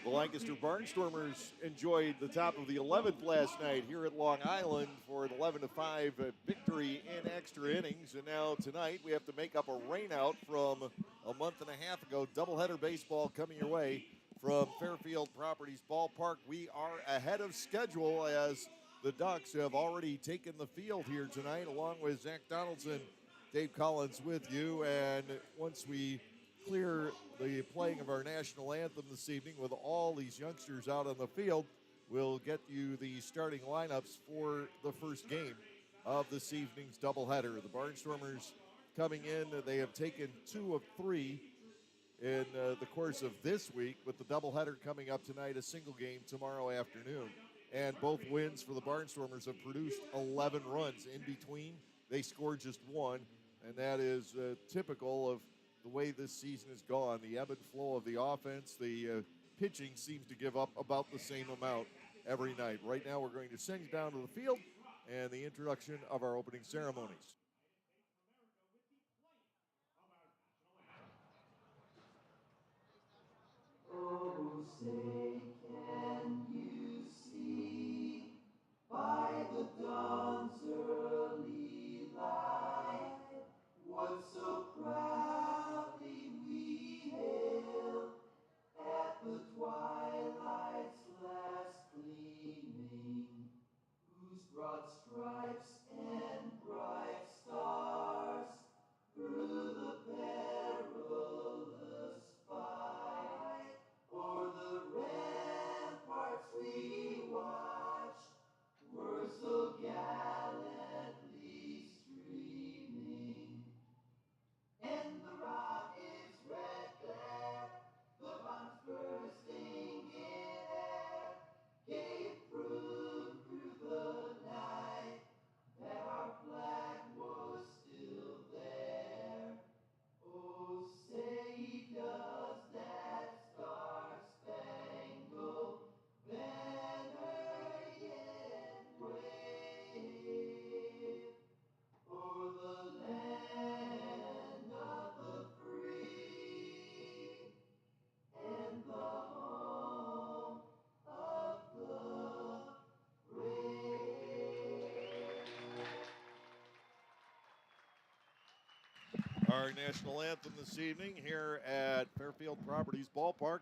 The Lancaster Barnstormers enjoyed the top of the 11th last night here at Long Island for an 11-5 victory in extra innings. And now tonight we have to make up a rainout from a month and a half ago. Doubleheader baseball coming your way from Fairfield Properties Ballpark. We are ahead of schedule as the Ducks have already taken the field here tonight, along with Zach Donaldson, Dave Collins with you. And once we clear the playing of our national anthem this evening with all these youngsters out on the field, we'll get you the starting lineups for the first game of this evening's doubleheader. The Barnstormers coming in, they have taken 2 of 3 in the course of this week, with the doubleheader coming up tonight, a single game tomorrow afternoon. And both wins for the Barnstormers have produced 11 runs. In between, they scored just 1, and that is typical of the way this season has gone. The ebb and flow of the offense, the pitching seems to give up about the same amount every night. Right now, we're going to send you down to the field and the introduction of our opening ceremonies. Oh, say, can you see by the dawn's early light what so proudly we hailed at the twilight's last gleaming, whose broad stripes and bright stars through the perilous fight o'er the ramparts we watched were so gallantly streaming. And the rocket's red glare, the bombs bursting in air, gave proof through the night that our flag was still there. Oh, say does that star-spangled banner yet wave o'er the land of the free and the home of the brave. Our national anthem this evening here at Fairfield Properties Ballpark.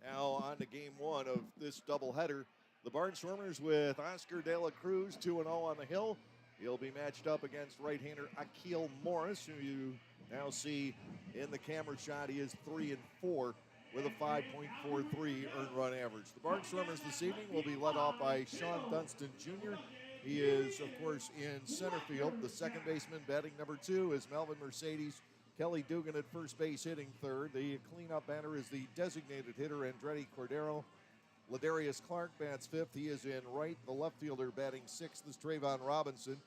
Now on to game 1 of this doubleheader. The Barnstormers with Oscar De La Cruz, 2-0 on the hill. He'll be matched up against right-hander Akil Morris, who you now see in the camera shot. He is 3-4 with a 5.43 earned run average. The Barnstormers this evening will be led off by Sean Dunston Jr. He is, of course, in center field. The second baseman batting number 2 is Melvin Mercedes. Kelly Dugan at first base hitting third. The cleanup batter is the designated hitter Andretti Cordero. Ladarius Clark bats fifth. He is in right. The left fielder batting sixth is Trayvon Robinson.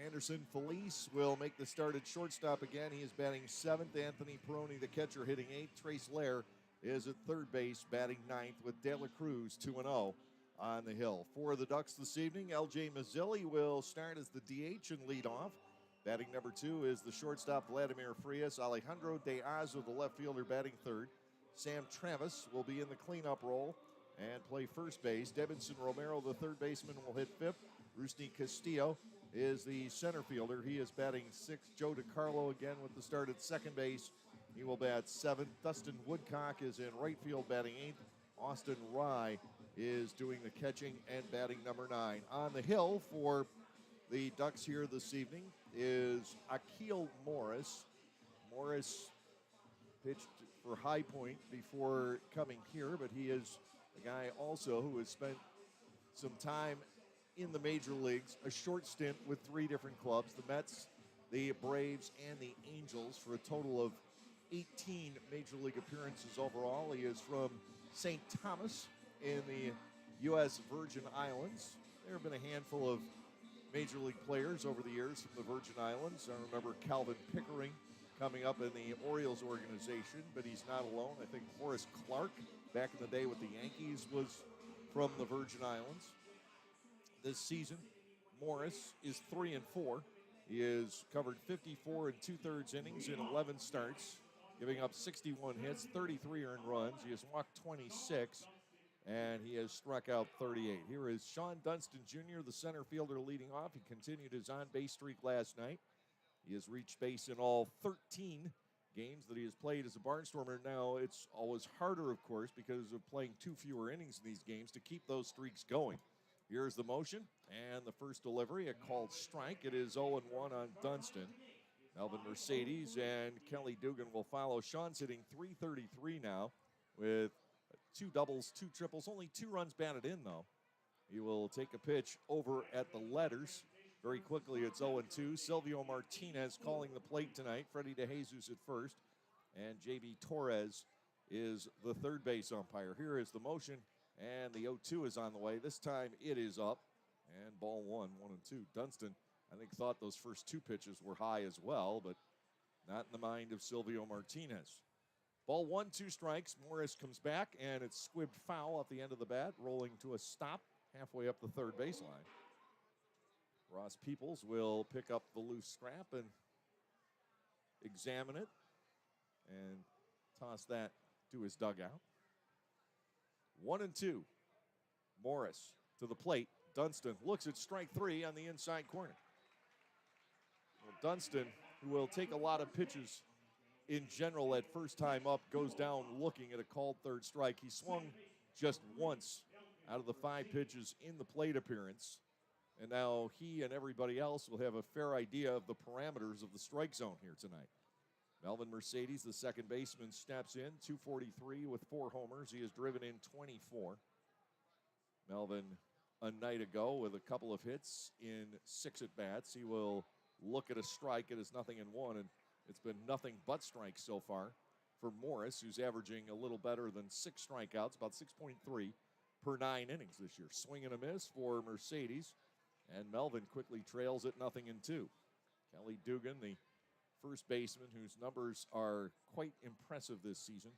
Anderson Felice will make the start at shortstop again. He is batting seventh. Anthony Peroni, the catcher, hitting eighth. Trace Lair is at third base, batting ninth, with De La Cruz 2-0 on the hill. For the Ducks this evening, L.J. Mazzilli will start as the DH and lead off. Batting number 2 is the shortstop Vladimir Frias. Alejandro De Azo, the left fielder, batting third. Sam Travis will be in the cleanup role and play first base. Debinson Romero, the third baseman, will hit fifth. Rusney Castillo is the center fielder. He is batting sixth. Joe DiCarlo again with the start at second base. He will bat seventh. Dustin Woodcock is in right field, batting eighth. Austin Rye is doing the catching and batting number 9. On the hill for the Ducks here this evening is Akil Morris. Morris pitched for High Point before coming here, but he is a guy also who has spent some time in the major leagues, a short stint with 3 different clubs, the Mets, the Braves, and the Angels, for a total of 18 major league appearances overall. He is from St. Thomas in the U.S. Virgin Islands. There have been a handful of major league players over the years from the Virgin Islands. I remember Calvin Pickering coming up in the Orioles organization, but he's not alone. I think Horace Clark, back in the day with the Yankees, was from the Virgin Islands. This season, Morris is 3-4. He has covered 54 2/3 innings in 11 starts. giving up 61 hits, 33 earned runs. He has walked 26, and he has struck out 38. Here is Sean Dunston Jr., the center fielder, leading off. He continued his on-base streak last night. He has reached base in all 13 games that he has played as a Barnstormer. Now, it's always harder, of course, because of playing 2 fewer innings in these games to keep those streaks going. Here's the motion and the first delivery, a called strike. It is 0-1 on Dunston. Melvin Mercedes and Kelly Dugan will follow. Sean's hitting .333 now with 2 doubles, 2 triples, only 2 runs batted in, though. He will take a pitch over at the letters. Very quickly, it's 0-2. Silvio Martinez calling the plate tonight. Freddie DeJesus at first. And J.B. Torres is the third base umpire. Here is the motion, and the 0-2 is on the way. This time it is up, and ball 1, 1-2. Dunston, I think, thought those first 2 pitches were high as well, but not in the mind of Silvio Martinez. Ball 1, 2 strikes. Morris comes back, and it's squibbed foul off the end of the bat, rolling to a stop halfway up the third baseline. Ross Peoples will pick up the loose scrap and examine it and toss that to his dugout. 1-2. Morris to the plate. Dunston looks at strike 3 on the inside corner. Well, Dunston, who will take a lot of pitches in general at first time up, goes down looking at a called third strike. He swung just once out of the 5 pitches in the plate appearance. And now he and everybody else will have a fair idea of the parameters of the strike zone here tonight. Melvin Mercedes, the second baseman, steps in, .243 with 4 homers. He has driven in 24. Melvin, a night ago, with a couple of hits in 6 at-bats. He will look at a strike. It is 0-1, and it's been nothing but strikes so far for Morris, who's averaging a little better than 6 strikeouts, about 6.3 per 9 innings this year. Swing and a miss for Mercedes. And Melvin quickly trails at 0-2. Kelly Dugan, the first baseman, whose numbers are quite impressive this season,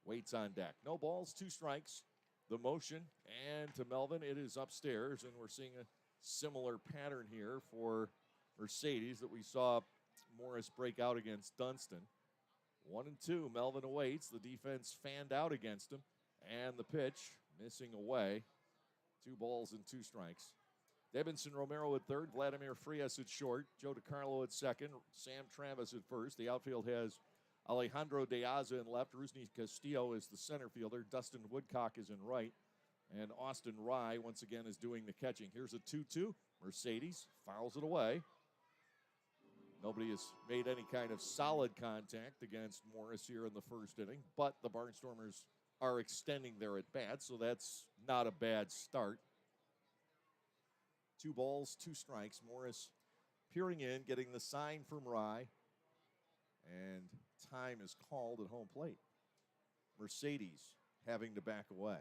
waits on deck. No balls, 2 strikes. The motion, and to Melvin, it is upstairs, and we're seeing a similar pattern here for Mercedes that we saw Morris break out against Dunston. 1-2, Melvin awaits. The defense fanned out against him, and the pitch missing away. 2 balls and 2 strikes. Debinson Romero at third, Vladimir Frias at short, Joe DiCarlo at second, Sam Travis at first. The outfield has Alejandro De Aza in left, Rusney Castillo is the center fielder, Dustin Woodcock is in right, and Austin Rye once again is doing the catching. Here's a 2-2. Mercedes fouls it away. Nobody has made any kind of solid contact against Morris here in the first inning, but the Barnstormers are extending their at-bat, so that's not a bad start. 2 balls, 2 strikes. Morris peering in, getting the sign from Rye. And time is called at home plate. Mercedes having to back away.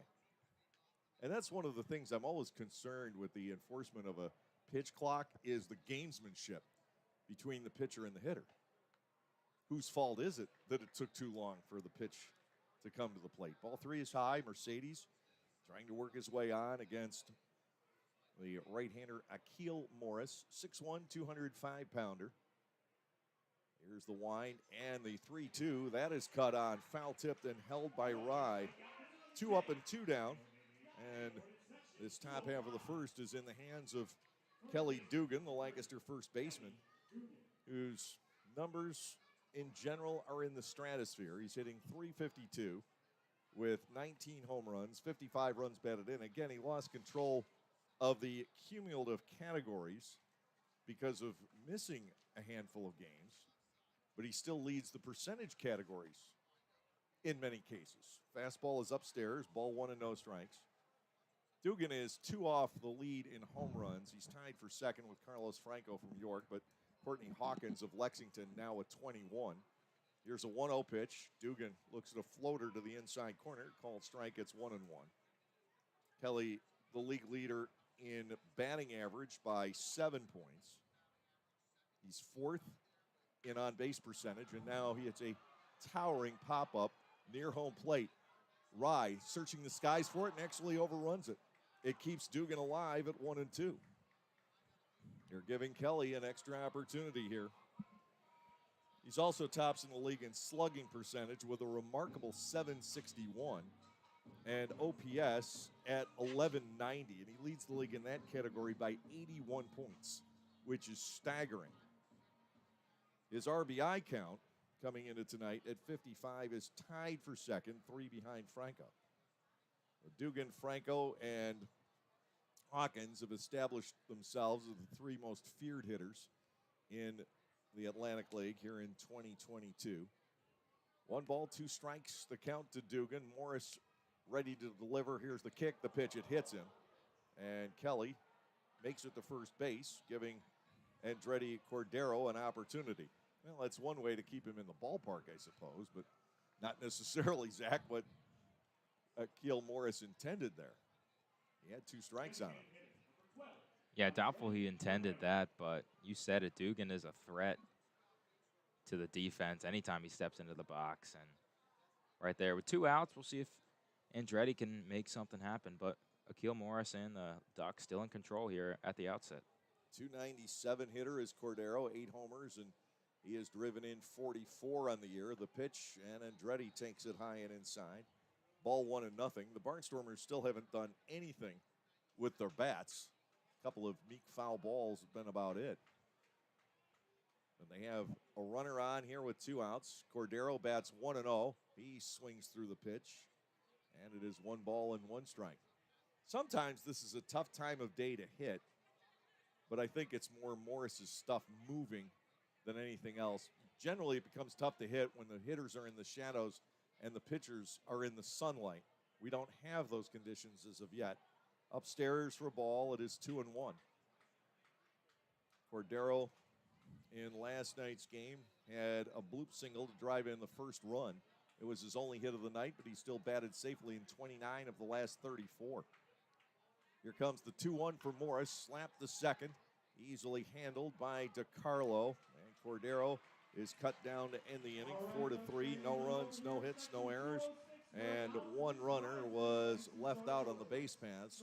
And that's one of the things I'm always concerned with the enforcement of a pitch clock is the gamesmanship between the pitcher and the hitter. Whose fault is it that it took too long for the pitch to come to the plate? Ball 3 is high. Mercedes trying to work his way on against the right-hander Akil Morris, 6'1", 205-pounder. Here's the wind and the 3-2. That is cut on, foul-tipped and held by Rye. 2 up and 2 down. And this top half of the first is in the hands of Kelly Dugan, the Lancaster first baseman, whose numbers in general are in the stratosphere. He's hitting .352 with 19 home runs, 55 runs batted in. Again, he lost control of the cumulative categories because of missing a handful of games, but he still leads the percentage categories in many cases. Fastball is upstairs, ball 1 and no strikes. Dugan is 2 off the lead in home runs. He's tied for second with Carlos Franco from York, but Courtney Hawkins of Lexington now at 21. Here's a 1-0 pitch. Dugan looks at a floater to the inside corner. Called strike, it's 1-1. Kelly, the league leader in batting average by 7 points. He's 4th in on-base percentage, and now he hits a towering pop-up near home plate. Rye searching the skies for it and actually overruns it. It keeps Dugan alive at 1-2. You're giving Kelly an extra opportunity here. He's also tops in the league in slugging percentage with a remarkable 761 and OPS at 1190. And he leads the league in that category by 81 points, which is staggering. His RBI count coming into tonight at 55 is tied for second, 3 behind Franco. Dugan, Franco, and Hawkins have established themselves as the 3 most feared hitters in the Atlantic League here in 2022. 1 ball, 2 strikes, the count to Dugan. Morris ready to deliver. Here's the kick, the pitch, it hits him. And Kelly makes it to first base, giving Andretti Cordero an opportunity. Well, that's one way to keep him in the ballpark, I suppose, but not necessarily, Zach, what Akil Morris intended there. He had 2 strikes on him. Yeah, doubtful he intended that, but you said it. Dugan is a threat to the defense anytime he steps into the box. And right there with 2 outs, we'll see if Andretti can make something happen. But Akil Morris and the Ducks still in control here at the outset. 297 hitter is Cordero, 8 homers, and he has driven in 44 on the year. The pitch, and Andretti takes it high and inside. Ball 1-0. The Barnstormers still haven't done anything with their bats. A couple of meek foul balls have been about it. And they have a runner on here with 2 outs. Cordero bats 1-0. He swings through the pitch, and it is 1 ball and 1 strike. Sometimes this is a tough time of day to hit, but I think it's more Morris's stuff moving than anything else. Generally, it becomes tough to hit when the hitters are in the shadows and the pitchers are in the sunlight. We don't have those conditions as of yet. Upstairs for a ball, it is 2-1. Cordero in last night's game had a bloop single to drive in the first run. It was his only hit of the night, but he still batted safely in 29 of the last 34. Here comes the 2-1 for Morris. Slapped the second. Easily handled by DiCarlo. And Cordero is cut down to end the inning. 4-3. No runs, no hits, no errors. And 1 runner was left out on the base paths.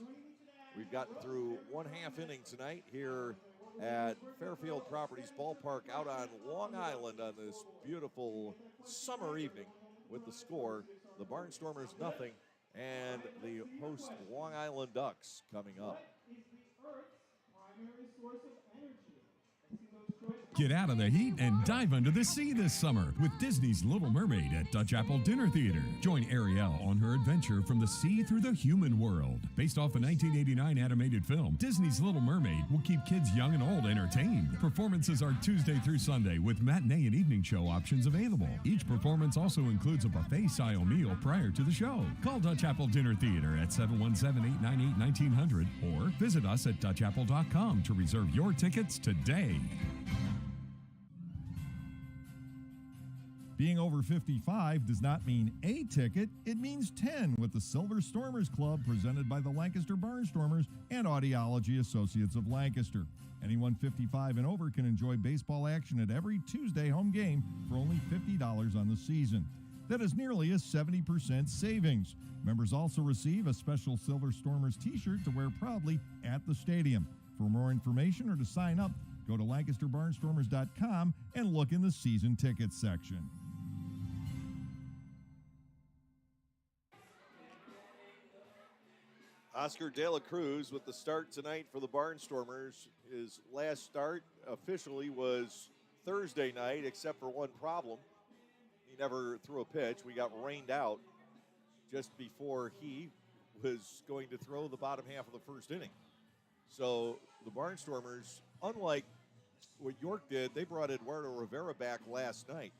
We've gotten through 1/2 inning tonight here at Fairfield Properties Ballpark out on Long Island on this beautiful summer evening with the score, the Barnstormers 0 and the host Long Island Ducks coming up. Get out of the heat and dive under the sea this summer with Disney's Little Mermaid at Dutch Apple Dinner Theater. Join Ariel on her adventure from the sea through the human world. Based off a 1989 animated film, Disney's Little Mermaid will keep kids young and old entertained. Performances are Tuesday through Sunday with matinee and evening show options available. Each performance also includes a buffet-style meal prior to the show. Call Dutch Apple Dinner Theater at 717-898-1900 or visit us at DutchApple.com to reserve your tickets today. Being over 55 does not mean a ticket, it means 10 with the Silver Stormers Club presented by the Lancaster Barnstormers and Audiology Associates of Lancaster. Anyone 55 and over can enjoy baseball action at every Tuesday home game for only $50 on the season. That is nearly a 70% savings. Members also receive a special Silver Stormers t-shirt to wear proudly at the stadium. For more information or to sign up, go to LancasterBarnstormers.com and look in the season tickets section. Oscar De La Cruz with the start tonight for the Barnstormers. His last start officially was Thursday night, except for one problem. He never threw a pitch. We got rained out just before he was going to throw the bottom half of the first inning. So the Barnstormers, unlike what York did, they brought Eduardo Rivera back last night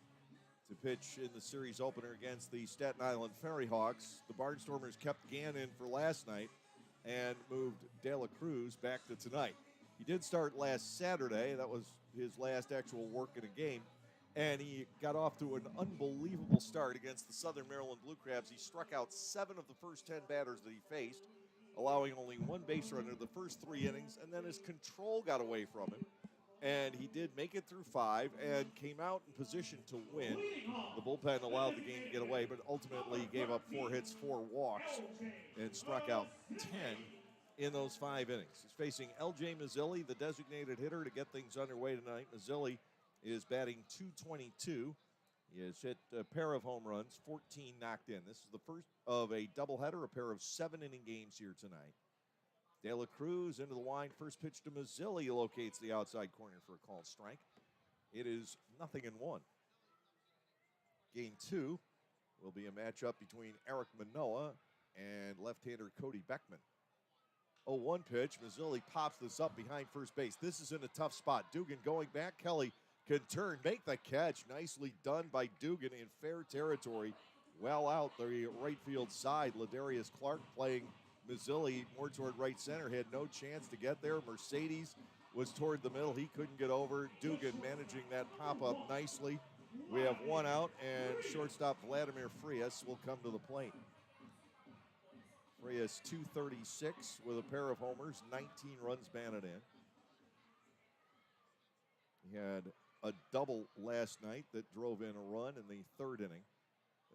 to pitch in the series opener against the Staten Island Ferry Hawks. The Barnstormers kept Gann in for last night and moved De La Cruz back to tonight. He did start last Saturday. That was his last actual work in a game. And he got off to an unbelievable start against the Southern Maryland Blue Crabs. He struck out 7 of the first 10 batters that he faced, allowing only 1 base runner the first 3 innings, and then his control got away from him. And he did make it through 5 and came out in position to win. The bullpen allowed the game to get away, but ultimately gave up 4 hits, 4 walks, and struck out 10 in those 5 innings. He's facing L.J. Mazzilli, the designated hitter, to get things underway tonight. Mazzilli is batting .222. He has hit a pair of home runs, 14 knocked in. This is the first of a doubleheader, a pair of 7-inning games here tonight. De La Cruz into the wind. First pitch to Mazzilli locates the outside corner for a called strike. It is 0-1. Game 2 will be a matchup between Eric Manoah and left-hander Cody Beckman. 0-1 pitch. Mazzilli pops this up behind first base. This is in a tough spot. Dugan going back. Kelly can turn, make the catch. Nicely done by Dugan in fair territory. Well out the right field side. Ladarius Clark playing Mazzilli more toward right center. Had no chance to get there. Mercedes was toward the middle. He couldn't get over. Dugan managing that pop-up nicely. We have one out, and shortstop Vladimir Frias will come to the plate. Frias 236 with a pair of homers, 19 runs batted in. He had a double last night that drove in a run in the third inning.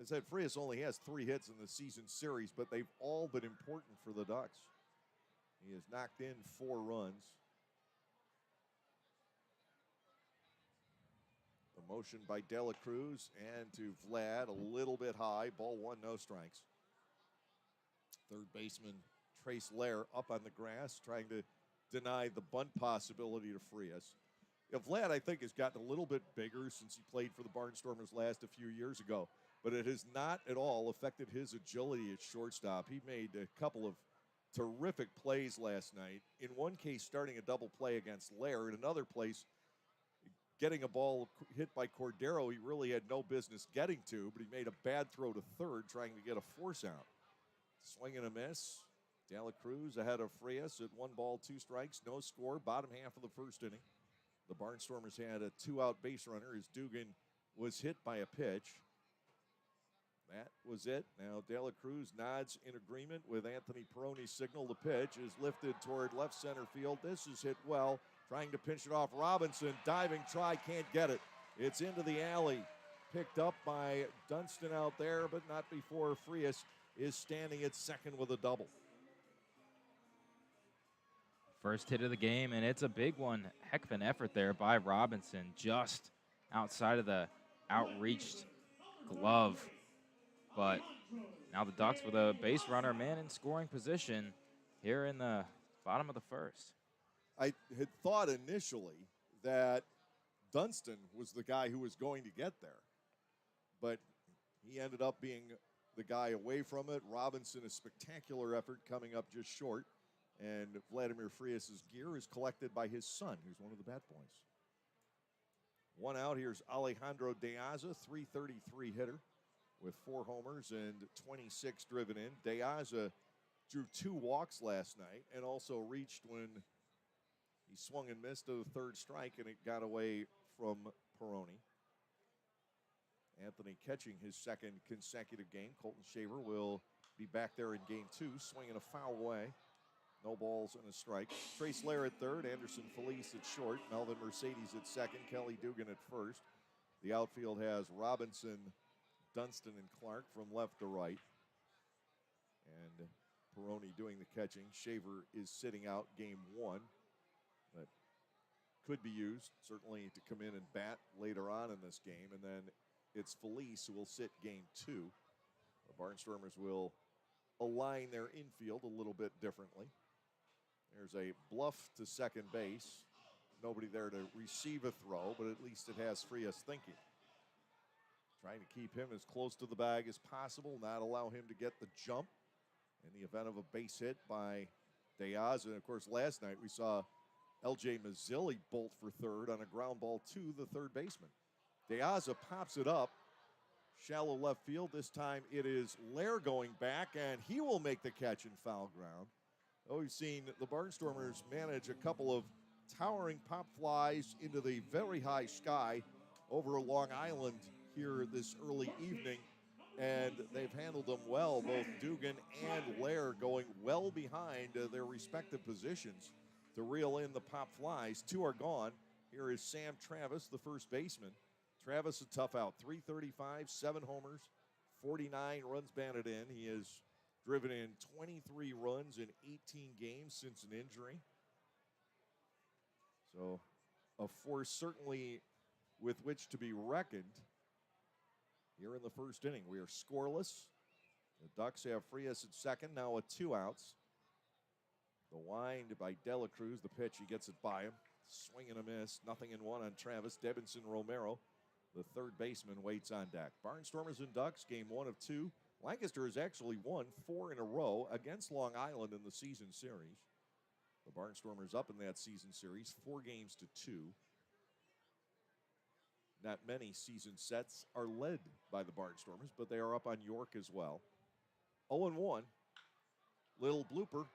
As I said, Frias only has 3 hits in the season series, but they've all been important for the Ducks. He has knocked in 4 runs. The motion by De La Cruz and to Vlad, a little bit high. Ball 1, no strikes. Third baseman Trace Lair up on the grass, trying to deny the bunt possibility to Frias. Vlad, I think, has gotten a little bit bigger since he played for the Barnstormers last a few years ago, but it has not at all affected his agility at shortstop. He made a couple of terrific plays last night. In one case, starting a double play against Lair. In another place, getting a ball hit by Cordero he really had no business getting to, but he made a bad throw to third, trying to get a force out. Swing and a miss. De La Cruz ahead of Frias at 1 ball, 2 strikes, no score, bottom half of the first inning. The Barnstormers had a 2-out base runner as Dugan was hit by a pitch. That was it. Now De La Cruz nods in agreement with Anthony Peroni's signal. The pitch is lifted toward left center field. This is hit well. Trying to pinch it off. Robinson, diving try, can't get it. It's into the alley. Picked up by Dunston out there, but not before Frias is standing at second with a double. First hit of the game, and it's a big one. Heck of an effort there by Robinson, just outside of the outreached glove. But now the Ducks with a base runner, man in scoring position here in the bottom of the first. I had thought initially that Dunston was the guy who was going to get there, but he ended up being the guy away from it. Robinson, a spectacular effort coming up just short, and Vladimir Frias' gear is collected by his son, who's one of the bat boys. One out, here's Alejandro De Aza, .333 hitter with 4 homers and 26 driven in. De Aza drew 2 walks last night and also reached when he swung and missed to the third strike, and it got away from Peroni. Anthony catching his second consecutive game. Colton Shaver will be back there in game 2, swinging a foul away. No balls and a strike. Trace Lair at third, Anderson Felice at short, Melvin Mercedes at second, Kelly Dugan at first. The outfield has Robinson, Dunston, and Clark from left to right. And Peroni doing the catching. Shaver is sitting out game 1. But could be used, certainly, to come in and bat later on in this game. And then it's Felice who will sit game 2. The Barnstormers will align their infield a little bit differently. There's a bluff to second base. Nobody there to receive a throw, but at least it has Frias thinking. Trying to keep him as close to the bag as possible, not allow him to get the jump in the event of a base hit by Diaz. And, of course, last night we saw L.J. Mazzilli bolt for third on a ground ball to the third baseman. Diaz pops it up, shallow left field. This time it is Lair going back, and he will make the catch in foul ground. Oh, we've seen the Barnstormers manage a couple of towering pop flies into the very high sky over Long Island here this early evening, and they've handled them well. Both Dugan and Lair going well behind their respective positions to reel in the pop flies. 2 are gone. Here is Sam Travis, the first baseman. Travis, a tough out. .335, 7 homers, 49 runs batted in. He has driven in 23 runs in 18 games since an injury. So a force certainly with which to be reckoned here in the first inning. We are scoreless. The Ducks have Frias at second, now with 2 outs. The wind by Dela Cruz, the pitch, he gets it by him. Swing and a miss, 0-1 on Travis. Debinson Romero, the third baseman, waits on deck. Barnstormers and Ducks, game 1 of 2. Lancaster has actually won 4 in a row against Long Island in the season series. The Barnstormers up in that season series, 4 games to 2. Not many season sets are led by the Barnstormers, but they are up on York as well. 0-1. Little blooper.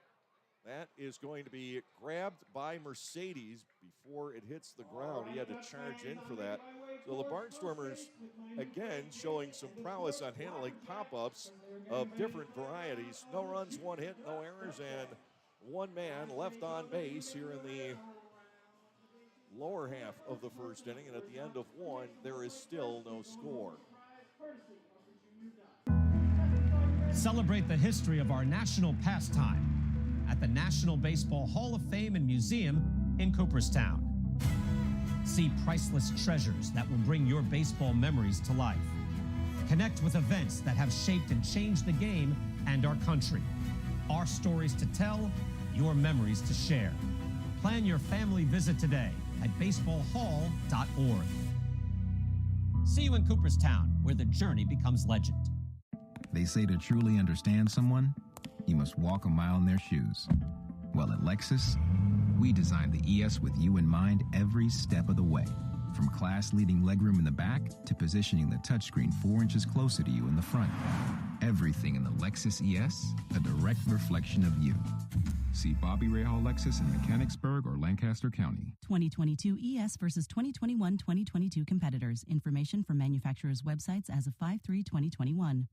That is going to be grabbed by Mercedes before it hits the ground. He had to charge in for that. So the Barnstormers, again, showing some prowess on handling pop-ups of different varieties. No runs, 1 hit, no errors, and 1 man left on base here in the lower half of the first inning. And at the end of 1, there is still no score. Celebrate the history of our national pastime at the National Baseball Hall of Fame and Museum in Cooperstown. See priceless treasures that will bring your baseball memories to life. Connect with events that have shaped and changed the game and our country. Our stories to tell, your memories to share. Plan your family visit today at baseballhall.org. See you in Cooperstown, where the journey becomes legend. They say to truly understand someone, you must walk a mile in their shoes. Well, at Lexus, we designed the ES with you in mind every step of the way. From class-leading legroom in the back to positioning the touchscreen 4 inches closer to you in the front. Everything in the Lexus ES, a direct reflection of you. See Bobby Rahal Lexus in Mechanicsburg or Lancaster County. 2022 ES versus 2021-2022 competitors. Information from manufacturers' websites as of 5/3/2021.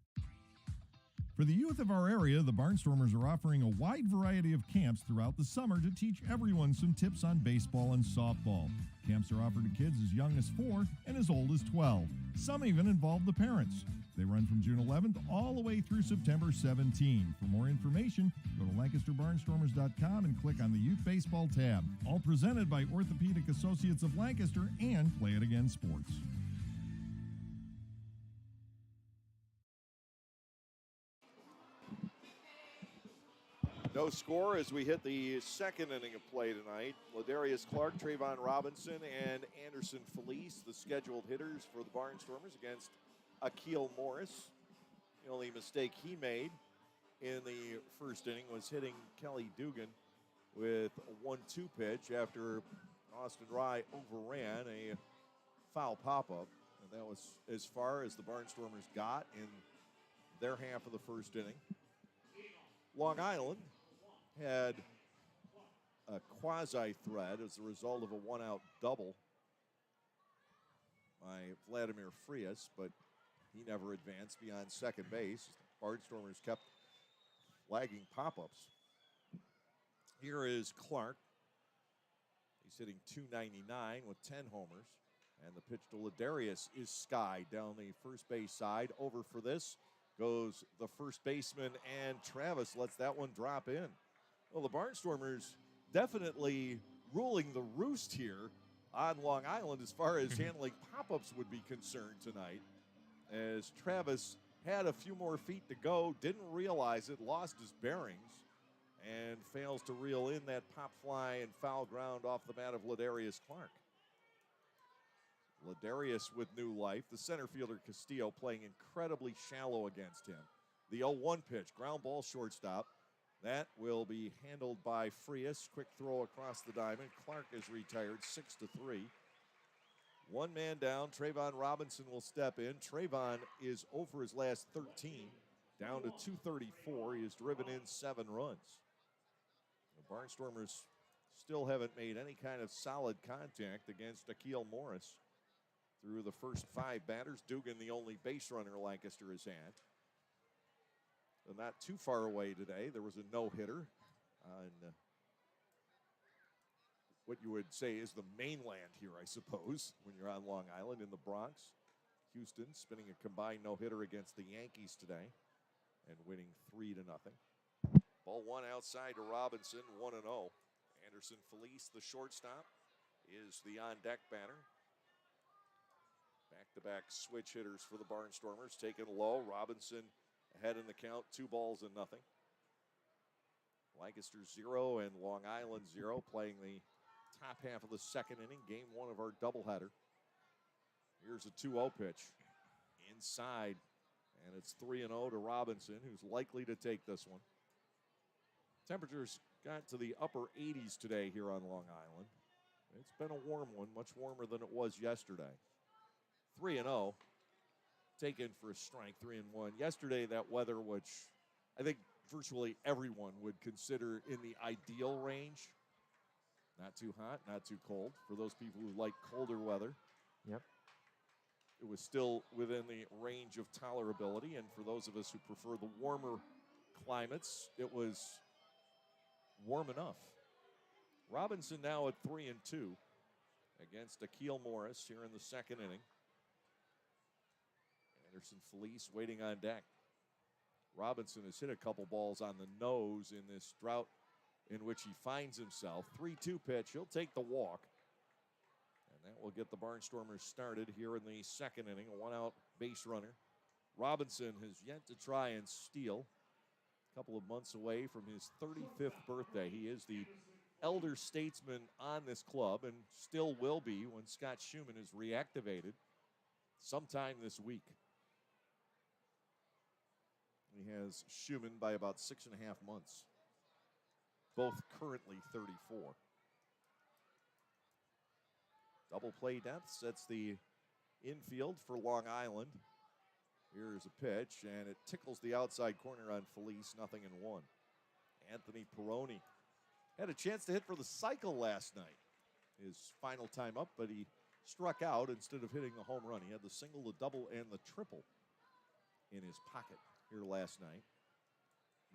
For the youth of our area, the Barnstormers are offering a wide variety of camps throughout the summer to teach everyone some tips on baseball and softball. Camps are offered to kids as young as 4 and as old as 12. Some even involve the parents. They run from June 11th all the way through September 17. For more information, go to LancasterBarnstormers.com and click on the Youth Baseball tab. All presented by Orthopedic Associates of Lancaster and Play It Again Sports. No score as we hit the second inning of play tonight. Ladarius Clark, Trayvon Robinson, and Anderson Felice, the scheduled hitters for the Barnstormers against Akil Morris. The only mistake he made in the first inning was hitting Kelly Dugan with a 1-2 pitch after Austin Rye overran a foul pop-up. And that was as far as the Barnstormers got in their half of the first inning. Long Island had a quasi-threat as a result of a 1-out double by Vladimir Frias, but he never advanced beyond second base. The Barnstormers kept flagging pop-ups. Here is Clark. He's hitting .299 with 10 homers. And the pitch to Ladarius is skied down the first base side. Over for this goes the first baseman, and Travis lets that one drop in. Well, the Barnstormers definitely ruling the roost here on Long Island as far as handling pop-ups would be concerned tonight, as Travis had a few more feet to go, didn't realize it, lost his bearings, and fails to reel in that pop fly and foul ground off the bat of Ladarius Clark. Ladarius with new life. The center fielder Castillo playing incredibly shallow against him. The 0-1 pitch, ground ball shortstop. That will be handled by Frias. Quick throw across the diamond. Clark is retired 6-3. One man down. Trayvon Robinson will step in. Trayvon is over his last 13, down to 234. He has driven in 7 runs. The Barnstormers still haven't made any kind of solid contact against Akil Morris through the first 5 batters. Dugan, the only base runner Lancaster has had. And not too far away today, there was a no-hitter on what you would say is the mainland here, I suppose, when you're on Long Island in the Bronx. Houston spinning a combined no-hitter against the Yankees today and winning 3-0. Ball one outside to Robinson, 1-0. Anderson Felice, the shortstop, is the on-deck batter. Back-to-back switch hitters for the Barnstormers. Taken low. Robinson ahead in the count. 2 balls and nothing. Lancaster 0 and Long Island 0, playing the top half of the second inning. Game 1 of our doubleheader. Here's a 2-0 pitch. Inside. And it's 3-0 to Robinson, who's likely to take this one. Temperatures got to the upper 80s today here on Long Island. It's been a warm one, much warmer than it was yesterday. 3-0, taken for a strike, 3-1. Yesterday, that weather, which I think virtually everyone would consider in the ideal range. Not too hot, not too cold. For those people who like colder weather. Yep. It was still within the range of tolerability, and for those of us who prefer the warmer climates, it was warm enough. Robinson now at 3-2 against Akil Morris here in the second inning. Anderson Felice waiting on deck. Robinson has hit a couple balls on the nose in this drought in which he finds himself. 3-2 pitch. He'll take the walk. And that will get the Barnstormers started here in the second inning. A 1-out base runner. Robinson has yet to try and steal. A couple of months away from his 35th birthday. He is the elder statesman on this club and still will be when Scott Schumann is reactivated sometime this week. He has Schumann by about 6.5 months. Both currently 34. Double play depth sets the infield for Long Island. Here's a pitch, and it tickles the outside corner on Felice, 0-1. Anthony Peroni had a chance to hit for the cycle last night. His final time up, but he struck out instead of hitting the home run. He had the single, the double, and the triple in his pocket here last night.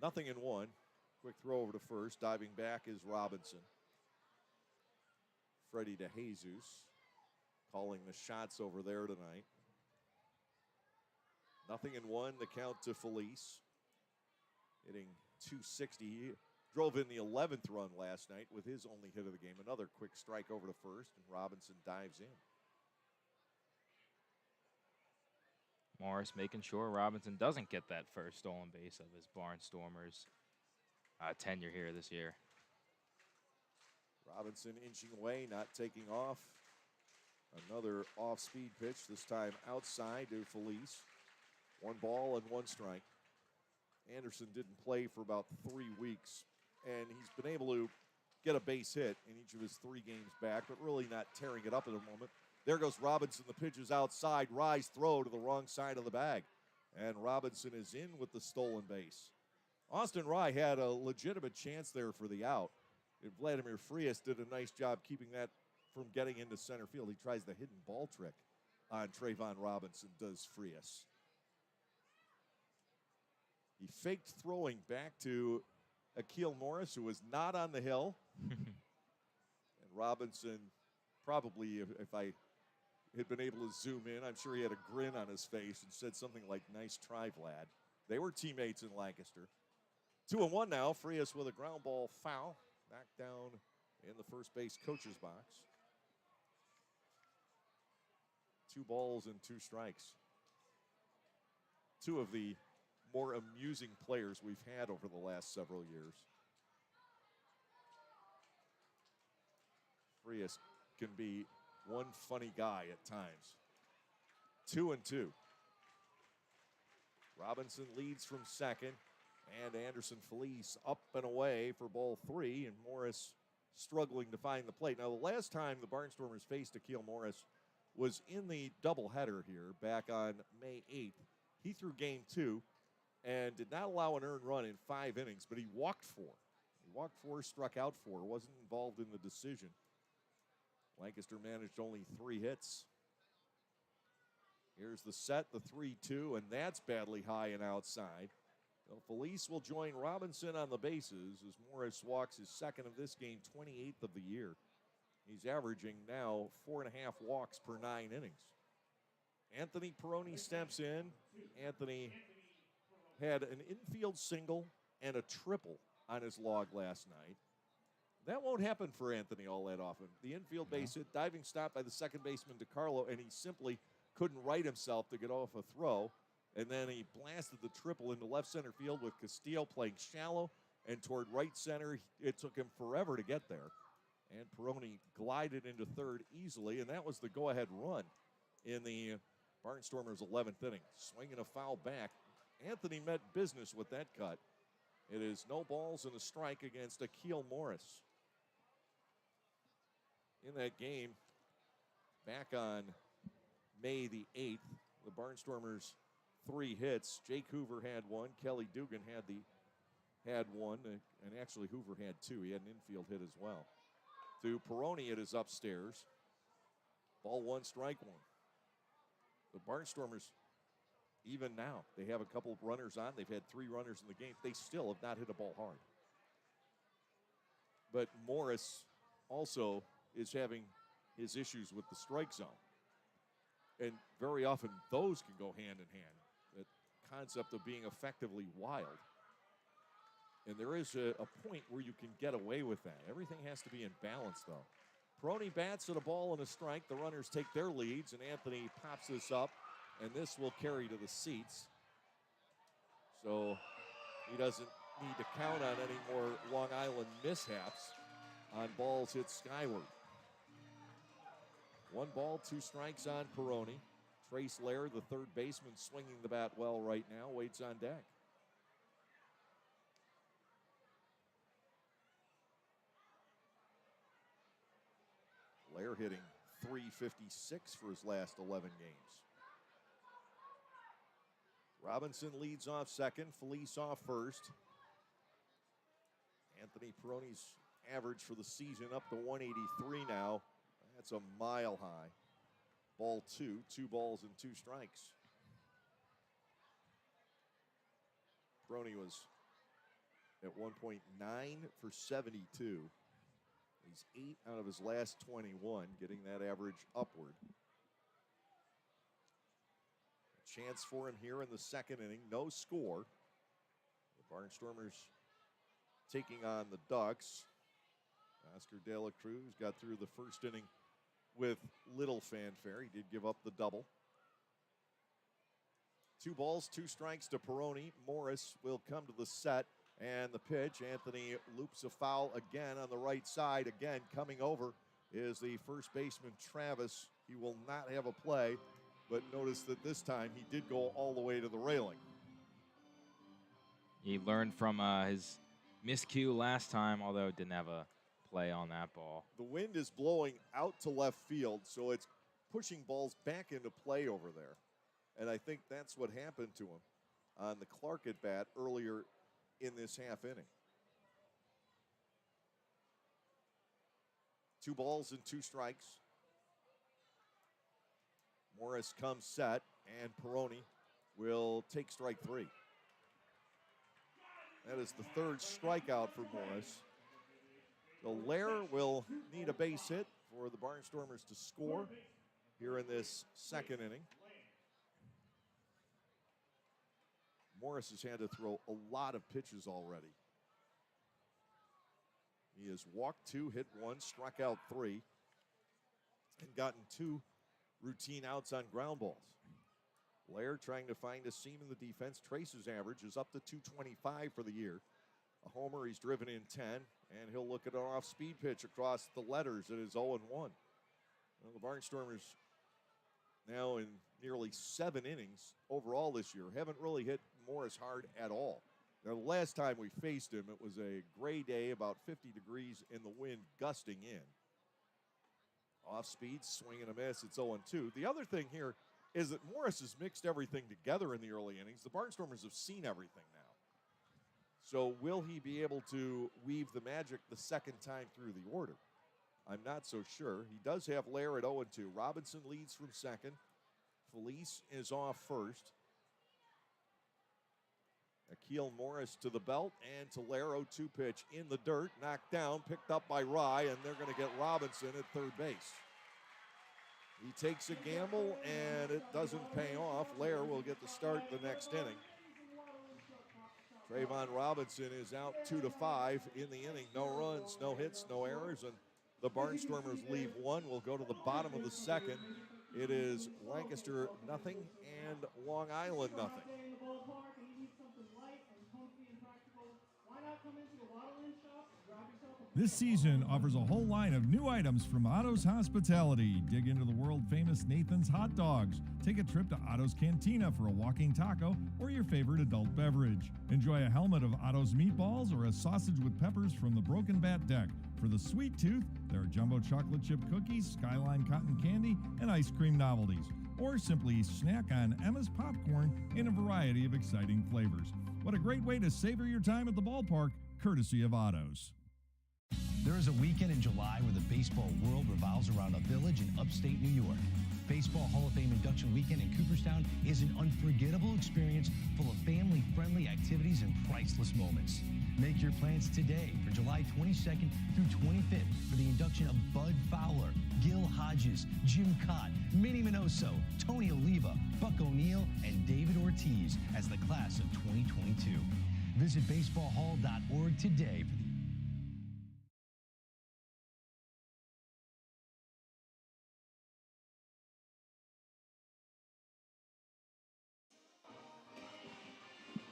0-1. Quick throw over to first. Diving back is Robinson. Freddie DeJesus calling the shots over there tonight. 0-1, the count to Felice. Hitting .260. He drove in the 11th run last night with his only hit of the game. Another quick strike over to first, and Robinson dives in. Morris making sure Robinson doesn't get that first stolen base of his Barnstormers tenure here this year. Robinson inching away, not taking off. Another off-speed pitch, this time outside to Felice. 1 ball and 1 strike. Anderson didn't play for about 3 weeks, and he's been able to get a base hit in each of his 3 games back, but really not tearing it up at the moment. There goes Robinson. The pitch is outside. Rise throw to the wrong side of the bag. And Robinson is in with the stolen base. Austin Rye had a legitimate chance there for the out. And Vladimir Frias did a nice job keeping that from getting into center field. He tries the hidden ball trick on Trayvon Robinson, does Frias. He faked throwing back to Akil Morris, who was not on the hill. And Robinson, probably, if I had been able to zoom in, I'm sure he had a grin on his face and said something like, "Nice try, Vlad." They were teammates in Lancaster. 2-1 now. Frias with a ground ball foul. Back down in the first base coach's box. 2 balls and 2 strikes. 2 of the more amusing players we've had over the last several years. Frias can be one funny guy at times. 2-2. Robinson leads from second, and Anderson Felice up and away for ball 3, and Morris struggling to find the plate. Now, the last time the Barnstormers faced Akil Morris was in the doubleheader here back on May 8th. He threw game 2 and did not allow an earned run in 5 innings, but he walked 4. He walked 4, struck out 4, wasn't involved in the decision. Lancaster managed only 3 hits. Here's the set, the 3-2, and that's badly high and outside. So Felice will join Robinson on the bases as Morris walks his second of this game, 28th of the year. He's averaging now 4.5 walks per 9 innings. Anthony Peroni steps in. Anthony had an infield single and a triple on his log last night. That won't happen for Anthony all that often. The infield base hit, diving stop by the second baseman DiCarlo, and he simply couldn't right himself to get off a throw. And then he blasted the triple into left center field with Castillo playing shallow and toward right center. It took him forever to get there. And Peroni glided into third easily, and that was the go-ahead run in the Barnstormers' 11th inning. Swinging a foul back. Anthony met business with that cut. It is no balls and a strike against Akil Morris. In that game, back on May the 8th, the Barnstormers 3 hits. Jake Hoover had 1. Kelly Dugan had 1, and actually Hoover had 2. He had an infield hit as well. To Peroni, it is upstairs. Ball 1, strike 1. The Barnstormers, even now, they have a couple of runners on. They've had 3 runners in the game. They still have not hit a ball hard. But Morris also is having his issues with the strike zone. And very often those can go hand in hand. That concept of being effectively wild. And there is a point where you can get away with that. Everything has to be in balance, though. Peroni bats at a ball and a strike. The runners take their leads, and Anthony pops this up, and this will carry to the seats. So he doesn't need to count on any more Long Island mishaps on balls hit skyward. 1 ball, 2 strikes on Peroni. Trace Lair, the third baseman, swinging the bat well right now, waits on deck. Lair hitting .356 for his last 11 games. Robinson leads off second, Felice off first. Anthony Peroni's average for the season up to 183 now. That's a mile high. Ball 2, 2 balls and 2 strikes. Peroni was at 1.9 for 72. He's 8 out of his last 21, getting that average upward. A chance for him here in the second inning. No score. The Barnstormers taking on the Ducks. Oscar De La Cruz got through the first inning with little fanfare. He did give up the double. 2 balls, 2 strikes to Peroni. Morris will come to the set. And the pitch, Anthony loops a foul again on the right side. Again, coming over is the first baseman, Travis. He will not have a play, but notice that this time he did go all the way to the railing. He learned from his miscue last time, although didn't have a play on that ball. The wind is blowing out to left field, so it's pushing balls back into play over there. And I think that's what happened to him on the Clark at bat earlier in this half inning. 2 balls and 2 strikes. Morris comes set, and Peroni will take strike 3. That is the 3rd strikeout for Morris. So Lair will need a base hit for the Barnstormers to score here in this second inning. Morris has had to throw a lot of pitches already. He has walked 2, hit 1, struck out 3, and gotten 2 routine outs on ground balls. Lair trying to find a seam in the defense. Trace's average is up to 225 for the year. A homer, he's driven in 10, and he'll look at an off-speed pitch across the letters. It is 0-1. Well, the Barnstormers now in nearly 7 innings overall this year haven't really hit Morris hard at all. Now, the last time we faced him, it was a gray day, about 50 degrees in the wind gusting in. Off speed, swing and a miss. It's 0-2. The other thing here is that Morris has mixed everything together in the early innings. The Barnstormers have seen everything now. So will he be able to weave the magic the second time through the order? I'm not so sure. He does have Lair at 0-2. Robinson leads from second. Felice is off first. Akil Morris to the belt and to Lair. 0-2 pitch in the dirt, knocked down, picked up by Rye, and they're going to get Robinson at third base. He takes a gamble, and it doesn't pay off. Lair will get the start the next inning. Trayvon Robinson is out 2-5 in the inning. No runs, no hits, no errors, and the Barnstormers leave 1. We'll go to the bottom of the second. It is Lancaster nothing and Long Island nothing. This season offers a whole line of new items from Otto's Hospitality. Dig into the world-famous Nathan's Hot Dogs. Take a trip to Otto's Cantina for a walking taco or your favorite adult beverage. Enjoy a helmet of Otto's meatballs or a sausage with peppers from the Broken Bat Deck. For the sweet tooth, there are jumbo chocolate chip cookies, Skyline cotton candy, and ice cream novelties. Or simply snack on Emma's popcorn in a variety of exciting flavors. What a great way to savor your time at the ballpark, courtesy of Otto's. There is a weekend in July where the baseball world revolves around a village in upstate New York. Baseball Hall of Fame induction weekend in Cooperstown is an unforgettable experience full of family-friendly activities and priceless moments. Make your plans today for July 22nd through 25th for the induction of Bud Fowler, Gil Hodges, Jim Cott, Minnie Minoso, Tony Oliva, Buck O'Neill, and David Ortiz as the class of 2022. Visit baseballhall.org today for the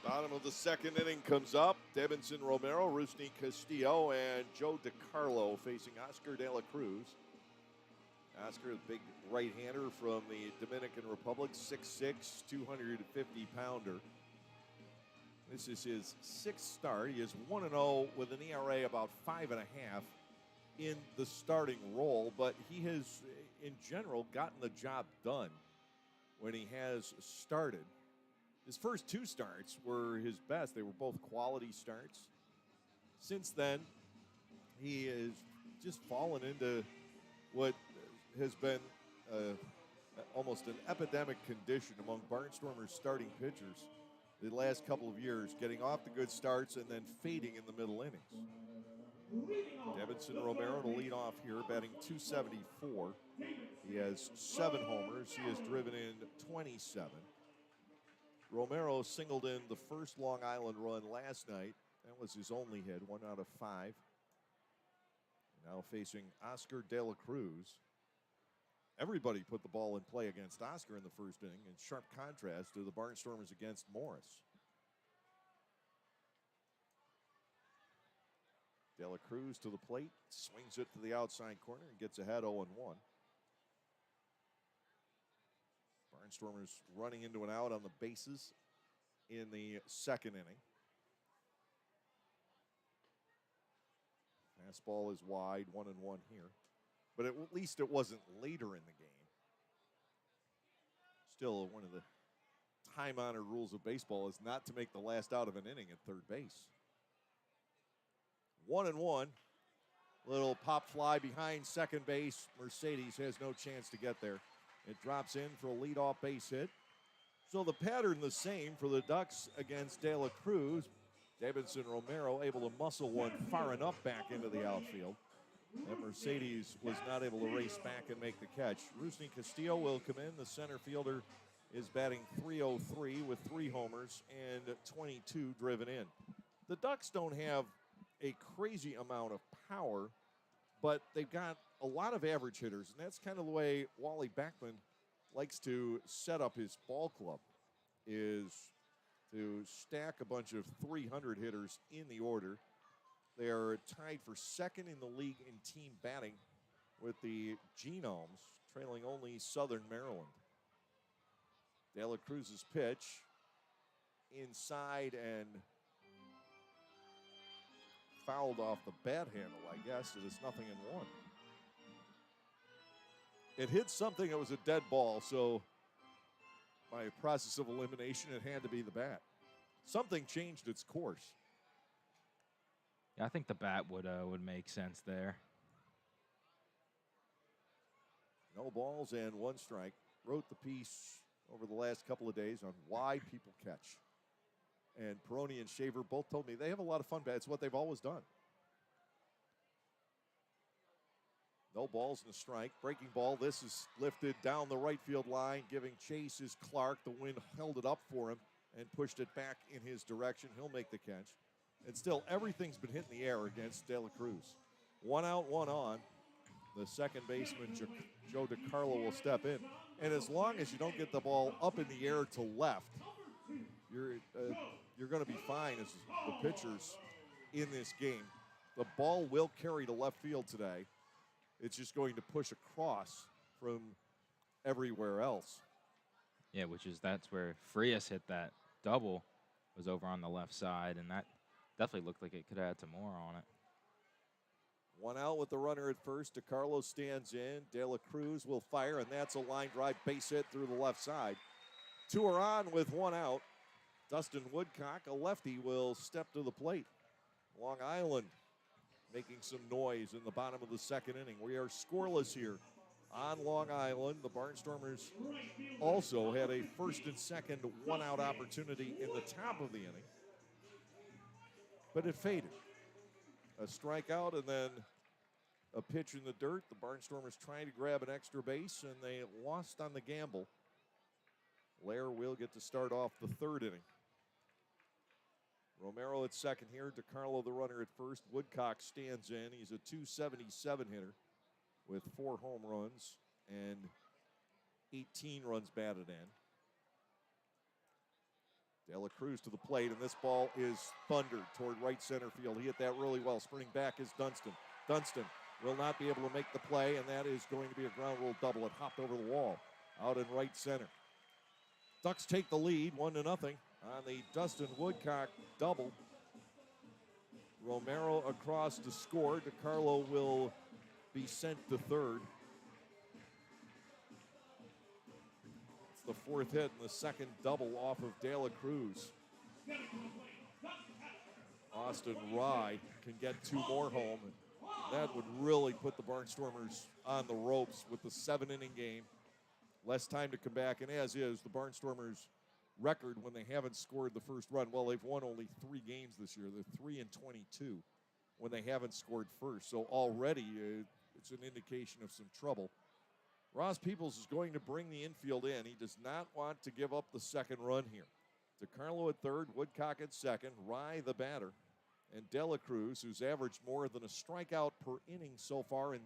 Bottom of the second inning comes up. Debinson Romero, Rusney Castillo, and Joe DiCarlo facing Oscar De La Cruz. Oscar, the big right-hander from the Dominican Republic, 6'6", 250-pounder. This is his sixth start. He is 1-0 with an ERA about 5.5 in the starting role, but he has, in general, gotten the job done when he has started. His first two starts were his best. They were both quality starts. Since then, he has just fallen into what has been almost an epidemic condition among Barnstormers starting pitchers the last couple of years, getting off to good starts and then fading in the middle innings. Debinson Romero to lead off here, batting .274. He has 7 homers. He has driven in 27. Romero singled in the first Long Island run last night. That was his only hit, 1 out of 5. Now facing Oscar De La Cruz. Everybody put the ball in play against Oscar in the first inning, in sharp contrast to the Barnstormers against Morris. De La Cruz to the plate, swings it to the outside corner and gets ahead 0-1. Barnstormers running into an out on the bases in the second inning. Fastball is wide, 1-1 here. But at least it wasn't later in the game. Still, one of the time-honored rules of baseball is not to make the last out of an inning at third base. 1-1. Little pop fly behind second base. Mercedes has no chance to get there. It drops in for a leadoff base hit. So the pattern the same for the Ducks against De La Cruz. Debinson Romero able to muscle one far enough back into the outfield. And Mercedes was not able to race back and make the catch. Rusney Castillo will come in. The center fielder is batting .303 with 3 homers and 22 driven in. The Ducks don't have a crazy amount of power, but they've got a lot of average hitters, and that's kind of the way Wally Backman likes to set up his ball club, is to stack a bunch of 300 hitters in the order. They are tied for second in the league in team batting with the Genomes, trailing only Southern Maryland. De La Cruz's pitch inside and fouled off the bat handle, I guess. It is 0-1. It hit something that was a dead ball, so by a process of elimination, it had to be the bat. Something changed its course. Yeah, I think the bat would make sense there. No balls and 1 strike. Wrote the piece over the last couple of days on why people catch. And Peroni and Shaver both told me they have a lot of fun bats. It's what they've always done. No balls and a strike. Breaking ball. This is lifted down the right field line. Giving chase is Clark. The wind held it up for him and pushed it back in his direction. He'll make the catch. And still, everything's been hit in the air against De La Cruz. 1 out, 1 on. The second baseman, Joe DiCarlo, will step in. And as long as you don't get the ball up in the air to left, you're going to be fine as the pitchers in this game. The ball will carry to left field today. It's just going to push across from everywhere else. Yeah, that's where Frias hit that double, was over on the left side, and that definitely looked like it could add some more on it. One out with the runner at first. DeCarlo stands in. De La Cruz will fire, and that's a line drive base hit through the left side. Two are on with one out. Dustin Woodcock, a lefty, will step to the plate. Long Island making some noise in the bottom of the second inning. We are scoreless here on Long Island. The Barnstormers also had a first and second one-out opportunity in the top of the inning, but it faded. A strikeout and then a pitch in the dirt. The Barnstormers trying to grab an extra base, and they lost on the gamble. Lair will get to start off the third inning. Romero at second here. DeCarlo the runner at first. Woodcock stands in. He's a .277 hitter with 4 home runs and 18 runs batted in. De La Cruz to the plate, and this ball is thundered toward right center field. He hit that really well. Sprinting back is Dunston. Dunston will not be able to make the play, and that is going to be a ground rule double. It hopped over the wall out in right center. Ducks take the lead 1-0 on the Dustin Woodcock double. Romero across to score. DeCarlo will be sent to third. The fourth hit and the second double off of De La Cruz. Austin Rye can get 2 more home. And that would really put the Barnstormers on the ropes with the 7-inning game. Less time to come back, and as is, the Barnstormers' record when they haven't scored the first run, well, they've won only 3 games this year. They're 3-22 when they haven't scored first. So already it's an indication of some trouble. Ross Peoples is going to bring the infield in. He does not want to give up the second run here. DeCarlo at third, Woodcock at second, Rye the batter, and De La Cruz, who's averaged more than a strikeout per inning so far in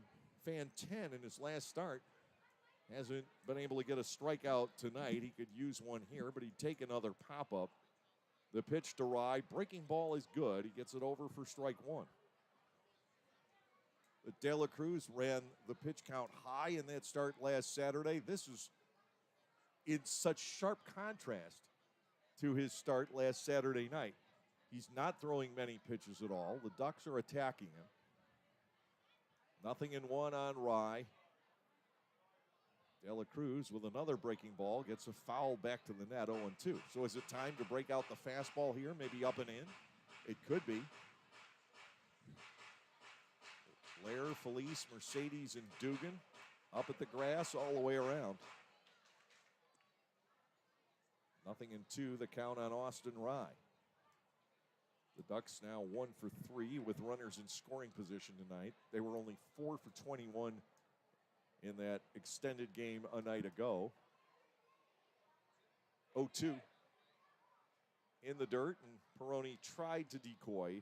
Fan 10 in his last start, hasn't been able to get a strikeout tonight. He could use one here, but he'd take another pop-up. The pitch to Rye, breaking ball is good. He gets it over for strike 1. But De La Cruz ran the pitch count high in that start last Saturday. This is in such sharp contrast to his start last Saturday night. He's not throwing many pitches at all. The Ducks are attacking him. 0-1 on Rye. De La Cruz with another breaking ball gets a foul back to the net, 0-2. So is it time to break out the fastball here, maybe up and in? It could be. Lair, Felice, Mercedes, and Dugan up at the grass all the way around. 0-2, the count on Austin Rye. The Ducks now 1 for 3 with runners in scoring position tonight. They were only 4 for 21 in that extended game a night ago. 0-2 in the dirt, and Peroni tried to decoy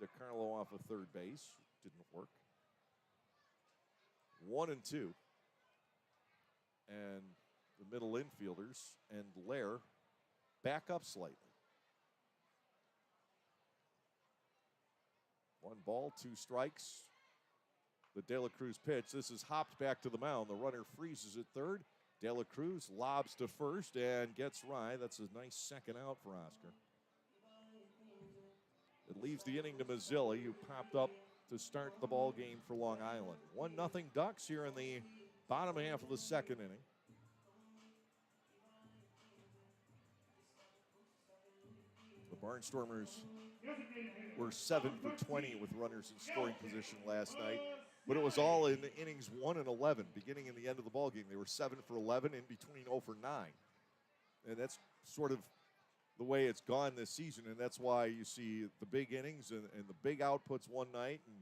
DeCarlo off of third base. Didn't work. 1-2. And the middle infielders and Lair back up slightly. 1 ball, 2 strikes. The De La Cruz pitch. This is hopped back to the mound. The runner freezes at third. De La Cruz lobs to first and gets Rye. That's a nice second out for Oscar. It leaves the inning to Mazzilli, who popped up to start the ball game for Long Island. 1-0 Ducks here in the bottom half of the second inning. The Barnstormers were 7 for 20 with runners in scoring position last night, but it was all in innings 1 and 11, beginning and the end of the ball game. They were 7 for 11, in between 0 for 9. And that's sort of the way it's gone this season, and that's why you see the big innings and the big outputs one night and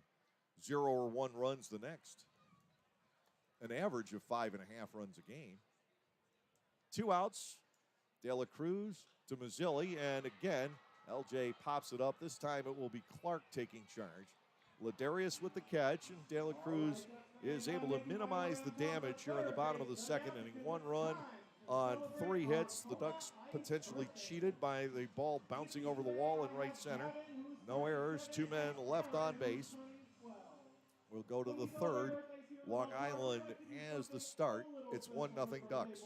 0 or 1 runs the next. An average of 5.5 runs a game. 2 outs. De La Cruz to Mazzilli, and again, LJ pops it up. This time it will be Clark taking charge. Ladarius with the catch, and De La Cruz is able to minimize the damage here in the bottom of the second inning. 1 run on 3 hits. The Ducks potentially cheated by the ball bouncing over the wall in right center. No errors, 2 men left on base. We'll go to the third. Long Island has the start. It's 1-0 Ducks.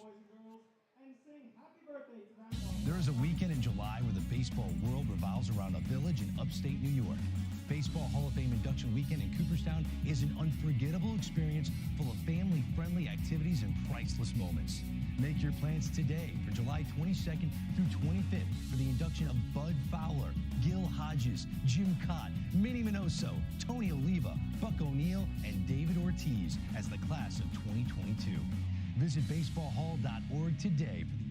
There is a weekend in July where the baseball world revolves around a village in upstate New York. Baseball Hall of Fame induction weekend in Cooperstown is an unforgettable experience full of family-friendly activities and priceless moments. Make your plans today for July 22nd through 25th for the induction of Bud Fowler, Gil Hodges, Jim Cott, Minnie Minoso, Tony Oliva, Buck O'Neill, and David Ortiz as the class of 2022. Visit baseballhall.org today for the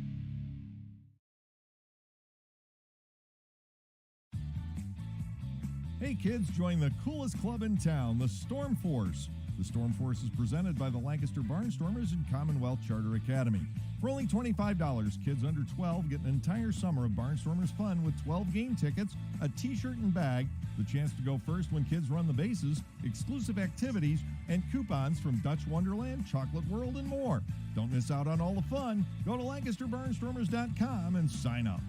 Hey kids, join the coolest club in town, the Storm Force. The Storm Force is presented by the Lancaster Barnstormers and Commonwealth Charter Academy. For only $25, kids under 12 get an entire summer of Barnstormers fun with 12 game tickets, a t-shirt and bag, the chance to go first when kids run the bases, exclusive activities, and coupons from Dutch Wonderland, Chocolate World, and more. Don't miss out on all the fun. Go to LancasterBarnstormers.com and sign up.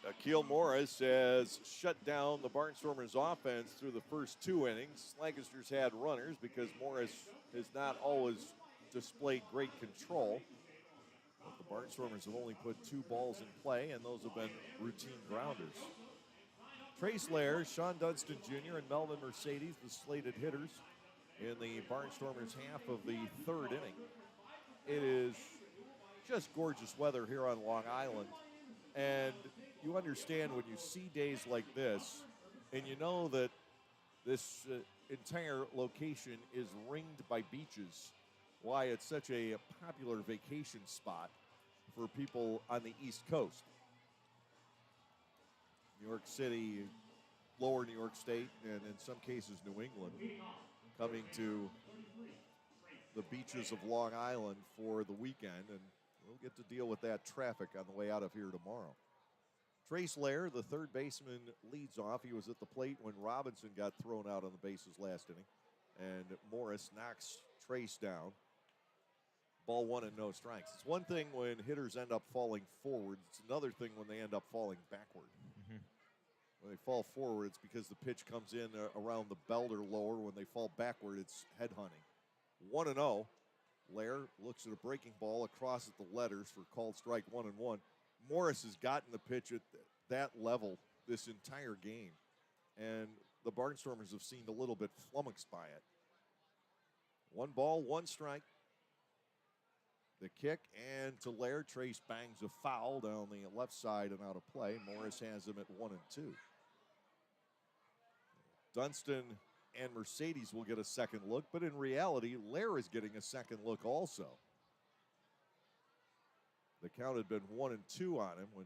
Akil Morris has shut down the Barnstormers offense through the first 2 innings. Lancaster's had runners because Morris has not always displayed great control. But the Barnstormers have only put 2 balls in play, and those have been routine grounders. Trace Lair, Sean Dunston Jr., and Melvin Mercedes, the slated hitters in the Barnstormers half of the 3rd inning. It is just gorgeous weather here on Long Island, and you understand when you see days like this, and you know that this entire location is ringed by beaches, why it's such a popular vacation spot for people on the East Coast. New York City, lower New York State, and in some cases New England, coming to the beaches of Long Island for the weekend, and we'll get to deal with that traffic on the way out of here tomorrow. Trace Lair, the third baseman, leads off. He was at the plate when Robinson got thrown out on the bases last inning. And Morris knocks Trace down. Ball 1 and no strikes. It's one thing when hitters end up falling forward. It's another thing when they end up falling backward. When they fall forward, it's because the pitch comes in around the belt or lower. When they fall backward, it's head hunting. 1-0. Lair looks at a breaking ball across at the letters for called strike 1-1. Morris has gotten the pitch at that level this entire game, and the Barnstormers have seemed a little bit flummoxed by it. 1 ball, 1 strike. The kick, and to Lair, Trace bangs a foul down the left side and out of play. Morris has him at 1-2. Dunston and Mercedes will get a second look, but in reality, Lair is getting a second look also. The count had been 1-2 on him when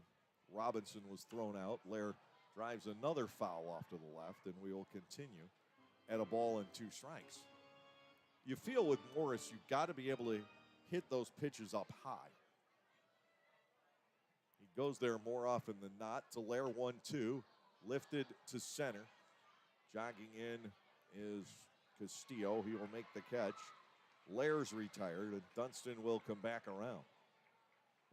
Robinson was thrown out. Lair drives another foul off to the left, and we will continue at a ball and 2 strikes. You feel with Morris, you've got to be able to hit those pitches up high. He goes there more often than not. To Lair, 1-2, lifted to center. Jogging in is Castillo. He will make the catch. Lair's retired, and Dunston will come back around.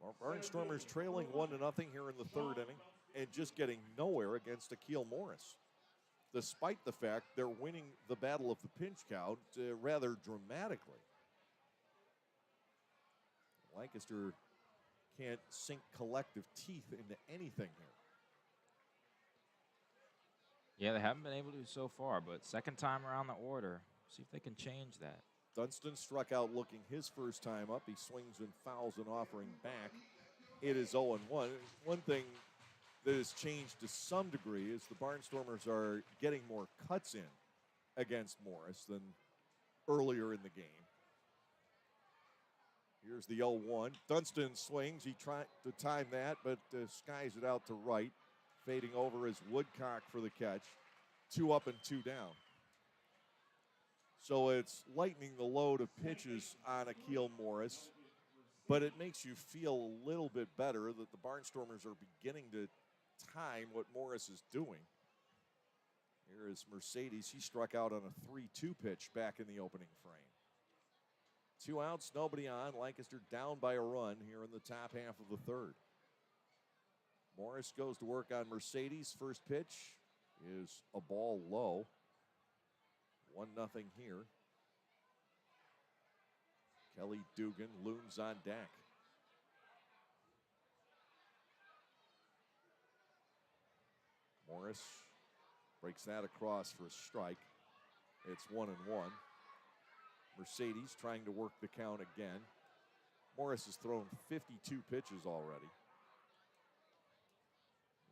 Our Barnstormers trailing 1-0 here in the 3rd inning and just getting nowhere against Akil Morris, despite the fact they're winning the battle of the pinch count rather dramatically. Lancaster can't sink collective teeth into anything here. Yeah, they haven't been able to so far, but second time around the order, see if they can change that. Dunston struck out looking his first time up. He swings and fouls an offering back. It is 0-1. One thing that has changed to some degree is the Barnstormers are getting more cuts in against Morris than earlier in the game. Here's the 0-1. Dunston swings. He tried to time that, but skies it out to right. Fading over is Woodcock for the catch. 2 up and 2 down. So it's lightening the load of pitches on Akil Morris. but it makes you feel a little bit better that the Barnstormers are beginning to time what Morris is doing. Here is Mercedes. He struck out on a 3-2 pitch back in the opening frame. 2 outs, nobody on. Lancaster down by a run here in the top half of the third. Morris goes to work on Mercedes. First pitch is a ball low. 1-0 here. Kelly Dugan looms on deck. Morris breaks that across for a strike. It's 1-1. Mercedes trying to work the count again. Morris has thrown 52 pitches already.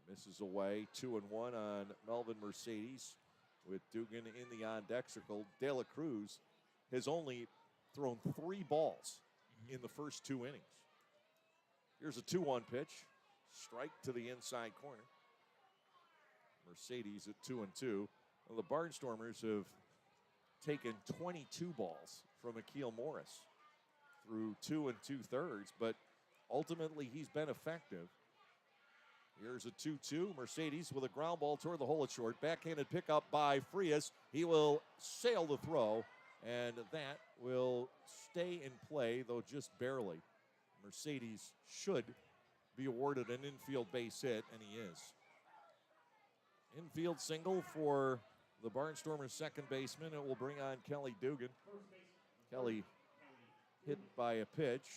Misses away. 2-1 on Melvin Mercedes with Dugan in the on-deck circle. De La Cruz has only thrown 3 balls in the first 2 innings. Here's a 2-1 pitch. Strike to the inside corner. Mercedes at 2-2. Well, the Barnstormers have taken 22 balls from Akil Morris through 2 2/3, but ultimately he's been effective. Here's a 2-2. Mercedes with a ground ball toward the hole at short. Backhanded pickup by Frias. He will sail the throw, and that will stay in play, though just barely. Mercedes should be awarded an infield base hit, and he is. Infield single for the Barnstormers' second baseman. It will bring on Kelly Dugan. Kelly hit by a pitch.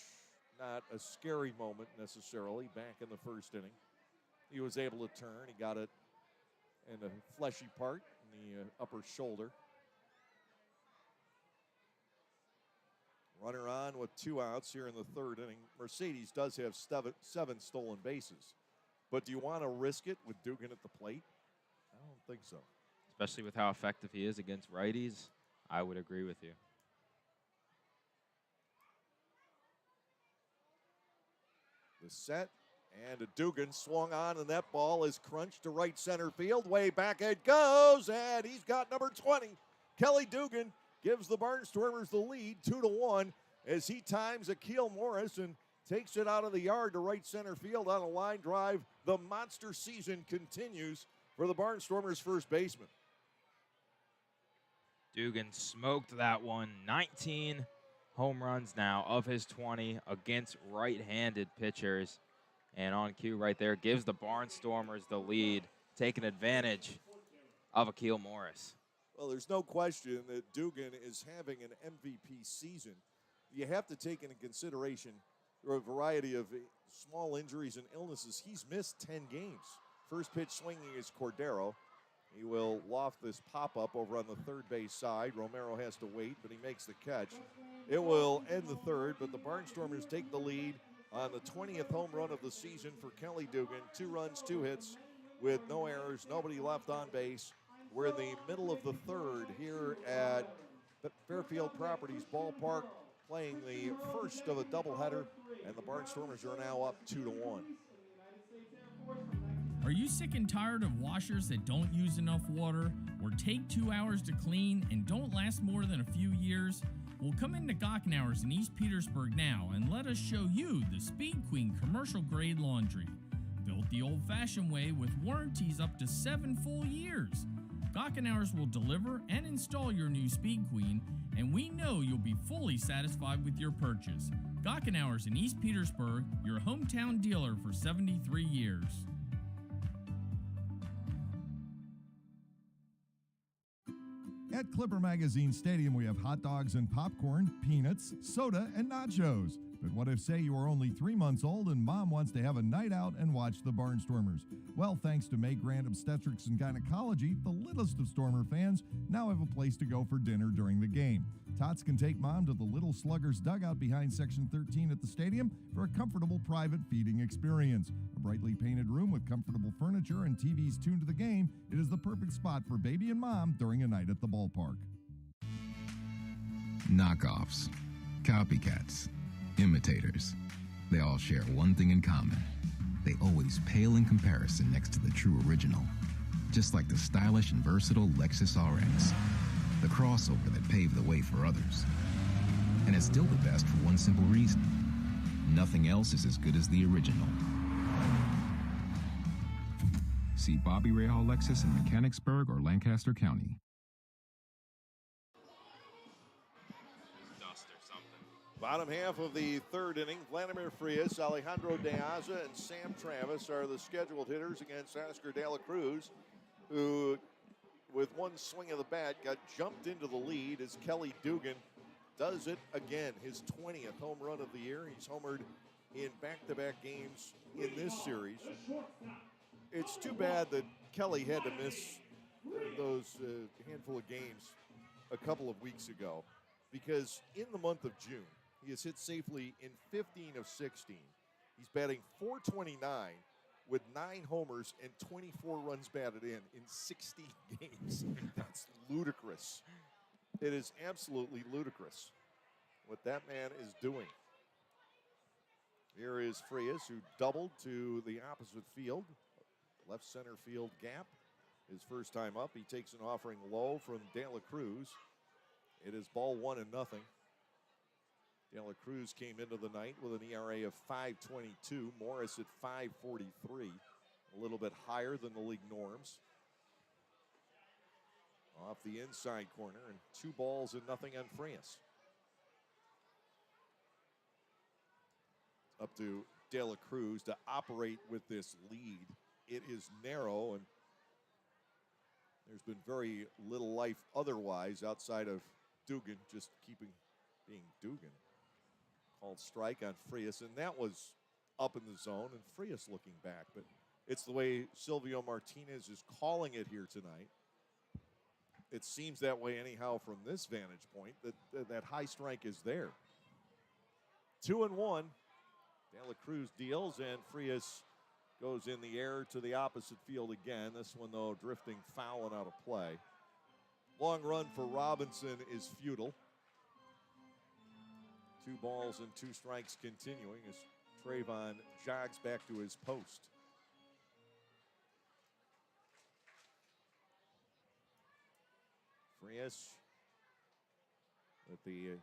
Not a scary moment necessarily back in the first inning. He was able to turn. He got it in the fleshy part in the upper shoulder. Runner on with 2 outs here in the third inning. Mercedes does have 7 stolen bases. But do you want to risk it with Dugan at the plate? I don't think so. Especially with how effective he is against righties, I would agree with you. The set, and a Dugan swung on, and that ball is crunched to right center field. Way back it goes, and he's got number 20. Kelly Dugan gives the Barnstormers the lead 2-1 as he times Akil Morris and takes it out of the yard to right center field on a line drive. The monster season continues for the Barnstormers' first baseman. Dugan smoked that one. 19 home runs now of his 20 against right-handed pitchers. And on cue right there, gives the Barnstormers the lead, taking advantage of Akil Morris. Well, there's no question that Dugan is having an MVP season. You have to take into consideration a variety of small injuries and illnesses. He's missed 10 games. First pitch swinging is Cordero. He will loft this pop-up over on the third base side. Romero has to wait, but he makes the catch. It will end the third, but the Barnstormers take the lead on the 20th home run of the season for Kelly Dugan. 2 runs, 2 hits with no errors, nobody left on base. We're in the middle of the third here at Fairfield Properties Ballpark, playing the first of a doubleheader, and the Barnstormers are now up 2-1. Are you sick and tired of washers that don't use enough water or take 2 hours to clean and don't last more than a few years? Well, come into Gockenauer's in East Petersburg now and let us show you the Speed Queen commercial grade laundry. Built the old-fashioned way with warranties up to 7 full years. Gockenauer's will deliver and install your new Speed Queen, and we know you'll be fully satisfied with your purchase. Gockenauer's in East Petersburg, your hometown dealer for 73 years. At Clipper Magazine Stadium, we have hot dogs and popcorn, peanuts, soda, and nachos. But what if, say, you are only 3 months old and mom wants to have a night out and watch the Barnstormers? Well, thanks to May Grant Obstetrics and Gynecology, the littlest of Stormer fans now have a place to go for dinner during the game. Tots can take mom to the Little Sluggers dugout behind Section 13 at the stadium for a comfortable private feeding experience. A brightly painted room with comfortable furniture and TVs tuned to the game, it is the perfect spot for baby and mom during a night at the ballpark. Knockoffs, copycats, imitators. They all share one thing in common. They always pale in comparison next to the true original. Just like the stylish and versatile Lexus RX. The crossover that paved the way for others. And it's still the best for one simple reason. nothing else is as good as the original. See Bobby Rahal Lexus in Mechanicsburg or Lancaster County. Dust or something. Bottom half of the third inning, Vladimir Frias, Alejandro De Aza, and Sam Travis are the scheduled hitters against Oscar De La Cruz, who, with one swing of the bat, got jumped into the lead as Kelly Dugan does it again. His 20th home run of the year. He's homered in back-to-back games in this series. It's too bad that Kelly had to miss those handful of games a couple of weeks ago, because in the month of June, he has hit safely in 15 of 16. He's batting .429 with 9 homers and 24 runs batted in 16 games. That's ludicrous. It is absolutely ludicrous what that man is doing. Here is Frias, who doubled to the opposite field. Left center field gap. His first time up, he takes an offering low from De La Cruz. It is ball 1-0. De La Cruz came into the night with an ERA of .522. Morris at .543. A little bit higher than the league norms. Off the inside corner, and 2-0 on Frias. Up to De La Cruz to operate with this lead. It is narrow, and there's been very little life otherwise outside of Dugan just being Dugan. Called strike on Frias, and that was up in the zone, and Frias looking back. But it's the way Silvio Martinez is calling it here tonight. It seems that way anyhow from this vantage point, that high strike is there. 2-1. De La Cruz deals, and Frias goes in the air to the opposite field again. This one, though, drifting foul and out of play. Long run for Robinson is futile. 2 balls and 2 strikes continuing as Trayvon jogs back to his post. Frias with the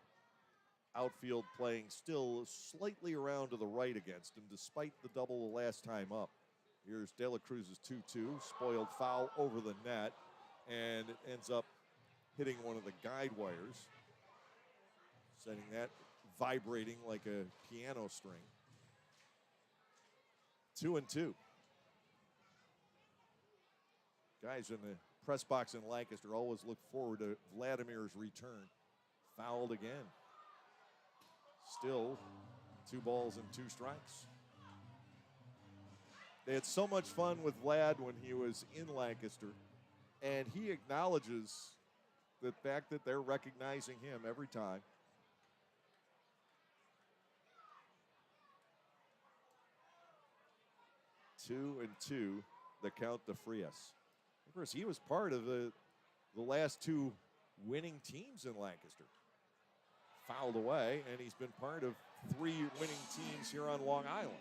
outfield playing still slightly around to the right against him, despite the double the last time up. Here's De La Cruz's 2-2, spoiled foul over the net, and it ends up hitting one of the guide wires, setting that vibrating like a piano string. 2-2. Guys in the press box in Lancaster always look forward to Vladimir's return. Fouled again. Still 2 balls and 2 strikes. They had so much fun with Vlad when he was in Lancaster, and he acknowledges the fact that they're recognizing him every time. 2-2, the count to Frias. Of course, he was part of the last 2 winning teams in Lancaster. Fouled away, and he's been part of 3 winning teams here on Long Island.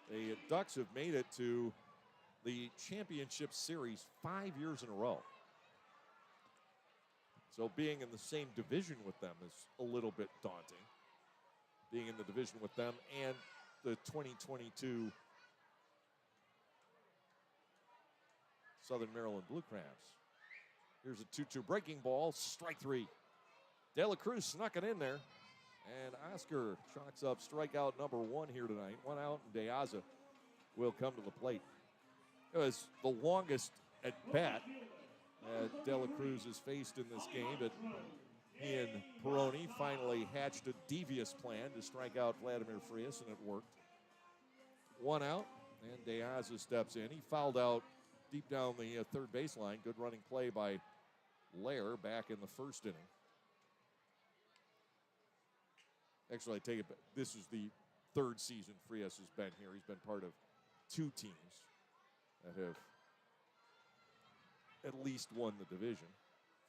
The Ducks have made it to the championship series 5 years in a row. So being in the same division with them is a little bit daunting. Being in the division with them and the 2022 Southern Maryland Blue Crabs. Here's a 2-2 breaking ball, strike 3. De La Cruz snuck it in there, and Oscar chalks up strikeout number 1 here tonight. 1 out, and De Aza will come to the plate. It was the longest at bat that De La Cruz has faced in this game, but he and Peroni finally hatched a devious plan to strike out Vladimir Frias, and it worked. 1 out, and De Aza steps in. He fouled out deep down the third baseline. Good running play by Lair back in the first inning. Actually, I take it back. This is the 3rd season Frias has been here. He's been part of 2 teams that have at least won the division.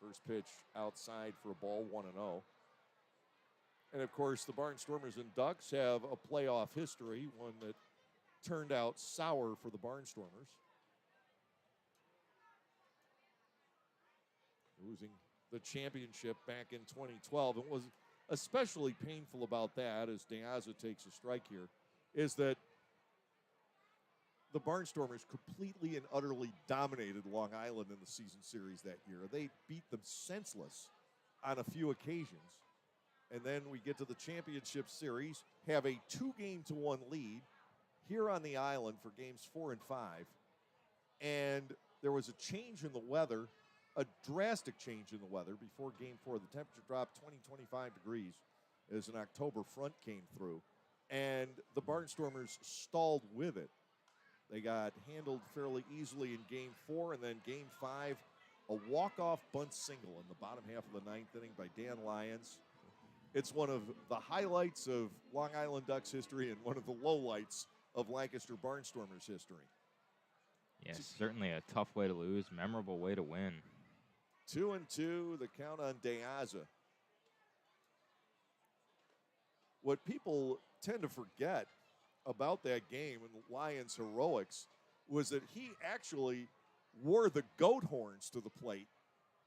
First pitch outside for a ball, 1-0. And, of course, the Barnstormers and Ducks have a playoff history, one that turned out sour for the Barnstormers. Losing the championship back in 2012. It was especially painful about that, as Deaza takes a strike here, is that the Barnstormers completely and utterly dominated Long Island in the season series that year. They beat them senseless on a few occasions. And then we get to the championship series, have a 2-1 lead here on the island for games 4 and 5. And there was a change in the weather, a drastic change in the weather before game 4. The temperature dropped 20, 25 degrees as an October front came through. And the Barnstormers stalled with it. They got handled fairly easily in game 4, and then game 5, a walk-off bunt single in the bottom half of the 9th inning by Dan Lyons. It's one of the highlights of Long Island Ducks history and one of the lowlights of Lancaster Barnstormers history. Yes, certainly a tough way to lose, memorable way to win. 2-2, the count on Deaza. What people tend to forget about that game and Lions' heroics was that he actually wore the goat horns to the plate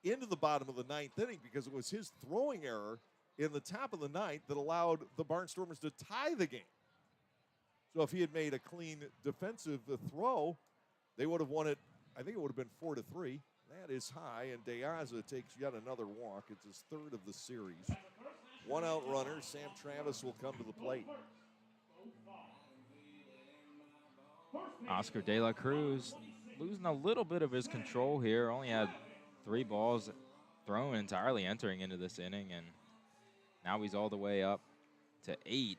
into the bottom of the 9th inning because it was his throwing error in the top of the 9th that allowed the Barnstormers to tie the game. So if he had made a clean defensive throw, they would have won it. I think it would have been 4-3. That is high, and Deaza takes yet another walk. It's his 3rd of the series. 1-out runner, Sam Travis will come to the plate. Oscar De La Cruz losing a little bit of his control here. Only had 3 balls thrown entirely entering into this inning, and now he's all the way up to 8.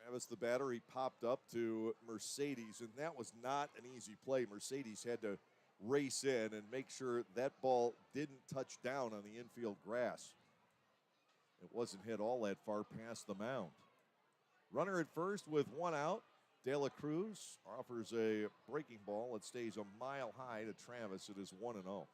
Travis, the batter, he popped up to Mercedes, and that was not an easy play. Mercedes had to race in and make sure that ball didn't touch down on the infield grass. It wasn't hit all that far past the mound. Runner at first with 1 out. De La Cruz offers a breaking ball. It stays a mile high to Travis. It is 1-0.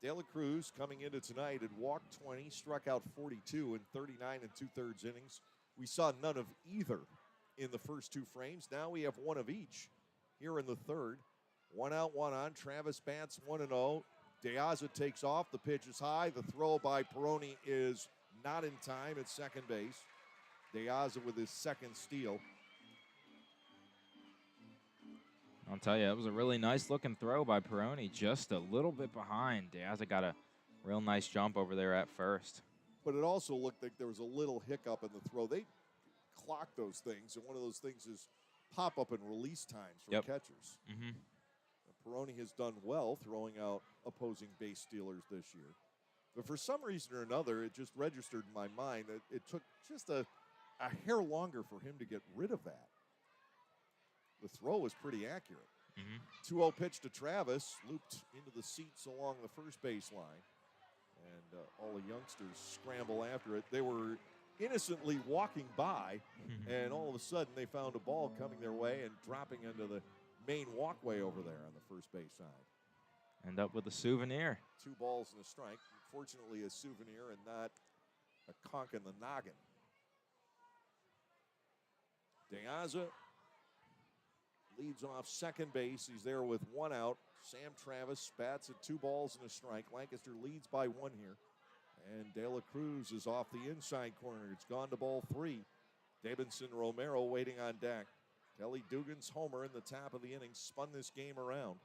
De La Cruz coming into tonight had walked 20, struck out 42 in 39 2/3 innings. We saw none of either in the first 2 frames. Now we have 1 of each here in the 3rd. 1 out, 1 on. Travis bats 1-0. Deaza takes off. The pitch is high. The throw by Peroni is not in time at second base. Deaza with his 2nd steal. I'll tell you, it was a really nice-looking throw by Peroni, just a little bit behind. Deaza got a real nice jump over there at first. But it also looked like there was a little hiccup in the throw. They clock those things, and one of those things is pop-up and release times for catchers. Peroni has done well throwing out opposing base stealers this year. But for some reason or another, it just registered in my mind that it took just a hair longer for him to get rid of that. The throw was pretty accurate. 2-0 pitch to Travis, looped into the seats along the first base line. And all the youngsters scramble after it. They were innocently walking by, and all of a sudden they found a ball coming their way and dropping into the main walkway over there on the first base side. End up with a souvenir. 2 balls and a strike. Fortunately, a souvenir and not a conk in the noggin. Deaza leads off second base. He's there with 1 out. Sam Travis bats at 2 balls and a strike. Lancaster leads by 1 here. And De La Cruz is off the inside corner. It's gone to ball 3. Davidson Romero waiting on deck. Kelly Dugan's homer in the top of the inning spun this game around.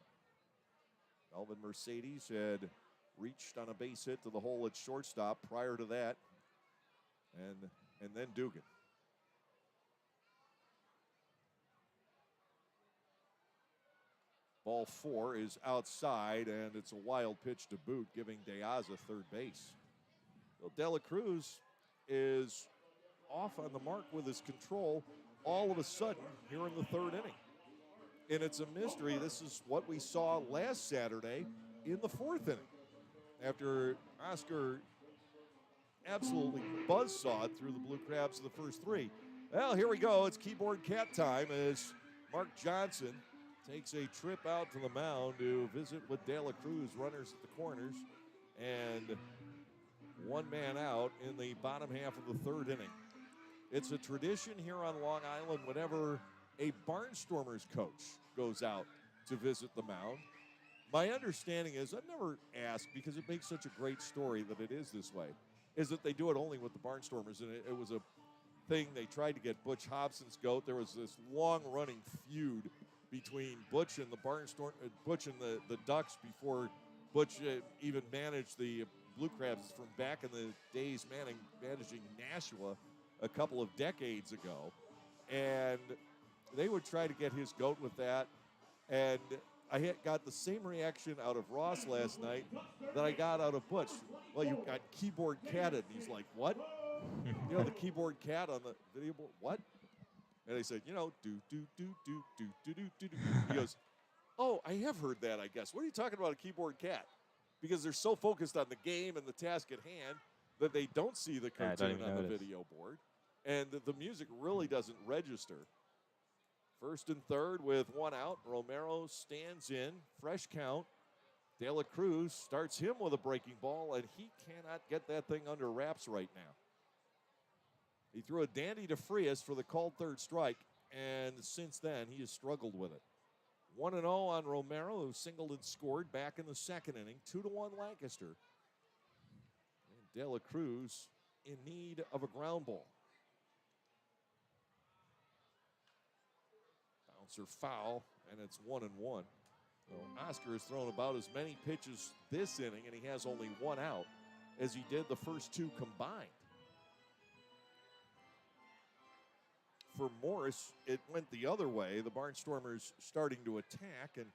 Melvin Mercedes had reached on a base hit to the hole at shortstop prior to that. And then Dugan. Ball 4 is outside, and it's a wild pitch to boot, giving Deaza third base. Well, De La Cruz is off on the mark with his control all of a sudden here in the 3rd inning. And it's a mystery. This is what we saw last Saturday in the 4th inning. After Oscar absolutely buzzsawed through the Blue Crabs of the first 3. Well, here we go. It's keyboard cat time as Mark Johnson takes a trip out to the mound to visit with De La Cruz, runners at the corners, and 1 man out in the bottom half of the 3rd inning. It's a tradition here on Long Island whenever a Barnstormers coach goes out to visit the mound. My understanding is, I've never asked because it makes such a great story that it is this way, is that they do it only with the Barnstormers. And it was a thing they tried to get Butch Hobson's goat. There was this long-running feud between Butch and the Butch and the Ducks before Butch even managed the Blue Crabs from back in the days managing Nashua a couple of decades ago. And they would try to get his goat with that. And I got the same reaction out of Ross last night that I got out of Butch. Well, you got keyboard catted. And he's like, what? You know, the keyboard cat on the video board? What? And I said, you know, do, do, do, do, do, do, do, do, do. He goes, oh, I have heard that, I guess. What are you talking about, a keyboard cat? Because they're so focused on the game and the task at hand that they don't see the cartoon on the video board. And the music really doesn't register. First and third with one out. Romero stands in. Fresh count. De La Cruz starts him with a breaking ball, and he cannot get that thing under wraps right now. He threw a dandy to Frias for the called third strike, and since then he has struggled with it. 1-0 on Romero, who singled and scored back in the second inning. 2-1 Lancaster. And De La Cruz in need of a ground ball. Bouncer foul, and it's 1-1. So Oscar has thrown about as many pitches this inning, and he has only one out, as he did the first two combined. For Morris, it went the other way. The Barnstormers starting to attack and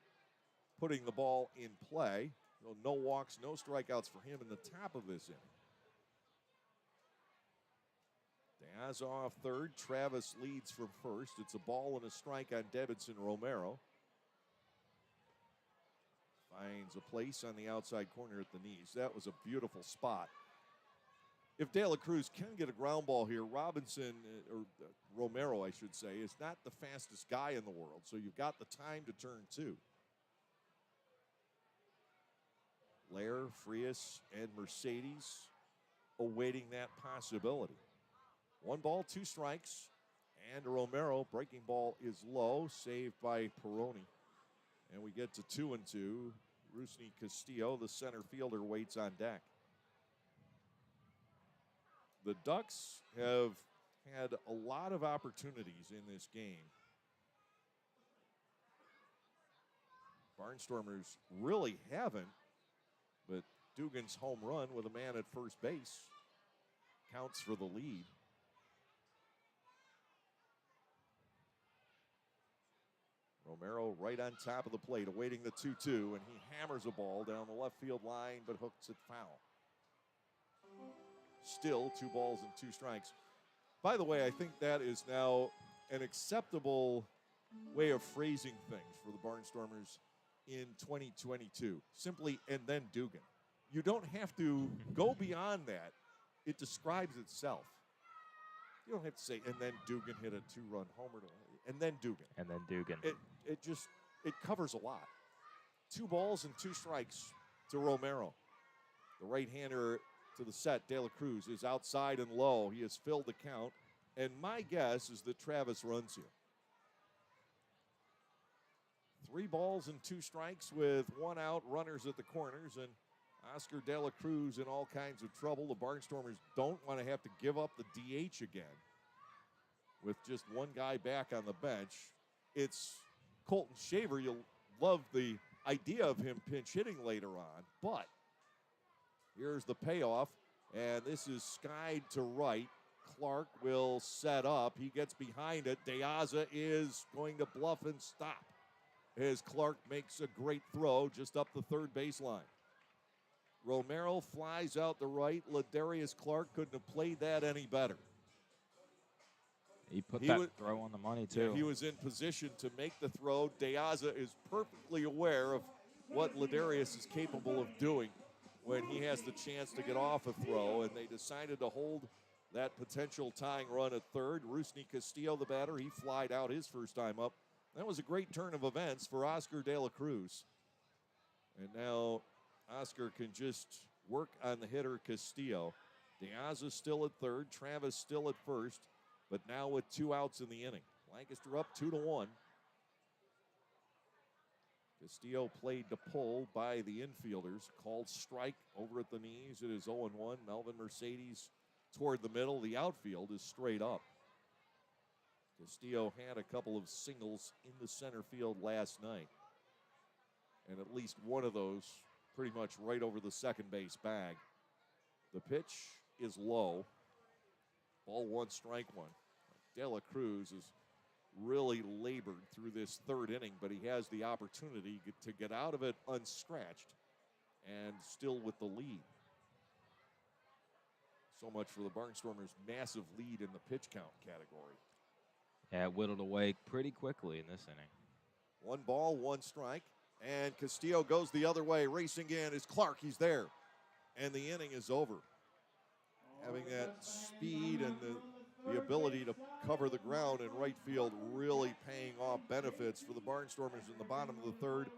putting the ball in play. So no walks, no strikeouts for him in the top of this inning. Diaz off third. Travis leads from first. It's a ball and a strike on Davidson Romero. Finds a place on the outside corner at the knees. That was a beautiful spot. If De La Cruz can get a ground ball here, Robinson, or Romero, I should say, is not the fastest guy in the world, so you've got the time to turn two. Lair, Frias, and Mercedes awaiting that possibility. 1 ball, 2 strikes, and Romero, breaking ball is low, saved by Peroni. And we get to 2-2. Rusney Castillo, the center fielder, waits on deck. The Ducks have had a lot of opportunities in this game. Barnstormers really haven't, but Dugan's home run with a man at first base counts for the lead. Romero right on top of the plate, awaiting the 2-2, and he hammers a ball down the left field line, but hooks it foul. Still 2 balls and 2 strikes. By the way, I think that is now an acceptable way of phrasing things for the Barnstormers in 2022. Simply, and then Dugan. You don't have to go beyond that. It describes itself. You don't have to say, and then Dugan hit a 2-run homer, and then Dugan. And then Dugan. It covers a lot. 2 balls and 2 strikes to Romero. The right-hander to the set, De La Cruz, is outside and low. He has filled the count, and my guess is that Travis runs here. 3 balls and 2 strikes with 1 out, runners at the corners, and Oscar De La Cruz in all kinds of trouble. The Barnstormers don't want to have to give up the DH again with just 1 guy back on the bench. It's Colton Shaver. You'll love the idea of him pinch hitting later on, but here's the payoff, and this is skied to right. Clark will set up. He gets behind it. Deaza is going to bluff and stop as Clark makes a great throw just up the third baseline. Romero flies out the right. Ladarius Clark couldn't have played that any better. He put that throw on the money, too. Yeah, he was in position to make the throw. Deaza is perfectly aware of what Ladarius is capable of doing when he has the chance to get off a throw, and they decided to hold that potential tying run at third. Rusney Castillo, the batter, he flied out his first time up. That was a great turn of events for Oscar De La Cruz. And now Oscar can just work on the hitter Castillo. Deaza still at third, Travis still at first, but now with 2 outs in the inning. Lancaster up 2-1. Castillo played to pull by the infielders. Called strike over at the knees. It is 0-1. Melvin Mercedes toward the middle. The outfield is straight up. Castillo had a couple of singles in the center field last night. And at least one of those pretty much right over the second base bag. The pitch is low. Ball one, strike one. De La Cruz has really labored through this third inning, but he has the opportunity to get out of it unscratched and still with the lead. So much for the Barnstormers' massive lead in the pitch count category. Yeah, it whittled away pretty quickly in this inning. 1 ball, 1 strike. And Castillo goes the other way. Racing in is Clark. He's there. And the inning is over. Having that speed and the ability to cover the ground in right field really paying off benefits for the Barnstormers in the bottom of the third.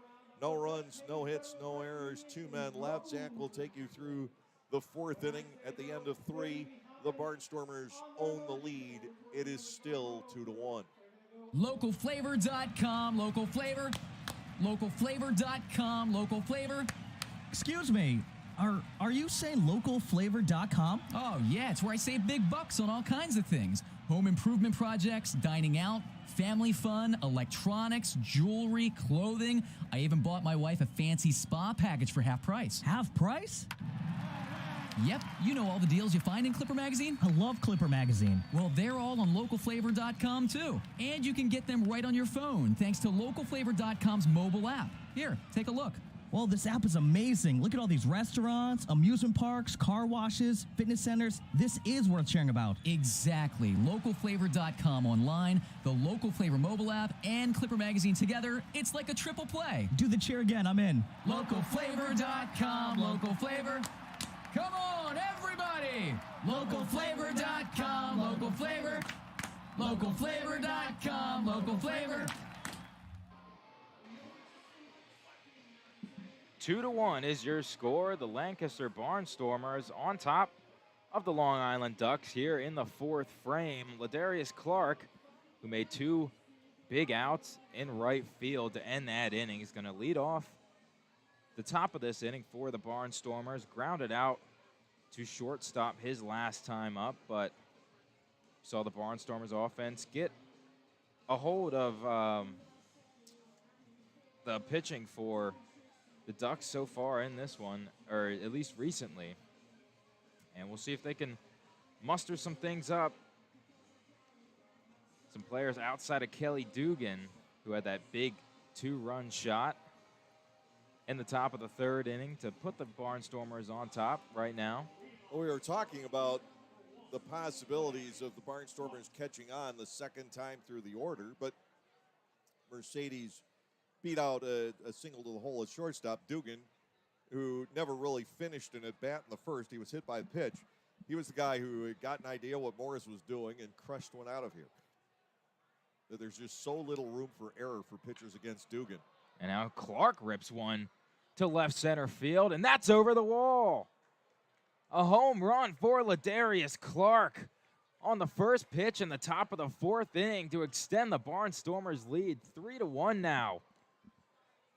No runs, no hits, no errors. 2 men left. Zach will take you through the 4th inning. At the end of 3, the Barnstormers own the lead. It is still 2-1. Localflavor.com, local flavor. Localflavor.com, local flavor. Excuse me, are you saying localflavor.com? Oh, yeah, it's where I save big bucks on all kinds of things. Home improvement projects, dining out, family fun, electronics, jewelry, clothing. I even bought my wife a fancy spa package for half price. Half price? Yep, you know all the deals you find in Clipper Magazine? I love Clipper Magazine. Well, they're all on localflavor.com too. And you can get them right on your phone thanks to localflavor.com's mobile app. Here, take a look. Well, this app is amazing. Look at all these restaurants, amusement parks, car washes, fitness centers. This is worth sharing about. Exactly. Localflavor.com online, the Local Flavor mobile app, and Clipper Magazine together. It's like a triple play. Do the cheer again. I'm in. Localflavor.com, local flavor. Come on, everybody! Localflavor.com, local flavor. Localflavor.com, local flavor. 2-1 is your score. The Lancaster Barnstormers on top of the Long Island Ducks here in the 4th frame. Ladarius Clark, who made 2 big outs in right field to end that inning, is going to lead off the top of this inning for the Barnstormers. Grounded out to shortstop his last time up, but saw the Barnstormers offense get a hold of the pitching for the Ducks so far in this one, or at least recently. And we'll see if they can muster some things up. Some players outside of Kelly Dugan, who had that big 2-run shot in the top of the 3rd inning to put the Barnstormers on top right now. Well, we were talking about the possibilities of the Barnstormers catching on the second time through the order, but Mercedes beat out a single to the hole at shortstop. Dugan, who never really finished an at-bat in the first. He was hit by the pitch. He was the guy who had got an idea what Morris was doing and crushed one out of here. There's just so little room for error for pitchers against Dugan. And now Clark rips one to left center field, and that's over the wall. A home run for Ladarius Clark on the first pitch in the top of the 4th inning to extend the Barnstormers' lead. 3-1 now.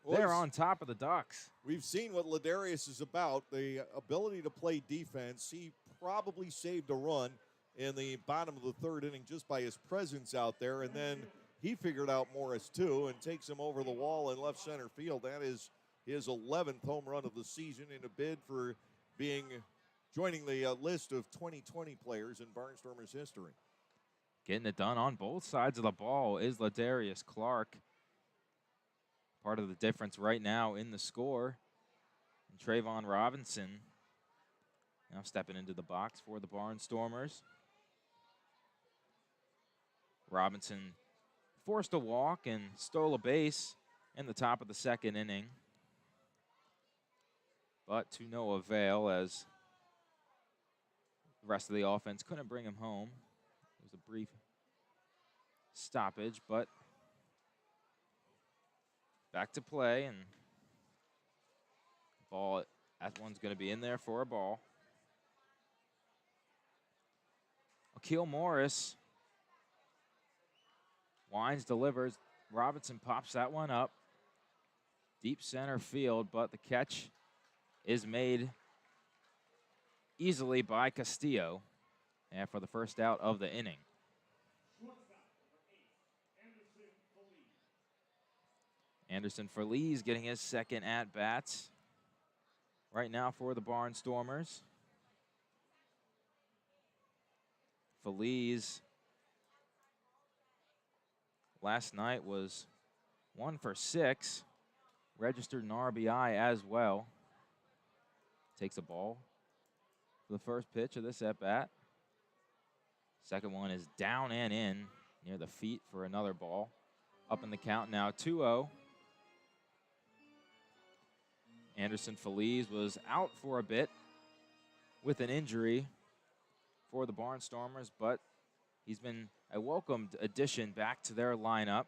Well, they're on top of the Ducks. We've seen what Ladarius is about, the ability to play defense. He probably saved a run in the bottom of the 3rd inning just by his presence out there, and then he figured out Morris too and takes him over the wall in left center field. That is his 11th home run of the season in a bid for joining the list of 2020 players in Barnstormers history. Getting it done on both sides of the ball is Ladarius Clark. Part of the difference right now in the score. And Trayvon Robinson now stepping into the box for the Barnstormers. Robinson forced a walk and stole a base in the top of the 2nd inning. But to no avail, as the rest of the offense couldn't bring him home. It was a brief stoppage, but back to play, and ball, that one's going to be in there for a ball. Akil Morris winds, delivers. Robinson pops that one up. deep center field, but the catch is made easily by Castillo, and for the first out of the inning. Anderson Feliz getting his second at-bats right now for the Barnstormers. Feliz last night was 1 for 6, registered an RBI as well. Takes a ball for the first pitch of this at-bat. Second one is down and in near the feet for another ball. Up in the count now, 2-0. Anderson Feliz was out for a bit with an injury for the Barnstormers, but he's been a welcomed addition back to their lineup.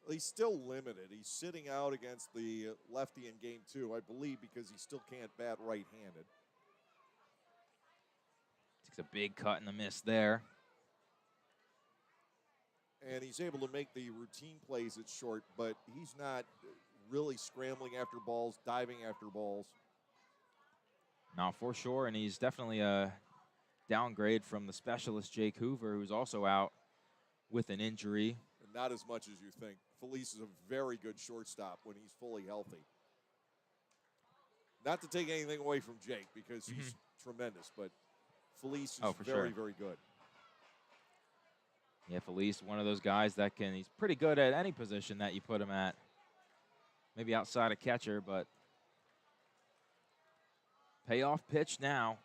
He's still limited. He's sitting out against the lefty in game 2, I believe, because he still can't bat right-handed. Takes a big cut in the miss there. And he's able to make the routine plays at short, but he's not really scrambling after balls, diving after balls. No, for sure, and he's definitely a downgrade from the specialist Jake Hoover, who's also out with an injury. And not as much as you think. Felice is a very good shortstop when he's fully healthy. Not to take anything away from Jake, because he's tremendous, but Felice is very, very good. Yeah, Felice, one of those guys that he's pretty good at any position that you put him at. Maybe outside of catcher, but payoff pitch now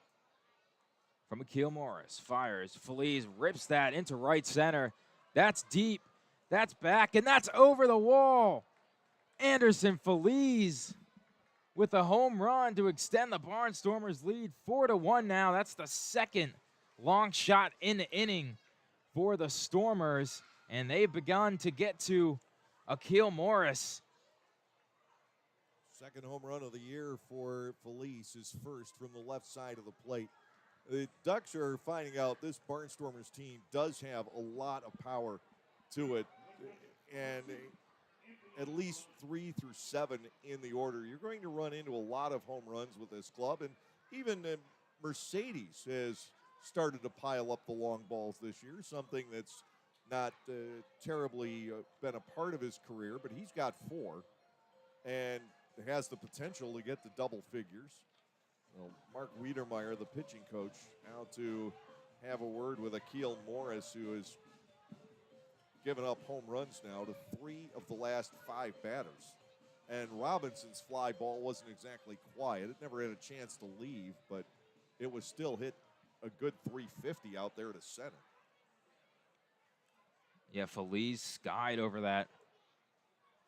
from Akil Morris. Fires. Feliz rips that into right center. That's deep. That's back, and that's over the wall. Anderson Feliz with a home run to extend the Barnstormers' lead 4-1 now. That's the second long shot in the inning for the Stormers, and they've begun to get to Akil Morris. Second home run of the year for Felice, his first from the left side of the plate. The Ducks are finding out this Barnstormers team does have a lot of power to it, and at least 3 through 7 in the order. You're going to run into a lot of home runs with this club, and even Mercedes has started to pile up the long balls this year, something that's not terribly been a part of his career, but he's got 4 and has the potential to get to double figures. Well, Mark Wiedermeyer, the pitching coach, now to have a word with Akil Morris, who has given up home runs now to 3 of the last 5 batters. And Robinson's fly ball wasn't exactly quiet. It never had a chance to leave, but it was still hit a good 350 out there to center. Yeah, Feliz skied over that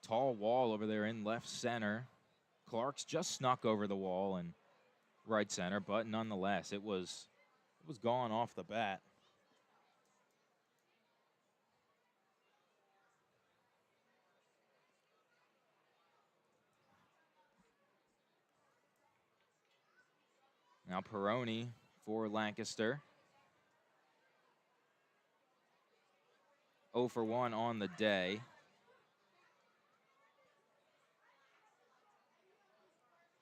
tall wall over there in left center. Clark's just snuck over the wall in right center, but nonetheless, it was gone off the bat. Now Peroni for Lancaster. 0 for 1 on the day.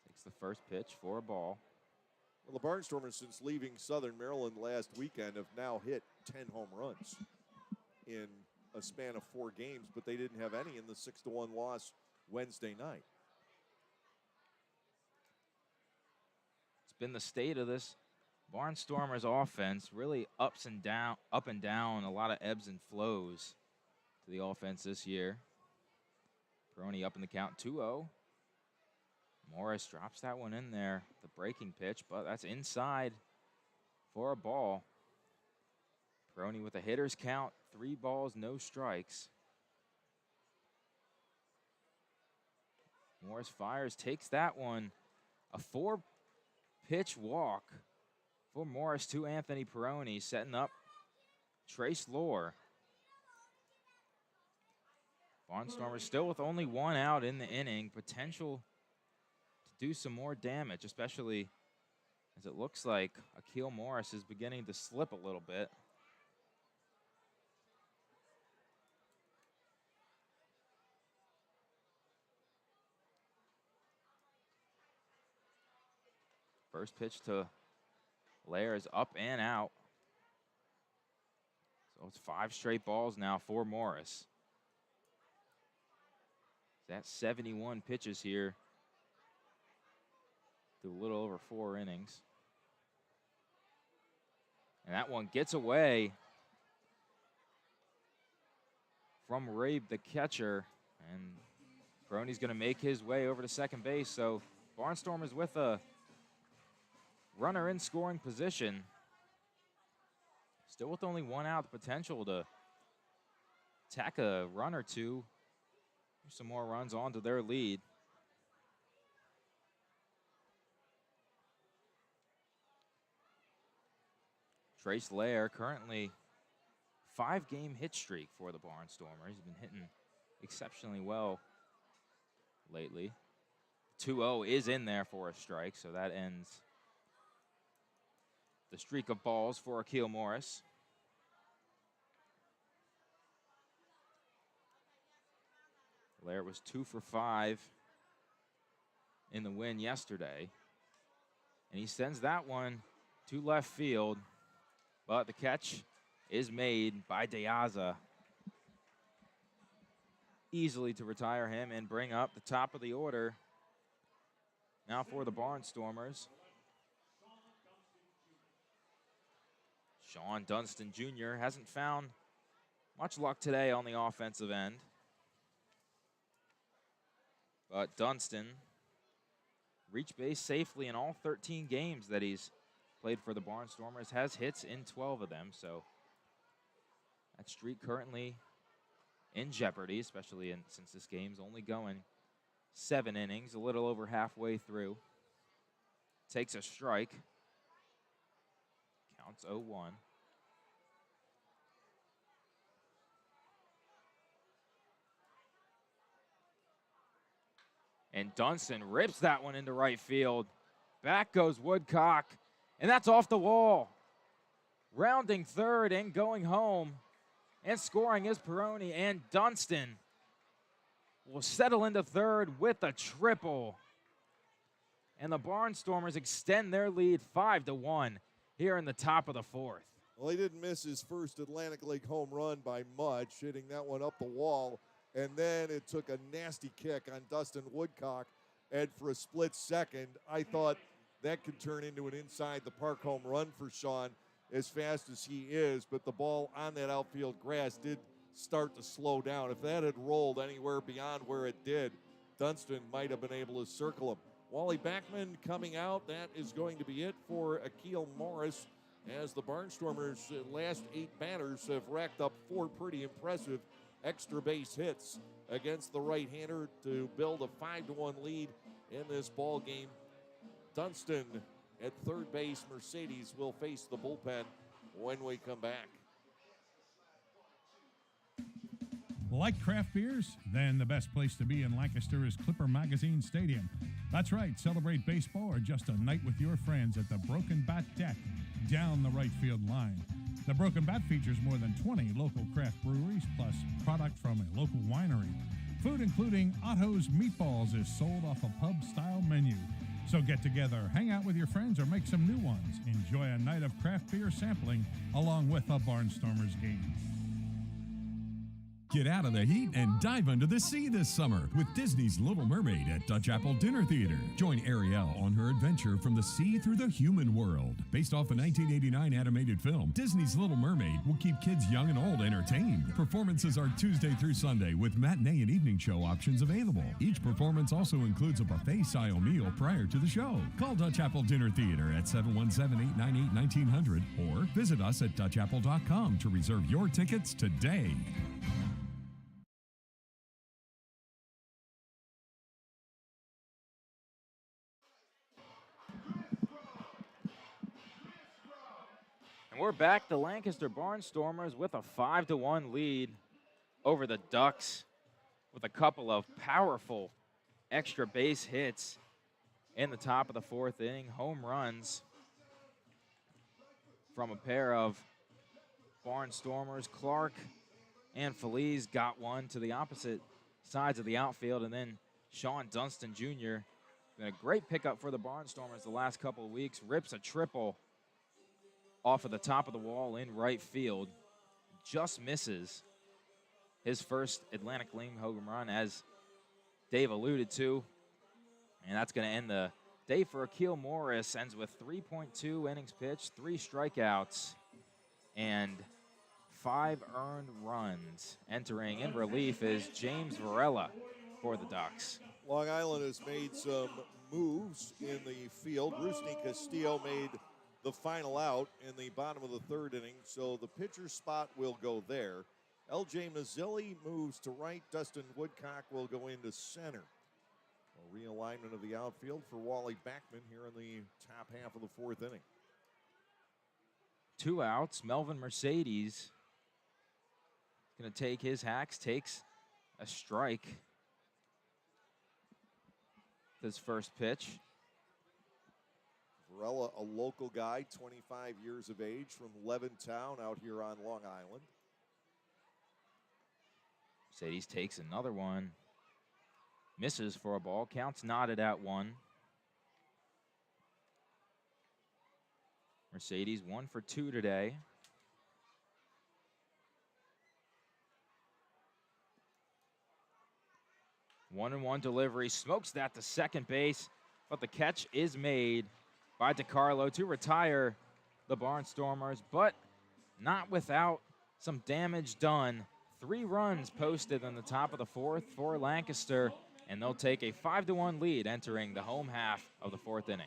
Takes the first pitch for a ball. Well, the Barnstormers, since leaving Southern Maryland last weekend, have now hit 10 home runs in a span of 4 games, but they didn't have any in the 6-1 loss Wednesday night. It's been the state of this Barnstormers offense, really up and down, a lot of ebbs and flows to the offense this year. Peroni up in the count, 2-0. Morris drops that one in there, the breaking pitch, but that's inside for a ball. Peroni with a hitter's count, 3 balls, no strikes. Morris fires, takes that one. A 4-pitch walk for Morris to Anthony Peroni, setting up Trace Lohr. Barnstormers still with only 1 out in the inning. Potential to do some more damage, especially as it looks like Akil Morris is beginning to slip a little bit. First pitch to Lair is up and out. So it's 5 straight balls now for Morris. That's 71 pitches here through a little over 4 innings. And that one gets away from Rabe, the catcher. And Peroni's going to make his way over to second base. So Barnstormers with a runner in scoring position. Still with only 1 out, the potential to tack a run or two. Some more runs onto their lead. Trace Lair currently 5-game hit streak for the Barnstormers. He's been hitting exceptionally well lately. 2-0 is in there for a strike, so that ends the streak of balls for Akil Morris. Lair was 2 for 5 in the win yesterday. And he sends that one to left field. But the catch is made by Deaza. Easily to retire him and bring up the top of the order. Now for the Barnstormers. Sean Dunston Jr. hasn't found much luck today on the offensive end. But Dunston reached base safely in all 13 games that he's played for the Barnstormers, has hits in 12 of them, so that streak currently in jeopardy, especially since this game's only going 7 innings, a little over halfway through. Takes a strike. Counts 0-1. And Dunston rips that one into right field. Back goes Woodcock, and that's off the wall. Rounding third and going home and scoring is Peroni, and Dunston will settle into third with a triple. And the Barnstormers extend their lead 5-1 here in the top of the 4th. Well, he didn't miss his first Atlantic League home run by much, hitting that one up the wall. And then it took a nasty kick on Dustin Woodcock. And for a split second, I thought that could turn into an inside the park home run for Sean as fast as he is. But the ball on that outfield grass did start to slow down. If that had rolled anywhere beyond where it did, Dunston might have been able to circle him. Wally Backman coming out. That is going to be it for Akil Morris, as the Barnstormers' last 8 batters have racked up 4 pretty impressive extra base hits against the right-hander to build a 5-1 lead in this ball game. Dunston at third base. Mercedes will face the bullpen when we come back. Like craft beers? Then the best place to be in Lancaster is Clipper Magazine Stadium. That's right, celebrate baseball or just a night with your friends at the Broken Bat Deck down the right field line. The Broken Bat features more than 20 local craft breweries, plus product from a local winery. Food including Otto's Meatballs is sold off a pub-style menu. So get together, hang out with your friends, or make some new ones. Enjoy a night of craft beer sampling along with a Barnstormers game. Get out of the heat and dive under the sea this summer with Disney's Little Mermaid at Dutch Apple Dinner Theater. Join Ariel on her adventure from the sea through the human world. Based off the 1989 animated film, Disney's Little Mermaid will keep kids young and old entertained. Performances are Tuesday through Sunday with matinee and evening show options available. Each performance also includes a buffet-style meal prior to the show. Call Dutch Apple Dinner Theater at 717-898-1900 or visit us at DutchApple.com to reserve your tickets today. We're back. The Lancaster Barnstormers with a 5-1 lead over the Ducks with a couple of powerful extra base hits in the top of the 4th inning. Home runs from a pair of Barnstormers. Clark and Feliz got one to the opposite sides of the outfield, and then Sean Dunston Jr. Been a great pickup for the Barnstormers the last couple of weeks. Rips a triple off of the top of the wall in right field. Just misses his first Atlantic League home run, as Dave alluded to. And that's going to end the day for Akil Morris. Ends with 3.2 innings pitched, 3 strikeouts, and 5 earned runs. Entering in relief is James Varela for the Ducks. Long Island has made some moves in the field. Rusney Castillo made the final out in the bottom of the 3rd inning, so the pitcher's spot will go there. L.J. Mazzilli moves to right. Dustin Woodcock will go into center. A realignment of the outfield for Wally Backman here in the top half of the 4th inning. 2 outs. Melvin Mercedes going to take his hacks, takes a strike. His first pitch. Varela, a local guy, 25 years of age, from Levittown out here on Long Island. Mercedes takes another one. Misses for a ball. Counts knotted at 1. Mercedes 1 for 2 today. One-and-one delivery. Smokes that to second base, but the catch is made by DiCarlo to retire the Barnstormers, but not without some damage done. 3 runs posted in the top of the 4th for Lancaster, and they'll take a 5-1 lead entering the home half of the 4th inning.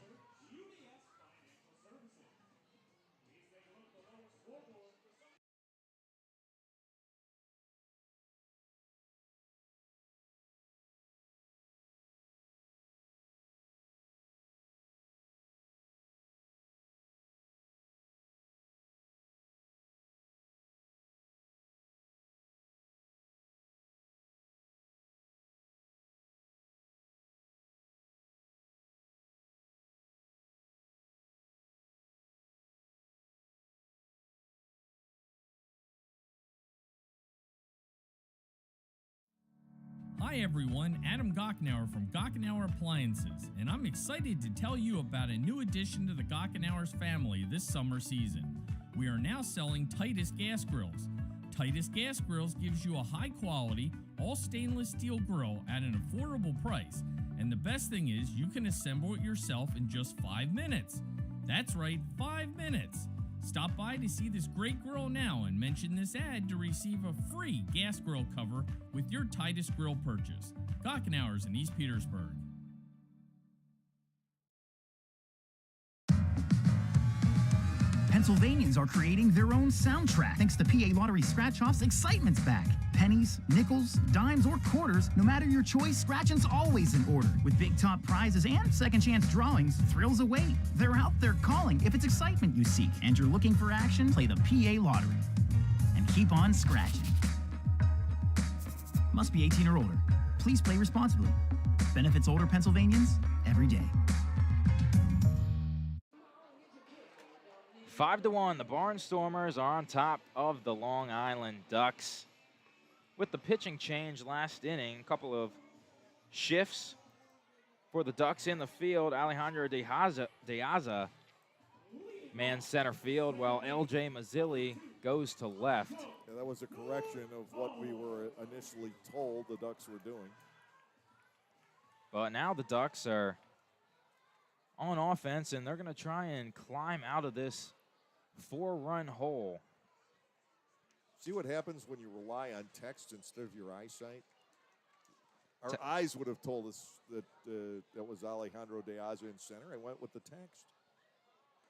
Hi everyone, Adam Gochenauer from Gochenauer Appliances, and I'm excited to tell you about a new addition to the Gochenauers family this summer season. We are now selling Titus Gas Grills. Titus Gas Grills gives you a high quality, all stainless steel grill at an affordable price, and the best thing is you can assemble it yourself in just 5 minutes. That's right, 5 minutes. Stop by to see this great grill now and mention this ad to receive a free gas grill cover with your Titus grill purchase. Gochenauers in East Petersburg. Pennsylvanians are creating their own soundtrack. Thanks to PA Lottery Scratch-Offs, excitement's back. Pennies, nickels, dimes, or quarters, no matter your choice, scratching's always in order. With big top prizes and second chance drawings, thrills await. They're out there calling if it's excitement you seek and you're looking for action, play the PA Lottery. And keep on scratching. Must be 18 or older. Please play responsibly. Benefits older Pennsylvanians every day. 5-1, the Barnstormers are on top of the Long Island Ducks. With the pitching change last inning, a couple of shifts for the Ducks in the field. Alejandro De Aza man center field, while L.J. Mazzilli goes to left. Yeah, that was a correction of what we were initially told the Ducks were doing. But now the Ducks are on offense, and they're going to try and climb out of this 4-run hole. See what happens when you rely on text instead of your eyesight? Our eyes would have told us that that was Alejandro De Aza in center. I went with the text.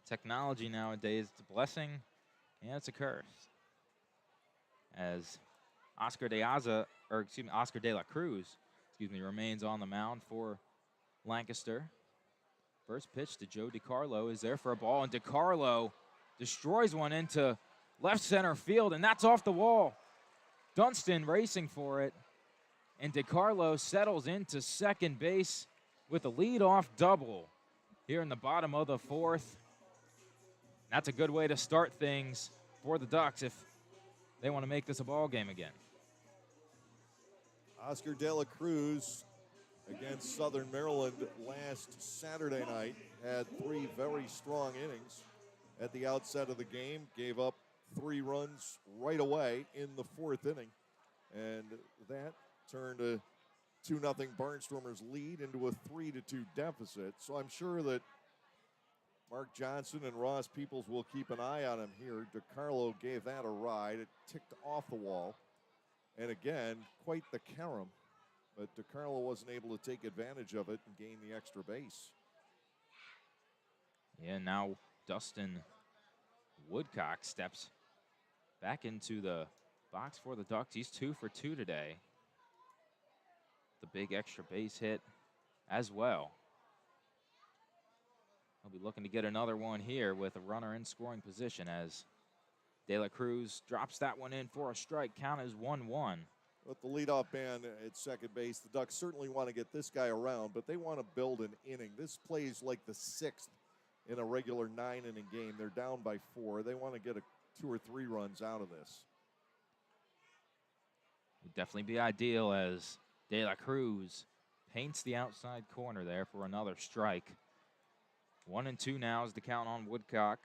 Technology nowadays, it's a blessing and it's a curse. As Oscar De La Cruz, remains on the mound for Lancaster. First pitch to Joe DiCarlo is there for a ball, and DiCarlo destroys one into left center field, and that's off the wall. Dunston racing for it, and DiCarlo settles into second base with a leadoff double here in the bottom of the 4th. That's a good way to start things for the Ducks if they want to make this a ball game again. Oscar De La Cruz against Southern Maryland last Saturday night. Had 3 very strong innings at the outset of the game. Gave up 3 runs right away in the 4th inning. And that turned a 2-0 Barnstormers lead into a 3-2 deficit. So I'm sure that Mark Johnson and Ross Peoples will keep an eye on him here. DiCarlo gave that a ride. It ticked off the wall. And again, quite the carom. But DiCarlo wasn't able to take advantage of it and gain the extra base. Yeah, now Dustin Woodcock steps back into the box for the Ducks. He's 2 for 2 today. The big extra base hit as well. He'll be looking to get another one here with a runner in scoring position as De La Cruz drops that one in for a strike. Count is 1-1. With the leadoff man at second base, the Ducks certainly want to get this guy around, but they want to build an inning. This plays like the 6th in a regular 9-inning game. They're down by 4. They want to get 2 or 3 runs out of this. Would definitely be ideal as De La Cruz paints the outside corner there for another strike. 1-2 now is the count on Woodcock.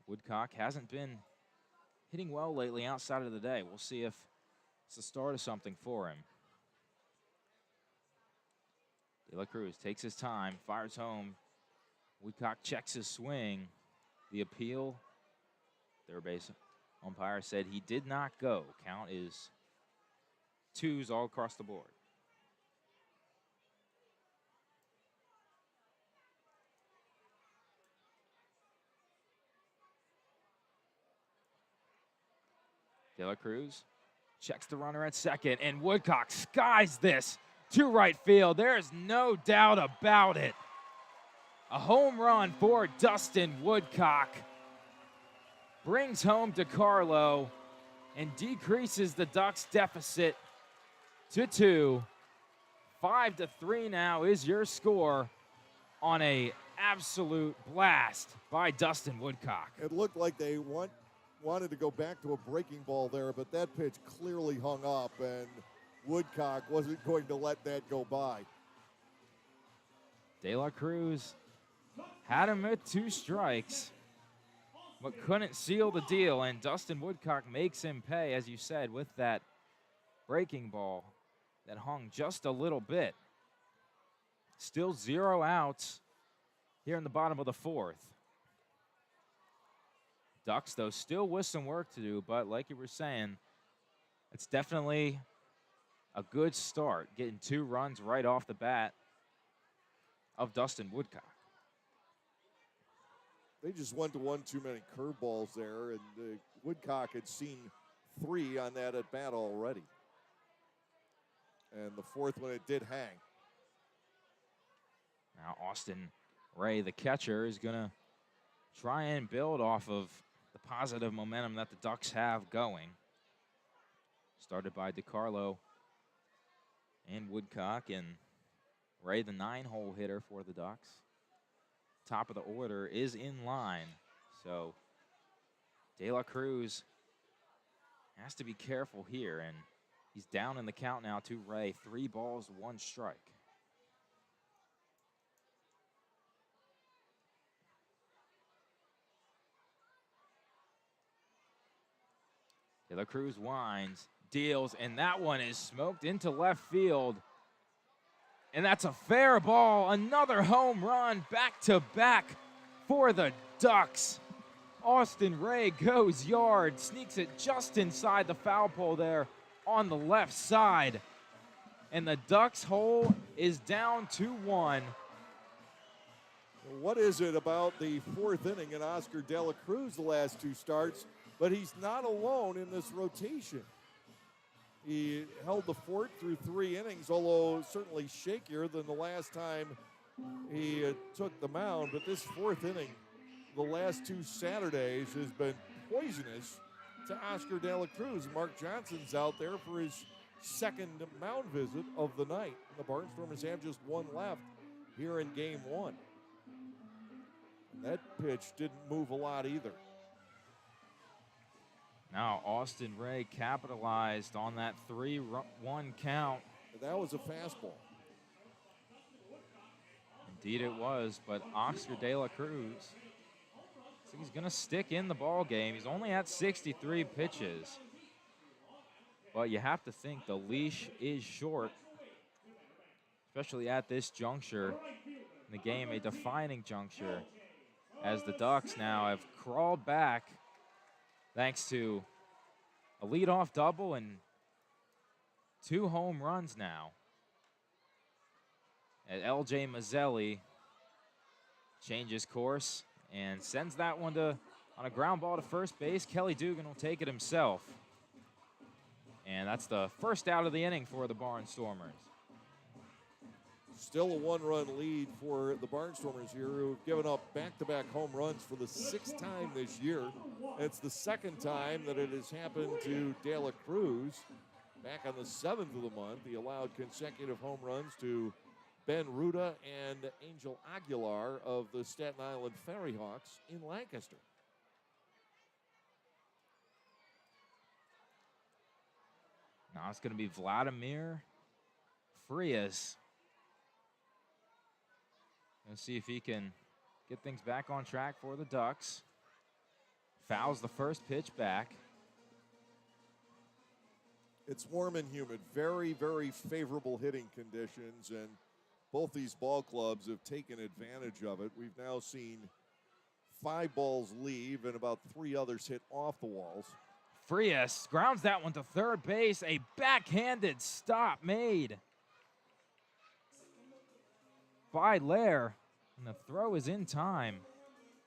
Woodcock hasn't been hitting well lately outside of the day. We'll see if it's the start of something for him. De La Cruz takes his time, fires home. Woodcock checks his swing. The appeal, third base umpire said he did not go. Count is 2s all across the board. De La Cruz checks the runner at second, and Woodcock skies this to right field. There is no doubt about it. A home run for Dustin Woodcock. Brings home DiCarlo and decreases the Ducks' deficit to 2. 5-3 now is your score on a absolute blast by Dustin Woodcock. It looked like they wanted to go back to a breaking ball there, but that pitch clearly hung up, and Woodcock wasn't going to let that go by. De La Cruz had him at 2 strikes, but couldn't seal the deal, and Dustin Woodcock makes him pay, as you said, with that breaking ball that hung just a little bit. Still 0 outs here in the bottom of the 4th. Ducks, though, still with some work to do, but like you were saying, it's definitely a good start, getting 2 runs right off the bat of Dustin Woodcock. They just went to one too many curveballs there, and Woodcock had seen 3 on that at bat already. And the 4th one, it did hang. Now Austin Ray, the catcher, is going to try and build off of the positive momentum that the Ducks have going. Started by DiCarlo and Woodcock, and Ray, the 9-hole hitter for the Ducks. Top of the order is in line, so De La Cruz has to be careful here, and he's down in the count now to Ray. 3 balls, 1 strike. De La Cruz winds, deals, and that one is smoked into left field. And that's a fair ball. Another home run back-to-back for the Ducks. Austin Ray goes yard, sneaks it just inside the foul pole there on the left side. And the Ducks' hole is down 2-1. What is it about the 4th inning and Oscar De La Cruz the last 2 starts? But he's not alone in this rotation. He held the fort through 3 innings, although certainly shakier than the last time he took the mound. But this 4th inning, the last 2 Saturdays, has been poisonous to Oscar De La Cruz. Mark Johnson's out there for his 2nd mound visit of the night. The Barnstormers have just 1 left here in Game 1. And that pitch didn't move a lot either. Now Austin Ray capitalized on that 3-1 count. That was a fastball. Indeed it was, but Oscar De La Cruz, he's going to stick in the ball game. He's only at 63 pitches. But you have to think the leash is short, especially at this juncture in the game, a defining juncture, as the Ducks now have crawled back thanks to a leadoff double and 2 home runs now. And L.J. Mazzelli changes course and sends that one on a ground ball to first base. Kelly Dugan will take it himself. And that's the first out of the inning for the Barnstormers. Still a 1-run lead for the Barnstormers here, who have given up back-to-back home runs for the 6th time this year. It's the 2nd time that it has happened to De La Cruz. Back on the 7th of the month, he allowed consecutive home runs to Ben Ruda and Angel Aguilar of the Staten Island Ferry Hawks in Lancaster. Now it's going to be Vladimir Frias. Let's see if he can get things back on track for the Ducks. Fouls the first pitch back. It's warm and humid, very, very favorable hitting conditions, and both these ball clubs have taken advantage of it. We've now seen 5 balls leave and about 3 others hit off the walls. Frias grounds that one to third base. A backhanded stop made by Lair, and the throw is in time.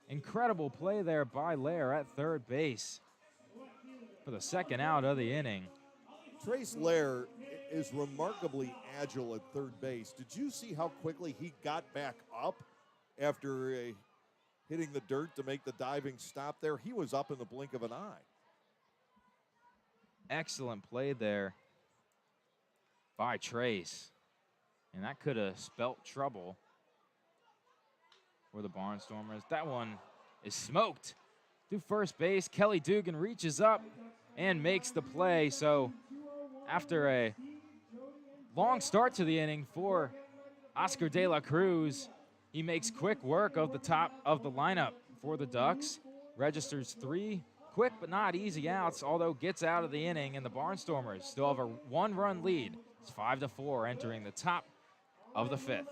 Incredible play there by Lair at third base for the 2nd out of the inning. Trace Lair is remarkably agile at third base. Did you see how quickly he got back up after hitting the dirt to make the diving stop there? He was up in the blink of an eye. Excellent play there by Trace. And that could have spelt trouble for the Barnstormers. That one is smoked to first base. Kelly Dugan reaches up and makes the play. So after a long start to the inning for Oscar De La Cruz, he makes quick work of the top of the lineup for the Ducks. Registers 3 quick but not easy outs, although gets out of the inning, and the Barnstormers still have a 1-run lead. It's 5-4 entering the top of the 5th.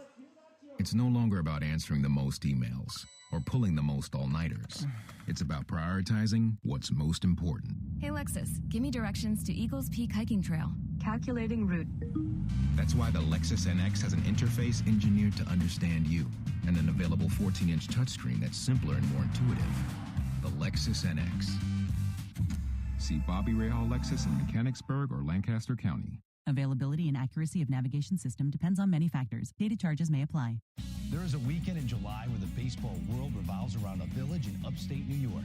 It's no longer about answering the most emails or pulling the most all-nighters. It's about prioritizing what's most important. Hey, Lexus, give me directions to Eagles Peak Hiking Trail. Calculating route. That's why the Lexus NX has an interface engineered to understand you and an available 14-inch touchscreen that's simpler and more intuitive. The Lexus NX. See Bobby Rahal Lexus in Mechanicsburg or Lancaster County. Availability and accuracy of navigation system depends on many factors. Data charges may apply. There is a weekend in July where the baseball world revolves around a village in upstate New York.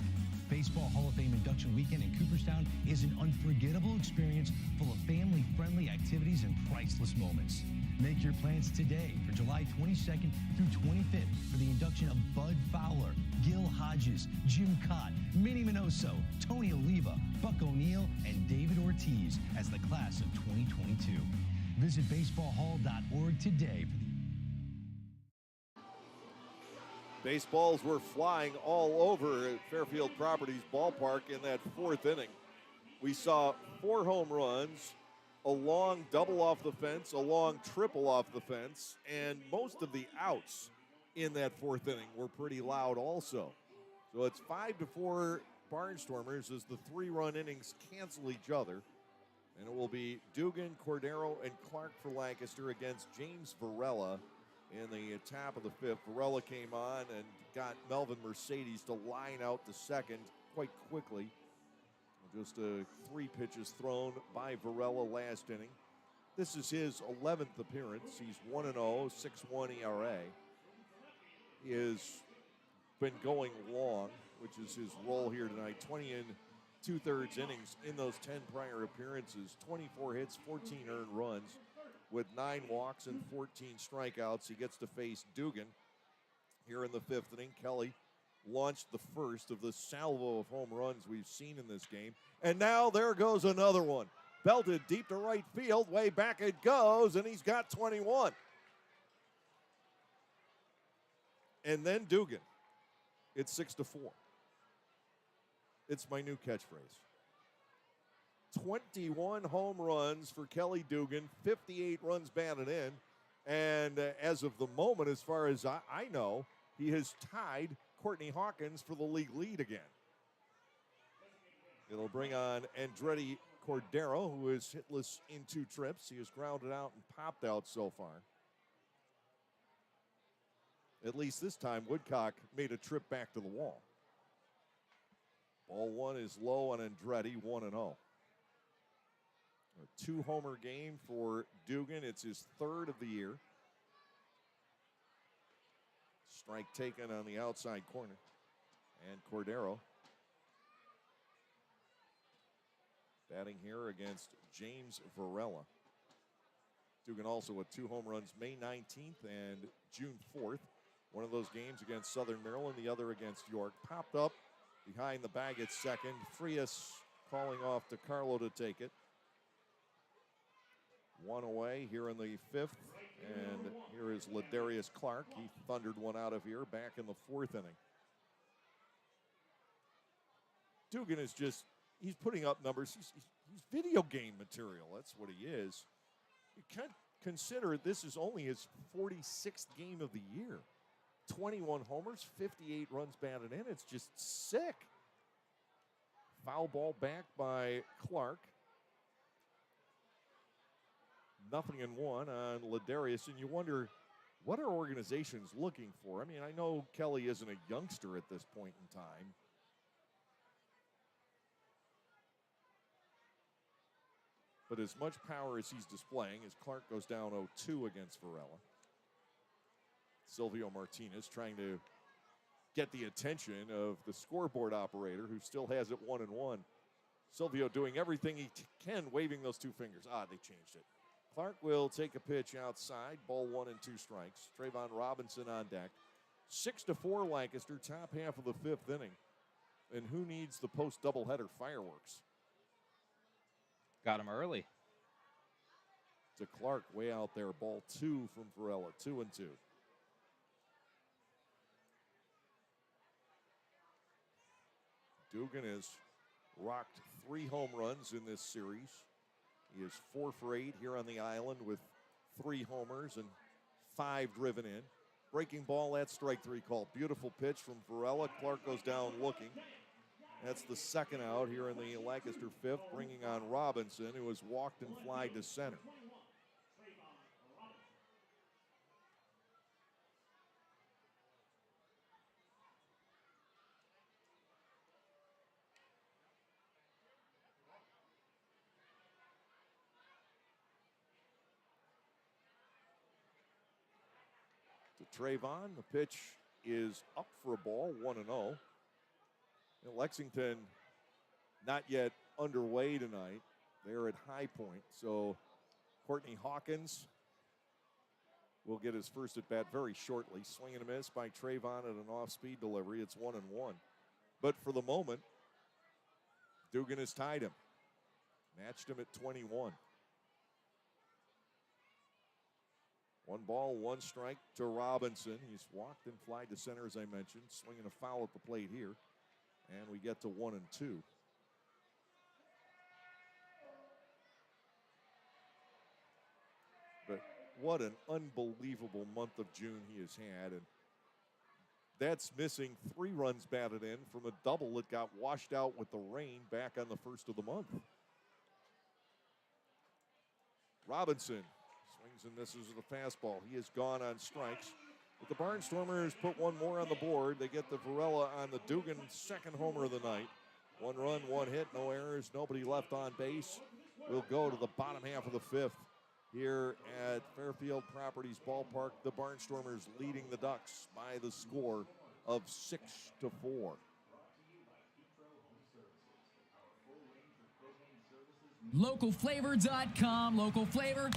Baseball Hall of Fame induction weekend in Cooperstown is an unforgettable experience full of family-friendly activities and priceless moments. Make your plans today for July 22nd through 25th for the induction of Bud Fowler, Gil Hodges, Jim Cott, Minnie Minoso, Tony Oliva, Buck O'Neill, and David Ortiz as the class of 2022. Visit baseballhall.org today for the Baseballs were flying all over at Fairfield Properties Ballpark in that 4th inning. We saw 4 home runs, a long double off the fence, a long triple off the fence, and most of the outs in that 4th inning were pretty loud also. So it's 5-4 Barnstormers as the 3-run innings cancel each other. And it will be Dugan, Cordero, and Clark for Lancaster against James Varela in the top of the 5th. Varela came on and got Melvin Mercedes to line out to second quite quickly. Just 3 pitches thrown by Varela last inning. This is his 11th appearance. He's 1-0, 6.1 ERA. He has been going long, which is his role here tonight. 20 2/3 innings in those 10 prior appearances. 24 hits, 14 earned runs. With 9 walks and 14 strikeouts, he gets to face Dugan here in the 5th inning. Kelly launched the first of the salvo of home runs we've seen in this game. And now there goes another one. Belted deep to right field. Way back it goes, and he's got 21. And then Dugan. It's 6-4. It's my new catchphrase. 21 home runs for Kelly Dugan, 58 runs batted in. And as of the moment, as far as I know, he has tied Courtney Hawkins for the league lead again. It'll bring on Andretti Cordero, who is hitless in 2 trips. He has grounded out and popped out so far. At least this time, Woodcock made a trip back to the wall. Ball 1 is low on Andretti, 1-0. A 2-homer game for Dugan. It's his 3rd of the year. Strike taken on the outside corner. And Cordero batting here against James Varela. Dugan also with 2 home runs May 19th and June 4th. One of those games against Southern Maryland, the other against York. Popped up behind the bag at second. Frias calling off DeCarlo to take it. 1 away here in the 5th. And here is Ladarius Clark. He thundered one out of here back in the 4th inning. Dugan is just, he's putting up numbers. He's video game material. That's what he is. You can't consider this is only his 46th game of the year. 21 homers, 58 runs batted in. It's just sick. Foul ball back by Clark. 0-1 on Ladarius, and you wonder, what are organizations looking for? I mean, I know Kelly isn't a youngster at this point in time. But as much power as he's displaying, as Clark goes down 0-2 against Varela. Silvio Martinez trying to get the attention of the scoreboard operator, who still has it 1-1. Silvio doing everything he can, waving those 2 fingers. They changed it. Clark will take a pitch outside. Ball 1 and 2 strikes. Trayvon Robinson on deck. 6-4 Lancaster, top half of the 5th inning. And who needs the post doubleheader fireworks? Got him early. To Clark, way out there. Ball 2 from Varela. 2-2. Dugan has rocked 3 home runs in this series. He is 4 for 8 here on the island with 3 homers and 5 driven in. Breaking ball, that's strike 3 called. Beautiful pitch from Varela. Clark goes down looking. That's the 2nd out here in the Lancaster 5th, bringing on Robinson, who has walked and flied to center. To Trayvon, the pitch is up for a ball, 1-0. Lexington not yet underway tonight. They're at High Point. So Courtney Hawkins will get his first at bat very shortly. Swing and a miss by Trayvon at an off-speed delivery. It's 1-1. But for the moment, Dugan has tied him. Matched him at 21. 1 ball, 1 strike to Robinson. He's walked and flied to center, as I mentioned. Swinging a foul at the plate here. And we get to 1-2. But what an unbelievable month of June he has had. And that's missing 3 runs batted in from a double that got washed out with the rain back on the 1st of the month. Robinson swings and misses with a fastball. He is gone on strikes. But the Barnstormers put 1 more on the board. They get the Varela on the Dugan 2nd homer of the night. 1 run, 1 hit, no errors, nobody left on base. We'll go to the bottom half of the 5th here at Fairfield Properties Ballpark. The Barnstormers leading the Ducks by the score of 6-4. Localflavor.com, local flavor,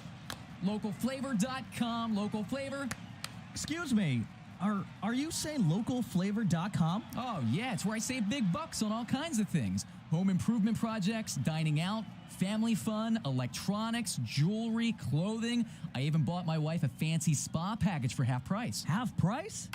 localflavor.com, local flavor. Excuse me, Are you saying localflavor.com? Oh, yeah, it's where I save big bucks on all kinds of things. Home improvement projects, dining out, family fun, electronics, jewelry, clothing. I even bought my wife a fancy spa package for half price. Half price?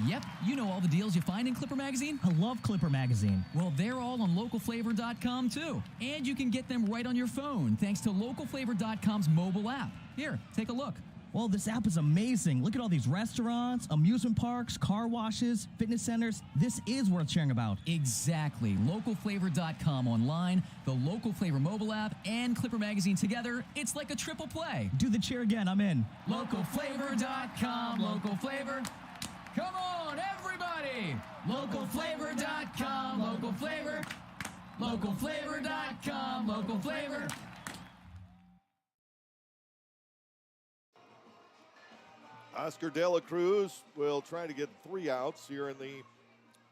Yep, you know all the deals you find in Clipper Magazine. I love Clipper Magazine. Well, they're all on localflavor.com, too. And you can get them right on your phone thanks to localflavor.com's mobile app. Here, take a look. Well, this app is amazing. Look at all these restaurants, amusement parks, car washes, fitness centers. This is worth sharing about. Exactly. Localflavor.com online, the Local Flavor mobile app, and Clipper Magazine together. It's like a triple play. Do the cheer again. I'm in. Localflavor.com. Local Flavor. Come on, everybody. Localflavor.com. Local Flavor. Localflavor.com. Local Flavor. Oscar De La Cruz will try to get 3 outs here in the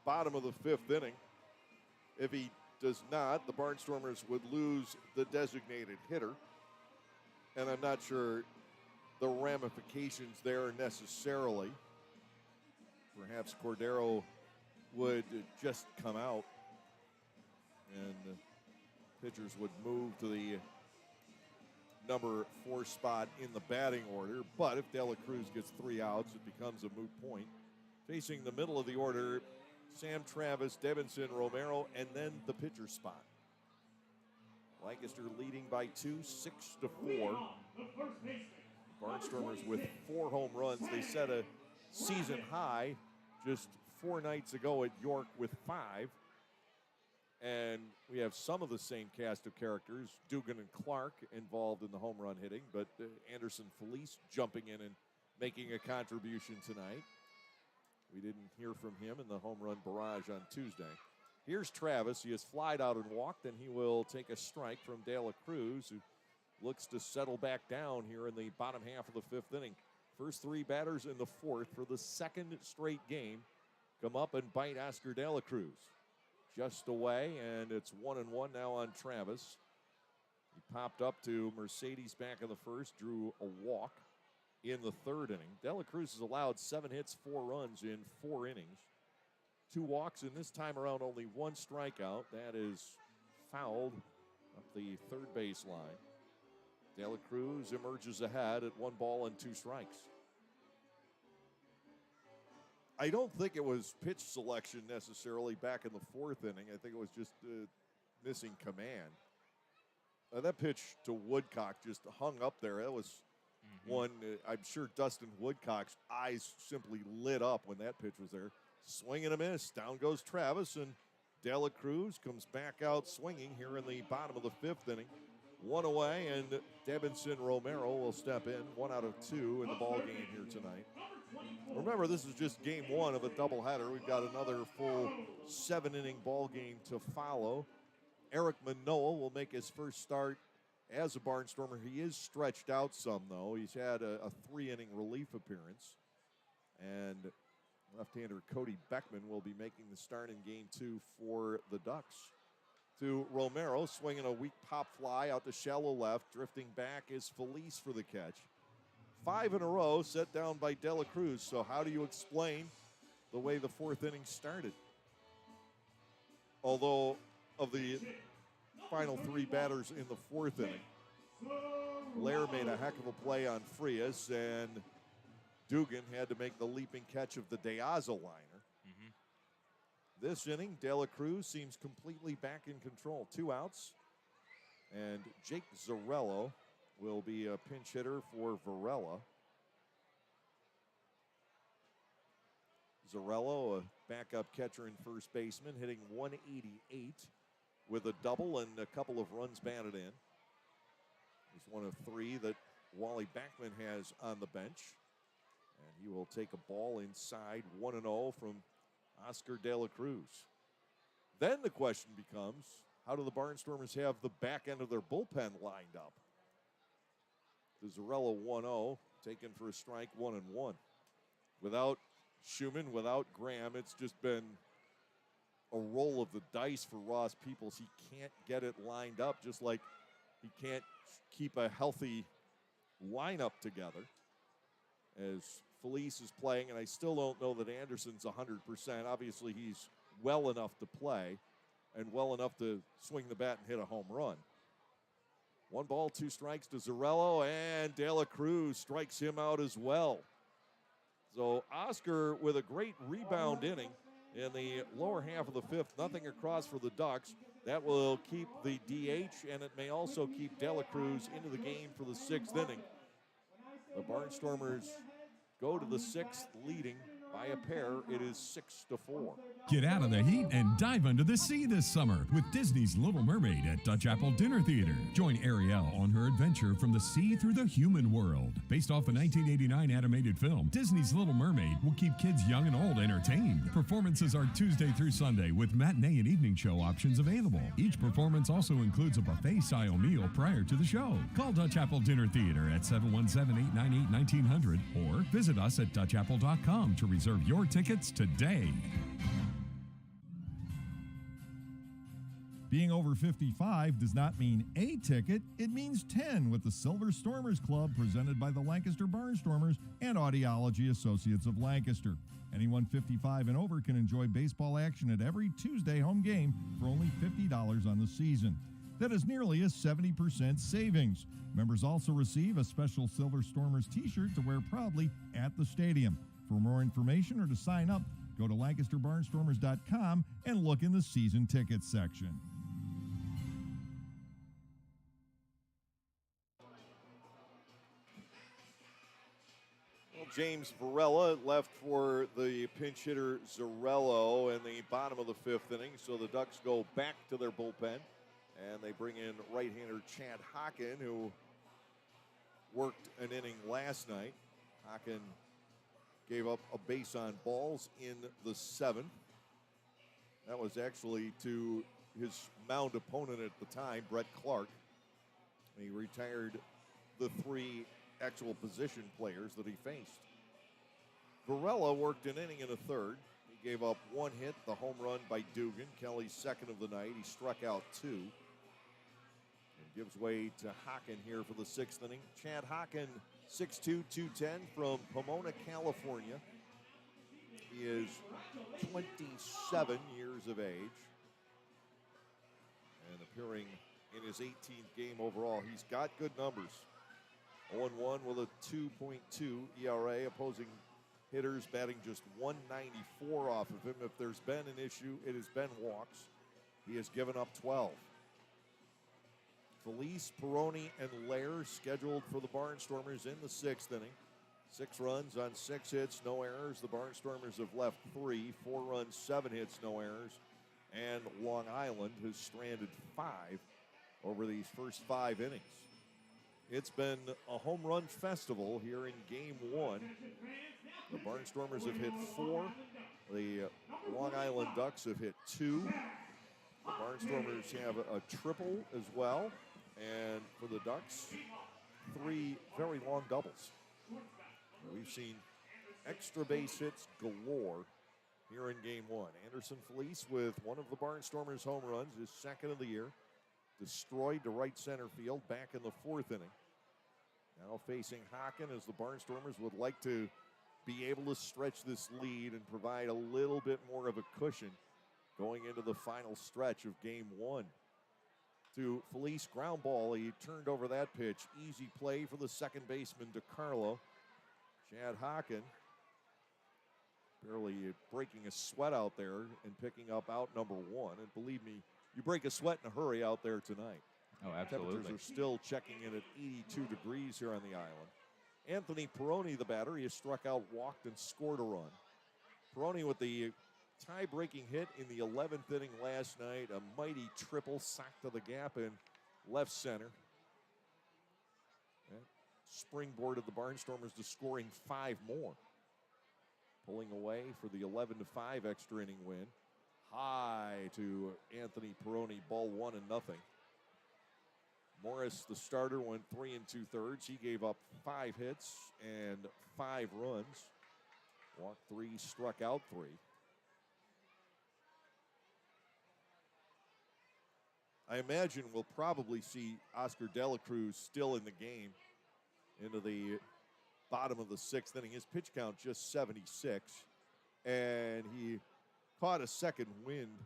bottom of the 5th inning. If he does not, the Barnstormers would lose the designated hitter. And I'm not sure the ramifications there necessarily. Perhaps Cordero would just come out and pitchers would move to the number 4 spot in the batting order. But if De La Cruz gets 3 outs, it becomes a moot point. Facing the middle of the order, Sam Travis, Devinson Romero, and then the pitcher spot. Lancaster leading by 2, 6-4. Barnstormers with 4 home runs. They set a season high just 4 nights ago at York with 5. And we have some of the same cast of characters, Dugan and Clark, involved in the home run hitting, but Anderson Felice jumping in and making a contribution tonight. We didn't hear from him in the home run barrage on Tuesday. Here's Travis. He has flied out and walked, and he will take a strike from De La Cruz, who looks to settle back down here in the bottom half of the 5th inning. First 3 batters in the 4th for the 2nd straight game come up and bite Oscar De La Cruz. Just away, and it's 1-1 now on Travis. He popped up to Mercedes back in the 1st, drew a walk in the 3rd inning. De La Cruz has allowed 7 hits, 4 runs in 4 innings. 2 walks, and this time around only 1 strikeout. That is fouled up the 3rd base line. De La Cruz emerges ahead at 1 ball and 2 strikes. I don't think it was pitch selection necessarily back in the 4th inning. I think it was just missing command. That pitch to Woodcock just hung up there. That was one, I'm sure Dustin Woodcock's eyes simply lit up when that pitch was there. Swing and a miss. Down goes Travis, and De La Cruz comes back out swinging here in the bottom of the 5th inning. 1 away, and Devinson Romero will step in. 1 out of 2 in the ball game here tonight. Remember, this is just game 1 of a doubleheader. We've got another full 7-inning ball game to follow. Eric Manoa will make his first start as a Barnstormer. He is stretched out some, though. He's had a 3-inning relief appearance. And left-hander Cody Beckman will be making the start in game 2 for the Ducks. To Romero, swinging a weak pop fly out to shallow left. Drifting back is Felice for the catch. 5 in a row set down by De La Cruz. So how do you explain the way the 4th inning started? Although of the final 3 batters in the 4th inning, Lair made a heck of a play on Frias, and Dugan had to make the leaping catch of the Deaza liner. This inning, De La Cruz seems completely back in control. 2 outs, and Jake Zarello will be a pinch hitter for Varela. Zarello, a backup catcher and first baseman, hitting 188 with a double and a couple of runs batted in. He's one of 3 that Wally Backman has on the bench. And he will take a ball inside, 1-0 from Oscar De La Cruz. Then the question becomes, how do the Barnstormers have the back end of their bullpen lined up? The Zarello 1-0, taken for a strike, 1-1. Without Schumann, without Graham, it's just been a roll of the dice for Ross Peoples. He can't get it lined up, just like he can't keep a healthy lineup together. As Felice is playing, and I still don't know that Anderson's 100%. Obviously, he's well enough to play and well enough to swing the bat and hit a home run. 1 ball, 2 strikes to Zarello, and De La Cruz strikes him out as well. So Oscar with a great rebound inning in the lower half of the 5th. Nothing across for the Ducks. That will keep the DH, and it may also keep De La Cruz into the game for the 6th inning. The Barnstormers go to the 6th, leading by a pair. It is 6-4. Get out of the heat and dive under the sea this summer with Disney's Little Mermaid at Dutch Apple Dinner Theater. Join Ariel on her adventure from the sea through the human world. Based off the 1989 animated film, Disney's Little Mermaid will keep kids young and old entertained. Performances are Tuesday through Sunday with matinee and evening show options available. Each performance also includes a buffet-style meal prior to the show. Call Dutch Apple Dinner Theater at 717-898-1900 or visit us at dutchapple.com to reserve your tickets today. Being over 55 does not mean a ticket, it means 10 with the Silver Stormers Club presented by the Lancaster Barnstormers and Audiology Associates of Lancaster. Anyone 55 and over can enjoy baseball action at every Tuesday home game for only $50 on the season. That is nearly a 70% savings. Members also receive a special Silver Stormers t-shirt to wear proudly at the stadium. For more information or to sign up, go to LancasterBarnstormers.com and look in the season tickets section. James Varela left for the pinch hitter Zarello in the bottom of the 5th inning. So the Ducks go back to their bullpen, and they bring in right-hander Chad Hocken, who worked an inning last night. Hocken gave up a base on balls in the 7th. That was actually to his mound opponent at the time, Brett Clark. He retired the 3 actual position players that he faced. Varela worked an inning in the 3rd. He gave up 1 hit, the home run by Dugan, Kelly's 2nd of the night. He struck out 2. And gives way to Hocken here for the 6th inning. Chad Hocken, 6'2", 210 from Pomona, California. He is 27 years of age and appearing in his 18th game overall. He's got good numbers. 0-1 with a 2.2 ERA. Opposing hitters batting just 194 off of him. If there's been an issue, it has been walks. He has given up 12. Felice, Peroni, and Lair scheduled for the Barnstormers in the 6th inning. 6 runs on 6 hits, no errors. The Barnstormers have left 3, 4 runs, 7 hits, no errors. And Long Island has stranded 5 over these first 5 innings. It's been a home run festival here in Game 1. The Barnstormers have hit 4. The Long Island Ducks have hit 2. The Barnstormers have a triple as well. And for the Ducks, 3 very long doubles. We've seen extra base hits galore here in Game 1. Anderson Felice with one of the Barnstormers' home runs, his 2nd of the year. Destroyed to right center field back in the 4th inning. Now facing Hocken as the Barnstormers would like to be able to stretch this lead and provide a little bit more of a cushion going into the final stretch of Game 1. To Felice, ground ball. He turned over that pitch. Easy play for the second baseman, DeCarlo. Chad Hocken barely breaking a sweat out there and picking up out number 1. And believe me, you break a sweat in a hurry out there tonight. Oh, absolutely. Temperatures are still checking in at 82 degrees here on the island. Anthony Peroni, the batter, he has struck out, walked, and scored a run. Peroni with the tie-breaking hit in the 11th inning last night. A mighty triple socked to the gap in left center. That springboarded the Barnstormers to scoring 5 more. Pulling away for the 11-5 extra inning win. High to Anthony Peroni, ball 1-0. Morris, the starter, went 3 2/3. He gave up 5 hits and 5 runs. Walked 3, struck out 3. I imagine we'll probably see Oscar De La Cruz still in the game into the bottom of the 6th inning. His pitch count just 76, and he caught a second wind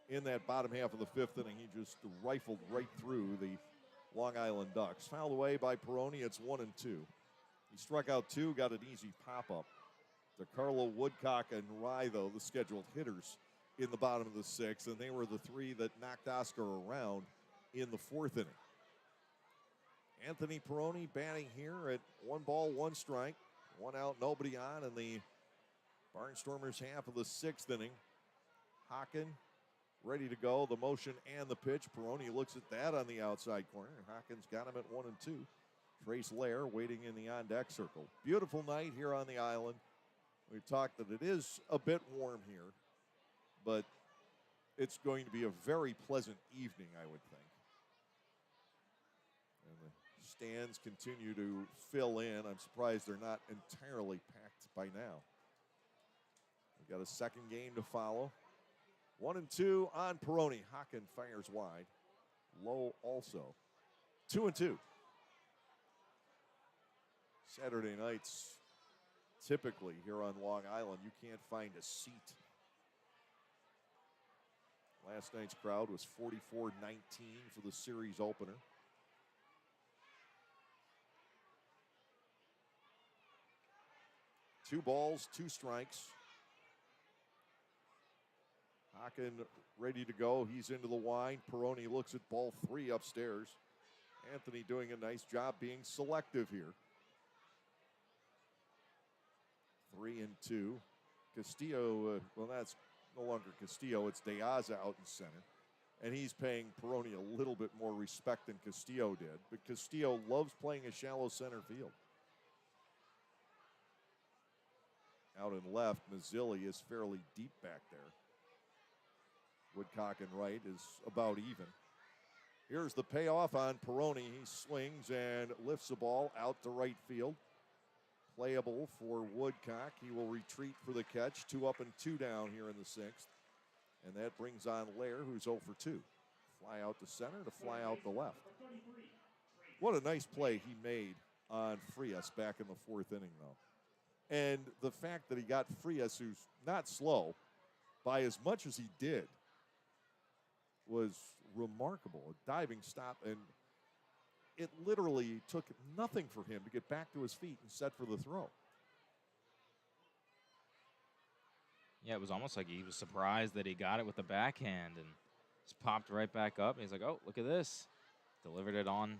in that bottom half of the 5th inning. He just rifled right through the Long Island Ducks. Fouled away by Peroni. It's 1-2. He struck out 2, got an easy pop-up. DeCarlo, Woodcock, and Rye, though, the scheduled hitters in the bottom of the 6th, and they were the 3 that knocked Oscar around in the 4th inning. Anthony Peroni batting here at 1 ball, 1 strike, 1 out, nobody on in the Barnstormers half of the 6th inning. Hocken ready to go, the motion and the pitch. Peroni looks at that on the outside corner. Hawkins got him at 1-2. Trace Lair waiting in the on-deck circle. Beautiful night here on the island. We've talked that it is a bit warm here, but it's going to be a very pleasant evening, I would think. And the stands continue to fill in. I'm surprised they're not entirely packed by now. We've got a second game to follow. 1-2 on Peroni. Hocken fires wide. Low also. 2-2. Saturday nights, typically here on Long Island, you can't find a seat. Last night's crowd was 44-19 for the series opener. Two balls, 2 strikes. Hocken ready to go. He's into the wind. Peroni looks at ball 3 upstairs. Anthony doing a nice job being selective here. 3-2. Castillo, well, that's no longer Castillo. It's Diaz out in center. And he's paying Peroni a little bit more respect than Castillo did. But Castillo loves playing a shallow center field. Out in left, Mazzilli is fairly deep back there. Woodcock and right is about even. Here's the payoff on Peroni. He swings and lifts the ball out to right field. Playable for Woodcock. He will retreat for the catch. 2 up and 2 down here in the 6th. And that brings on Lair, who's 0 for 2. Fly out to center to fly out the left. What a nice play he made on Frias back in the 4th inning, though. And the fact that he got Frias, who's not slow, by as much as he did, was remarkable. A diving stop, and it literally took nothing for him to get back to his feet and set for the throw. Yeah, it was almost like he was surprised that he got it with the backhand and just popped right back up. And he's like, oh, look at this. Delivered it on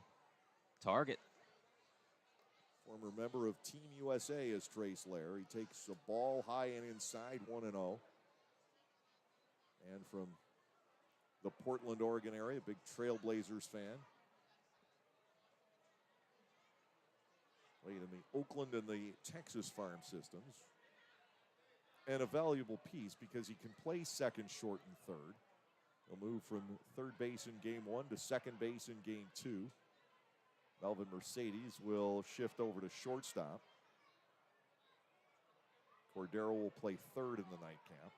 target. Former member of Team USA is Trace Lair. He takes a ball high and inside, 1-0. And from the Portland, Oregon area, big Trailblazers fan. Played in the Oakland and the Texas farm systems. And a valuable piece because he can play second, short, and third. He'll move from third base in game 1 to second base in game 2. Melvin Mercedes will shift over to shortstop. Cordero will play third in the nightcap.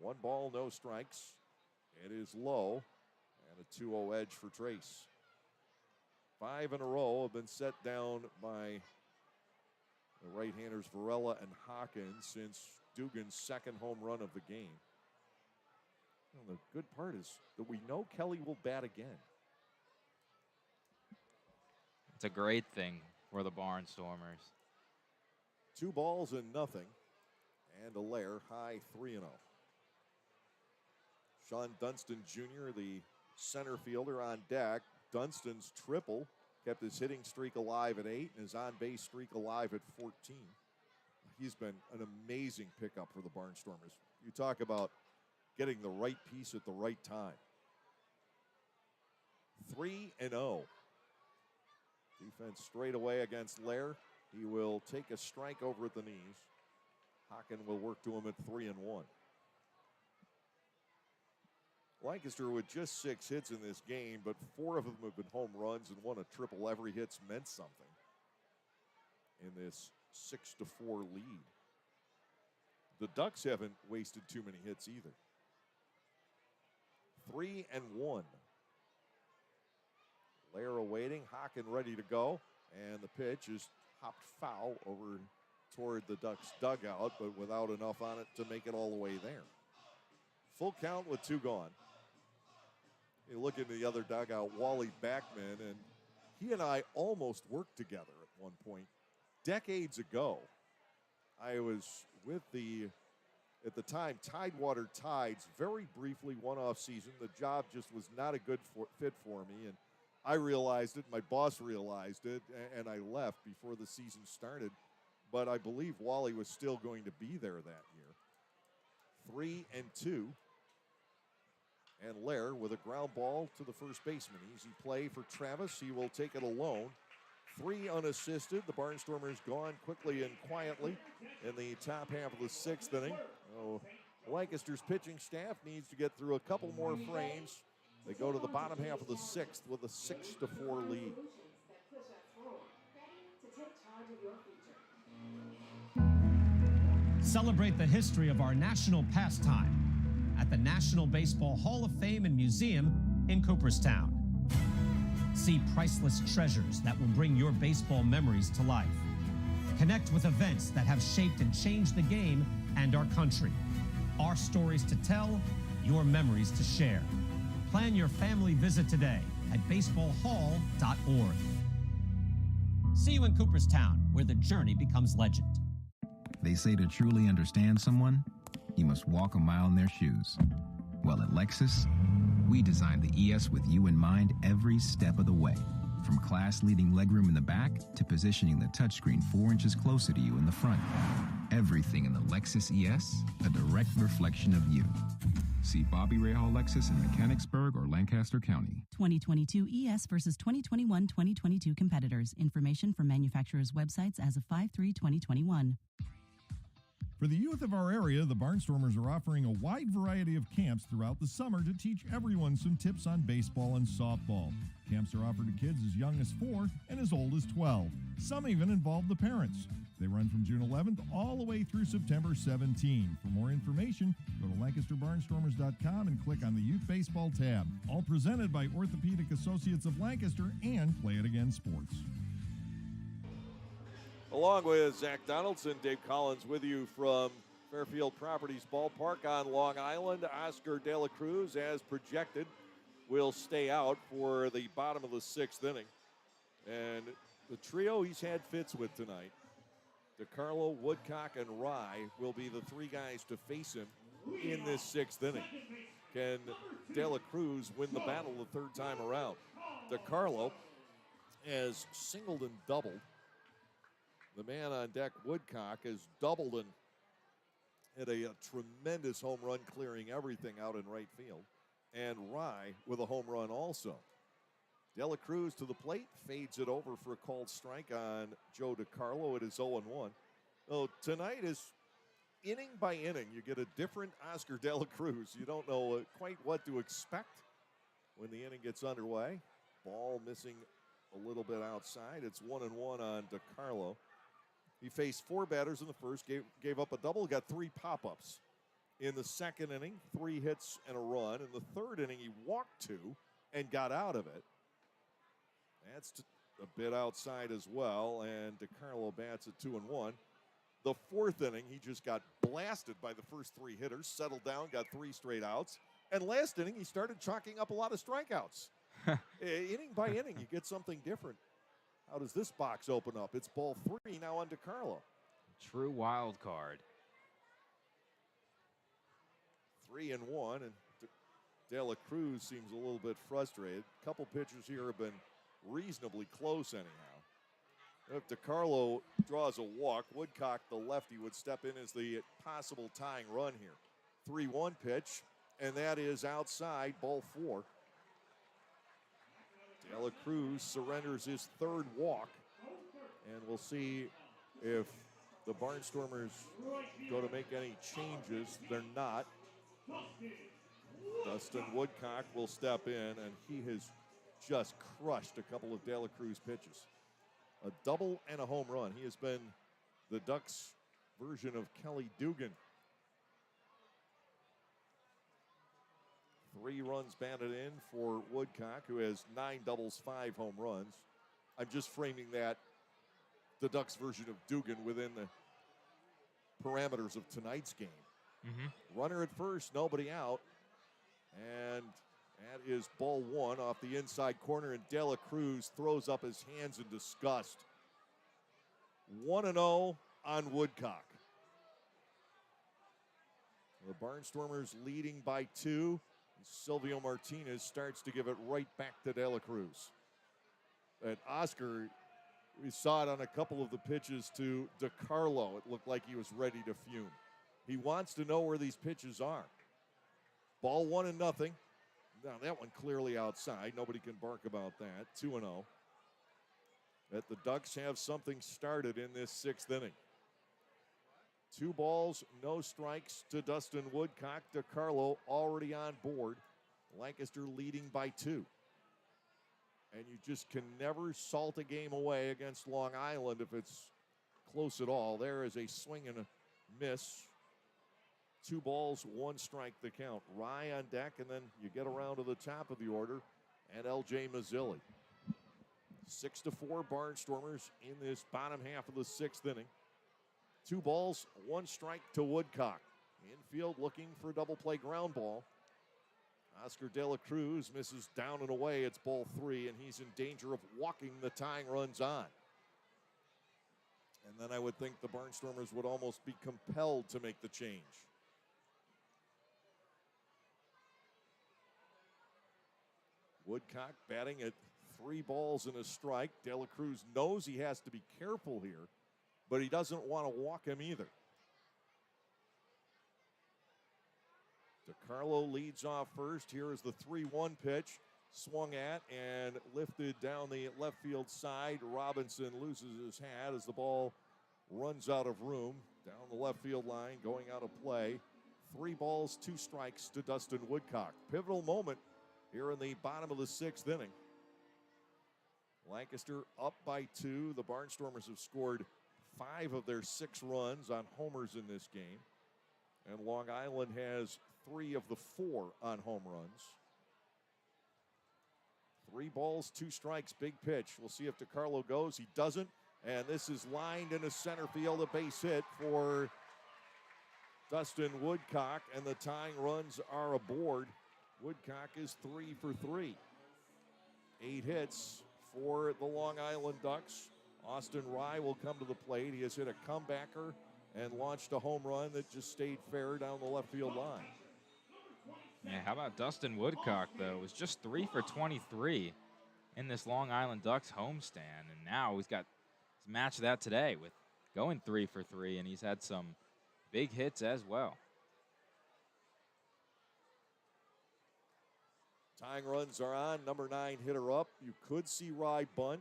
1 ball, no strikes. It is low. And a 2-0 edge for Trace. 5 in a row have been set down by the right-handers Varela and Hawkins since Dugan's second home run of the game. And the good part is that we know Kelly will bat again. It's a great thing for the Barnstormers. 2 balls and nothing. And a Lair, high 3-0. Sean Dunston Jr., the center fielder on deck. Dunston's triple kept his hitting streak alive at 8 and his on-base streak alive at 14. He's been an amazing pickup for the Barnstormers. You talk about getting the right piece at the right time. 3-0. Defense straight away against Lair. He will take a strike over at the knees. Hocken will work to him at 3-1. Lancaster with just 6 hits in this game, but 4 of them have been home runs and 1 a triple. Every hit's meant something in this 6-4 lead. The Ducks haven't wasted too many hits either. 3-1. Lair awaiting, Hocken ready to go, and the pitch is hopped foul over toward the Ducks dugout, but without enough on it to make it all the way there. Full count with 2 gone. You look into the other dugout, Wally Backman, and he and I almost worked together at one point. Decades ago, I was with the, at the time, Tidewater Tides, very briefly one off season. The job just was not a good fit for me, and I realized it, my boss realized it, and I left before the season started. But I believe Wally was still going to be there that year. 3-2. And Lair with a ground ball to the first baseman. Easy play for Travis. He will take it alone. 3 unassisted. The Barnstormers gone quickly and quietly in the top half of the 6th inning. Oh, Lancaster's pitching staff needs to get through a couple more frames. They go to the bottom half of the 6th with a 6-4 lead. Celebrate the history of our national pastime at the National Baseball Hall of Fame and Museum in Cooperstown. See priceless treasures that will bring your baseball memories to life. Connect with events that have shaped and changed the game and our country. Our stories to tell, your memories to share. Plan your family visit today at baseballhall.org. See you in Cooperstown, where the journey becomes legend. They say to truly understand someone, you must walk a mile in their shoes. Well, at Lexus, we designed the ES with you in mind every step of the way. From class-leading legroom in the back to positioning the touchscreen 4 inches closer to you in the front. Everything in the Lexus ES, a direct reflection of you. See Bobby Rahal Lexus in Mechanicsburg or Lancaster County. 2022 ES versus 2021-2022 competitors. Information from manufacturers' websites as of 5/3/2021. For the youth of our area, the Barnstormers are offering a wide variety of camps throughout the summer to teach everyone some tips on baseball and softball. Camps are offered to kids as young as 4 and as old as 12. Some even involve the parents. They run from June 11th all the way through September 17. For more information, go to LancasterBarnstormers.com and click on the Youth Baseball tab. All presented by Orthopedic Associates of Lancaster and Play It Again Sports. Along with Zach Donaldson, Dave Collins with you from Fairfield Properties Ballpark on Long Island. Oscar De La Cruz, as projected, will stay out for the bottom of the 6th inning. And the trio he's had fits with tonight, DeCarlo, Woodcock, and Rye, will be the 3 guys to face him in this 6th inning. Can De La Cruz win the battle the 3rd time around? DeCarlo has singled and doubled. The man on deck, Woodcock, has doubled and hit a tremendous home run, clearing everything out in right field. And Rye with a home run also. De La Cruz to the plate, fades it over for a called strike on Joe DeCarlo. It is 0-1. So tonight is inning by inning. You get a different Oscar De La Cruz. You don't know quite what to expect when the inning gets underway. Ball missing a little bit outside. It's 1-1 on DeCarlo. He faced 4 batters in the first, gave up a double, got 3 pop-ups. In the 2nd inning, 3 hits and a run. In the 3rd inning, he walked 2 and got out of it. That's a bit outside as well, and DeCarlo bats at 2-1. The 4th inning, he just got blasted by the first 3 hitters, settled down, got 3 straight outs. And last inning, he started chalking up a lot of strikeouts. Inning by inning, you get something different. How does this box open up? It's ball 3 now on DeCarlo. True wild card. 3-1, and De La Cruz seems a little bit frustrated. A couple pitchers here have been reasonably close anyhow. If DeCarlo draws a walk, Woodcock, the lefty, would step in as the possible tying run here. 3-1 pitch, and that is outside, ball 4. De La Cruz surrenders his 3rd walk, and we'll see if the Barnstormers go to make any changes. They're not. Dustin Woodcock will step in, and he has just crushed a couple of De La Cruz pitches. A double and a home run. He has been the Ducks' version of Kelly Dugan. 3 runs batted in for Woodcock, who has 9 doubles, 5 home runs. I'm just framing that, the Ducks version of Dugan, within the parameters of tonight's game. Runner at first, nobody out. And that is ball 1 off the inside corner, and De La Cruz throws up his hands in disgust. 1-0 on Woodcock. The Barnstormers leading by 2. Silvio Martinez starts to give it right back to De La Cruz. And Oscar, we saw it on a couple of the pitches to DeCarlo. It looked like he was ready to fume. He wants to know where these pitches are. Ball 1-0. Now that one clearly outside. Nobody can bark about that. 2-0. That the Ducks have something started in this 6th inning. 2 balls, no strikes to Dustin Woodcock. DeCarlo already on board. Lancaster leading by 2. And you just can never salt a game away against Long Island if it's close at all. There is a swing and a miss. 2 balls, 1 strike the count. Rye on deck, and then you get around to the top of the order, and L.J. Mazzilli. 6-4 Barnstormers in this bottom half of the 6th inning. 2 balls, 1 strike to Woodcock. Infield looking for a double play ground ball. Oscar De La Cruz misses down and away. It's ball 3, and he's in danger of walking the tying runs on. And then I would think the Barnstormers would almost be compelled to make the change. Woodcock batting at 3 balls and a strike. De La Cruz knows he has to be careful here, but he doesn't want to walk him either. DeCarlo leads off first. Here is the 3-1 pitch. Swung at and lifted down the left field side. Robinson loses his hat as the ball runs out of room. Down the left field line, going out of play. 3 balls, 2 strikes to Dustin Woodcock. Pivotal moment here in the bottom of the 6th inning. Lancaster up by 2. The Barnstormers have scored 5 of their 6 runs on homers in this game. And Long Island has 3 of the 4 on home runs. 3 balls, 2 strikes, big pitch. We'll see if DeCarlo goes. He doesn't. And this is lined into center field, a base hit for Dustin Woodcock. And the tying runs are aboard. Woodcock is 3 for 3. 8 hits for the Long Island Ducks. Austin Rye will come to the plate. He has hit a comebacker and launched a home run that just stayed fair down the left field line. Yeah, how about Dustin Woodcock, though? It was just 3 for 23 in this Long Island Ducks homestand. And now he's matched that today with going 3 for 3, and he's had some big hits as well. Tying runs are on. Number 9 hitter up. You could see Rye bunt.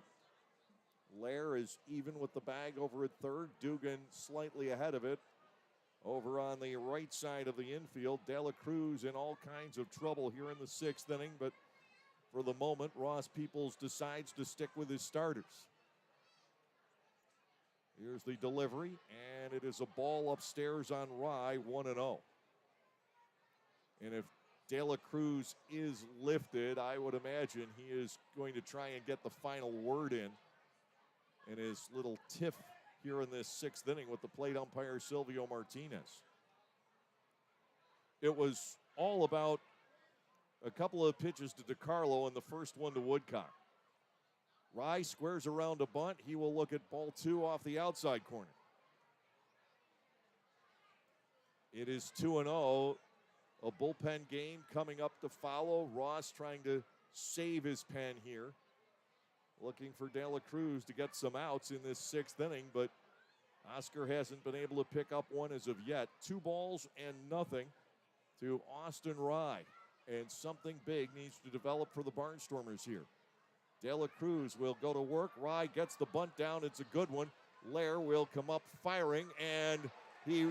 Lair is even with the bag over at third. Dugan slightly ahead of it. Over on the right side of the infield, De La Cruz in all kinds of trouble here in the 6th inning, but for the moment, Ross Peoples decides to stick with his starters. Here's the delivery, and it is a ball upstairs on Rye, 1-0. And if De La Cruz is lifted, I would imagine he is going to try and get the final word in his little tiff here in this 6th inning with the plate umpire Silvio Martinez. It was all about a couple of pitches to DeCarlo and the first one to Woodcock. Rye squares around a bunt. He will look at ball 2 off the outside corner. It is 2-0. A bullpen game coming up to follow. Ross trying to save his pen here. Looking for De La Cruz to get some outs in this 6th inning, but Oscar hasn't been able to pick up one as of yet. 2 balls and nothing to Austin Rye. And something big needs to develop for the Barnstormers here. De La Cruz will go to work. Rye gets the bunt down. It's a good one. Lair will come up firing, and he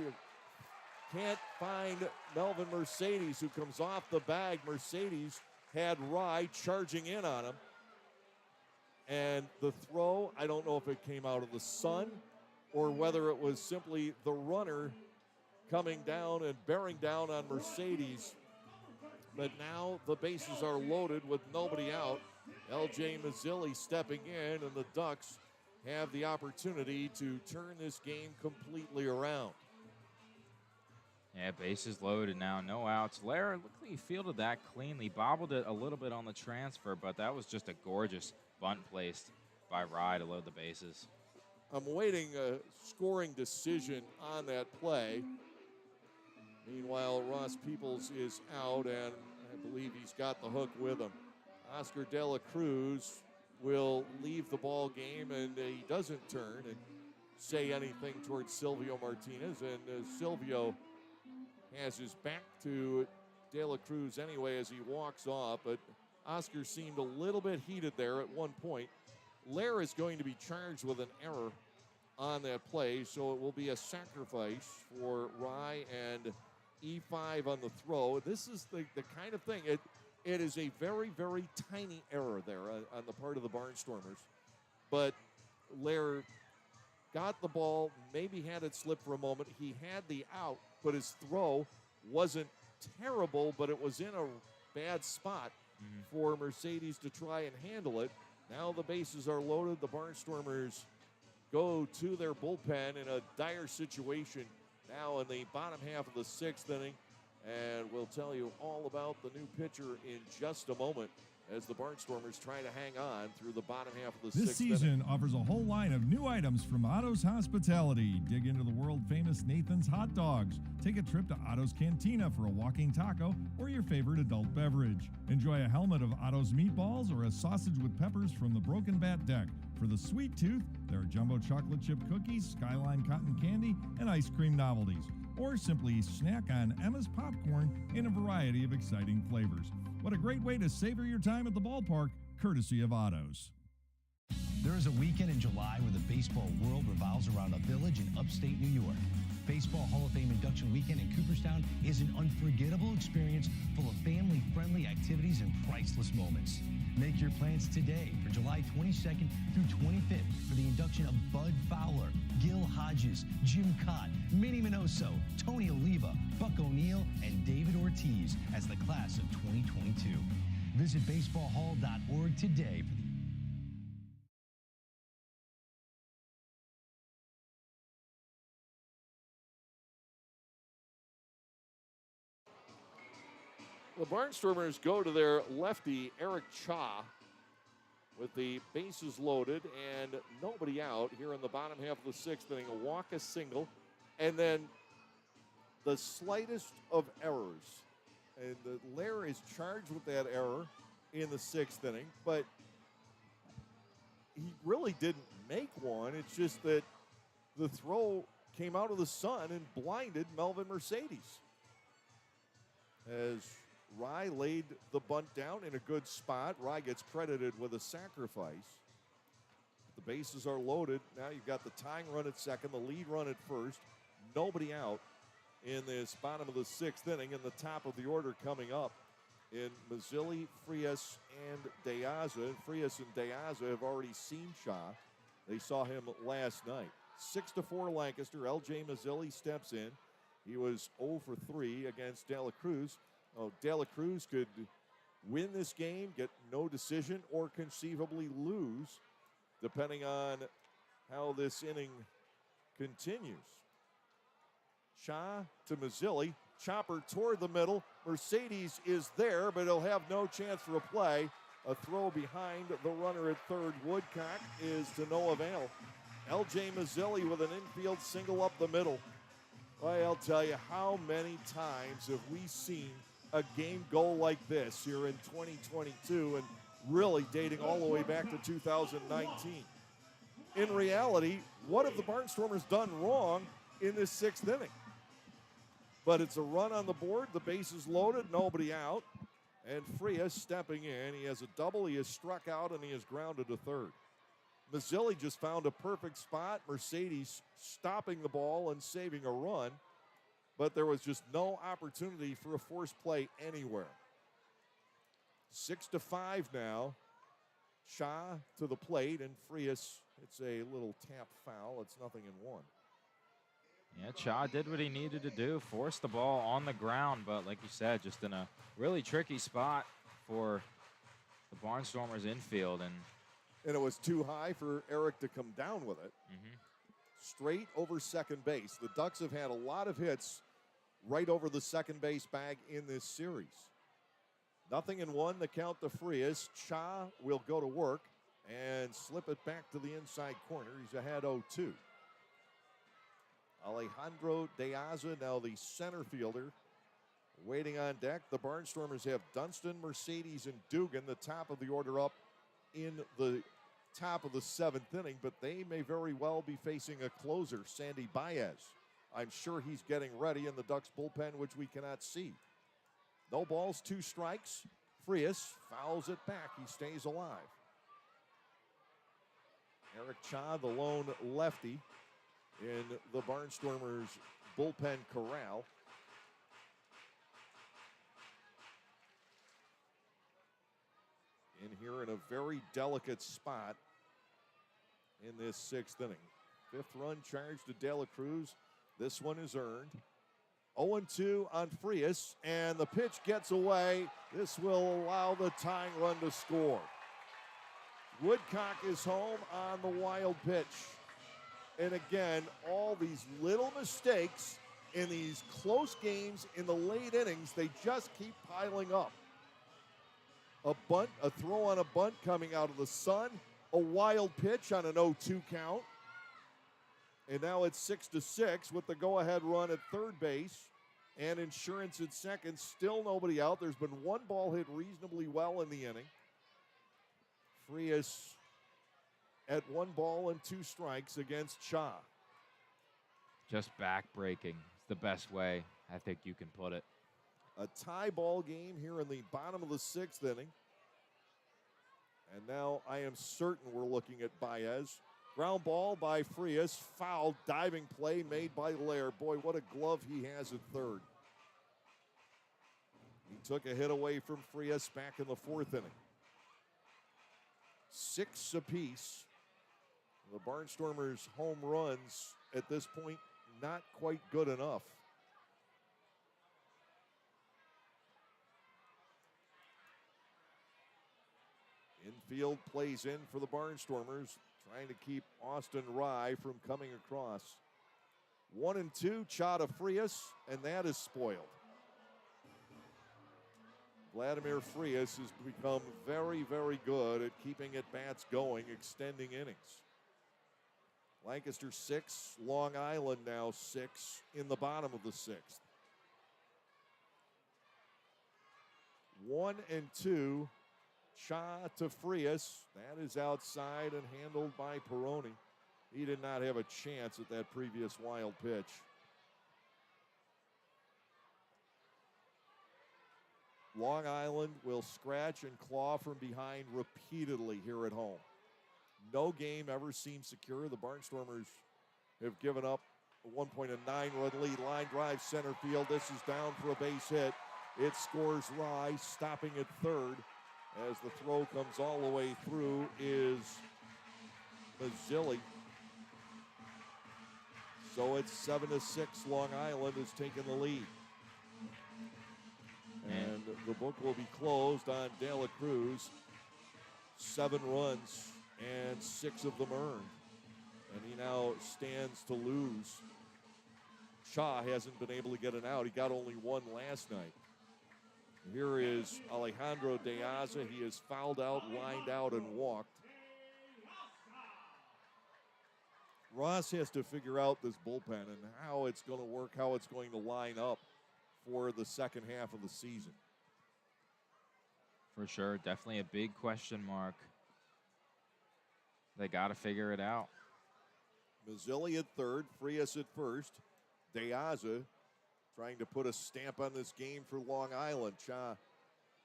can't find Melvin Mercedes, who comes off the bag. Mercedes had Rye charging in on him. And the throw, I don't know if it came out of the sun or whether it was simply the runner coming down and bearing down on Mercedes. but now the bases are loaded with nobody out. L.J. Mazzilli stepping in, and the Ducks have the opportunity to turn this game completely around. Yeah, bases loaded now, no outs. Lara looked like he fielded that cleanly, bobbled it a little bit on the transfer, but that was just a gorgeous bunt placed by Rye to load the bases. I'm awaiting a scoring decision on that play. Meanwhile, Ross Peoples is out, and I believe he's got the hook with him. Oscar De La Cruz will leave the ball game, and he doesn't turn and say anything towards Silvio Martinez, and Silvio has his back to De La Cruz anyway as he walks off, but Oscar seemed a little bit heated there at one point. Lair is going to be charged with an error on that play, so it will be a sacrifice for Rye and E5 on the throw. This is the kind of thing, it is a very, very tiny error there on the part of the Barnstormers, but Lair got the ball, maybe had it slip for a moment. He had the out, but his throw wasn't terrible, but it was in a bad spot for Mercedes to try and handle it. Now the bases are loaded. The Barnstormers go to their bullpen in a dire situation now in the bottom half of the sixth inning. And we'll tell you all about the new pitcher in just a moment as the Barnstormers try to hang on through the bottom half of the This sixth season inning. offers a whole line of new items from Otto's Hospitality. Dig into the world-famous Nathan's Hot Dogs. Take a trip to Otto's Cantina for a walking taco or your favorite adult beverage. Enjoy a helmet of Otto's meatballs or a sausage with peppers from the Broken Bat Deck. For the sweet tooth, there are jumbo chocolate chip cookies, Skyline cotton candy, and ice cream novelties. Or simply snack on Emma's popcorn in a variety of exciting flavors. What a great way to savor your time at the ballpark, courtesy of Otto's. There is a weekend in July where the baseball world revolves around a village in upstate New York. Baseball Hall of Fame induction weekend in Cooperstown is an unforgettable experience full of family-friendly activities and priceless moments. Make your plans today for July 22nd through 25th for the induction of Bud Fowler, Gil Hodges, Jim Cott, Minnie Minoso, Tony Oliva, Buck O'Neill, and David Ortiz as the class of 2022. Visit baseballhall.org today for the The Barnstormers go to their lefty, Eric Cha, with the bases loaded and nobody out here in the bottom half of the sixth inning. A walk, a single, and then the slightest of errors. And the Lair is charged with that error in the sixth inning, but he really didn't make one. It's just that the throw came out of the sun and blinded Melvin Mercedes. As Rye laid the bunt down in a good spot. Rye gets credited with a sacrifice. The bases are loaded. Now you've got the tying run at second, the lead run at first. Nobody out in this bottom of the sixth inning, and the top of the order coming up in Mazzilli, Frias, and De Aza. Frias and De Aza have already seen Shaw. They saw him last night. 6-4 Lancaster. L.J. Mazzilli steps in. He was 0 for 3 against De La Cruz. De La Cruz could win this game, get no decision, or conceivably lose, depending on how this inning continues. Shaw to Mazzilli. Chopper toward the middle. Mercedes is there, but he'll have no chance for a play. A throw behind the runner at third. Woodcock is to no avail. L.J. Mazzilli with an infield single up the middle. Well, I'll tell you, how many times have we seen a game go like this here in 2022 and really dating all the way back to 2019? In reality, what have the Barnstormers done wrong in this sixth inning? But it's a run on the board, the bases loaded, nobody out, and Frias stepping in. He has a double, he is struck out, and he is grounded to third. Mazzilli just found a perfect spot. Mercedes stopping the ball and saving a run, but there was just no opportunity for a forced play anywhere. 6-5 now. Shaw to the plate, and Frias, it's a little tap foul. It's 0-1. Yeah, Cha did what he needed to do, forced the ball on the ground, but like you said, just in a really tricky spot for the Barnstormers infield. And it was too high for Eric to come down with it. Straight over second base. The Ducks have had a lot of hits right over the second base bag in this series. 0-1, the count to Frias. Cha will go to work and slip it back to the inside corner. He's ahead 0-2. Alejandro Deaza, now the center fielder, waiting on deck. The Barnstormers have Dunston, Mercedes, and Dugan, the top of the order up in the top of the 7th inning, but they may very well be facing a closer, Sandy Baez. I'm sure he's getting ready in the Ducks bullpen, which we cannot see. No balls, 2 strikes. Frias fouls it back. He stays alive. Eric Cha, the lone lefty in the Barnstormers bullpen corral. In here in a very delicate spot in this 6th inning. 5th run charged to De La Cruz. This one is earned. 0-2 on Frias, and the pitch gets away. This will allow the tying run to score. Woodcock is home on the wild pitch. And again, all these little mistakes in these close games in the late innings, they just keep piling up. A bunt, a throw on a bunt coming out of the sun, a wild pitch on an 0-2 count. And now it's 6-6 with the go-ahead run at third base and insurance at second. Still nobody out. There's been 1 ball hit reasonably well in the inning. Frias at 1 ball and 2 strikes against Cha. just back-breaking. It's the best way I think you can put it. A tie ball game here in the bottom of the 6th inning. And now I am certain we're looking at Baez. Ground ball by Frias. Foul diving play made by Lair. Boy, what a glove he has at third. He took a hit away from Frias back in the 4th inning. 6 apiece. The Barnstormers' home runs at this point not quite good enough. Infield plays in for the Barnstormers, trying to keep Austin Rye from coming across. 1-2, Chata Frias, and that is spoiled. Vladimir Frias has become very, very good at keeping at-bats going, extending innings. Lancaster 6, Long Island now 6 in the bottom of the 6th. 1-2. Cha to Frias. That is outside and handled by Peroni. He did not have a chance at that previous wild pitch. Long Island will scratch and claw from behind repeatedly here at home. No game ever seems secure. The Barnstormers have given up at one point a 9-run lead. Line drive center field. This is down for a base hit. It scores Rye, stopping at third. As the throw comes all the way through is Mazzilli. So it's 7-6. Long Island has taken the lead. And the book will be closed on De La Cruz. 7 runs and 6 of them earned. And he now stands to lose. Cha hasn't been able to get an out. He got only 1 last night. Here is Alejandro Deaza. He is fouled out, lined out, and walked. Ross has to figure out this bullpen and how it's going to work, how it's going to line up for the second half of the season. For sure. Definitely a big question mark. They got to figure it out. Mazzilli at third, Frias at first. Deaza trying to put a stamp on this game for Long Island. Cha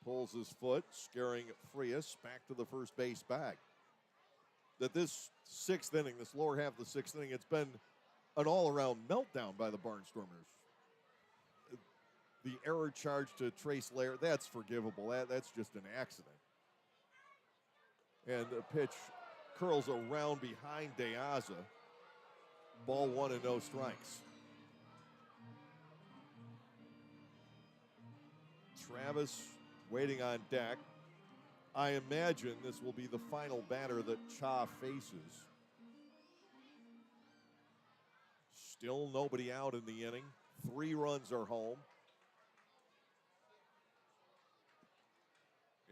pulls his foot, scaring Frias back to the first base bag. That this 6th inning, this lower half of the 6th inning, it's been an all-around meltdown by the Barnstormers. The error charge to Trace Lair, that's forgivable. That's just an accident. And the pitch curls around behind Deaza. Ball 1 and no strikes. Travis waiting on deck. I imagine this will be the final batter that Cha faces. Still nobody out in the inning. 3 runs are home.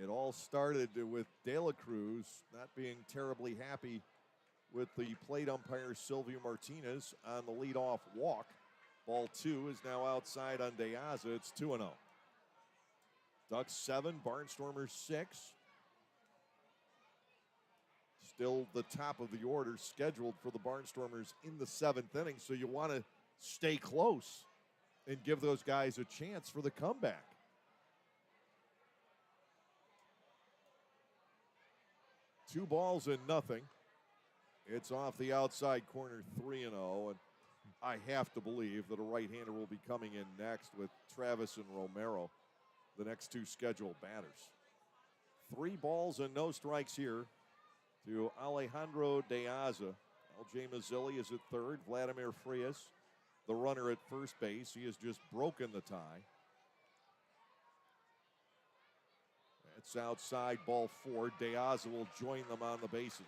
It all started with De La Cruz not being terribly happy with the plate umpire Silvio Martinez on the leadoff walk. Ball 2 is now outside on De Aza. It's 2-0. Ducks 7, Barnstormers 6. Still the top of the order scheduled for the Barnstormers in the 7th inning, so you want to stay close and give those guys a chance for the comeback. Two balls and nothing. It's off the outside corner, 3-0, and I have to believe that a right-hander will be coming in next with Travis and Romero, the next 2 scheduled batters. 3 balls and no strikes here to Alejandro De Aza. LJ Mazzilli is at third. Vladimir Frias, the runner at first base. He has just broken the tie. It's outside, ball 4. De Aza will join them on the bases.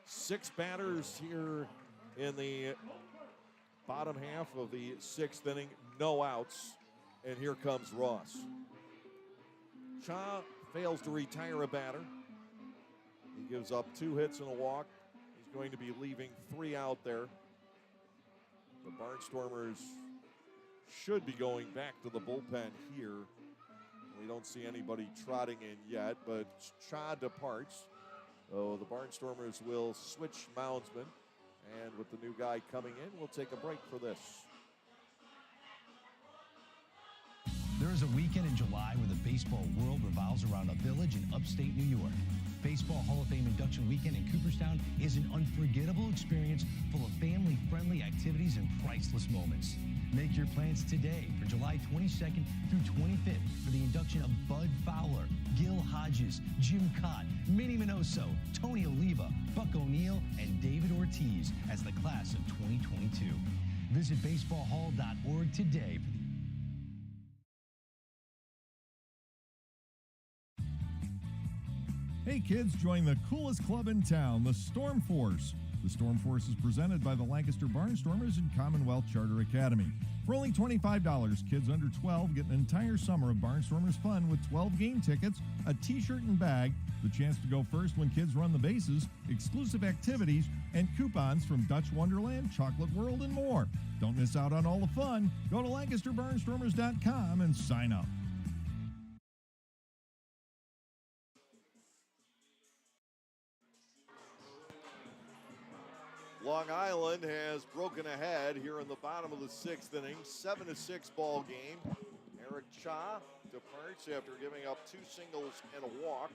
6 batters here in the bottom half of the 6th inning. No outs. And here comes Ross. Cha fails to retire a batter. He gives up 2 hits and a walk. He's going to be leaving 3 out there. The Barnstormers should be going back to the bullpen here. We don't see anybody trotting in yet, but Cha departs. So the Barnstormers will switch moundsmen. And with the new guy coming in, we'll take a break for this. There is a weekend in July where the baseball world revolves around a village in upstate New York. Baseball Hall of Fame induction weekend in Cooperstown is an unforgettable experience full of family-friendly activities and priceless moments. Make your plans today for July 22nd through 25th for the induction of Bud Fowler, Gil Hodges, Jim Cott, Minnie Minoso, Tony Oliva, Buck O'Neill, and David Ortiz as the class of 2022. Visit baseballhall.org today for the Hey kids, join the coolest club in town, the Storm Force. The Storm Force is presented by the Lancaster Barnstormers and Commonwealth Charter Academy. For only $25, kids under 12 get an entire summer of Barnstormers fun with 12 game tickets, a t-shirt and bag, the chance to go first when kids run the bases, exclusive activities, and coupons from Dutch Wonderland, Chocolate World, and more. Don't miss out on all the fun. Go to LancasterBarnstormers.com and sign up. Long Island has broken ahead here in the bottom of the 6th inning. 7-6 ball game. Eric Cha departs after giving up 2 singles and a walk.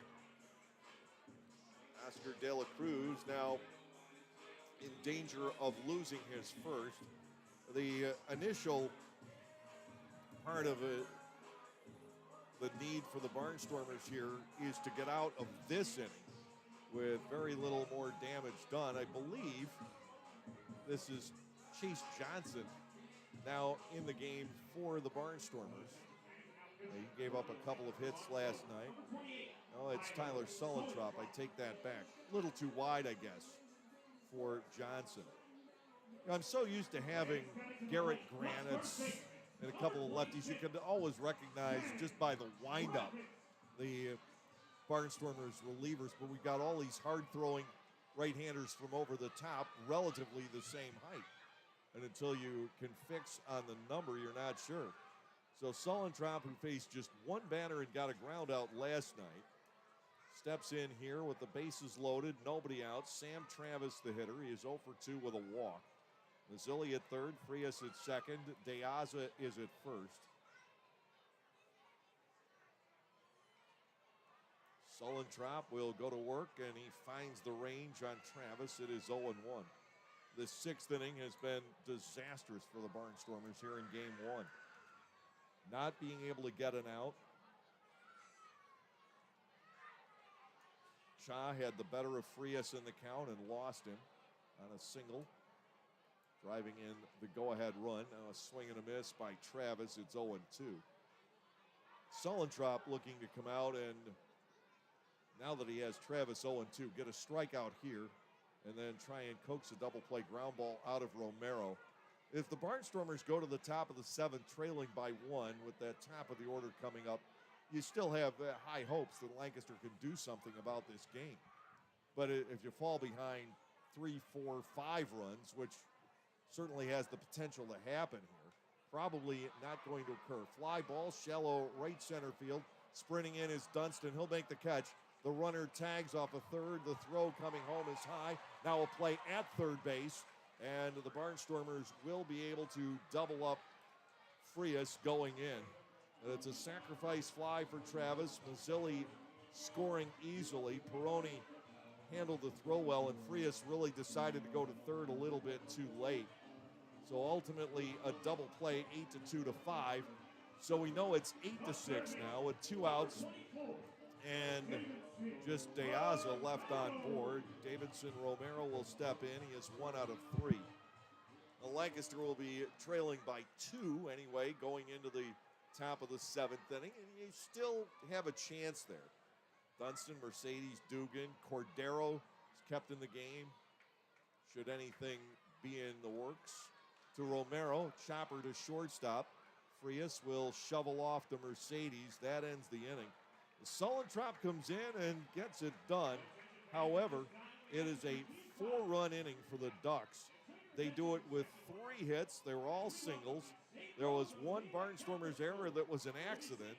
Oscar De La Cruz now in danger of losing his first. The initial part of it, the need for the Barnstormers here is to get out of this inning with very little more damage done. I believe this is Chase Johnson now in the game for the Barnstormers. He gave up a couple of hits last night. Oh, it's Tyler Sullentrop. I take that back. A little too wide, I guess, for Johnson. I'm so used to having Garrett Granitz and a couple of lefties. You can always recognize just by the windup the Barnstormers relievers, but we've got all these hard-throwing right-handers from over the top, relatively the same height. And until you can fix on the number, you're not sure. So Sullentrop, who faced just 1 batter and got a ground out last night, steps in here with the bases loaded, nobody out. Sam Travis, the hitter, he is 0 for 2 with a walk. Mazzilli at third, Frias at second, De Aza is at first. Sullentrop will go to work, and he finds the range on Travis. It is 0-1. The 6th inning has been disastrous for the Barnstormers here in game 1. Not being able to get an out. Cha had the better of Frias in the count and lost him on a single, driving in the go-ahead run. Now a swing and a miss by Travis. It's 0-2. Sullentrop looking to come out, and now that he has Travis 0-2, get a strikeout here and then try and coax a double play ground ball out of Romero. If the Barnstormers go to the top of the seventh, trailing by 1 with that top of the order coming up, you still have high hopes that Lancaster can do something about this game. But if you fall behind 3, 4, 5 runs, which certainly has the potential to happen here, probably not going to occur. Fly ball, shallow right center field. Sprinting in is Dunston. He'll make the catch. The runner tags off a third. The throw coming home is high. Now a play at third base, and the Barnstormers will be able to double up Frias going in. It's a sacrifice fly for Travis. Mazzilli scoring easily. Peroni handled the throw well, and Frias really decided to go to third a little bit too late. So ultimately a double play, 8-2 to 5. So we know it's 8-6 now with 2 outs and just De Aza left on board. Davidson Romero will step in. He is 1 out of 3. Now Lancaster will be trailing by 2 anyway, going into the top of the 7th inning, and you still have a chance there. Dunston, Mercedes, Dugan, Cordero is kept in the game should anything be in the works. To Romero, chopper to shortstop. Frias will shovel off to Mercedes. That ends the inning. Sullentrop comes in and gets it done. However, it is a 4-run inning for the Ducks. They do it with 3 hits. They were all singles. There was 1 Barnstormers error that was an accident,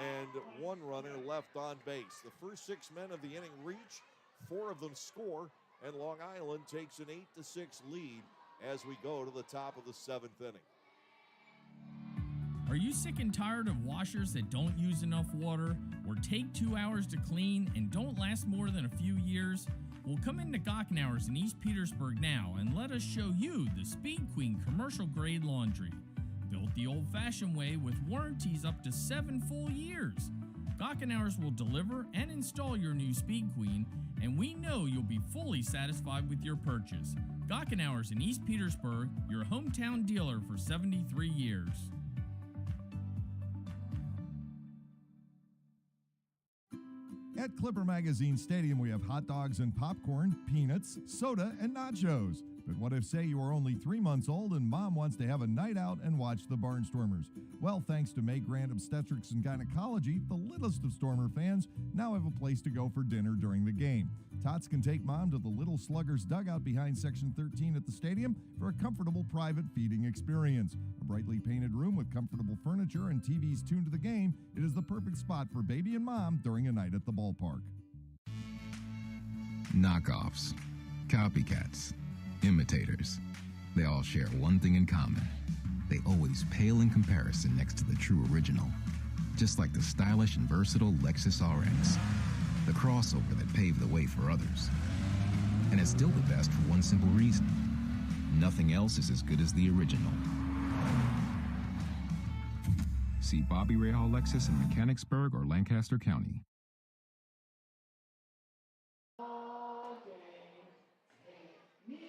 and 1 runner left on base. The first 6 men of the inning reach, 4 of them score, and Long Island takes an 8-6 lead as we go to the top of the 7th inning. Are you sick and tired of washers that don't use enough water, or take 2 hours to clean and don't last more than a few years? Well, come into Gockenauer's in East Petersburg now and let us show you the Speed Queen commercial grade laundry. Built the old-fashioned way with warranties up to 7 full years. Gockenauer's will deliver and install your new Speed Queen, and we know you'll be fully satisfied with your purchase. Gockenauer's in East Petersburg, your hometown dealer for 73 years. At Clipper Magazine Stadium, we have hot dogs and popcorn, peanuts, soda, and nachos. But what if, say, you are only 3 months old and mom wants to have a night out and watch the Barnstormers? Well, thanks to May Grant Obstetrics and Gynecology, the littlest of Stormer fans now have a place to go for dinner during the game. Tots can take mom to the Little Sluggers dugout behind Section 13 at the stadium for a comfortable private feeding experience. A brightly painted room with comfortable furniture and TVs tuned to the game, it is the perfect spot for baby and mom during a night at the ballpark. Knockoffs, copycats, imitators. They all share one thing in common. They always pale in comparison next to the true original. Just like the stylish and versatile Lexus RX. The crossover that paved the way for others. And it's still the best for one simple reason. Nothing else is as good as the original. See Bobby Rahal Lexus in Mechanicsburg or Lancaster County.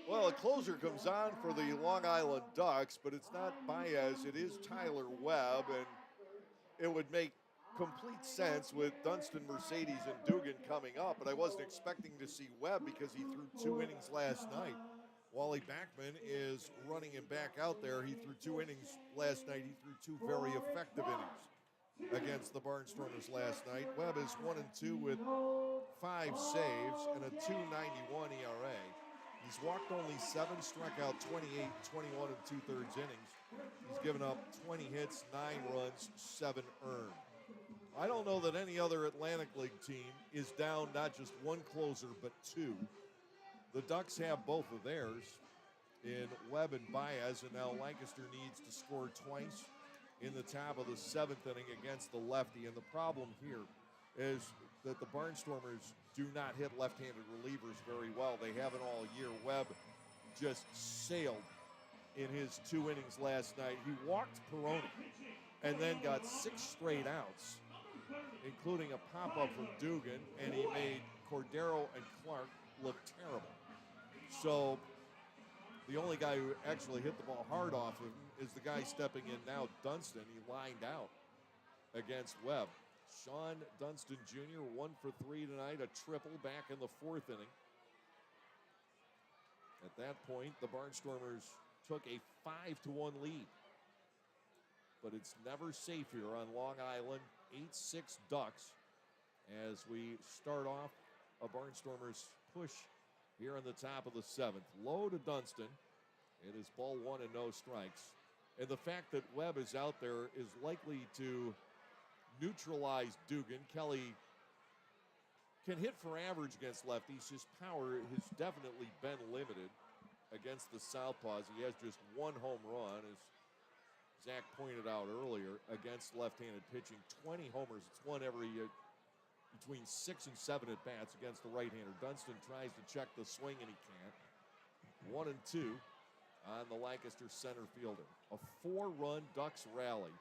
Well, a closer comes on for the Long Island Ducks, but it's not Baez, it is Tyler Webb, and it would make complete sense with Dunston, Mercedes, and Dugan coming up, but I wasn't expecting to see Webb because he threw 2 innings last night. Wally Backman is running him back out there. He threw 2 innings last night. He threw 2 very effective innings against the Barnstormers last night. Webb is 1-2 with 5 saves and a 2.91 ERA. He's walked only 7, struck out 28, 21 and 2/3 innings. He's given up 20 hits, 9 runs, 7 earned. I don't know that any other Atlantic League team is down not just 1 closer, but 2. The Ducks have both of theirs in Webb and Baez, and now Lancaster needs to score twice in the top of the 7th inning against the lefty. And the problem here is that the Barnstormers do not hit left-handed relievers very well. They haven't all year. Webb just sailed in his 2 innings last night. He walked Peroni and then got 6 straight outs, including a pop-up from Dugan, and he made Cordero and Clark look terrible. So the only guy who actually hit the ball hard off of him is the guy stepping in now, Dunston. He lined out against Webb. Sean Dunston Jr., 1 for 3 tonight, a triple back in the 4th inning. At that point, the Barnstormers took a 5-1 lead. But it's never safe here on Long Island. 8-6 Ducks as we start off a Barnstormers push here on the top of the 7th. Low to Dunston. It is ball 1 and no strikes. And the fact that Webb is out there is likely to neutralize Dugan. Kelly can hit for average against lefties. His power has definitely been limited against the southpaws. He has just 1 home run, as Zach pointed out earlier, against left-handed pitching. 20 homers. It's one every between 6 and 7 at bats against the right-hander. Dunston tries to check the swing and he can't. 1 and 2 on the Lancaster center fielder. A 4-run Ducks rally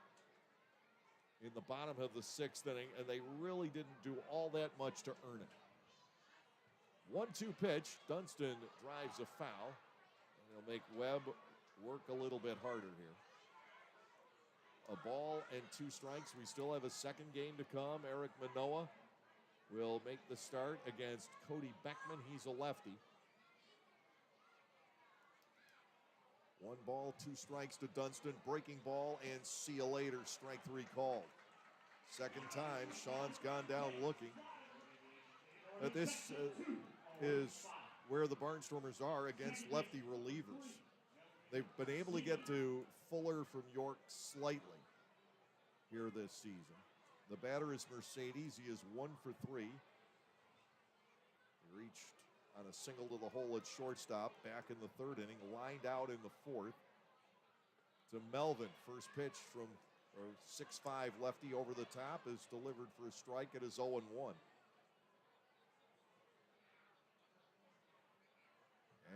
in the bottom of the 6th inning, and they really didn't do all that much to earn it. 1-2 pitch. Dunston drives a foul, and he'll make Webb work a little bit harder here. A ball and 2 strikes. We still have a second game to come. Eric Manoa will make the start against Cody Beckman. He's a lefty. 1 ball, 2 strikes to Dunston. Breaking ball, and see you later. Strike 3 called. Second time, Sean's gone down looking. But this is where the Barnstormers are against lefty relievers. They've been able to get to Fuller from York slightly here this season. The batter is Mercedes. He is 1 for 3. He reached on a single to the hole at shortstop back in the 3rd inning, lined out in the 4th. To Melvin, first pitch from 6'5" lefty over the top is delivered for a strike. It is 0-1.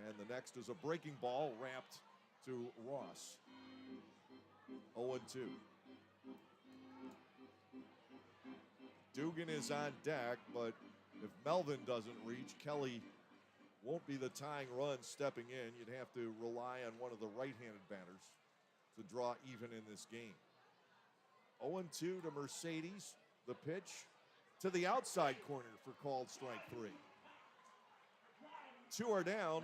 And the next is a breaking ball wrapped to Ross. 0-2. Dugan is on deck, but if Melvin doesn't reach, Kelly won't be the tying run stepping in. You'd have to rely on one of the right-handed batters to draw even in this game. 0-2 to Mercedes. The pitch to the outside corner for called strike 3. 2 are down,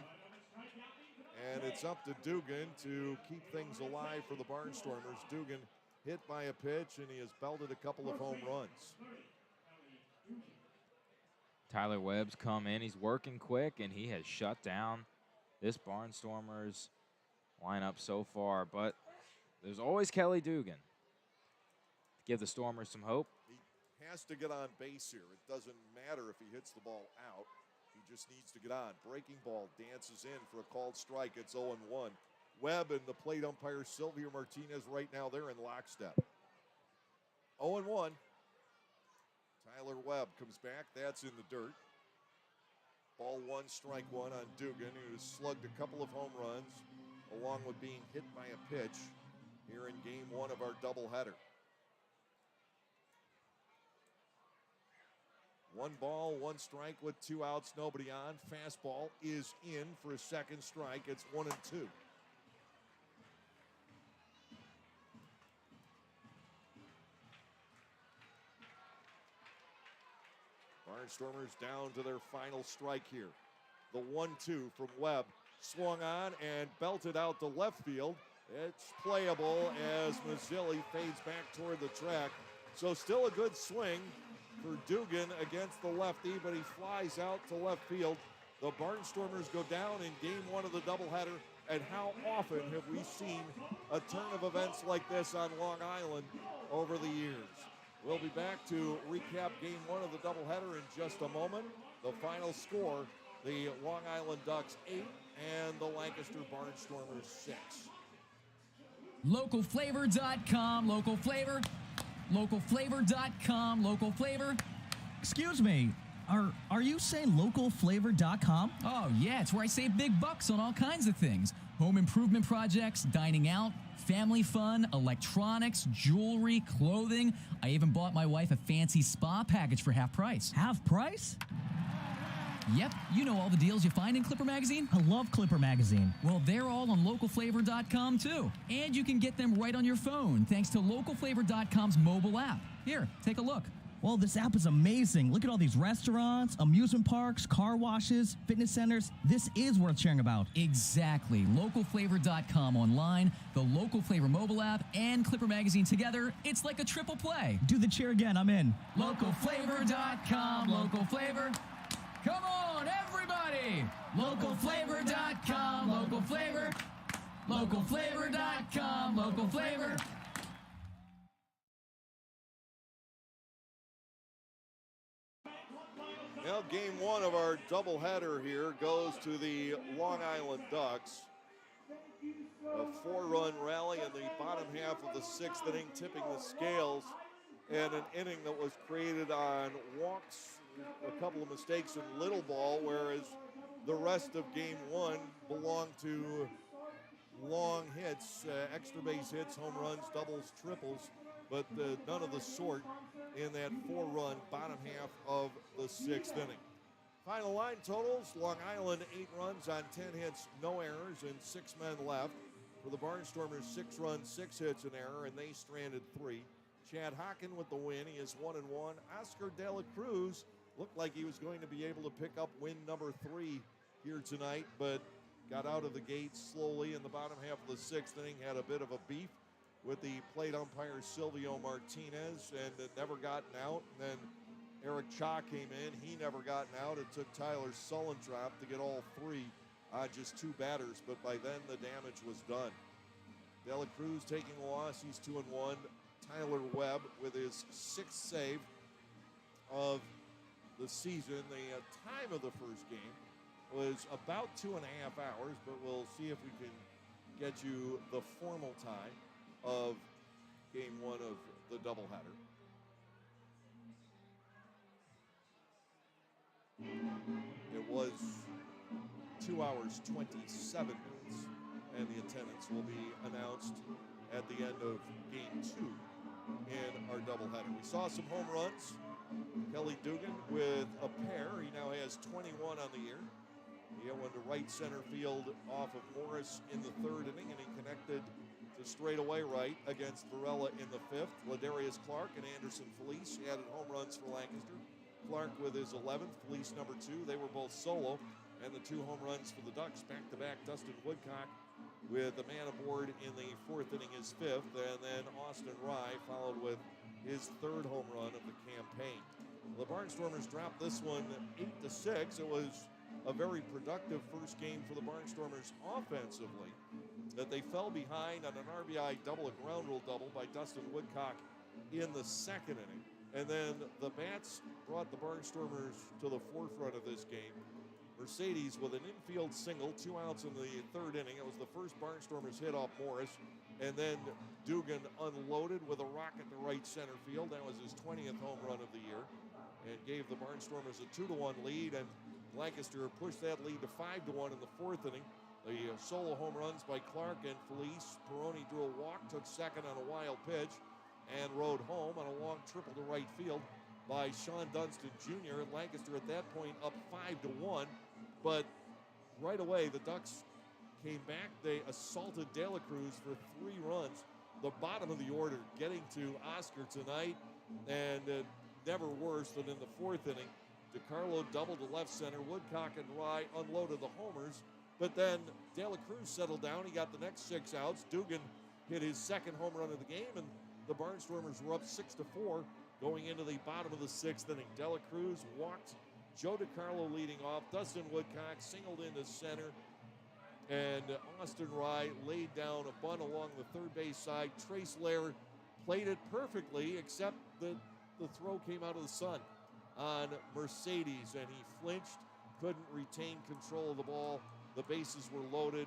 and it's up to Dugan to keep things alive for the Barnstormers. Dugan hit by a pitch, and he has belted a couple of home runs. Tyler Webb's come in. He's working quick, and he has shut down this Barnstormers lineup so far. But there's always Kelly Dugan to give the Stormers some hope. He has to get on base here. It doesn't matter if he hits the ball out. He just needs to get on. Breaking ball dances in for a called strike. It's 0-1. Webb and the plate umpire, Silvio Martinez, right now they're in lockstep. 0-1. Tyler Webb comes back. That's in the dirt. Ball 1, strike 1 on Dugan, who's slugged a couple of home runs, along with being hit by a pitch here in game 1 of our doubleheader. 1 ball, 1 strike with 2 outs, nobody on. Fastball is in for a second strike. It's 1-2. Barnstormers down to their final strike here. The 1-2 from Webb. Swung on and belted out to left field. It's playable as Mazzilli fades back toward the track. So still a good swing for Dugan against the lefty, but he flies out to left field. The Barnstormers go down in game 1 of the doubleheader. And how often have we seen a turn of events like this on Long Island over the years? We'll be back to recap game 1 of the doubleheader in just a moment. The final score, the Long Island Ducks 8 and the Lancaster Barnstormers 6. Localflavor.com, local flavor. Localflavor.com, local flavor. Excuse me, are you saying localflavor.com? Oh, yeah, it's where I save big bucks on all kinds of things. Home improvement projects, dining out, family fun, electronics, jewelry, clothing. I even bought my wife a fancy spa package for half price. Half price? Yep, you know all the deals you find in Clipper Magazine. I love Clipper Magazine. Well, they're all on localflavor.com too. And you can get them right on your phone thanks to localflavor.com's mobile app. Here, take a look. Well, this app is amazing. Look at all these restaurants, amusement parks, car washes, fitness centers. This is worth sharing about. Exactly. Localflavor.com online, the Local Flavor mobile app, and Clipper Magazine together. It's like a triple play. Do the cheer again. I'm in. Localflavor.com. Local Flavor. Come on, everybody. Localflavor.com. Local Flavor. Localflavor.com. Local Flavor. Now game one of our doubleheader here goes to the Long Island Ducks. A 4-run rally in the bottom half of the 6th inning, tipping the scales, and an inning that was created on walks, a couple of mistakes in little ball, whereas the rest of game one belonged to long hits, extra base hits, home runs, doubles, triples, but none of the sort in that 4-run bottom half of the 6th inning. Final line totals: Long Island 8 runs on 10 hits, no errors, and 6 men left. For the Barnstormers, 6 runs, 6 hits, an error, and they stranded 3. Chad Hocken with the win. He is 1-1. Oscar De La Cruz looked like he was going to be able to pick up win number 3 here tonight, but got out of the gate slowly in the bottom half of the 6th inning, had a bit of a beef with the plate umpire Silvio Martinez, and never gotten out. And then Eric Cha came in. He never gotten out. It took Tyler Sullentrop to get all 3 on just 2 batters, but by then the damage was done. De La Cruz taking a loss. He's 2-1. Tyler Webb with his 6th save of the season. The time of the first game was about 2.5 hours, but we'll see if we can get you the formal time of game one of the doubleheader. It was 2 hours, 27 minutes, and the attendance will be announced at the end of game 2 in our doubleheader. We saw some home runs. Kelly Dugan with a pair. He now has 21 on the year. He hit one to right center field off of Morris in the 3rd inning, and he connected to straightaway right against Varela in the 5th. Ladarius Clark and Anderson Felice added home runs for Lancaster. Clark with his 11th, Felice number 2. They were both solo, and the 2 home runs for the Ducks back-to-back. Dustin Woodcock with a man aboard in the 4th inning, his 5th, and then Austin Rye followed with his 3rd home run of the campaign. The Barnstormers dropped this one 8-6. It was a very productive first game for the Barnstormers offensively, that they fell behind on an RBI double, a ground rule double by Dustin Woodcock in the 2nd inning. And then the bats brought the Barnstormers to the forefront of this game. Mercedes with an infield single, 2 outs in the 3rd inning. It was the first Barnstormers hit off Morris. And then Dugan unloaded with a rocket to right center field. That was his 20th home run of the year, and gave the Barnstormers a 2-1 lead. And Lancaster pushed that lead to 5-1 in the 4th inning. The solo home runs by Clark and Felice. Peroni drew a walk, took 2nd on a wild pitch, and rode home on a long triple to right field by Sean Dunston Jr. And Lancaster at that point up 5-1. But right away, the Ducks came back. They assaulted De La Cruz for 3 runs. The bottom of the order getting to Oscar tonight, and never worse than in the 4th inning. DeCarlo doubled to left center. Woodcock and Rye unloaded the homers. But then De La Cruz settled down. He got the next 6 outs. Dugan hit his 2nd home run of the game, and the Barnstormers were up 6-4 going into the bottom of the 6th inning. De La Cruz walked. Joe DeCarlo leading off. Dustin Woodcock singled into center. And Austin Rye laid down a bunt along the 3rd base side. Trace Lair played it perfectly, except the throw came out of the sun on Mercedes, and he flinched, couldn't retain control of the ball. The bases were loaded.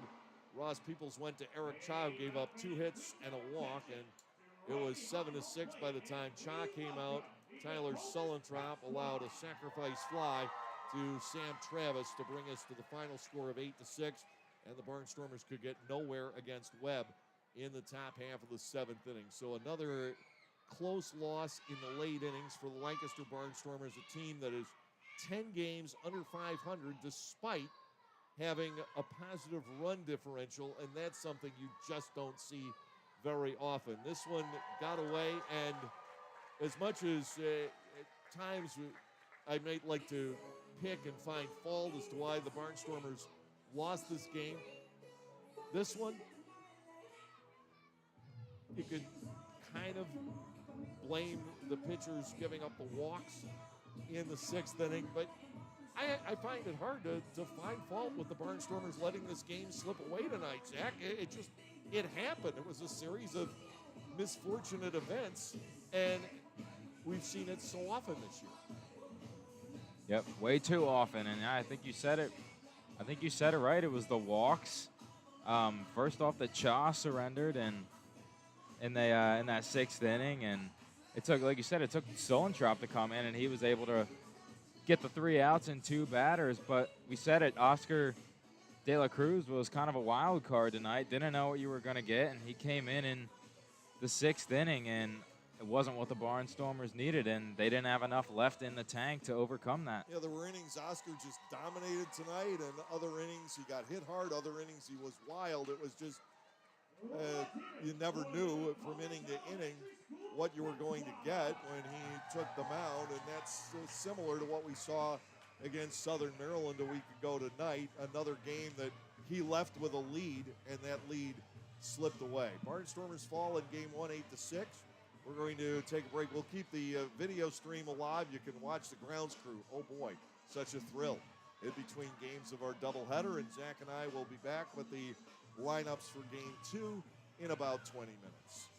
Ross Peoples went to Eric Cha, who gave up 2 hits and a walk, and it was 7-6 by the time Cha came out. Tyler Sullentrop allowed a sacrifice fly to Sam Travis to bring us to the final score of 8-6, and the Barnstormers could get nowhere against Webb in the top half of the 7th inning. So another close loss in the late innings for the Lancaster Barnstormers, a team that is 10 games under 500 despite having a positive run differential, and that's something you just don't see very often. This one got away, and as much as at times I might like to pick and find fault as to why the Barnstormers lost this game, this one, you could kind of blame the pitchers giving up the walks in the 6th inning, but I find it hard to find fault with the Barnstormers letting this game slip away tonight, Zach. It happened. It was a series of misfortunate events, and we've seen it so often this year. Yep, way too often, and I think you said it. I think you said it right. It was the walks. First off, the Cha surrendered, and in that 6th inning, and it took, like you said, it took Stolentrop to come in, and he was able to get the 3 outs and 2 batters. But we said it, Oscar De La Cruz was kind of a wild card tonight. Didn't know what you were going to get, and he came in the 6th inning, and it wasn't what the Barnstormers needed, and they didn't have enough left in the tank to overcome that. Yeah, there were innings Oscar just dominated tonight, and other innings he got hit hard, other innings he was wild. It was just, you never knew from inning to inning what you were going to get when he took the mound, and that's similar to what we saw against Southern Maryland a week ago tonight. Another game that he left with a lead, and that lead slipped away. Barnstormers fall in game 1, 8-6. We're going to take a break. We'll keep the video stream alive. You can watch the grounds crew. Oh boy, such a thrill in between games of our doubleheader, and Zach and I will be back with the lineups for game 2 in about 20 minutes.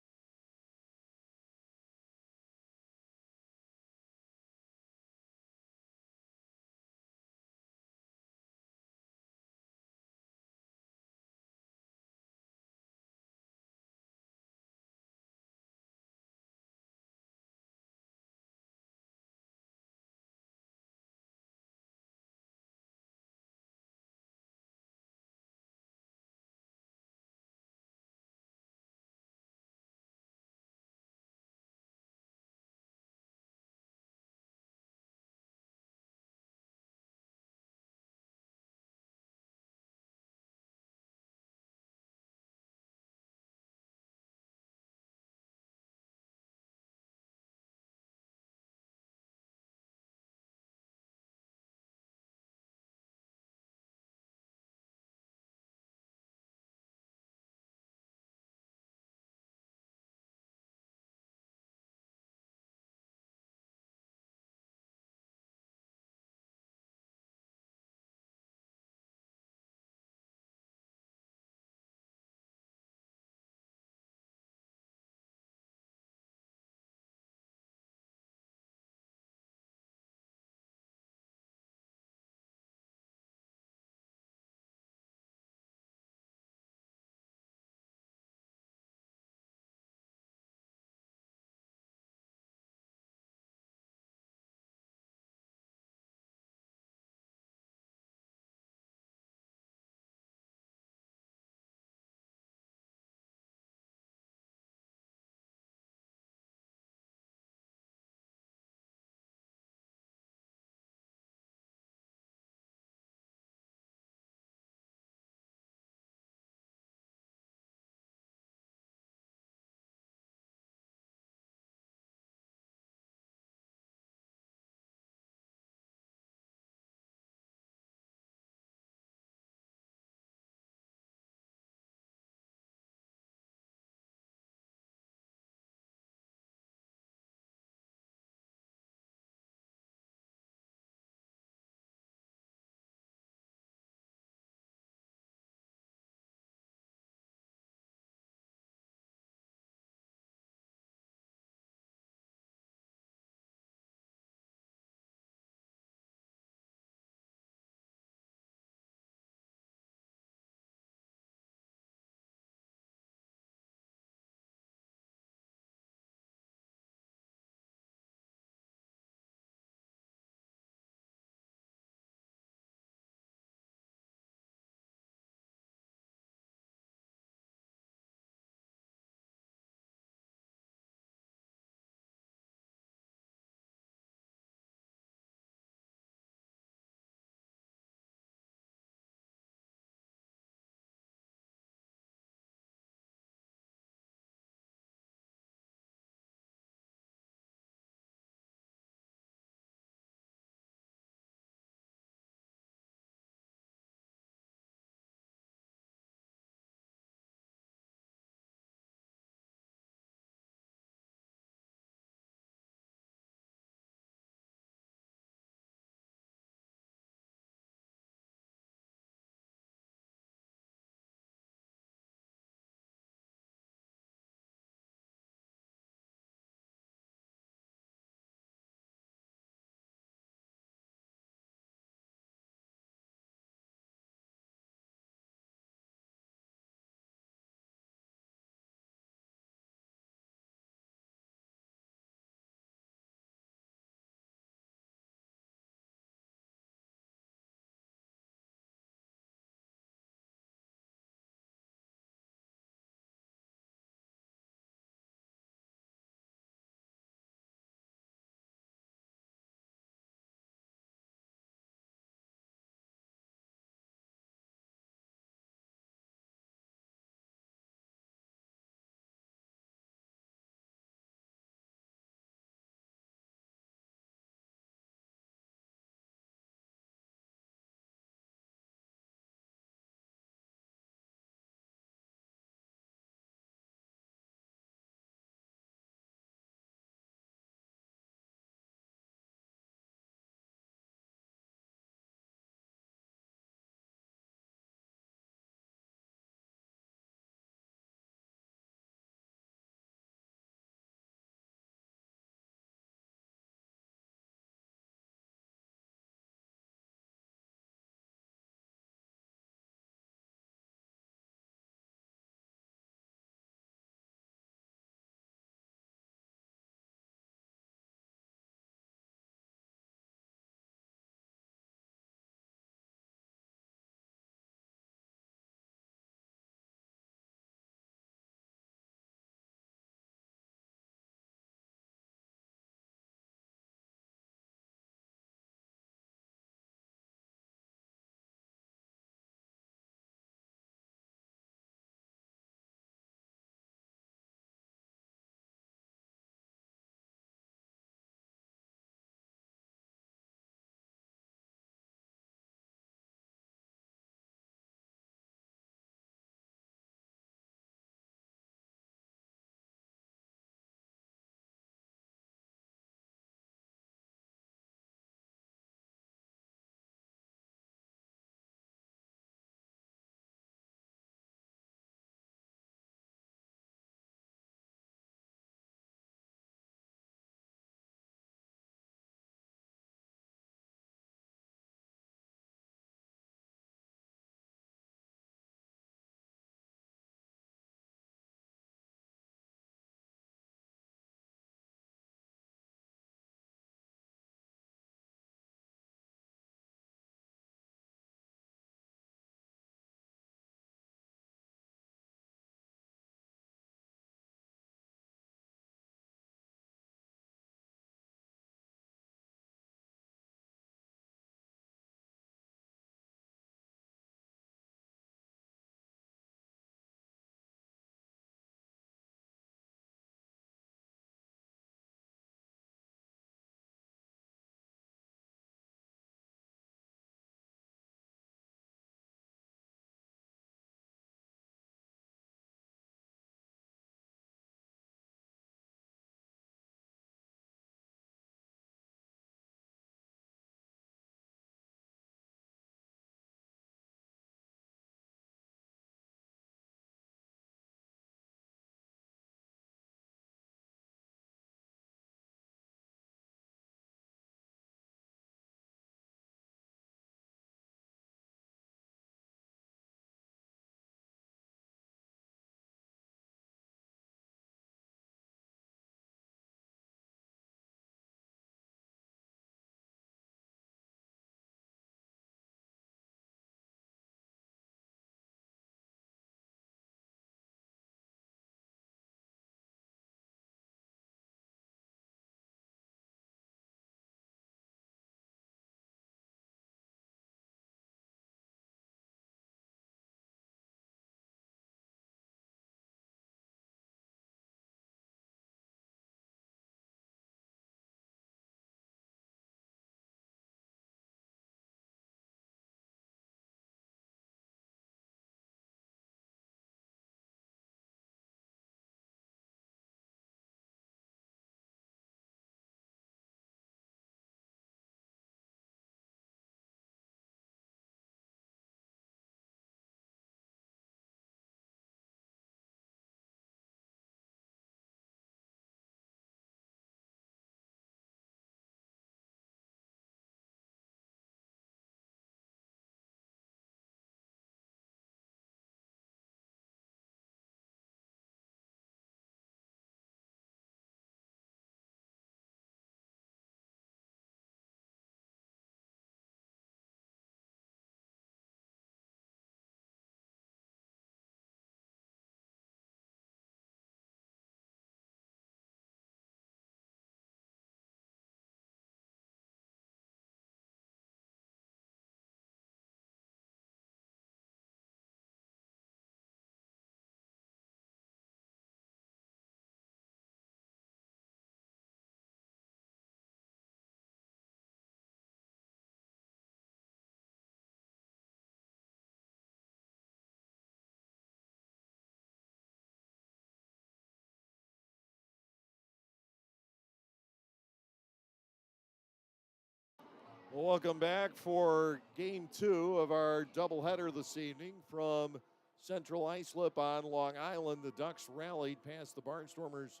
Well, welcome back for game 2 of our doubleheader this evening from Central Islip on Long Island. The Ducks rallied past the Barnstormers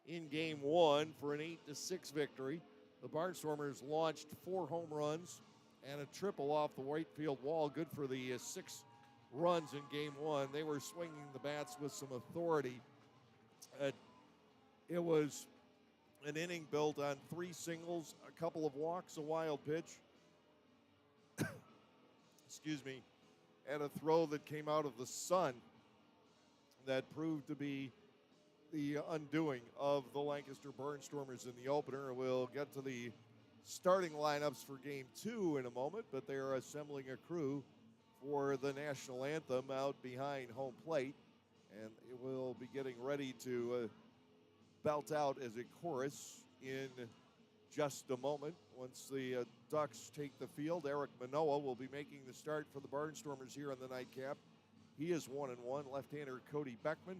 in game 1 for an 8-6 victory. The Barnstormers launched 4 home runs and a triple off the Whitefield wall, good for the 6 runs in game 1. They were swinging the bats with some authority. It was an inning built on 3 singles, a couple of walks, a wild pitch, excuse me, and a throw that came out of the sun that proved to be the undoing of the Lancaster Barnstormers in the opener. We'll get to the starting lineups for game 2 in a moment, but they are assembling a crew for the national anthem out behind home plate, and it will be getting ready to belt out as a chorus in just a moment. Once the Ducks take the field, Eric Manoa will be making the start for the Barnstormers here on the nightcap. He is 1-1. Left-hander Cody Beckman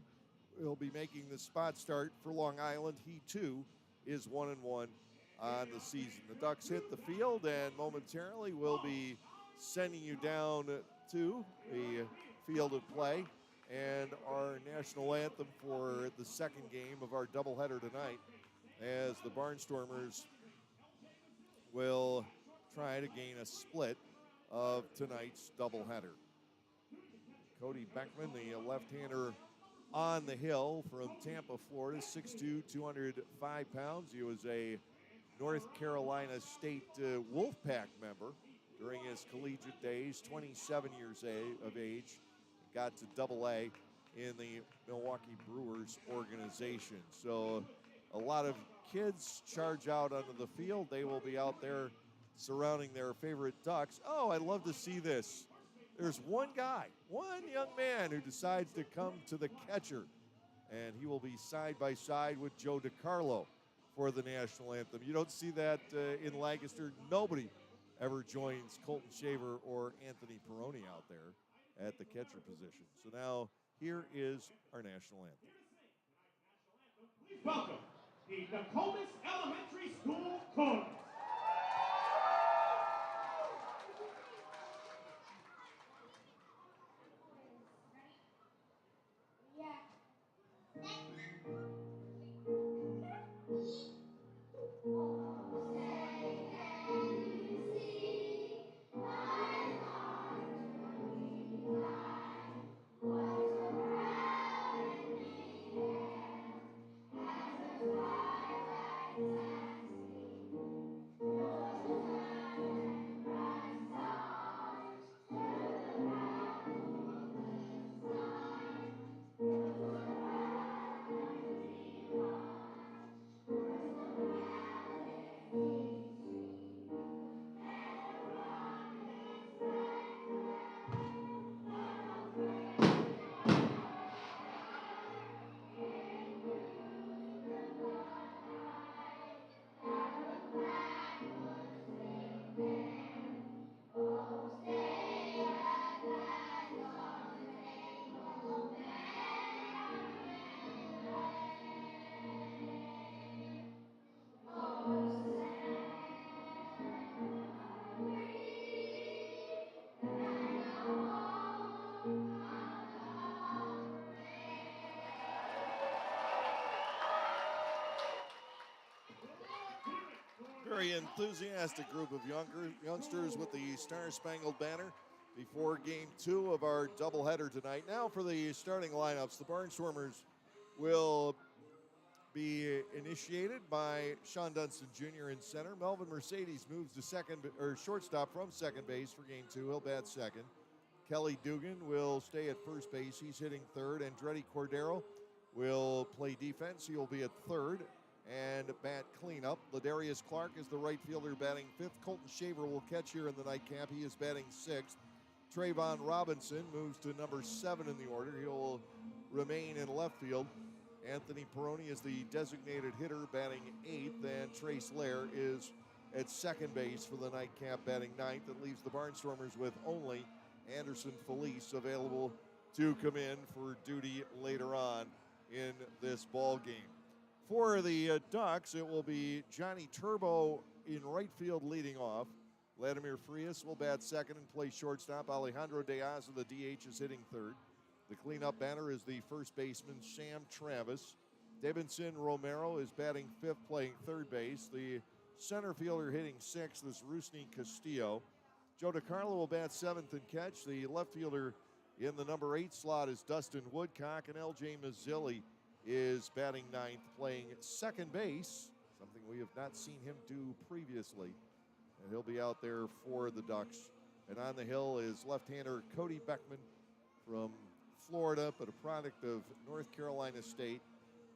will be making the spot start for Long Island. He too is 1-1 on the season. The Ducks hit the field, and momentarily we'll be sending you down to the field of play and our national anthem for the second game of our doubleheader tonight, as the Barnstormers will try to gain a split of tonight's doubleheader. Cody Beckman, the left-hander on the hill from Tampa, Florida, 6'2", 205 pounds. He was a North Carolina State Wolfpack member during his collegiate days, 27 years of age. Got to Double-A in the Milwaukee Brewers organization. So a lot of kids charge out onto the field. They will be out there surrounding their favorite Ducks. Oh, I'd love to see this. There's one guy, one young man who decides to come to the catcher, and he will be side by side with Joe DiCarlo for the national anthem. You don't see that in Lancaster. Nobody ever joins Colton Shaver or Anthony Peroni out there at the catcher position. So now here is our national anthem. Please welcome the Nokomis Elementary School Chorus. Very enthusiastic group of youngsters with the Star Spangled Banner before game 2 of our doubleheader tonight. Now for the starting lineups, the Barnstormers will be initiated by Sean Dunston Jr. in center. Melvin Mercedes moves to shortstop from second base for game 2. He'll bat second. Kelly Dugan will stay at first base. He's hitting third. Andretti Cordero will play defense. He will be at third and bat cleanup. Ladarius Clark is the right fielder batting fifth. Colton Shaver will catch here in the nightcap. He is batting sixth. Trayvon Robinson moves to number 7 in the order. He'll remain in left field. Anthony Peroni is the designated hitter batting 8th, and Trace Lair is at second base for the nightcap batting 9th. That leaves the Barnstormers with only Anderson Felice available to come in for duty later on in this ball game. For the Ducks, it will be Johnny Turbo in right field leading off. Vladimir Frias will bat second and play shortstop. Alejandro Diaz of the DH is hitting third. The cleanup batter is the first baseman, Sam Travis. Davidson Romero is batting fifth, playing third base. The center fielder hitting sixth is Rusney Castillo. Joe DiCarlo will bat seventh and catch. The left fielder in the number 8 slot is Dustin Woodcock, and L.J. Mazzilli is batting ninth, playing second base, something we have not seen him do previously. And he'll be out there for the Ducks. And on the hill is left-hander Cody Beckman from Florida, but a product of North Carolina State.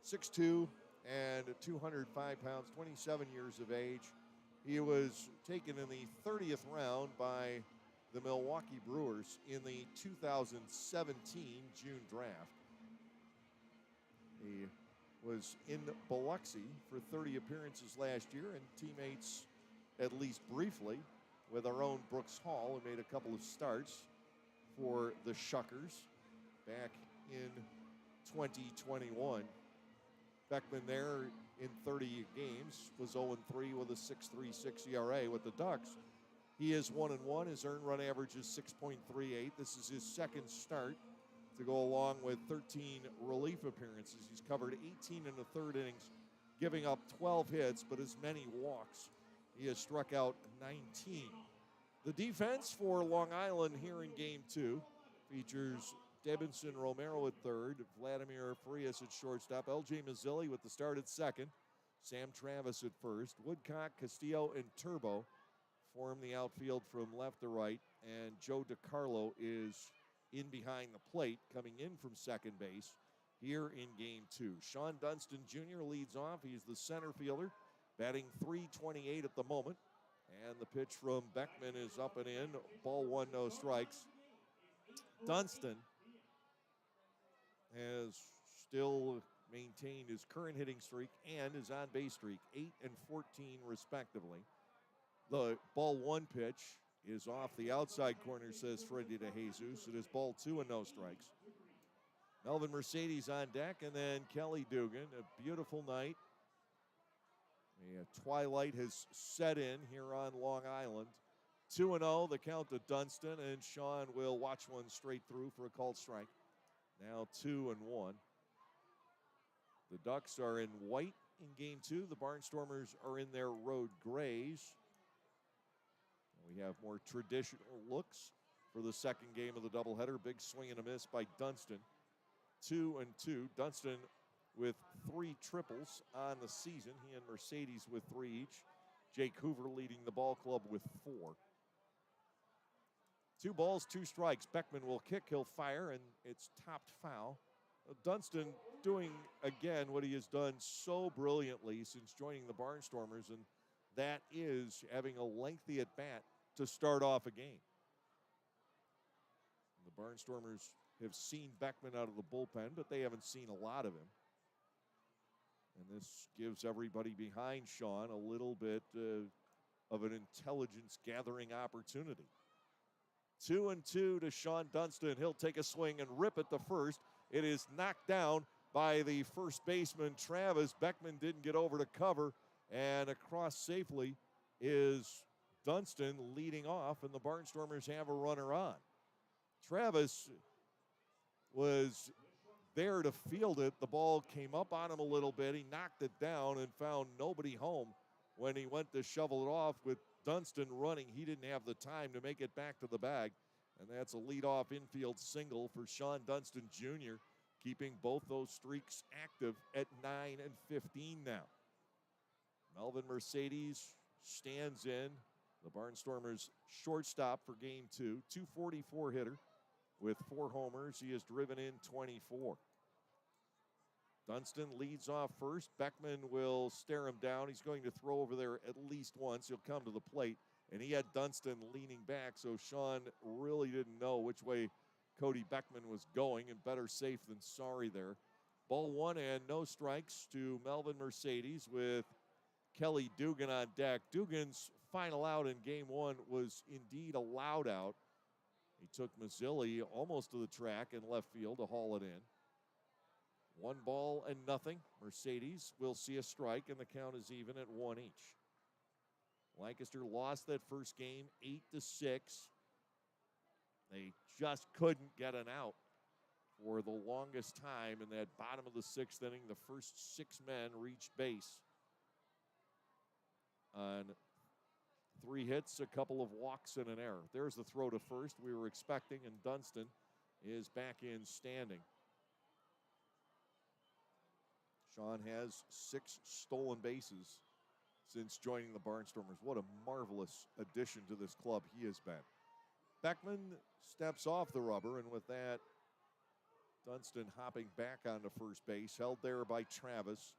6'2" and 205 pounds, 27 years of age. He was taken in the 30th round by the Milwaukee Brewers in the 2017 June draft. He was in Biloxi for 30 appearances last year and teammates, at least briefly, with our own Brooks Hall, and made a couple of starts for the Shuckers back in 2021. Beckman there in 30 games was 0-3 with a 6.36 ERA. With the Ducks, he is 1-1. His earned run average is 6.38. This is his second start to go along with 13 relief appearances. He's covered 18 in the third innings, giving up 12 hits, but as many walks. He has struck out 19. The defense for Long Island here in Game 2 features Debinson Romero at third, Vladimir Frias at shortstop, L.J. Mazzilli with the start at second, Sam Travis at first, Woodcock, Castillo, and Turbo form the outfield from left to right, and Joe DiCarlo is in behind the plate, coming in from second base here in Game 2. Sean Dunston Jr. leads off. He's the center fielder, batting .328 at the moment, and the pitch from Beckman is up and in. Ball one, no strikes. Dunston has still maintained his current hitting streak and his on-base streak, 8 and 14 respectively. The ball one pitch is off the outside corner, says Freddy DeJesus. It is ball two and no strikes. Melvin Mercedes on deck, and then Kelly Dugan. A beautiful night. The twilight has set in here on Long Island. 2-0, the count to Dunston, and Sean will watch one straight through for a called strike. Now 2-1. The Ducks are in white in Game 2. The Barnstormers are in their road grays. We have more traditional looks for the second game of the doubleheader. Big swing and a miss by Dunston. 2-2. Dunston with 3 triples on the season. He and Mercedes with 3 each. Jake Hoover leading the ball club with 4. 2 balls, 2 strikes. Beckman will kick, he'll fire, and it's topped foul. Dunston doing, again, what he has done so brilliantly since joining the Barnstormers, and that is having a lengthy at-bat to start off a game. The Barnstormers have seen Beckman out of the bullpen, but they haven't seen a lot of him. And this gives everybody behind Sean a little bit of an intelligence-gathering opportunity. 2-2 to Sean Dunston. He'll take a swing and rip at the first. It is knocked down by the first baseman, Travis. Beckman didn't get over to cover, and across safely is Dunston leading off, and the Barnstormers have a runner on. Travis was there to field it. The ball came up on him a little bit. He knocked it down and found nobody home when he went to shovel it off. With Dunston running, he didn't have the time to make it back to the bag. And that's a leadoff infield single for Sean Dunston Jr., keeping both those streaks active at 9 and 15 now. Melvin Mercedes stands in, the Barnstormers shortstop for Game 2. 244 hitter with 4 homers. He has driven in 24. Dunston leads off first. Beckman will stare him down. He's going to throw over there at least once. He'll come to the plate, and he had Dunston leaning back, so Sean really didn't know which way Cody Beckman was going, and better safe than sorry there. Ball one and no strikes to Melvin Mercedes with Kelly Dugan on deck. Dugan's final out in Game 1 was indeed a loud out. He took Mazzilli almost to the track in left field to haul it in. 1 ball and nothing. Mercedes will see a strike, and the count is even at 1 each. Lancaster lost that first game 8-6. They just couldn't get an out for the longest time in that bottom of the 6th inning. The first 6 men reached base on 3 hits, a couple of walks, and an error. There's the throw to first we were expecting, and Dunston is back in standing. Sean has 6 stolen bases since joining the Barnstormers. What a marvelous addition to this club he has been. Beckman steps off the rubber, and with that, Dunston hopping back onto first base, held there by Travis.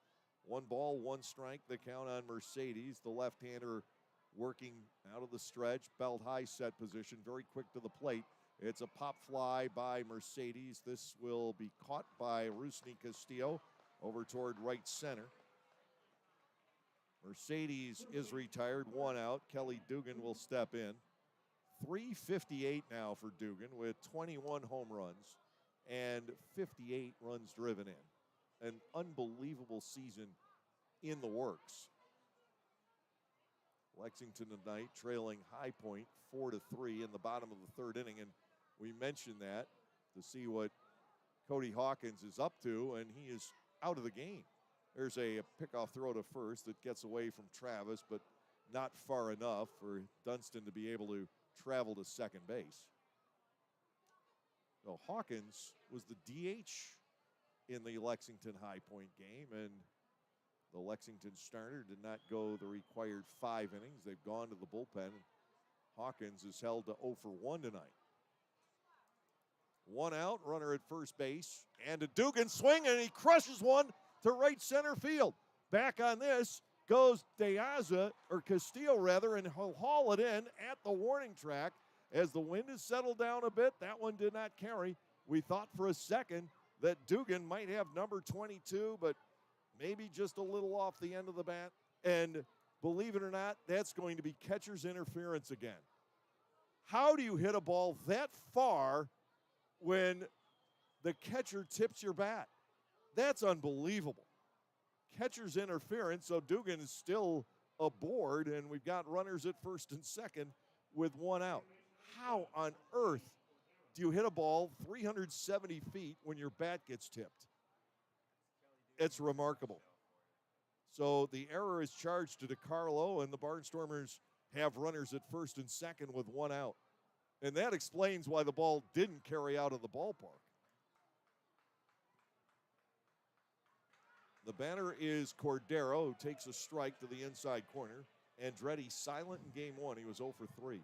1 ball, 1 strike, the count on Mercedes. The left-hander working out of the stretch, belt high set position, very quick to the plate. It's a pop fly by Mercedes. This will be caught by Rusney Castillo over toward right center. Mercedes is retired, 1 out. Kelly Dugan will step in. .358 now for Dugan with 21 home runs and 58 runs driven in. An unbelievable season in the works. Lexington tonight trailing High Point 4-3 in the bottom of the 3rd inning, and we mentioned that to see what Cody Hawkins is up to, and he is out of the game. There's a pickoff throw to first that gets away from Travis, but not far enough for Dunston to be able to travel to second base. So Hawkins was the DH in the Lexington High Point game, and the Lexington starter did not go the required 5 innings. They've gone to the bullpen. Hawkins is held to 0 for 1 tonight. 1 out, runner at first base, and a Dugan swing, and he crushes one to right center field. Back on this goes Castillo rather, and he'll haul it in at the warning track. As the wind has settled down a bit, that one did not carry. We thought for a second that Dugan might have number 22, but maybe just a little off the end of the bat. And believe it or not, that's going to be catcher's interference again. How do you hit a ball that far when the catcher tips your bat? That's unbelievable. Catcher's interference, so Dugan is still aboard, and we've got runners at first and second with 1 out. How on earth do you hit a ball 370 feet when your bat gets tipped? It's remarkable. So the error is charged to DiCarlo, and the Barnstormers have runners at first and second with 1 out. And that explains why the ball didn't carry out of the ballpark. The batter is Cordero, who takes a strike to the inside corner. Andretti silent in game 1. He was 0 for 3.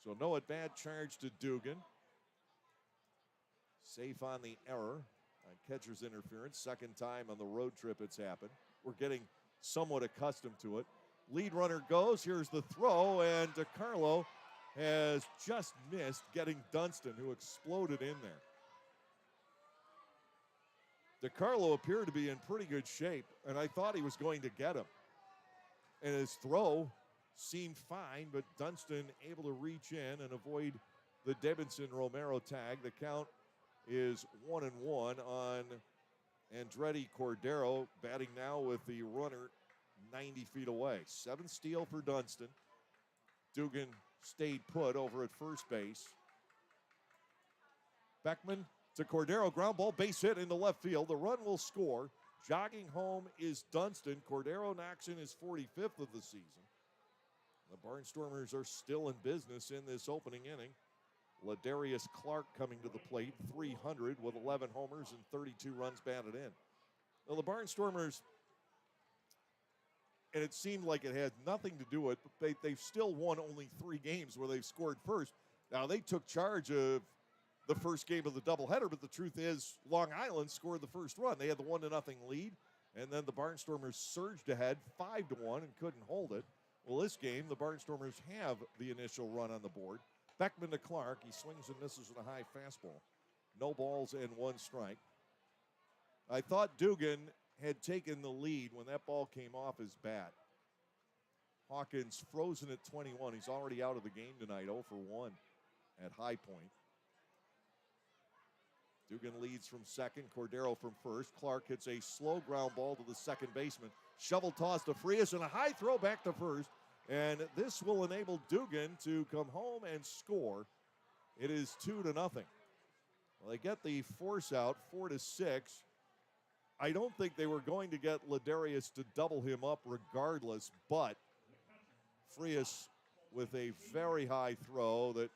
So no at-bat charge to Dugan. Safe on the error on catcher's interference. Second time on the road trip it's happened. We're getting somewhat accustomed to it. Lead runner goes. Here's the throw, and DiCarlo has just missed getting Dunston, who exploded in there. DiCarlo appeared to be in pretty good shape, and I thought he was going to get him. And his throw seemed fine, but Dunston able to reach in and avoid the Debinson-Romero tag. The count is 1-1 on Andretti Cordero, batting now with the runner 90 feet away. 7th steal for Dunston. Dugan stayed put over at first base. Beckman to Cordero, ground ball, base hit into left field. The run will score. Jogging home is Dunston. Cordero knocks in his 45th of the season. The Barnstormers are still in business in this opening inning. Ladarius Clark coming to the plate, 300 with 11 homers and 32 runs batted in. Well, the Barnstormers, and it seemed like it had nothing to do with it, but they've still won only 3 games where they've scored first. Now, they took charge of the first game of the doubleheader, but the truth is Long Island scored the first run. They had the 1-0 lead, and then the Barnstormers surged ahead 5-1 and couldn't hold it. Well, this game, the Barnstormers have the initial run on the board. Beckman to Clark. He swings and misses with a high fastball. No balls and 1 strike. I thought Dugan had taken the lead when that ball came off his bat. Hawkins frozen at 21. He's already out of the game tonight, 0 for 1 at High Point. Dugan leads from second, Cordero from first. Clark hits a slow ground ball to the second baseman. Shovel toss to Frias and a high throw back to first. And this will enable Dugan to come home and score. It is 2-0. Well, they get the force out, 4-6. I don't think they were going to get Ladarius to double him up regardless, but Frias with a very high throw that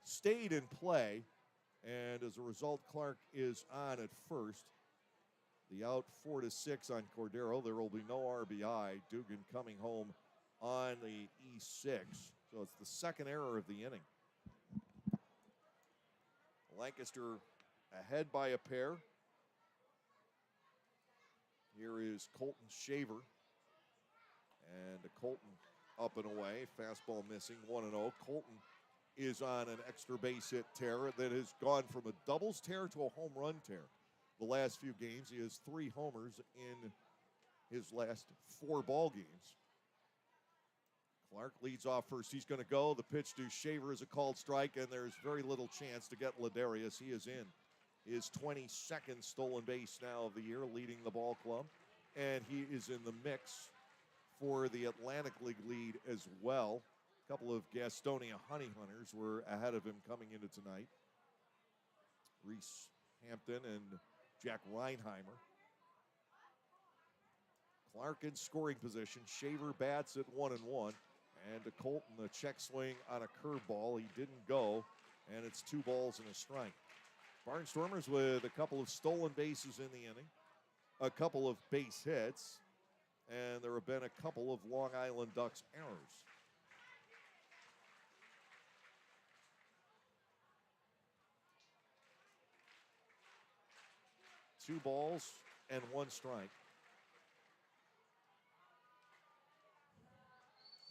stayed in play. And as a result, Clark is on at first. The out 4-6 on Cordero. There will be no RBI. Dugan coming home on the E6. So it's the second error of the inning. Lancaster ahead by a pair. Here is Colton Shaver. And Colton up and away. Fastball missing, 1-0. Colton is on an extra base hit tear that has gone from a doubles tear to a home run tear. The last few games, he has 3 homers in his last 4 ball games. Clark leads off first. He's going to go. The pitch to Shaver is a called strike, and there's very little chance to get Ladarius. He is in his 22nd stolen base now of the year, leading the ball club. And he is in the mix for the Atlantic League lead as well. A couple of Gastonia Honey Hunters were ahead of him coming into tonight. Reese Hampton and Jack Reinheimer. Clark in scoring position. Shaver bats at 1-1. And to Colton, a check swing on a curveball. He didn't go, and it's 2 balls and a strike. Barnstormers with a couple of stolen bases in the inning, a couple of base hits, and there have been a couple of Long Island Ducks errors. Two balls and 1 strike.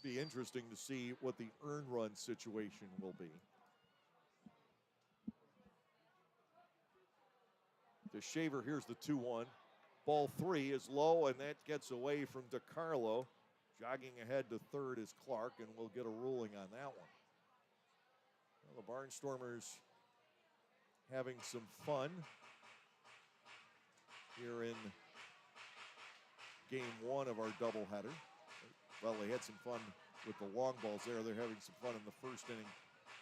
Be interesting to see what the earn run situation will be. To Shaver, here's the 2-1. Ball 3 is low, and that gets away from DiCarlo. Jogging ahead to third is Clark, and we'll get a ruling on that one. Well, the Barnstormers having some fun here in game 1 of our doubleheader. Well, they had some fun with the long balls there. They're having some fun in the first inning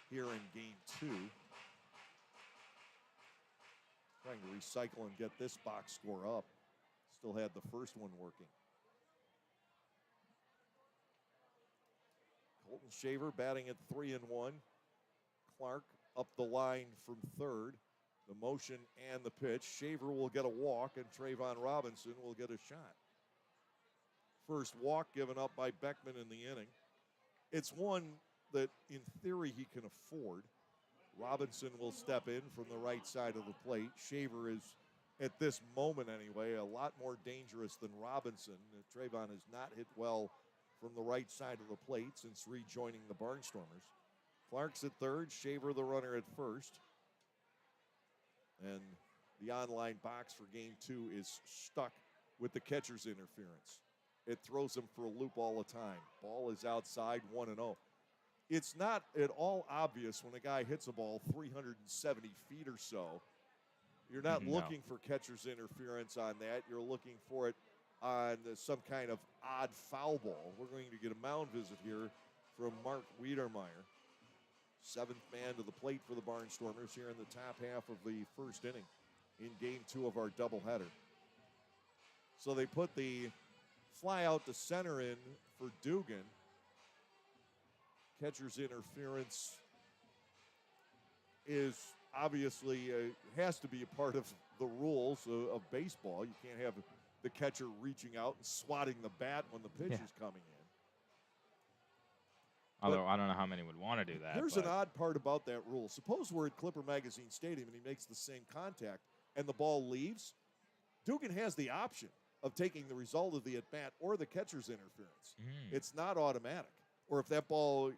here in game 2. Trying to recycle and get this box score up. Still had the first one working. Colton Shaver batting at 3-1. Clark up the line from third. The motion and the pitch. Shaver will get a walk, and Trayvon Robinson will get a shot. First walk given up by Beckman in the inning. It's one that, in theory, he can afford. Robinson will step in from the right side of the plate. Shaver is, at this moment anyway, a lot more dangerous than Robinson. Trayvon has not hit well from the right side of the plate since rejoining the Barnstormers. Clark's at third, Shaver the runner at first. And the online box for game 2 is stuck with the catcher's interference. It throws him for a loop all the time. Ball is outside, 1-0. It's not at all obvious when a guy hits a ball 370 feet or so. You're not looking for catcher's interference on that. You're looking for it on some kind of odd foul ball. We're going to get a mound visit here from Mark Wiedermeyer. 7th man to the plate for the Barnstormers here in the top half of the first inning in game 2 of our doubleheader. So they put the fly out to center in for Dugan. Catcher's interference is obviously, has to be a part of the rules of baseball. You can't have the catcher reaching out and swatting the bat when the pitch is coming in. Although I don't know how many would want to do that. Here's an odd part about that rule. Suppose we're at Clipper Magazine Stadium and he makes the same contact and the ball leaves. Dugan has the option of taking the result of the at-bat or the catcher's interference. It's not automatic. Or if that ball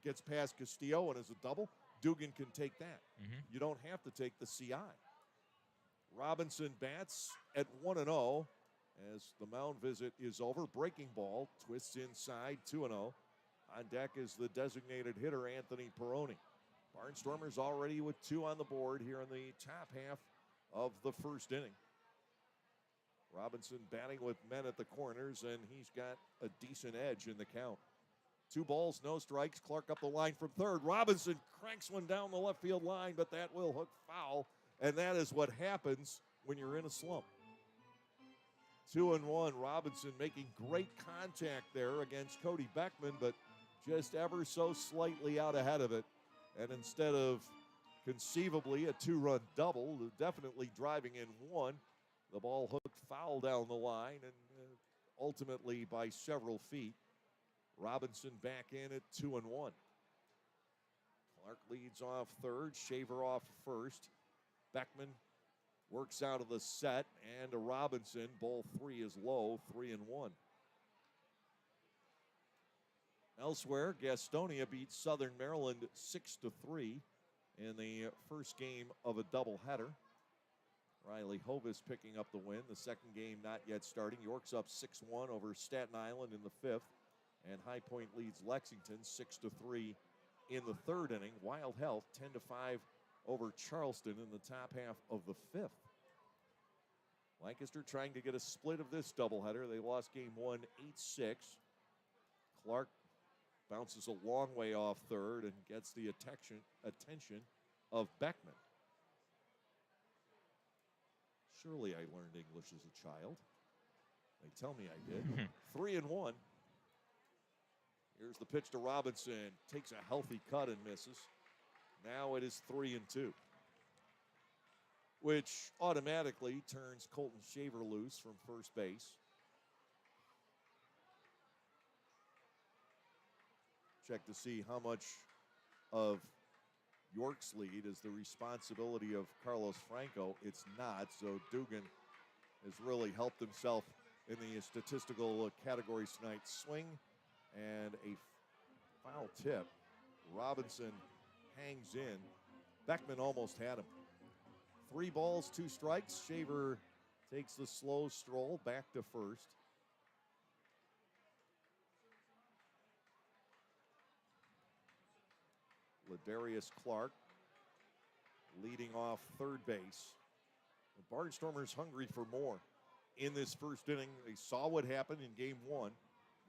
gets past Castillo and is a double, Dugan can take that. You don't have to take the CI. Robinson bats at 1-0 as the mound visit is over. Breaking ball, twists inside, 2-0. On deck is the designated hitter, Anthony Peroni. Barnstormers already with 2 on the board here in the top half of the first inning. Robinson batting with men at the corners, and he's got a decent edge in the count. 2 balls, no strikes. Clark up the line from third. Robinson cranks one down the left field line, but that will hook foul, and that is what happens when you're in a slump. 2-1. Robinson making great contact there against Cody Beckman, but just ever so slightly out ahead of it. And instead of conceivably a 2-run double, definitely driving in 1, the ball hooked foul down the line, and ultimately by several feet. Robinson back in at 2-1. Clark leads off third, Shaver off first. Beckman works out of the set, and to Robinson, ball 3 is low, 3-1. Elsewhere, Gastonia beats Southern Maryland 6-3 in the first game of a doubleheader. Riley Hovis picking up the win. The second game not yet starting. York's up 6-1 over Staten Island in the 5th. And High Point leads Lexington 6-3 in the third inning. Wild Health 10-5 over Charleston in the top half of the 5th. Lancaster trying to get a split of this doubleheader. They lost game 1 8-6. Clark bounces a long way off third and gets the attention of Beckman. Surely I learned English as a child. They tell me I did. 3-1. Here's the pitch to Robinson. Takes a healthy cut and misses. Now it is 3-2, which automatically turns Colton Shaver loose from first base. Check to see how much of York's lead is the responsibility of Carlos Franco. It's not, so Dugan has really helped himself in the statistical categories tonight. Swing and a foul tip. Robinson hangs in. Beckman almost had him. 3 balls, 2 strikes. Shaver takes the slow stroll back to first. Ladarius Clark leading off third base. The Barnstormers hungry for more in this first inning. They saw what happened in game 1.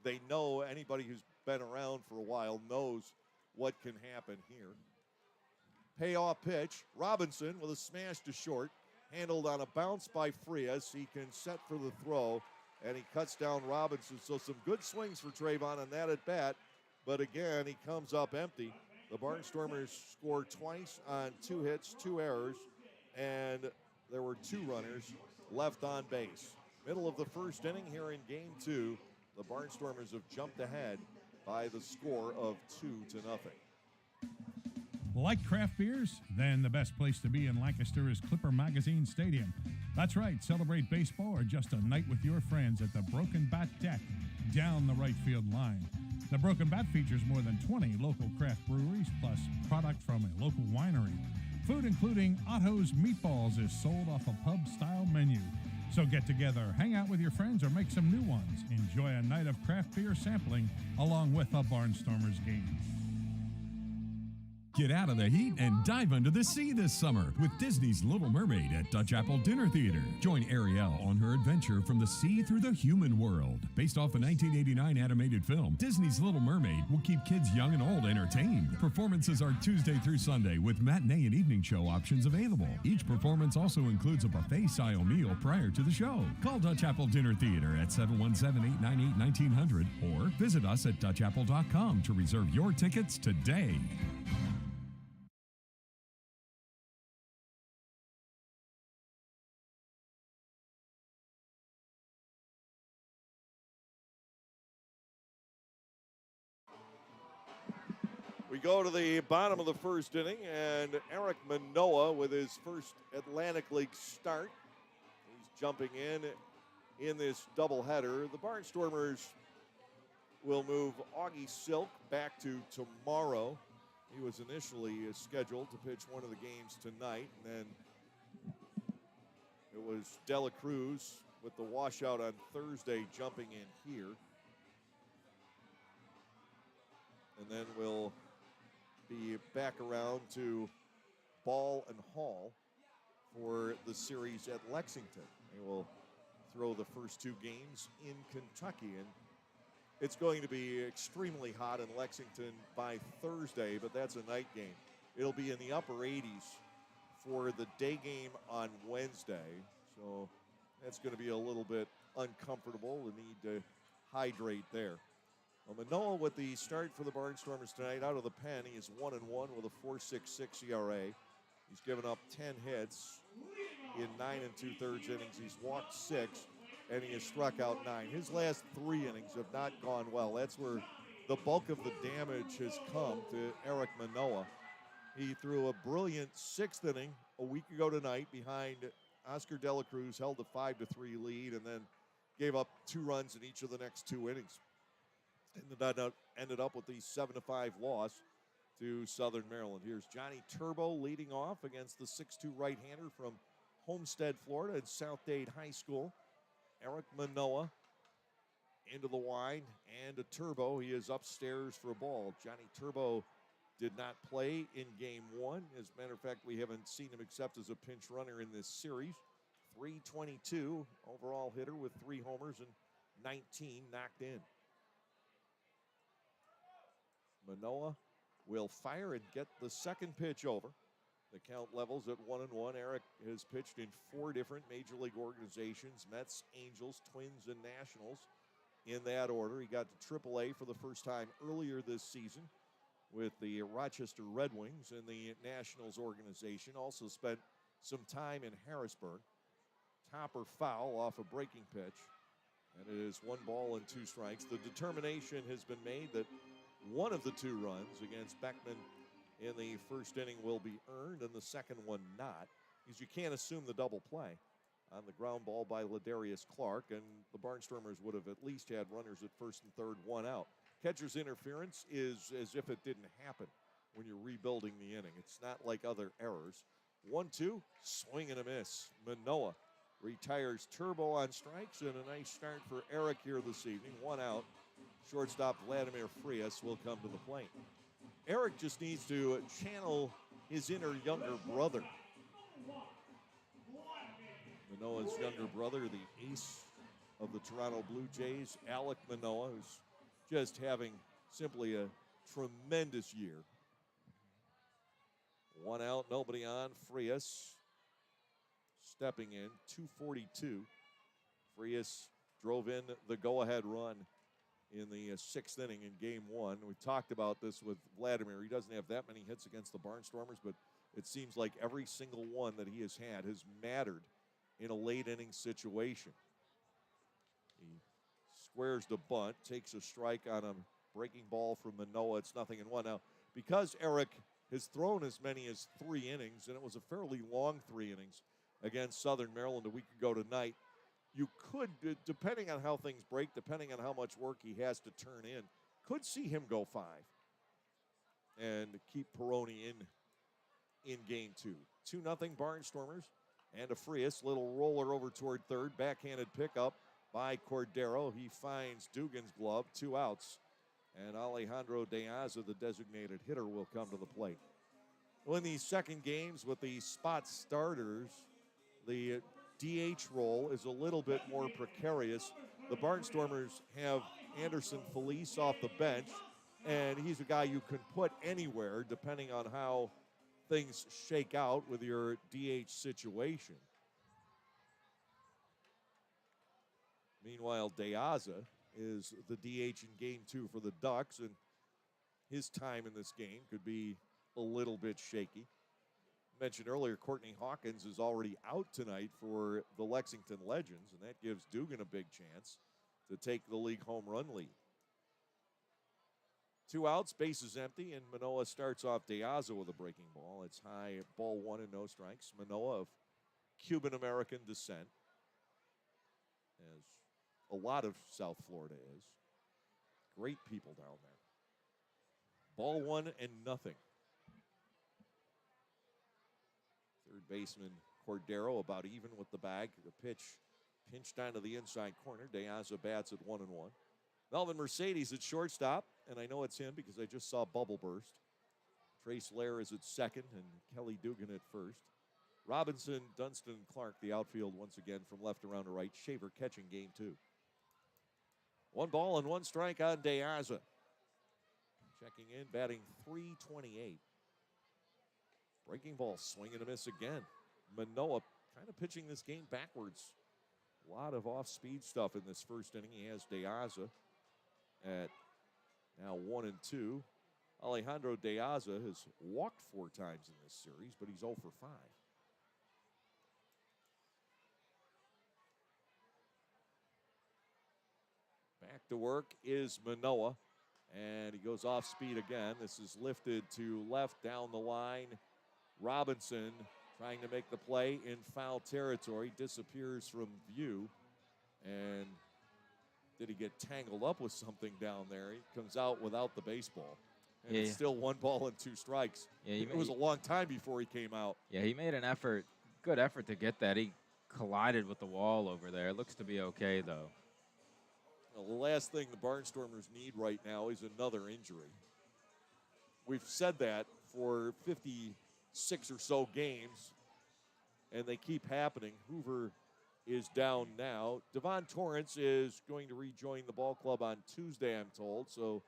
They know, anybody who's been around for a while knows what can happen here. Payoff pitch. Robinson with a smash to short. Handled on a bounce by Frias. He can set for the throw, and he cuts down Robinson. So some good swings for Trayvon on that at bat. But again, he comes up empty. The Barnstormers scored twice on 2 hits, 2 errors, and there were 2 runners left on base. Middle of the first inning here in game 2, the Barnstormers have jumped ahead by the score of 2-0. Like craft beers? Then the best place to be in Lancaster is Clipper Magazine Stadium. That's right, celebrate baseball or just a night with your friends at the Broken Bat Deck down the right field line. The Broken Bat features more than 20 local craft breweries, plus product from a local winery. Food including Otto's Meatballs is sold off a pub-style menu. So get together, hang out with your friends, or make some new ones. Enjoy a night of craft beer sampling along with a Barnstormers game. Get out of the heat and dive under the sea this summer with Disney's Little Mermaid at Dutch Apple Dinner Theater. Join Ariel on her adventure from the sea through the human world. Based off a 1989 animated film, Disney's Little Mermaid will keep kids young and old entertained. Performances are Tuesday through Sunday with matinee and evening show options available. Each performance also includes a buffet-style meal prior to the show. Call Dutch Apple Dinner Theater at 717-898-1900 or visit us at DutchApple.com to reserve your tickets today. We go to the bottom of the first inning, and Eric Manoa with his first Atlantic League start. He's jumping in this doubleheader. The Barnstormers will move Augie Silk back to tomorrow. He was initially scheduled to pitch one of the games tonight, and then it was Dela Cruz with the washout on Thursday jumping in here. And then we'll be back around to Ball and Hall for the series at Lexington. They will throw the first two games in Kentucky. And it's going to be extremely hot in Lexington by Thursday, but that's a night game. It'll be in the upper 80s for the day game on Wednesday. So that's going to be a little bit uncomfortable. The need to hydrate there. Well, Manoah with the start for the Barnstormers tonight. Out of the pen, he is 1-1 with a 4.66 ERA. He's given up 10 hits in 9 2/3 innings. He's walked 6, and he has struck out 9. His last 3 innings have not gone well. That's where the bulk of the damage has come to Eric Manoah. He threw a brilliant 6th inning a week ago tonight behind Oscar De La Cruz, held a 5-3 lead, and then gave up 2 runs in each of the next 2 innings. And that ended up with the 7-5 loss to Southern Maryland. Here's Johnny Turbo leading off against the 6'2 right-hander from Homestead, Florida at South Dade High School. Eric Manoah into the wide and a Turbo. He is upstairs for a ball. Johnny Turbo did not play in game 1. As a matter of fact, we haven't seen him except as a pinch runner in this series. 322 overall hitter with 3 homers and 19 knocked in. Manoah will fire and get the second pitch over. The count levels at 1-1. Eric has pitched in 4 different Major League organizations, Mets, Angels, Twins, and Nationals in that order. He got to AAA for the first time earlier this season with the Rochester Red Wings in the Nationals organization. Also spent some time in Harrisburg. Topper foul off a breaking pitch. And it is 1 ball and 2 strikes. The determination has been made that one of the 2 runs against Beckman in the first inning will be earned and the second one not, because you can't assume the double play on the ground ball by Ladarius Clark, and the Barnstormers would have at least had runners at first and third, 1 out. Catcher's interference is as if it didn't happen when you're rebuilding the inning. It's not like other errors. 1-2, swing and a miss. Manoah retires Turbo on strikes, and a nice start for Eric here this evening. 1 out. Shortstop Vladimir Frias will come to the plate. Eric just needs to channel his inner younger brother. Manoah's younger brother, the ace of the Toronto Blue Jays, Alec Manoah, who's just having simply a tremendous year. 1 out, nobody on. Frias stepping in, 242. Frias drove in the go-ahead run in the 6th inning in game 1. We talked about this with Vladimir. He doesn't have that many hits against the Barnstormers, but it seems like every single one that he has had has mattered in a late inning situation. He squares the bunt, takes a strike on a breaking ball from Manoah. It's 0-1. Now, because Eric has thrown as many as 3 innings, and it was a fairly long 3 innings against Southern Maryland a week ago tonight, you could, depending on how things break, depending on how much work he has to turn in, could see him go 5 and keep Peroni in game 2. 2-0 Barnstormers, and a Frias, little roller over toward third, backhanded pickup by Cordero. He finds Dugan's glove, 2 outs, and Alejandro De Aza, the designated hitter, will come to the plate. Well, in these second games with the spot starters, the DH role is a little bit more precarious. The Barnstormers have Anderson Felice off the bench, and he's a guy you can put anywhere depending on how things shake out with your DH situation. Meanwhile, De Aza is the DH in game 2 for the Ducks, and his time in this game could be a little bit shaky. Mentioned earlier, Courtney Hawkins is already out tonight for the Lexington Legends, and that gives Dugan a big chance to take the league home run lead. 2 outs, bases empty, and Manoah starts off De Aza with a breaking ball. It's high, ball 1 and no strikes. Manoah of Cuban-American descent, as a lot of South Florida is. Great people down there. Ball 1 and nothing. Third baseman Cordero about even with the bag. The pitch pinched down to the inside corner. De Aza bats at 1-1. Melvin Mercedes at shortstop, and I know it's him because I just saw Bubble burst. Trace Lair is at second, and Kelly Dugan at first. Robinson, Dunston, and Clark, the outfield once again from left around to right. Shaver catching game 2. 1 ball and 1 strike on De Aza. Checking in, batting .328. Breaking ball, swing and a miss again. Manoah kind of pitching this game backwards. A lot of off-speed stuff in this first inning. He has De Aza at now 1-2. Alejandro De Aza has walked 4 times in this series, but he's 0 for 5. Back to work is Manoah, and he goes off speed again. This is lifted to left down the line. Robinson trying to make the play in foul territory, disappears from view. And did he get tangled up with something down there? He comes out without the baseball. And it's still 1 ball and 2 strikes. Yeah, it was a long time before he came out. Yeah, he made an effort, good effort to get that. He collided with the wall over there. It looks to be okay, though. Well, the last thing the Barnstormers need right now is another injury. We've said that for 56 or so games, and they keep happening. Hoover is down now. Devon Torrance is going to rejoin the ball club on Tuesday, I'm told, so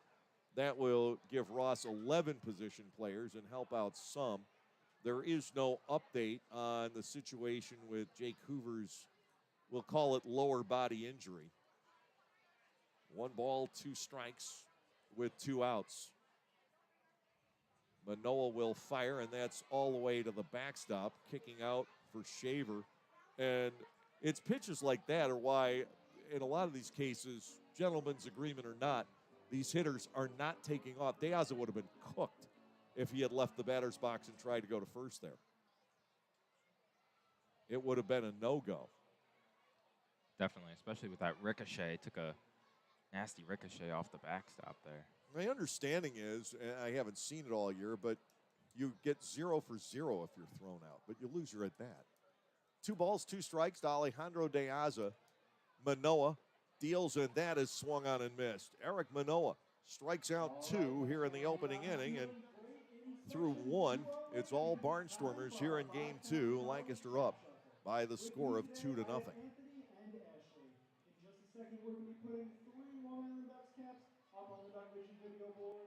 that will give Ross 11 position players and help out some. There is no update on the situation with Jake Hoover's, we'll call it lower body injury. 1 ball, 2 strikes with 2 outs. Manoah will fire, and that's all the way to the backstop, kicking out for Shaver. And it's pitches like that are why, in a lot of these cases, gentleman's agreement or not, these hitters are not taking off. De Aza would have been cooked if he had left the batter's box and tried to go to first there. It would have been a no-go. Definitely, especially with that ricochet. Took a nasty ricochet off the backstop there. My understanding is, and I haven't seen it all year, but you get 0 for 0 if you're thrown out, but you lose your at-bat. 2 balls, 2 strikes to Alejandro De Aza. Manoah deals, and that is swung on and missed. Eric Manoah strikes out 2 here in the opening inning, and through 1, it's all Barnstormers here in game 2. Lancaster up by the score of 2-0. In just a second, we're going to be putting 3 Long Island Ducks caps up on the Duck Vision video board.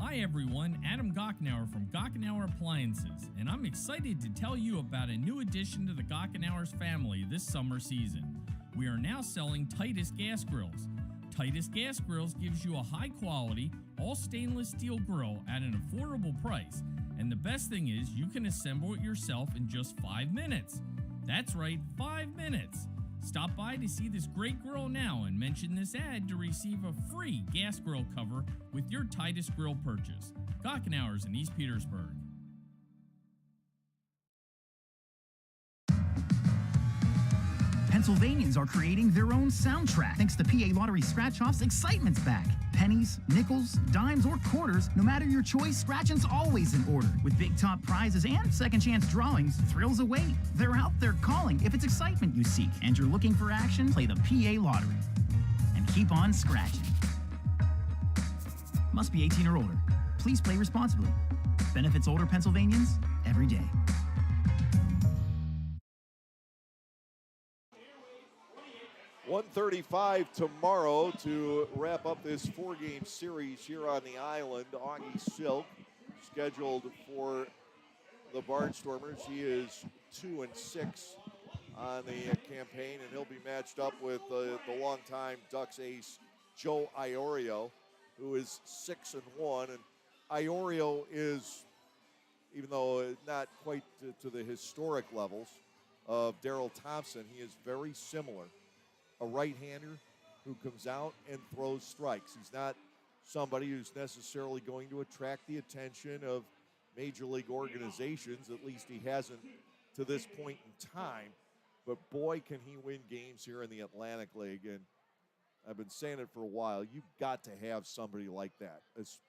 Hi everyone, Adam Gochenauer from Gochenauer Appliances, and I'm excited to tell you about a new addition to the Gochenauers family this summer season. We are now selling Titus Gas Grills. Titus Gas Grills gives you a high quality, all stainless steel grill at an affordable price, and the best thing is you can assemble it yourself in just 5 minutes. That's right, 5 minutes. Stop by to see this great grill now and mention this ad to receive a free gas grill cover with your Titus grill purchase. Gochenauers in East Petersburg. Pennsylvanians are creating their own soundtrack. Thanks to PA Lottery Scratch-Offs, excitement's back. Pennies, nickels, dimes, or quarters, no matter your choice, scratching's always in order. With big top prizes and second chance drawings, thrills await. They're out there calling. If it's excitement you seek and you're looking for action, play the PA Lottery. And keep on scratching. Must be 18 or older. Please play responsibly. Benefits older Pennsylvanians every day. 1:35 tomorrow to wrap up this 4-game series here on the island. Augie Silk scheduled for the Barnstormers. He is 2-6 on the campaign, and he'll be matched up with the longtime Ducks ace Joe Iorio, who is 6-1. And Iorio is, even though not quite to the historic levels of Darrell Thompson, he is very similar. A right-hander who comes out and throws strikes. He's not somebody who's necessarily going to attract the attention of major league organizations. At least he hasn't to this point in time. But boy, can he win games here in the Atlantic League. And I've been saying it for a while. You've got to have somebody like that.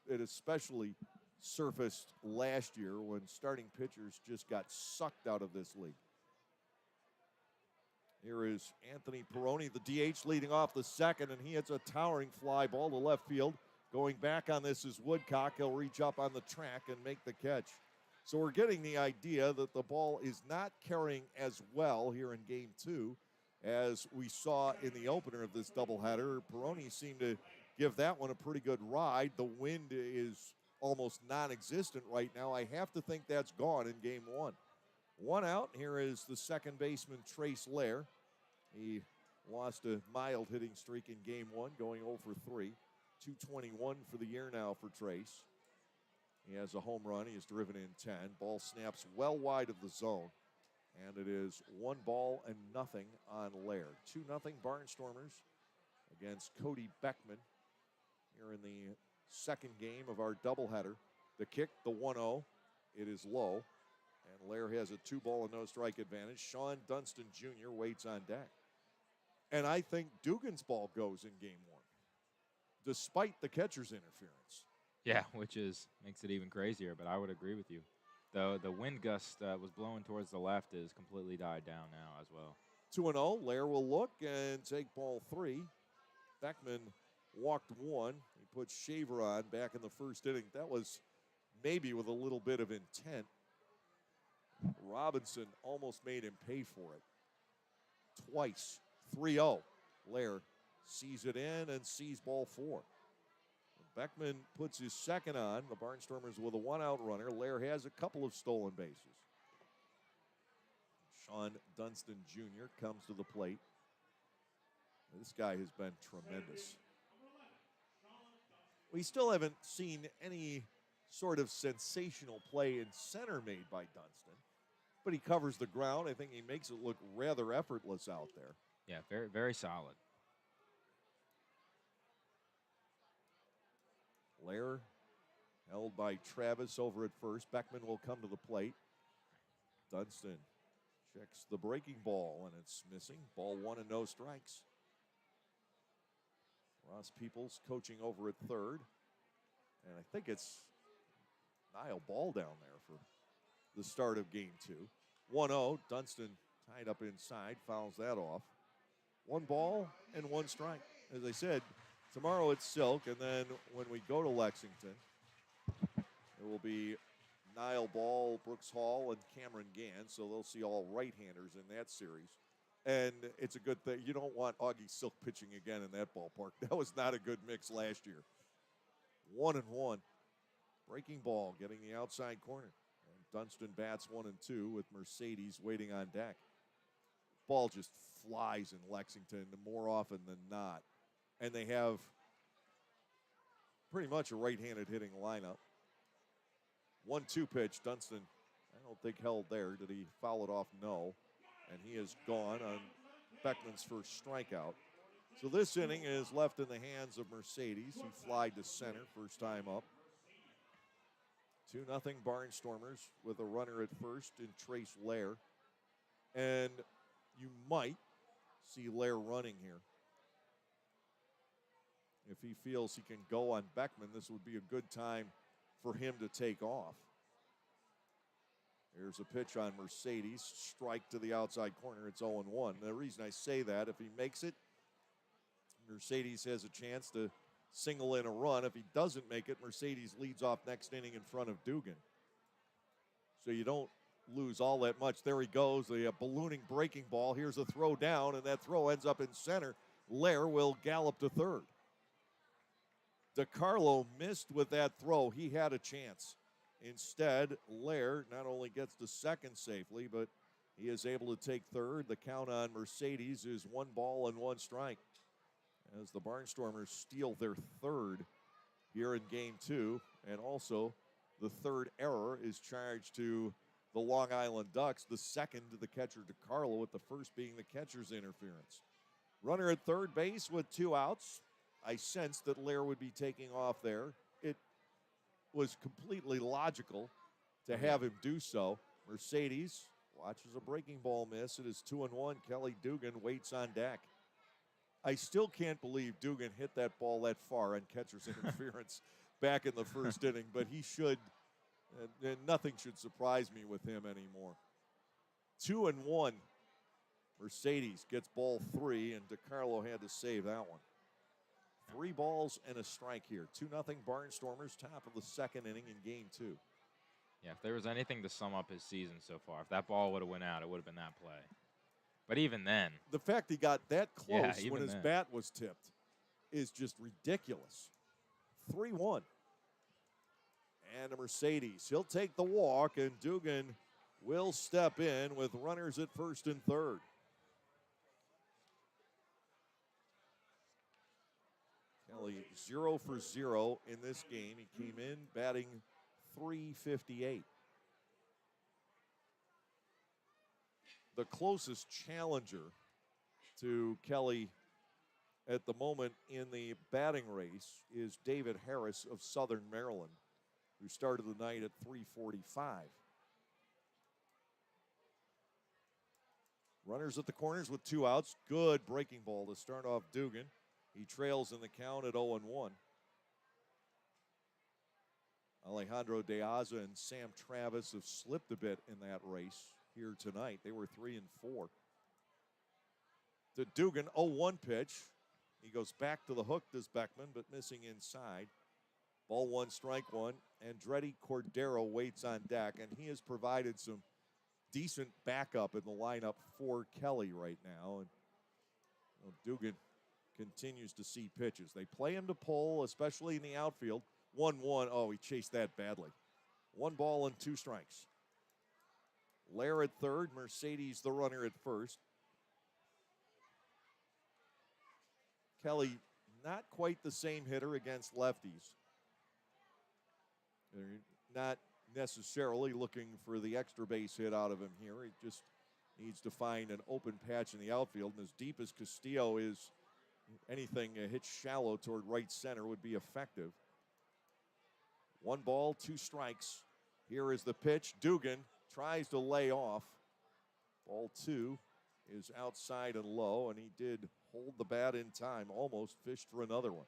It especially surfaced last year when starting pitchers just got sucked out of this league. Here is Anthony Peroni, the DH, leading off the second, and he hits a towering fly ball to left field. Going back on this is Woodcock. He'll reach up on the track and make the catch. So we're getting the idea that the ball is not carrying as well here in game 2 as we saw in the opener of this doubleheader. Peroni seemed to give that one a pretty good ride. The wind is almost non-existent right now. I have to think that's gone in game 1. 1 out. Here is the second baseman, Trace Lair. He lost a mild hitting streak in game 1, going 0 for 3. 221 for the year now for Trace. He has a home run. He has driven in 10. Ball snaps well wide of the zone. And it is 1-0 on Lair. 2-0 Barnstormers against Cody Beckman here in the second game of our doubleheader. The kick, the 1-0. It is low. And Lair has a 2-ball and no strike advantage. Sean Dunston Jr. waits on deck. And I think Dugan's ball goes in game 1, despite the catcher's interference. Yeah, which makes it even crazier, but I would agree with you. The wind gust was blowing towards the left is completely died down now as well. 2-0. Lair will look and take ball 3. Beckman walked 1. He put Shaver on back in the first inning. That was maybe with a little bit of intent. Robinson almost made him pay for it. Twice. 3-0. Lair sees it in and sees ball 4. Beckman puts his second on. The Barnstormers with a 1-out runner. Lair has a couple of stolen bases. Sean Dunston Jr. comes to the plate. This guy has been tremendous. We still haven't seen any sort of sensational play in center made by Dunston, but he covers the ground. I think he makes it look rather effortless out there. Yeah, very, very solid. Lair held by Travis over at first. Beckman will come to the plate. Dunston checks the breaking ball, and it's missing. Ball 1 and no strikes. Ross Peoples coaching over at third. And I think it's Niall Ball down there for the start of game 2. 1-0. Dunston tied up inside, fouls that off. 1 ball and 1 strike. As I said, tomorrow it's Silk, and then when we go to Lexington, it will be Niall Ball, Brooks Hall, and Cameron Gann, so they'll see all right-handers in that series. And it's a good thing. You don't want Augie Silk pitching again in that ballpark. That was not a good mix last year. 1-1. Breaking ball, getting the outside corner. And Dunston bats 1 and 2 with Mercedes waiting on deck. Ball just flies in Lexington more often than not. And they have pretty much a right-handed hitting lineup. 1-2 pitch. Dunston, I don't think held there. Did he foul it off? No. And he is gone on Beckman's first strikeout. So this inning is left in the hands of Mercedes, who flied to center first time up. 2-0 Barnstormers with a runner at first in Trace Lair. And you might see Lair running here. If he feels he can go on Beckman, this would be a good time for him to take off. Here's a pitch on Mercedes. Strike to the outside corner. It's 0-1. The reason I say that, if he makes it, Mercedes has a chance to single in a run. If he doesn't make it, Mercedes leads off next inning in front of Dugan. So you don't lose all that much. There he goes, the ballooning breaking ball. Here's a throw down, and that throw ends up in center. Lair will gallop to third. DiCarlo missed with that throw. He had a chance. Instead, Lair not only gets to second safely, but he is able to take third. The count on Mercedes is 1 ball and 1 strike as the Barnstormers steal their third here in game 2. And also, the third error is charged to the Long Island Ducks, the second to the catcher DiCarlo, with the first being the catcher's interference. Runner at third base with 2 outs. I sensed that Lair would be taking off there. It was completely logical to have him do so. Mercedes watches a breaking ball miss. It is 2-1. Kelly Dugan waits on deck. I still can't believe Dugan hit that ball that far on catcher's interference back in the first inning, but he should, and nothing should surprise me with him anymore. 2-1. Mercedes gets ball 3, and DiCarlo had to save that one. 3 balls and a strike here. 2-0 Barnstormers, top of the second inning in game 2. Yeah, if there was anything to sum up his season so far, if that ball would have went out, it would have been that play. But even then. The fact he got that close Yeah, when his then. bat was tipped is just ridiculous. 3-1. And a Mercedes. He'll take the walk, and Dugan will step in with runners at first and third. Kelly 0 for 0 in this game. He came in batting .358. The closest challenger to Kelly at the moment in the batting race is David Harris of Southern Maryland, who started the night at .345. Runners at the corners with 2 outs. Good breaking ball to start off Dugan. He trails in the count at 0-1. Alejandro De Aza and Sam Travis have slipped a bit in that race here tonight. They were 3 and 4. To Dugan, 0-1 pitch. He goes back to the hook, does Beckman, but missing inside. Ball 1, strike 1. Andretti Cordero waits on deck, and he has provided some decent backup in the lineup for Kelly right now. And Dugan continues to see pitches. They play him to pull, especially in the outfield. 1-1. Oh, he chased that badly. 1 ball and 2 strikes. Lair at third, Mercedes the runner at first. Kelly, not quite the same hitter against lefties. They're not necessarily looking for the extra base hit out of him here. He just needs to find an open patch in the outfield. And as deep as Castillo is, anything hit shallow toward right center would be effective. 1 ball, 2 strikes. Here is the pitch. Dugan tries to lay off. Ball 2 is outside and low, and he did hold the bat in time. Almost fished for another one.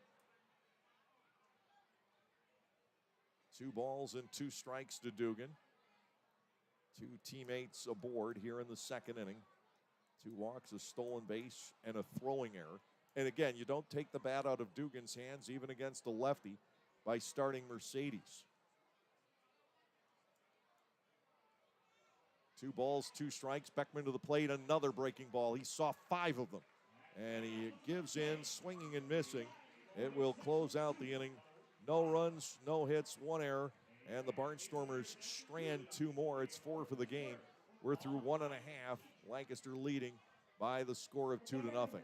2 balls and 2 strikes to Dugan. 2 teammates aboard here in the second inning. 2 walks, a stolen base, and a throwing error. And again, you don't take the bat out of Dugan's hands, even against a lefty, by starting Mercedes. 2 balls, 2 strikes. Beckman to the plate, another breaking ball. He saw 5 of them. And he gives in, swinging and missing. It will close out the inning. No runs, no hits, 1 error. And the Barnstormers strand 2 more. It's 4 for the game. We're through 1.5. Lancaster leading by the score of 2-0.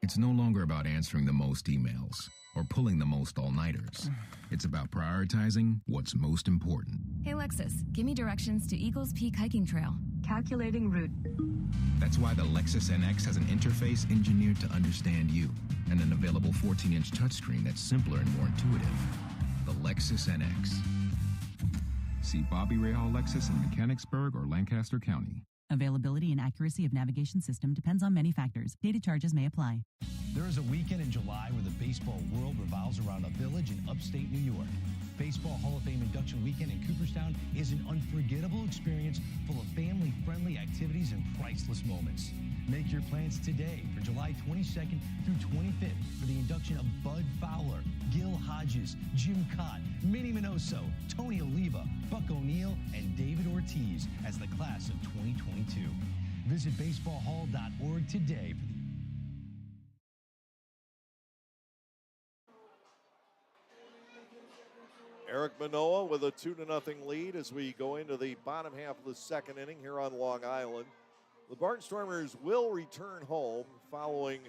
It's no longer about answering the most emails or pulling the most all-nighters. It's about prioritizing what's most important. Hey Lexus, give me directions to Eagles Peak Hiking Trail. Calculating route. That's why the Lexus NX has an interface engineered to understand you and an available 14-inch touchscreen that's simpler and more intuitive. The Lexus NX. See Bobby Rahal Lexus in Mechanicsburg or Lancaster County. Availability and accuracy of navigation system depends on many factors. Data charges may apply. There is a weekend in July where the baseball world revolves around a village in upstate New York. Baseball Hall of Fame induction weekend in Cooperstown is an unforgettable experience full of family-friendly activities and priceless moments. Make your plans today for July 22nd through 25th for the induction of Bud Fowler, Gil Hodges, Jim Cott, Minnie Minoso, Tony Oliva, Buck O'Neill, and David Ortiz as the class of 2022. Visit baseballhall.org today for the Eric Manoah with a 2-0 lead as we go into the bottom half of the second inning here on Long Island. The Barnstormers will return home following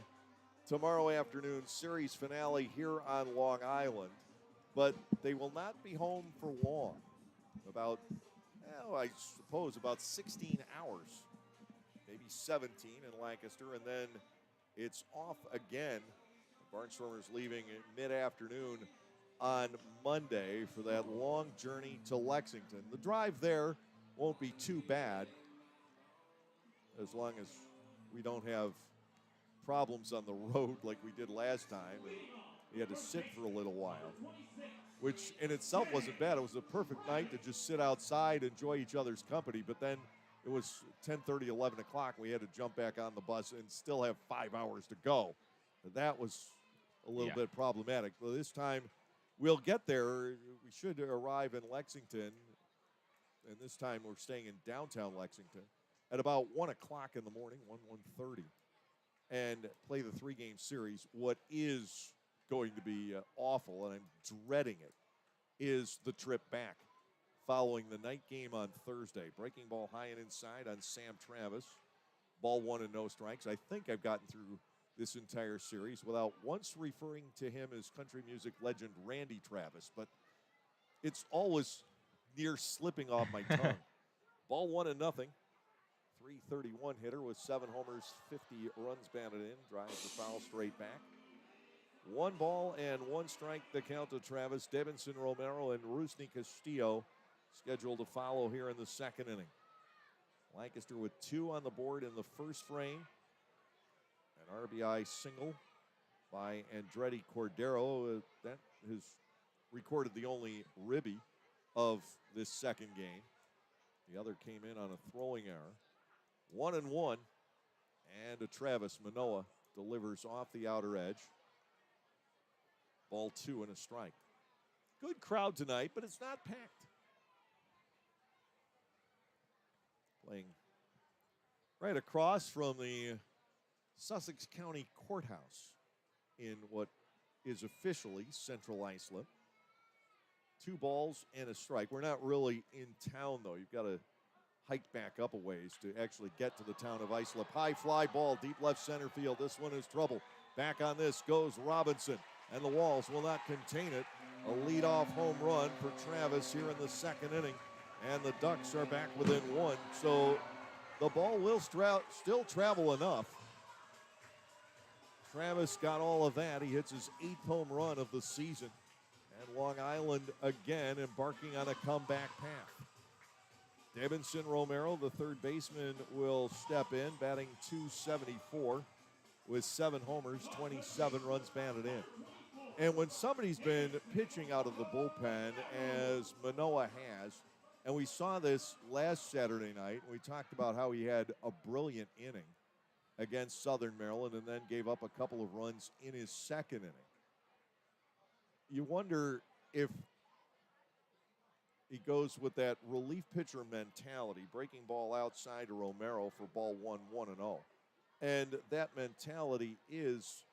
tomorrow afternoon's series finale here on Long Island, but they will not be home for long. About, I suppose, about 16 hours, maybe 17 in Lancaster, and then it's off again. The Barnstormers leaving mid-afternoon on Monday for that long journey to Lexington. The drive there won't be too bad as long as we don't have problems on the road like we did last time. And He had to sit for a little while, which in itself wasn't bad. It was a perfect night to just sit outside, enjoy each other's company. But then it was 10:30, 11 o'clock. We had to jump back on the bus and still have 5 hours to go. That was a little bit problematic. But this time we'll get there. We should arrive in Lexington. And this time we're staying in downtown Lexington at about 1 o'clock in the morning, 1:30, and play the 3-game series. What is going to be awful, and I'm dreading it, is the trip back following the night game on Thursday. Breaking ball high and inside on Sam Travis. Ball 1 and no strikes. I think I've gotten through this entire series without once referring to him as country music legend Randy Travis, but it's always near slipping off my tongue. Ball 1 and nothing. 331 hitter with 7 homers, 50 runs batted in, drives the foul straight back. 1 ball and 1 strike the count to Travis. Davidson Romero and Rusney Castillo scheduled to follow here in the second inning. Lancaster with 2 on the board in the first frame. An RBI single by Andretti Cordero. That has recorded the only ribby of this second game. The other came in on a throwing error. 1-1, and a Travis. Manoah delivers off the outer edge. Ball 2 and a strike. Good crowd tonight, but it's not packed. Playing right across from the Sussex County Courthouse in what is officially Central Islip. 2 balls and a strike. We're not really in town, though. You've got to hike back up a ways to actually get to the town of Islip. High fly ball, deep left center field. This one is trouble. Back on this goes Robinson, and the walls will not contain it. A leadoff home run for Travis here in the second inning, and the Ducks are back within 1. So the ball will still travel enough. Travis got all of that. He hits his 8th home run of the season. And Long Island again embarking on a comeback path. Davidson Romero, the third baseman, will step in, batting .274 with 7 homers, 27 runs batted in. And when somebody's been pitching out of the bullpen, as Manoah has, and we saw this last Saturday night, and we talked about how he had a brilliant inning against Southern Maryland and then gave up a couple of runs in his second inning. You wonder if he goes with that relief pitcher mentality, breaking ball outside to Romero for ball 1, 1-0. And that mentality is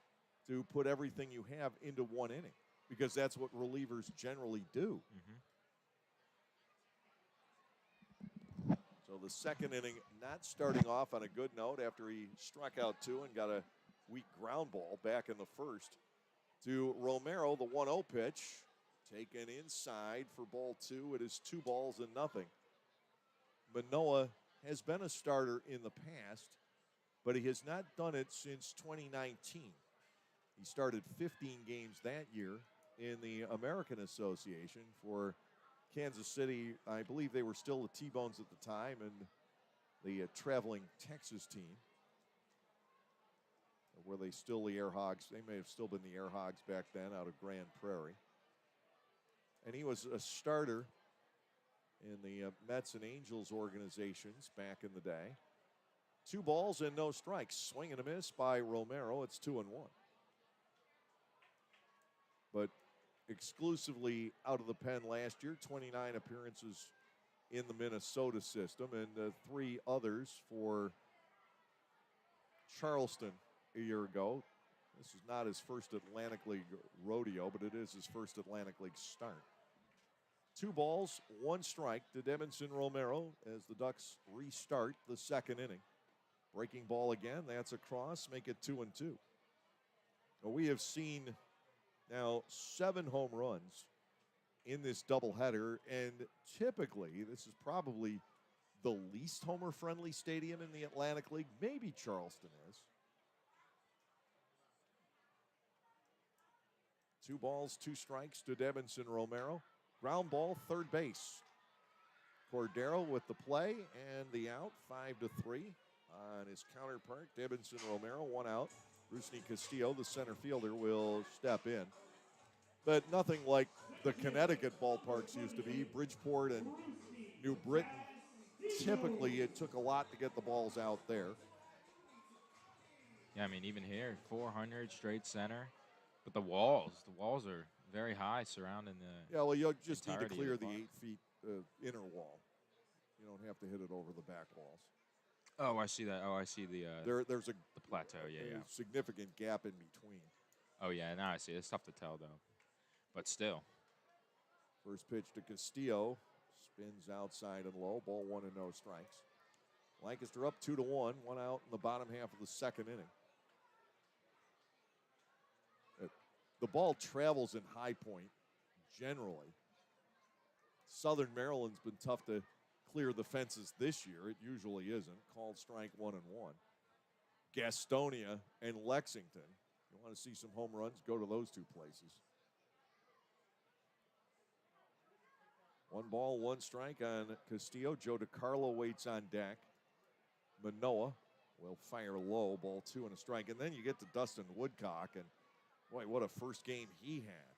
to put everything you have into one inning, because that's what relievers generally do. So the second inning not starting off on a good note after he struck out 2 and got a weak ground ball back in the first. To Romero, the 1-0 pitch, taken inside for ball 2. It is 2 balls and nothing. Manoah has been a starter in the past, but he has not done it since 2019. He started 15 games that year in the American Association for Kansas City. I believe they were still the T-Bones at the time, and the traveling Texas team. Were they still the Air Hogs? They may have still been the Air Hogs back then out of Grand Prairie. And he was a starter in the Mets and Angels organizations back in the day. 2 balls and no strikes. Swing and a miss by Romero. It's 2-1. But exclusively out of the pen last year, 29 appearances in the Minnesota system, and 3 others for Charleston a year ago. This is not his first Atlantic League rodeo, but it is his first Atlantic League start. 2 balls, 1 strike to Davidson Romero as the Ducks restart the second inning. Breaking ball again, that's a cross, make it 2-2. Well, we have seen now 7 home runs in this doubleheader, and typically this is probably the least homer-friendly stadium in the Atlantic League. Maybe Charleston is. 2 balls, 2 strikes to Davidson Romero. Ground ball, third base. Cordero with the play and the out, 5-3 on his counterpart. Davidson Romero, 1 out. Rusney Castillo, the center fielder, will step in. but nothing like the Connecticut ballparks used to be. Bridgeport and New Britain, typically it took a lot to get the balls out there. Yeah, I mean, even here, 400 straight center. But the walls are very high surrounding the Yeah, well, you just need to entirety of clear the the park. 8 feet inner wall. You don't have to hit it over the back walls. Oh, I see that. Oh, I see the There's the plateau. Yeah, yeah. significant gap in between. Oh, yeah. Now I see. It's tough to tell though, but still. First pitch to Castillo, spins outside and low. Ball 1 and no strikes. Lancaster up 2-1. One out in the bottom half of the second inning. The ball travels in High Point generally. Southern Maryland's been tough to clear the fences this year. It usually isn't. Called strike 1-1. Gastonia and Lexington. You want to see some home runs? Go to those two places. 1 ball, 1 strike on Castillo. Joe DiCarlo waits on deck. Manoah will fire low. Ball 2 and a strike. And then you get to Dustin Woodcock. And boy, what a first game he had.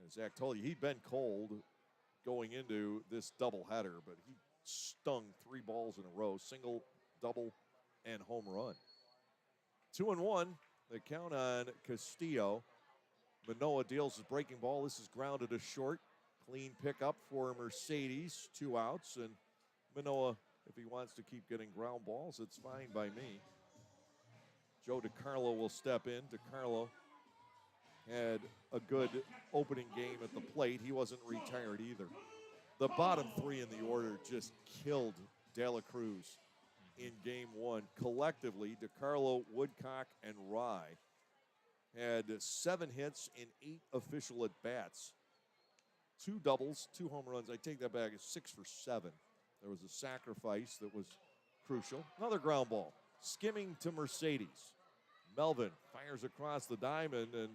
As Zach told you, he'd been cold going into this doubleheader, but he stung 3 balls in a row. Single, double, and home run. 2-1. The count on Castillo. Manoah deals his breaking ball. This is grounded to short. Clean pickup for Mercedes. 2 outs. And Manoah, if he wants to keep getting ground balls, it's fine by me. Joe DiCarlo will step in. DiCarlo had a good opening game at the plate. He wasn't retired either. The bottom 3 in the order just killed De La Cruz in game 1. Collectively, DiCarlo, Woodcock, and Rye had 7 hits in 8 official at-bats. 2 doubles, 2 home runs. I take that back. It's 6 for 7. There was a sacrifice that was crucial. Another ground ball. Skimming to Mercedes. Melvin fires across the diamond, and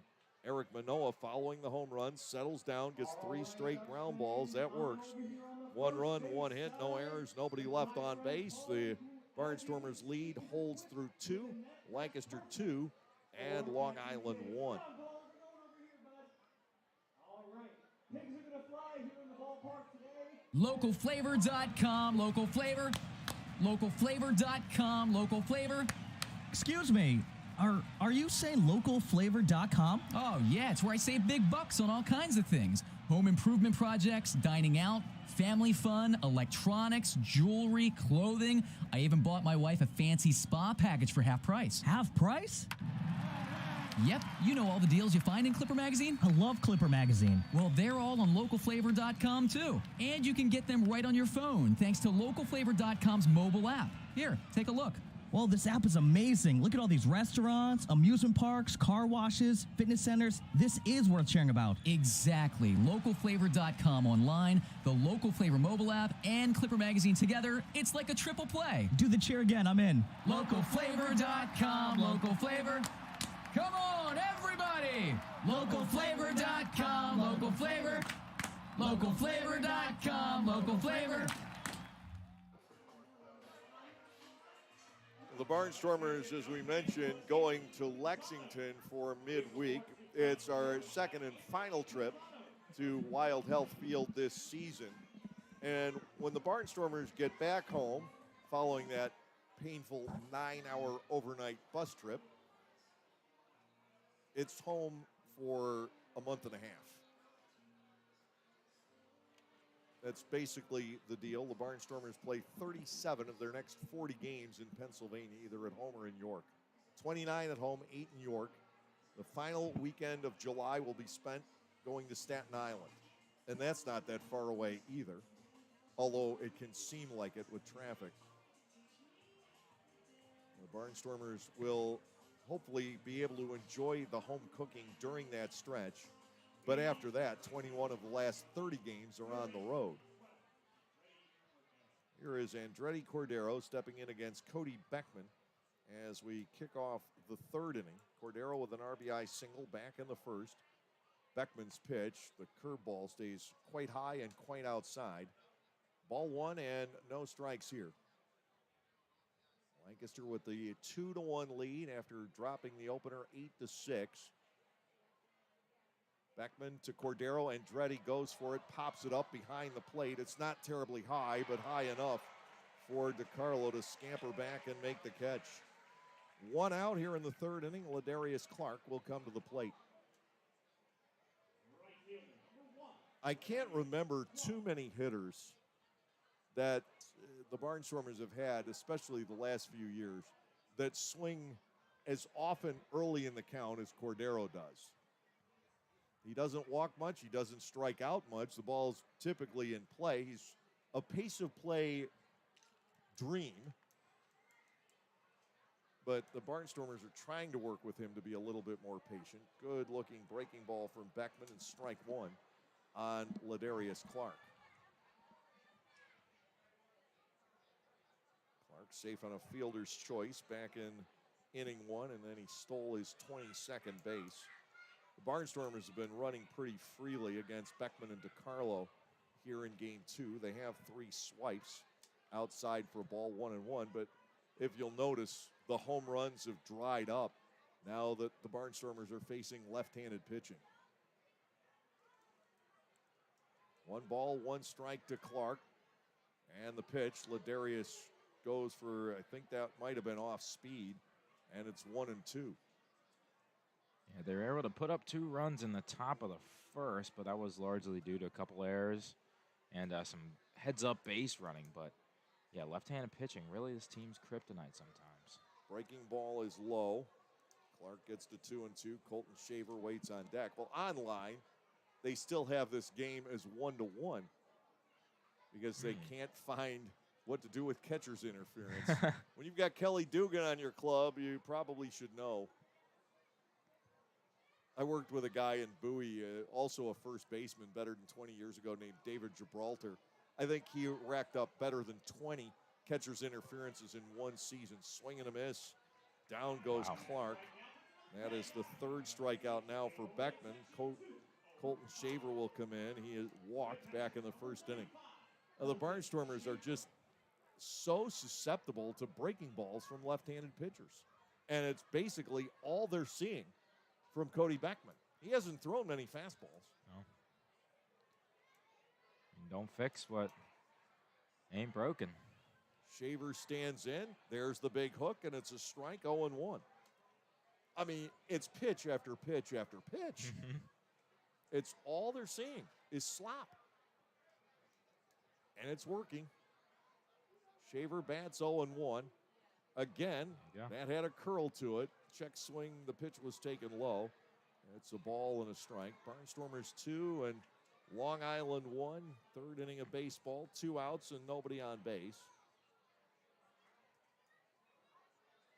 Eric Manoah, following the home run, settles down, gets 3 straight ground balls. That works. 1 run, 1 hit, no errors, nobody left on base. The Barnstormers lead holds through 2, Lancaster 2, and Long Island 1. Localflavor.com, local flavor. Localflavor.com, local flavor. Excuse me, are you saying localflavor.com? Oh, yeah, it's where I save big bucks on all kinds of things. Home improvement projects, dining out, family fun, electronics, jewelry, clothing. I even bought my wife a fancy spa package for half price. Half price? Yep, you know all the deals you find in Clipper Magazine. I love Clipper Magazine. Well, they're all on localflavor.com too. And you can get them right on your phone thanks to localflavor.com's mobile app. Here, take a look. Well, this app is amazing. Look at all these restaurants, amusement parks, car washes, fitness centers. This is worth sharing about. Exactly. Localflavor.com online, the Local Flavor mobile app, and Clipper Magazine together. It's like a triple play. Do the cheer again. I'm in. Localflavor.com, local flavor. Come on, everybody! Localflavor.com, local flavor. Localflavor.com, local flavor. The Barnstormers, as we mentioned, going to Lexington for midweek. It's our second and final trip to Wild Health Field this season. And when the Barnstormers get back home, following that painful 9-hour overnight bus trip, it's home for a month and a half. That's basically the deal. The Barnstormers play 37 of their next 40 games in Pennsylvania, either at home or in York. 29 at home, 8 in York. The final weekend of July will be spent going to Staten Island. And that's not that far away either, although it can seem like it with traffic. The Barnstormers will hopefully be able to enjoy the home cooking during that stretch. But after that, 21 of the last 30 games are on the road. Here is Andretti Cordero stepping in against Cody Beckman as we kick off the 3rd inning. Cordero with an RBI single back in the 1st. Beckman's pitch, the curveball, stays quite high and quite outside. Ball 1 and no strikes here. Lancaster with the 2-1 lead after dropping the opener 8-6. Beckman to Cordero. Andretti goes for it, pops it up behind the plate. It's not terribly high, but high enough for DiCarlo to scamper back and make the catch. One out here in the third inning. Ladarius Clark will come to the plate. I can't remember too many hitters that the Barnstormers have had, especially the last few years, that swing as often early in the count as Cordero does. He doesn't walk much. He doesn't strike out much. The ball's typically in play. He's a pace of play dream. But the Barnstormers are trying to work with him to be a little bit more patient. Good-looking breaking ball from Beckman, and strike one on Ladarius Clark. Clark safe on a fielder's choice back in inning one, and then he stole his 22nd base. The Barnstormers have been running pretty freely against Beckman and DiCarlo here in game two. They have 3 swipes outside for a ball, 1-1, but if you'll notice, the home runs have dried up now that the Barnstormers are facing left-handed pitching. 1 ball, 1 strike to Clark. And the pitch, Ladarius goes for, I think that might have been off speed, and it's 1-2. Yeah, they were able to put up 2 runs in the top of the first, but that was largely due to a couple errors and some heads-up base running. But, yeah, left-handed pitching, really this team's kryptonite sometimes. Breaking ball is low. Clark gets to 2-2. Colton Shaver waits on deck. Well, online, they still have this game as 1-1 because they can't find what to do with catcher's interference. When you've got Kelly Dugan on your club, you probably should know. I worked with a guy in Bowie, also a first baseman, better than 20 years ago, named David Gibraltar. I think he racked up better than 20 catcher's interferences in one season. Swing and a miss. Down goes Clark. That is the 3rd strikeout now for Beckman. Colton Shaver will come in. He has walked back in the first inning. Now, the Barnstormers are just so susceptible to breaking balls from left-handed pitchers. And it's basically all they're seeing from Cody Beckman. He hasn't thrown many fastballs. No. Don't fix what ain't broken. Shaver stands in. There's the big hook, and it's a strike, 0-1. I mean, it's pitch after pitch after pitch. It's all they're seeing is slop. And it's working. Shaver bats 0-1. Again, that had a curl to it. Check swing, the pitch was taken low. It's a ball and a strike. Barnstormers 2 and Long Island 1. 3rd inning of baseball. 2 outs and nobody on base.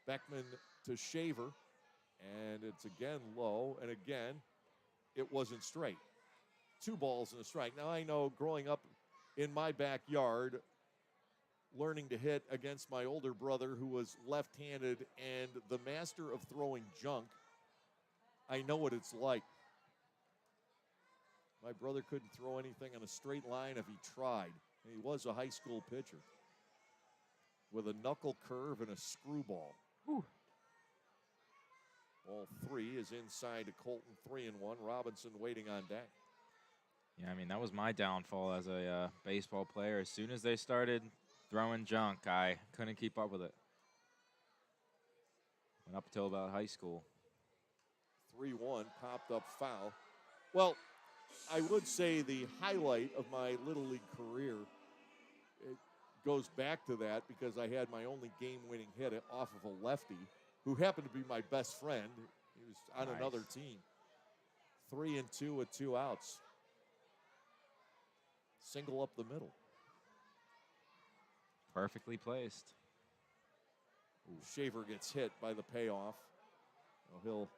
Beckman to Shaver. And it's again low. And again, it wasn't straight. 2 balls and a strike. Now, I know growing up in my backyard, learning to hit against my older brother who was left-handed and the master of throwing junk, I know what it's like. My brother couldn't throw anything on a straight line if he tried. And he was a high school pitcher with a knuckle curve and a screwball. Whew. Ball 3 is inside to Colton, 3-1. Robinson waiting on deck. Yeah, I mean, that was my downfall as a baseball player. As soon as they started throwing junk, I couldn't keep up with it. Went up until about high school. 3-1, popped up foul. Well, I would say the highlight of my Little League career, it goes back to that because I had my only game-winning hit off of a lefty who happened to be my best friend. He was on another team. 3-2 with 2 outs. Single up the middle. Perfectly placed. Ooh, Shaver gets hit by the payoff. Well, he'll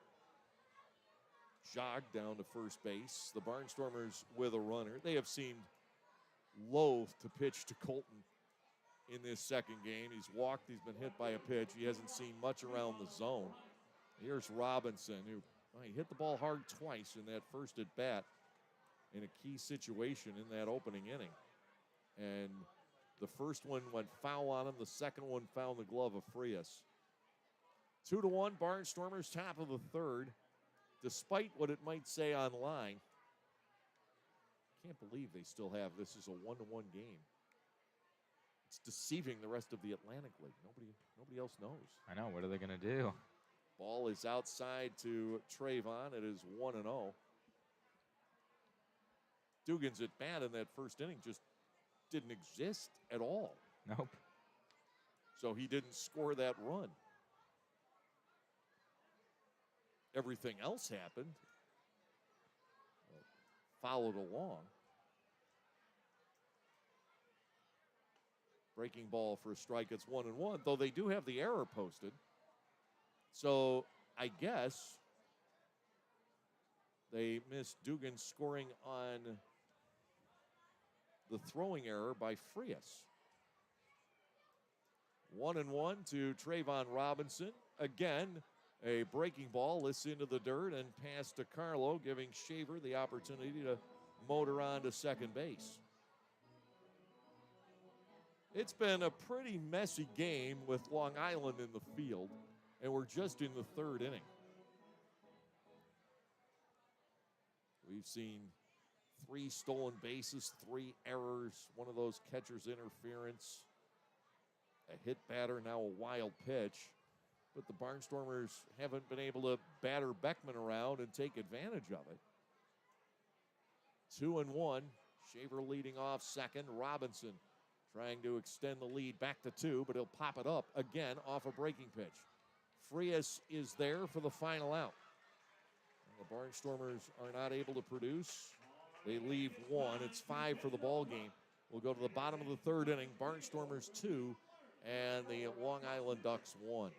jog down to first base. The Barnstormers with a runner. They have seemed loath to pitch to Colton in this second game. He's walked. He's been hit by a pitch. He hasn't seen much around the zone. Here's Robinson, who he hit the ball hard twice in that first at bat in a key situation in that opening inning. And the first one went foul on him. The second one found the glove of Frias. 2-1, Barnstormers, top of the 3rd. Despite what it might say online, can't believe they still have this as a 1-1 game. It's deceiving the rest of the Atlantic League. Nobody else knows. I know. What are they going to do? Ball is outside to Trayvon. It is 1-0. Dugan's at bat in that first inning just didn't exist at all. Nope. So he didn't score that run. Everything else happened. Followed along. Breaking ball for a strike. It's 1-1, though they do have the error posted. So I guess they missed Dugan scoring on the throwing error by Frias. 1-1 to Trayvon Robinson. Again, a breaking ball lifts into the dirt and pass to Carlo, giving Shaver the opportunity to motor on to second base. It's been a pretty messy game with Long Island in the field, and we're just in the third inning. We've seen 3 stolen bases, 3 errors, one of those catcher's interference, a hit batter, now a wild pitch. But the Barnstormers haven't been able to batter Beckman around and take advantage of it. 2-1. Shaver leading off second. Robinson trying to extend the lead back to 2, but he'll pop it up again off a breaking pitch. Frias is there for the final out. And the Barnstormers are not able to produce. They leave 1. It's 5 for the ball game. We'll go to the bottom of the third inning. Barnstormers 2 and the Long Island Ducks 1.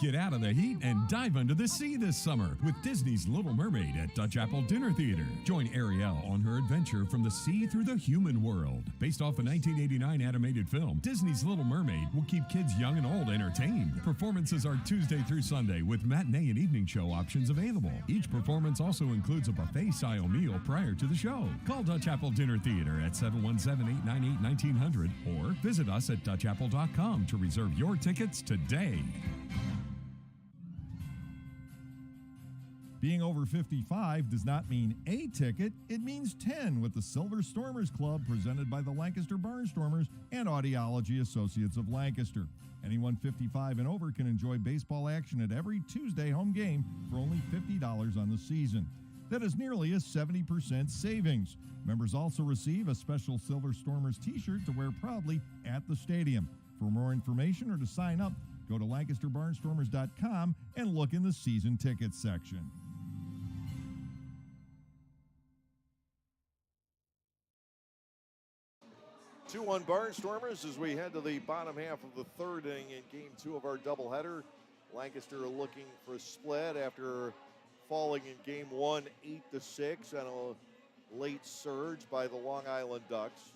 Get out of the heat and dive under the sea this summer with Disney's Little Mermaid at Dutch Apple Dinner Theater. Join Ariel on her adventure from the sea through the human world. Based off a 1989 animated film, Disney's Little Mermaid will keep kids young and old entertained. Performances are Tuesday through Sunday with matinee and evening show options available. Each performance also includes a buffet-style meal prior to the show. Call Dutch Apple Dinner Theater at 717-898-1900 or visit us at DutchApple.com to reserve your tickets today. Being over 55 does not mean a ticket, it means 10 with the Silver Stormers Club presented by the Lancaster Barnstormers and Audiology Associates of Lancaster. Anyone 55 and over can enjoy baseball action at every Tuesday home game for only $50 on the season. That is nearly a 70% savings. Members also receive a special Silver Stormers t-shirt to wear proudly at the stadium. For more information or to sign up, go to LancasterBarnstormers.com and look in the season tickets section. 2-1 Barnstormers as we head to the bottom half of the third inning in game 2 of our doubleheader. Lancaster looking for a split after falling in game 1 8-6 on a late surge by the Long Island Ducks.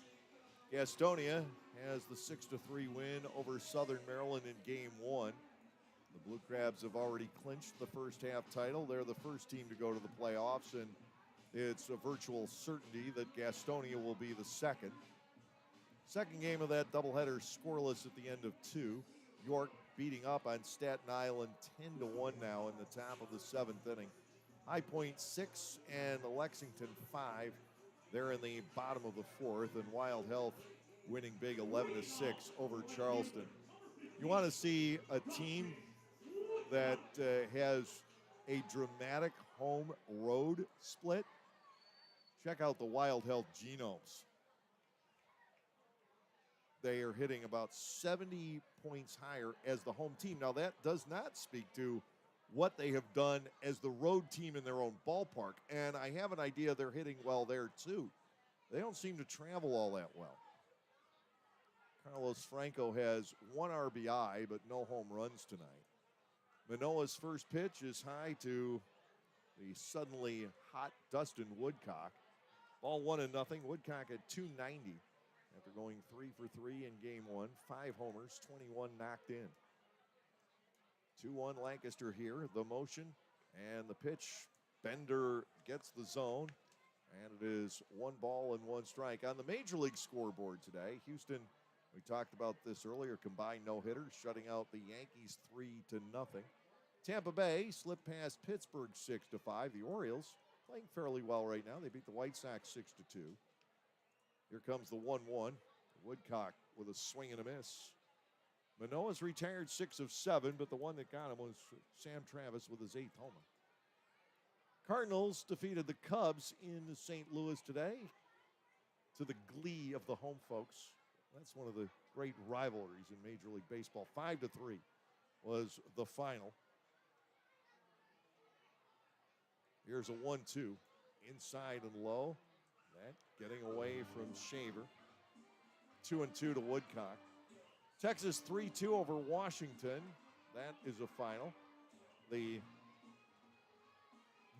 Gastonia has the 6-3 win over Southern Maryland in game 1. The Blue Crabs have already clinched the first half title. They're the first team to go to the playoffs, and it's a virtual certainty that Gastonia will be the second. Second game of that doubleheader scoreless at the end of 2. York beating up on Staten Island 10-1 now in the top of the 7th inning. High Point 6 and Lexington 5. They're in the bottom of the 4th, and Wild Health winning big 11-6 over Charleston. You want to see a team that has a dramatic home-road split? Check out the Wild Health genomes. They are hitting about 70 points higher as the home team. Now, that does not speak to what they have done as the road team in their own ballpark, and I have an idea they're hitting well there, too. They don't seem to travel all that well. Carlos Franco has 1 RBI, but no home runs tonight. Manoa's first pitch is high to the suddenly hot Dustin Woodcock. Ball 1-0. Woodcock at 290 after going 3 for 3 in game 1. 5 homers, 21 knocked in. 2-1 Lancaster here. The motion and the pitch. Bender gets the zone, and it is 1 ball and 1 strike. On the Major League scoreboard today, Houston We talked about this earlier, combined no-hitters, shutting out the Yankees 3-0. Tampa Bay slipped past Pittsburgh 6-5. The Orioles playing fairly well right now. They beat the White Sox 6-2. Here comes the 1-1. Woodcock with a swing and a miss. Manoah's retired 6 of 7, but the one that got him was Sam Travis with his 8th homer. Cardinals defeated the Cubs in St. Louis today, to the glee of the home folks. That's one of the great rivalries in Major League Baseball. 5-3 was the final. Here's a 1-2. Inside and low. That getting away from Shaver. 2-2 to Woodcock. Texas 3-2 over Washington. That is a final. The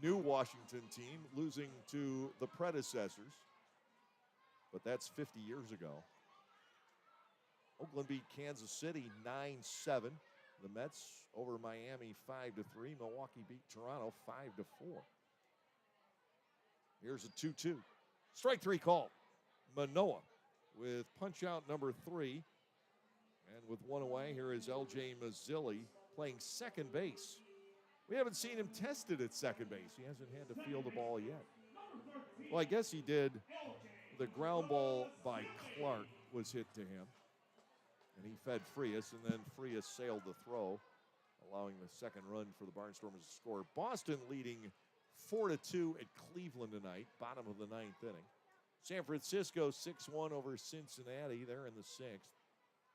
new Washington team losing to the predecessors. But that's 50 years ago. Oakland beat Kansas City 9-7. The Mets over Miami 5-3. Milwaukee beat Toronto 5-4. Here's a 2-2. Strike 3 call. Manoah with punch out number 3. And with one away, here is L.J. Mazzilli playing second base. We haven't seen him tested at second base. He hasn't had to field the ball yet. Well, I guess he did. The ground ball by Clark was hit to him. And he fed Frias, and then Frias sailed the throw, allowing the second run for the Barnstormers to score. Boston leading 4-2 at Cleveland tonight, bottom of the 9th inning. San Francisco 6-1 over Cincinnati. They're in the 6th.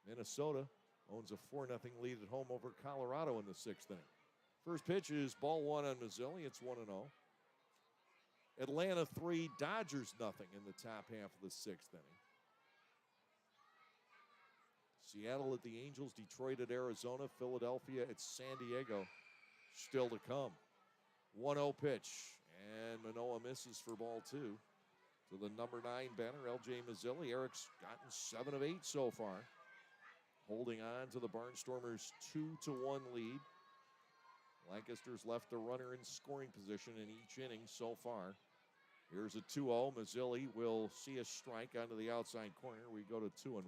Minnesota owns a 4-0 lead at home over Colorado in the 6th inning. First pitch is ball 1 on Mazzilli. It's 1-0. Atlanta 3, Dodgers nothing in the top half of the 6th inning. Seattle at the Angels, Detroit at Arizona, Philadelphia at San Diego. Still to come. 1-0 pitch, and Manoah misses for ball 2. To the number 9 banner, L.J. Mazzilli. Eric's gotten 7 of 8 so far. Holding on to the Barnstormers' 2-1 lead. Lancaster's left a runner in scoring position in each inning so far. Here's a 2-0. Mazzilli will see a strike onto the outside corner. We go to 2-1.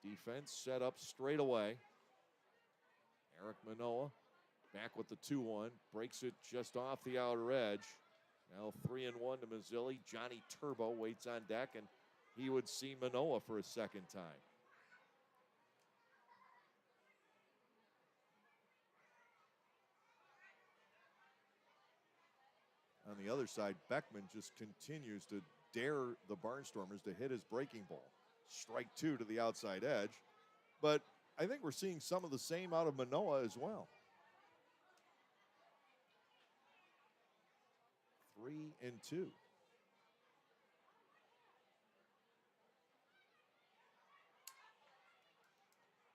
Defense set up straight away. Eric Manoah back with the 2-1. Breaks it just off the outer edge. Now 3-1 to Mazzilli. Johnny Turbo waits on deck, and he would see Manoah for a second time. On the other side, Beckman just continues to dare the Barnstormers to hit his breaking ball. Strike 2 to the outside edge. But I think we're seeing some of the same out of Manoah as well. 3-2.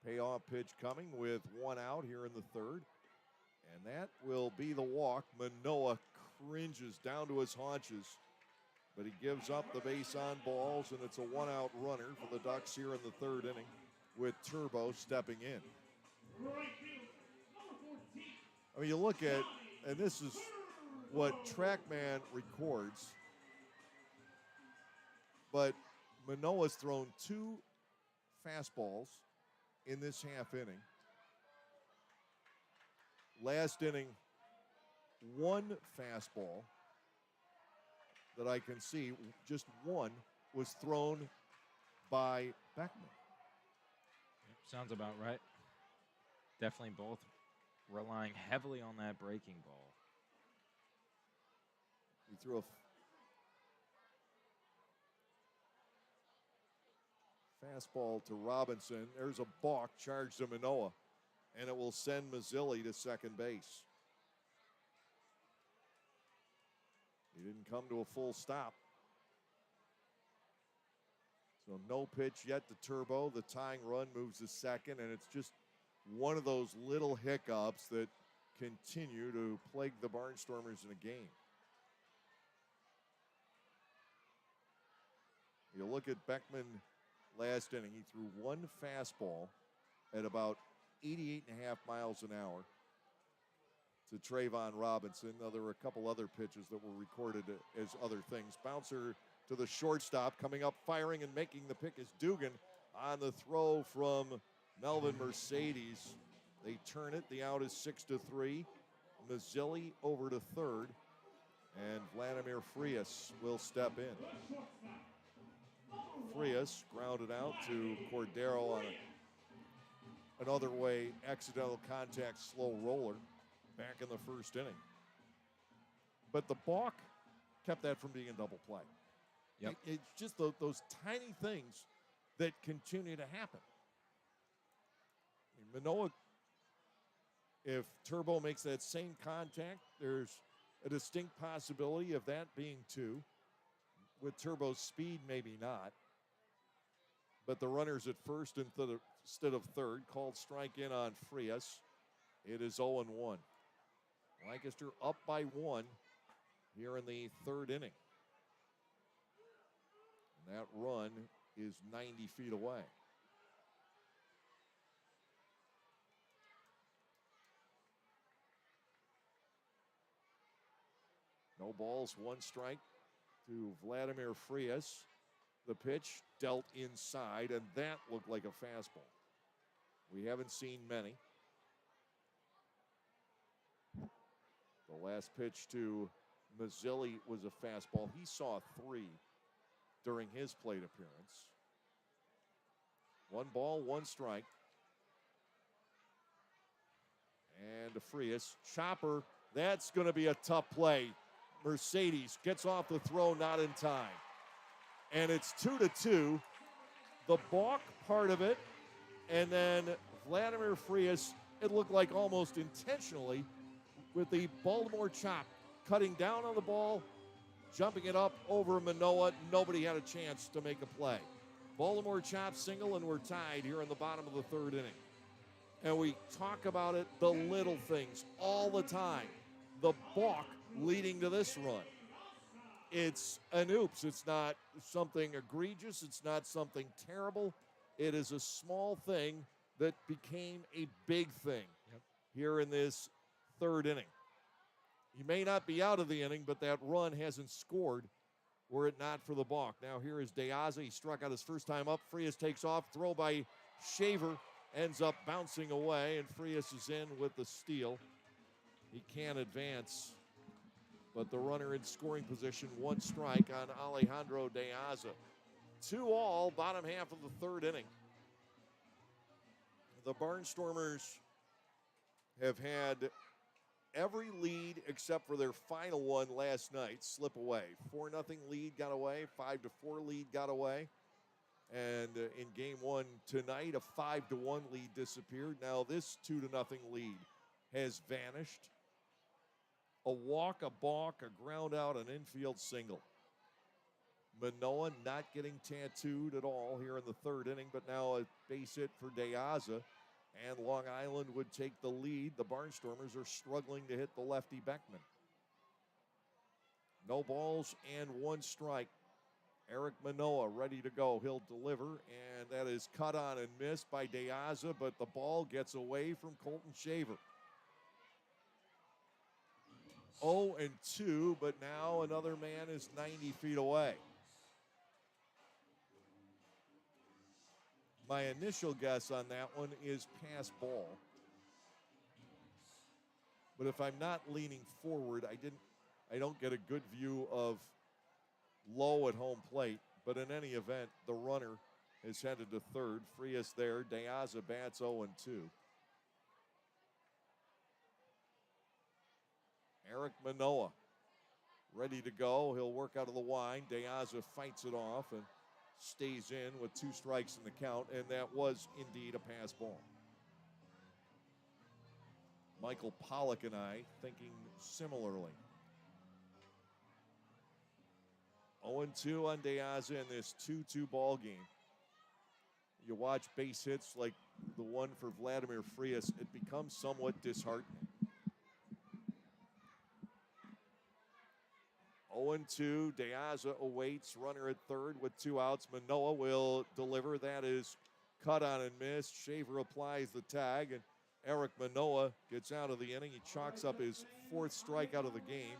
Payoff pitch coming with 1 out here in the 3rd. And that will be the walk. Manoah cringes down to his haunches. But he gives up the base on balls, and it's a 1-out runner for the Ducks here in the 3rd inning with Turbo stepping in. I mean, you look at, and this is what TrackMan records, but Manoah's thrown 2 fastballs in this half inning. Last inning, 1 fastball that I can see, just 1 was thrown by Beckman. Sounds about right. Definitely both relying heavily on that breaking ball. He threw a fastball to Robinson. There's a balk charged to Manoah, and it will send Mazzilli to second base. He didn't come to a full stop. So no pitch yet to Turbo. The tying run moves to second, and it's just one of those little hiccups that continue to plague the Barnstormers in a game. You look at Beckman last inning. He threw 1 fastball at about 88.5 miles an hour. to Trayvon Robinson. Now, there were a couple other pitches that were recorded as other things. Bouncer to the shortstop, coming up, firing, and making the pick is Dugan on the throw from Melvin Mercedes. They turn it. The out is 6-3. Mazzilli over to third, and Vladimir Frias will step in. Frias grounded out to Cordero on another way accidental contact slow roller back in the first inning. But the balk kept that from being a double play. Yep. It's just those tiny things that continue to happen. I mean, Manoah, if Turbo makes that same contact, there's a distinct possibility of that being 2. With Turbo's speed, maybe not. But the runner's at first instead of third. Called strike in on Frias. It is 0-1. Lancaster up by 1 here in the third inning. And that run is 90 feet away. No balls, 1 strike to Vladimir Frias. The pitch dealt inside, and that looked like a fastball. We haven't seen many. The last pitch to Mazzilli was a fastball. He saw 3 during his plate appearance. 1 ball, 1 strike. And to Frias. Chopper, that's going to be a tough play. Mercedes gets off the throw, not in time. And it's 2-2. The balk part of it, and then Vladimir Frias, it looked like almost intentionally with the Baltimore chop, cutting down on the ball, jumping it up over Manoah. Nobody had a chance to make a play. Baltimore chop single, and we're tied here in the bottom of the third inning. And we talk about it, the little things, all the time. The balk leading to this run. It's an oops. It's not something egregious. It's not something terrible. It is a small thing that became a big thing here in this third inning. You may not be out of the inning, but that run hasn't scored were it not for the balk. Now here is De Aza. He struck out his first time up. Frias takes off. Throw by Shaver ends up bouncing away, and Frias is in with the steal. He can't advance, but the runner in scoring position, 1 strike on Alejandro De Aza. 2-2, bottom half of the third inning. The Barnstormers have had every lead except for their final one last night slip away. 4-0 lead got away, 5-4 lead got away. And in game 1 tonight, a 5-1 lead disappeared. Now this 2-0 lead has vanished. A walk, a balk, a ground out, an infield single. Manoah not getting tattooed at all here in the third inning, but now a base hit for De Aza, and Long Island would take the lead. The Barnstormers are struggling to hit the lefty Beckman. No balls and 1 strike. Eric Manoah ready to go. He'll deliver, and that is cut on and missed by De Aza, but the ball gets away from Colton Shaver. 0-2, but now another man is 90 feet away. My initial guess on that one is pass ball. But if I'm not leaning forward, I don't get a good view of Low at home plate. But in any event, the runner is headed to third. Frias there. De Aza bats 0-2. Eric Manoah ready to go. He'll work out of the wind. De Aza fights it off and stays in with 2 strikes in the count, and that was indeed a pass ball. Michael Pollock and I thinking similarly. 0-2 on De Aza in this 2-2 ball game. You watch base hits like the one for Vladimir Frias, it becomes somewhat disheartening. 0-2, De Aza awaits, runner at third with 2 outs. Manoah will deliver. That is cut on and missed. Shaver applies the tag, and Eric Manoa gets out of the inning. He chalks up his 4th strikeout of the game,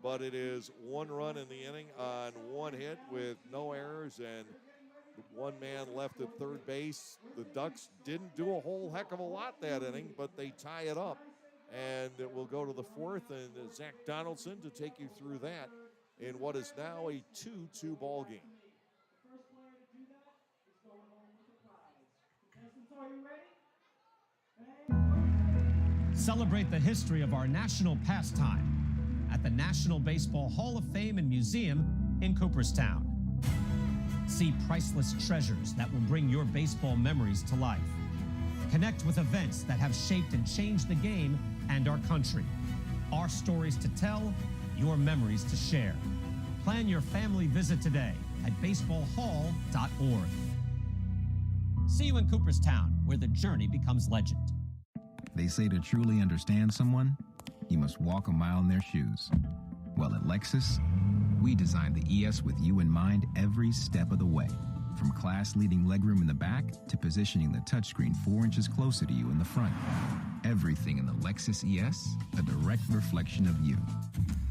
but it is 1 run in the inning on 1 hit with no errors and 1 man left at third base. The Ducks didn't do a whole heck of a lot that inning, but they tie it up. And it will go to the 4th, and Zach Donaldson to take you through that in what is now a 2-2 ball game. The first player to do that is going home with the prize. Contestants, are you ready? Celebrate the history of our national pastime at the National Baseball Hall of Fame and Museum in Cooperstown. See priceless treasures that will bring your baseball memories to life. Connect with events that have shaped and changed the game and our country. Our stories to tell, your memories to share. Plan your family visit today at baseballhall.org. See you in Cooperstown, where the journey becomes legend. They say to truly understand someone, you must walk a mile in their shoes. Well, at Lexus, we designed the ES with you in mind every step of the way. From class-leading legroom in the back to positioning the touchscreen 4 inches closer to you in the front. Everything in the Lexus ES, a direct reflection of you.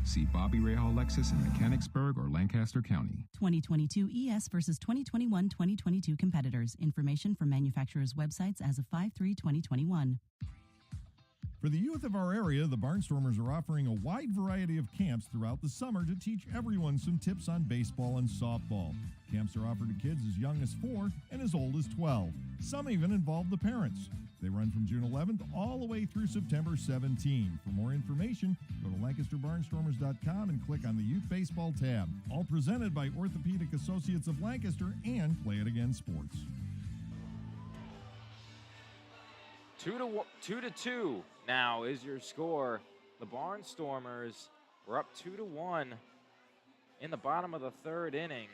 See Bobby Rahal Lexus in Mechanicsburg or Lancaster County. 2022 ES versus 2021-2022 competitors. Information from manufacturers' websites as of 5/3/2021. For the youth of our area, the Barnstormers are offering a wide variety of camps throughout the summer to teach everyone some tips on baseball and softball. Camps are offered to kids as young as 4 and as old as 12. Some even involve the parents. They run from June 11th all the way through September 17. For more information, go to LancasterBarnstormers.com and click on the Youth Baseball tab. All presented by Orthopedic Associates of Lancaster and Play It Again Sports. 2-2 now is your score. The Barnstormers were up 2-1 in the bottom of the 3rd inning,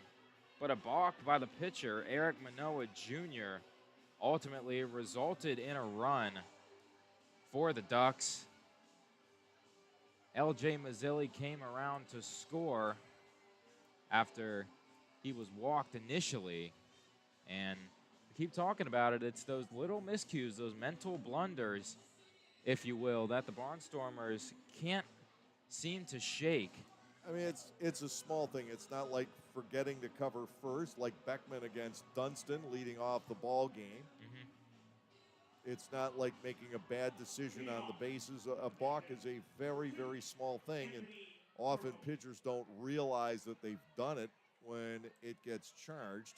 but a balk by the pitcher, Eric Manoa Jr., ultimately resulted in a run for the Ducks. L.J. Mazzilli came around to score after he was walked initially, and keep talking about it. It's those little miscues, those mental blunders, if you will, that the Barnstormers can't seem to shake. I mean, it's a small thing. It's not like forgetting to cover first, like Beckman against Dunston leading off the ball game. It's not like making a bad decision on the bases. A balk is a very, very small thing, and often pitchers don't realize that they've done it when it gets charged.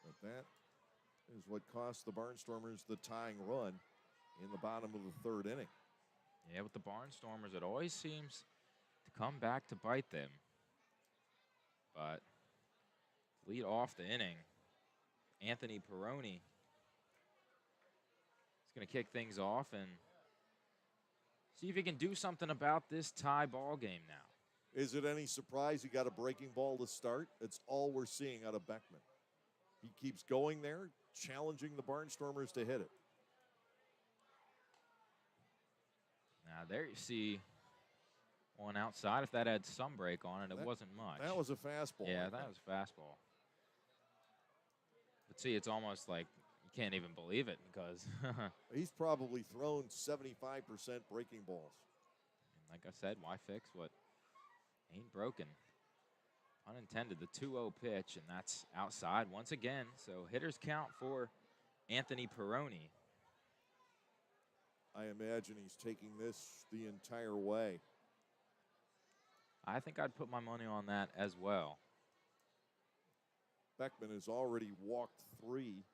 But that is what cost the Barnstormers the tying run in the bottom of the 3rd inning. Yeah, with the Barnstormers, it always seems to come back to bite them. But lead off the inning, Anthony Peroni is going to kick things off and see if he can do something about this tie ball game now. Is it any surprise he got a breaking ball to start? It's all we're seeing out of Beckman. He keeps going there, challenging the Barnstormers to hit it. Now there you see one outside. If that had some break on it, it wasn't much. That was a fastball. Yeah, that was a fastball. But see, it's almost like you can't even believe it because he's probably thrown 75% breaking balls. And like I said, why fix what ain't broken? Unintended, the 2-0 pitch, and that's outside once again. So hitters count for Anthony Peroni. I imagine he's taking this the entire way. I think I'd put my money on that as well. Beckman has already walked 3.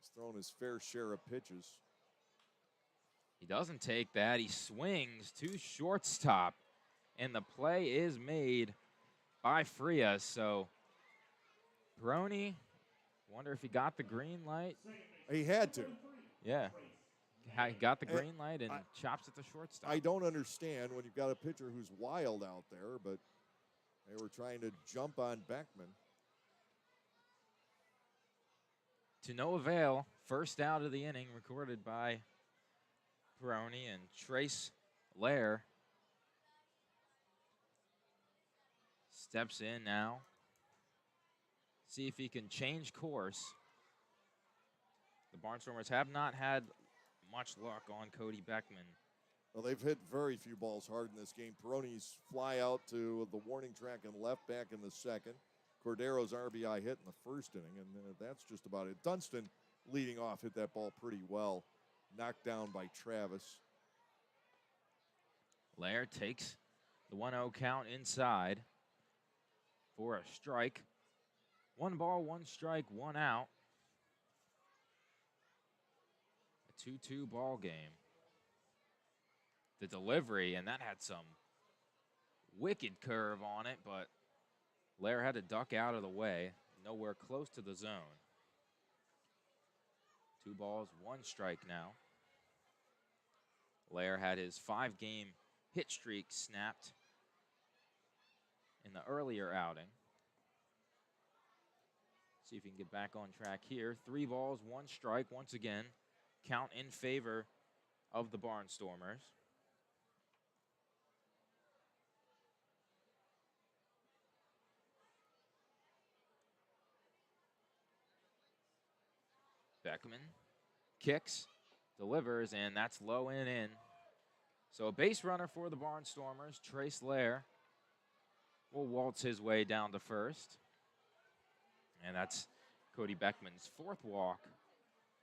He's thrown his fair share of pitches. He doesn't take that. He swings to shortstop, and the play is made by Frias. So Peroni, wonder if he got the green light. He had to. Yeah. He got the green light and chops at the shortstop. I don't understand when you've got a pitcher who's wild out there, but they were trying to jump on Beckman. To no avail. First out of the inning recorded by Peroni and Trace Lair steps in now. See if he can change course. the Barnstormers have not had much luck on Cody Beckman. Well, they've hit very few balls hard in this game. Peroni's fly out to the warning track and left back in the second. Cordero's RBI hit in the first inning, and that's just about it. Dunston leading off hit that ball pretty well. Knocked down by Travis. Lair takes the 1-0 count inside for a strike. 1 ball, 1 strike, 1 out. A 2-2 ball game. The delivery, and that had some wicked curve on it, but Lair had to duck out of the way, nowhere close to the zone. 2 balls, 1 strike now. Lair had his 5-game hit streak snapped in the earlier outing. See if he can get back on track here. 3 balls, 1 strike. Once again, count in favor of the Barnstormers. Beckman kicks, delivers, and that's low and in. So a base runner for the Barnstormers. Trace Lair will waltz his way down to first. And that's Cody Beckman's 4th walk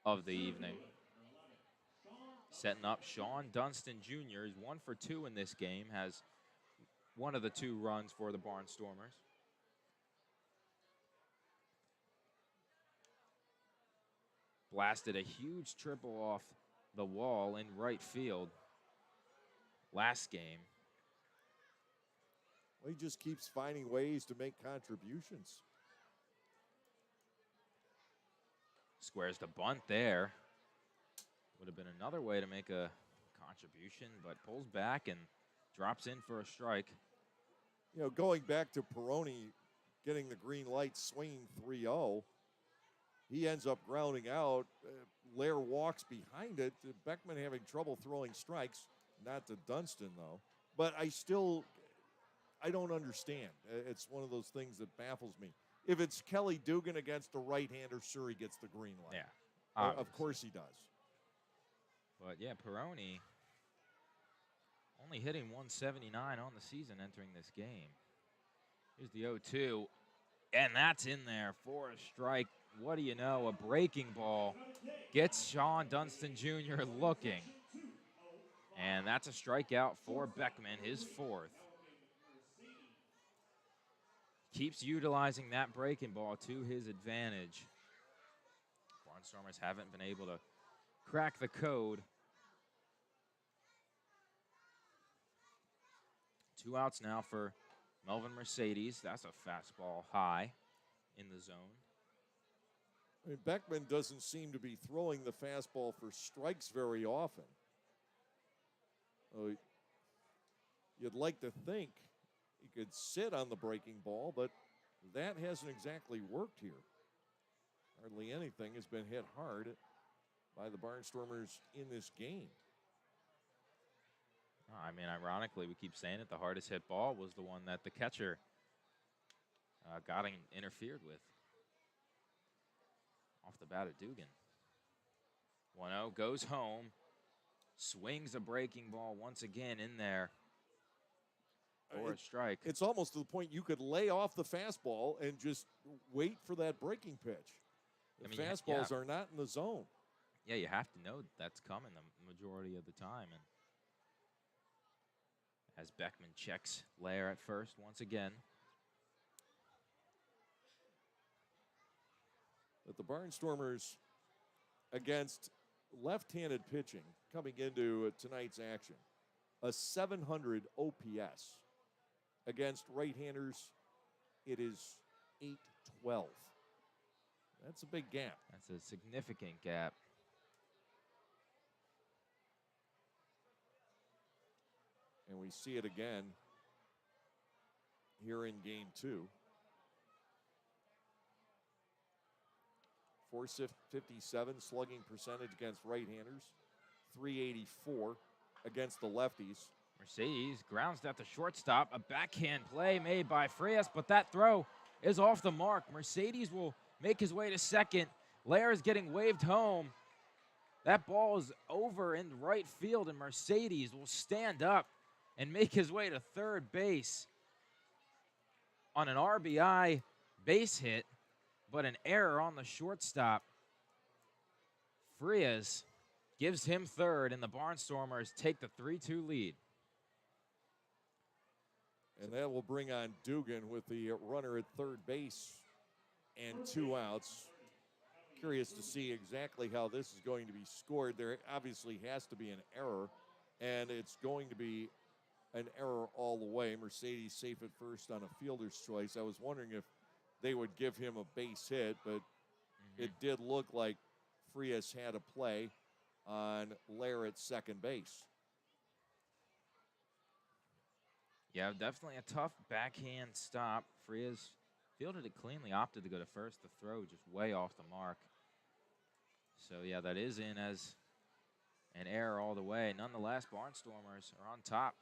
of the evening. Setting up Sean Dunston Jr. is 1 for 2 in this game, has one of the 2 runs for the Barnstormers. Blasted a huge triple off the wall in right field last game. Well, he just keeps finding ways to make contributions. Squares the bunt there. Would have been another way to make a contribution, but pulls back and drops in for a strike. You know, going back to Peroni getting the green light, swinging 3-0, he ends up grounding out. Lair walks behind it. Beckman having trouble throwing strikes. Not to Dunston, though. But I don't understand. It's one of those things that baffles me. If it's Kelly Dugan against a right-hander, sure, he gets the green light. Yeah. Of course he does. But, yeah, Peroni only hitting 179 on the season entering this game. Here's the 0-2, and that's in there for a strike. What do you know? A breaking ball gets Sean Dunston Jr. looking. And that's a strikeout for Beckman, his 4th. Keeps utilizing that breaking ball to his advantage. Barnstormers haven't been able to crack the code. 2 outs now for Melvin Mercedes. That's a fastball high in the zone. I mean, Beckman doesn't seem to be throwing the fastball for strikes very often. You'd like to think he could sit on the breaking ball, but that hasn't exactly worked here. Hardly anything has been hit hard by the Barnstormers in this game. I mean, ironically, we keep saying it, the hardest hit ball was the one that the catcher got interfered with. Off the bat of Dugan. 1-0 goes home. Swings a breaking ball once again in there for a strike. It's almost to the point you could lay off the fastball and just wait for that breaking pitch. The fastballs are not in the zone. Yeah, you have to know that's coming the majority of the time. And as Beckman checks Lair at first once again. But the Barnstormers against left-handed pitching coming into tonight's action. A 700 OPS. Against right-handers, it is 812. That's a big gap. That's a significant gap. And we see it again here in game 2. 457 slugging percentage against right-handers. 384 against the lefties. Mercedes grounds at the shortstop. A backhand play made by Frias, but that throw is off the mark. Mercedes will make his way to second. Lair is getting waved home. That ball is over in right field, and Mercedes will stand up and make his way to third base on an RBI base hit, but an error on the shortstop. Frias gives him third, and the Barnstormers take the 3-2 lead. And that will bring on Dugan with the runner at third base and 2 outs. Curious to see exactly how this is going to be scored. There obviously has to be an error, and it's going to be an error all the way. Mercedes safe at first on a fielder's choice. I was wondering if they would give him a base hit, but it did look like Frias had a play on Lair at second base. Yeah, definitely a tough backhand stop. Frias fielded it cleanly, opted to go to first. The throw just way off the mark. So, yeah, that is in as an error all the way. Nonetheless, Barnstormers are on top.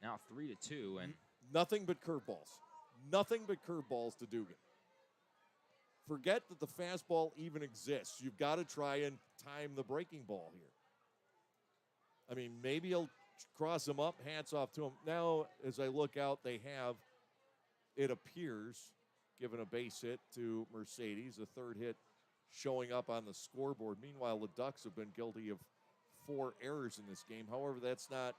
Now 3-2. And nothing but curveballs. Nothing but curveballs to Dugan. Forget that the fastball even exists. You've got to try and time the breaking ball here. I mean, maybe he'll cross him up. Hats off to him. Now, as I look out, they have, it appears, given a base hit to Mercedes, a third hit showing up on the scoreboard. Meanwhile, the Ducks have been guilty of 4 errors in this game. However, that's not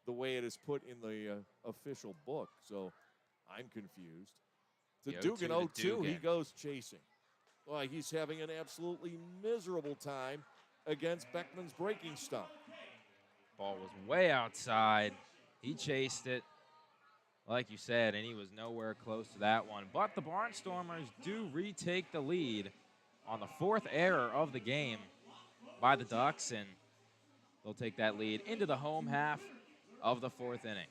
the way it is put in the official book, so I'm confused. To Dugan, 0-2, he goes chasing. Well, he's having an absolutely miserable time against Beckman's breaking stump. Ball was way outside. He chased it, like you said, and he was nowhere close to that one. But the Barnstormers do retake the lead on the 4th error of the game by the Ducks, and they'll take that lead into the home half of the 4th inning.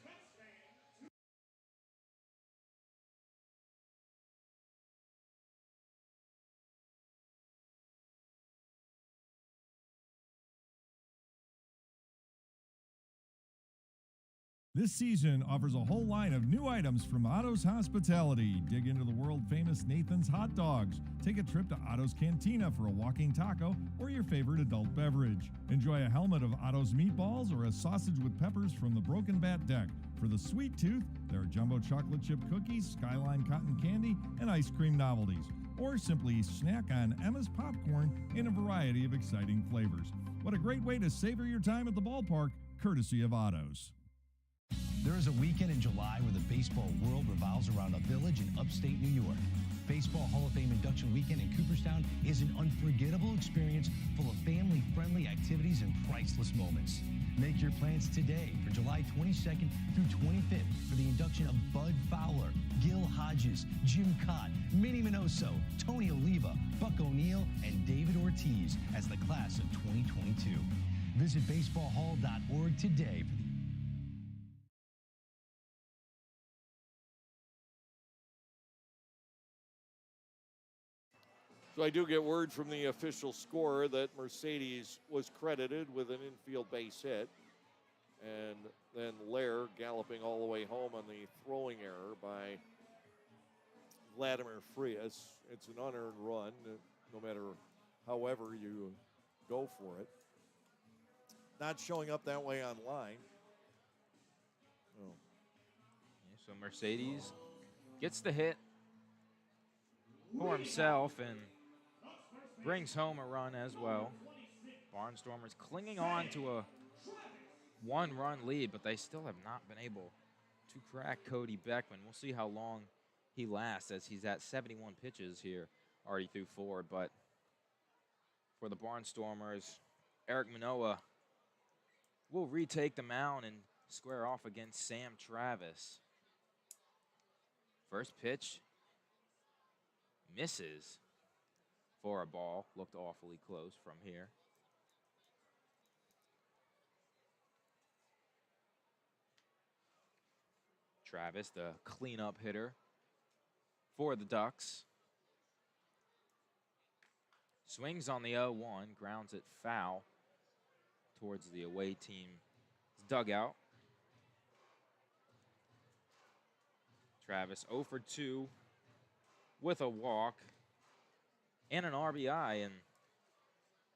This season offers a whole line of new items from Otto's Hospitality. Dig into the world-famous Nathan's Hot Dogs. Take a trip to Otto's Cantina for a walking taco or your favorite adult beverage. Enjoy a helmet of Otto's meatballs or a sausage with peppers from the Broken Bat Deck. For the sweet tooth, there are jumbo chocolate chip cookies, Skyline cotton candy, and ice cream novelties. Or simply snack on Emma's popcorn in a variety of exciting flavors. What a great way to savor your time at the ballpark, courtesy of Otto's. There is a weekend in July where the baseball world revolves around a village in upstate New York. Baseball Hall of Fame induction weekend in Cooperstown is an unforgettable experience full of family-friendly activities and priceless moments. Make your plans today for July 22nd through 25th for the induction of Bud Fowler, Gil Hodges, Jim Cott, Minnie Minoso, Tony Oliva, Buck O'Neill, and David Ortiz as the class of 2022. Visit baseballhall.org today for the So I do get word from the official scorer that Mercedes was credited with an infield base hit. And then Lair galloping all the way home on the throwing error by Vladimir Frias. It's an unearned run, no matter however you go for it. Not showing up that way online. Oh. Yeah, so Mercedes gets the hit for himself and brings home a run as well. Barnstormers clinging on to a 1-run lead, but they still have not been able to crack Cody Beckman. We'll see how long he lasts, as he's at 71 pitches here, already through 4. But for the Barnstormers, Eric Manoah will retake the mound and square off against Sam Travis. First pitch misses for a ball. Looked awfully close from here. Travis, the cleanup hitter for the Ducks. Swings on the 0-1, grounds it foul towards the away team's dugout. Travis 0 for 2 with a walk and an RBI, and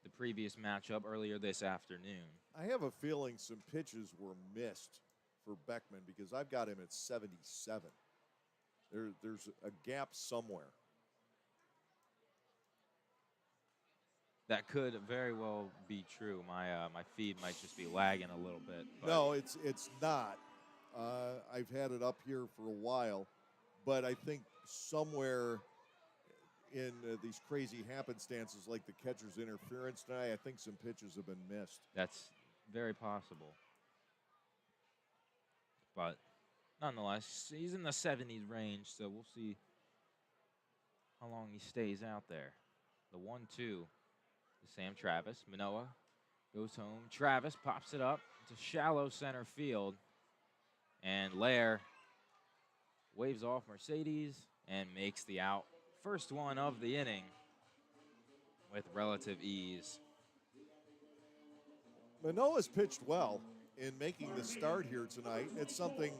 the previous matchup earlier this afternoon. I have a feeling some pitches were missed for Beckman because I've got him at 77. There's a gap somewhere. That could very well be true. My feed might just be lagging a little bit. But No, it's not. I've had it up here for a while, but I think somewhere in these crazy happenstances like the catcher's interference tonight, I think some pitches have been missed. that's very possible. But nonetheless, he's in the 70s range, so we'll see how long he stays out there. The 1-2 to Sam Travis. Manoa goes home. Travis pops it up to shallow center field. And Lair waves off Mercedes and makes the out. First one of the inning with relative ease. Manoa's pitched well in making the start here tonight. It's something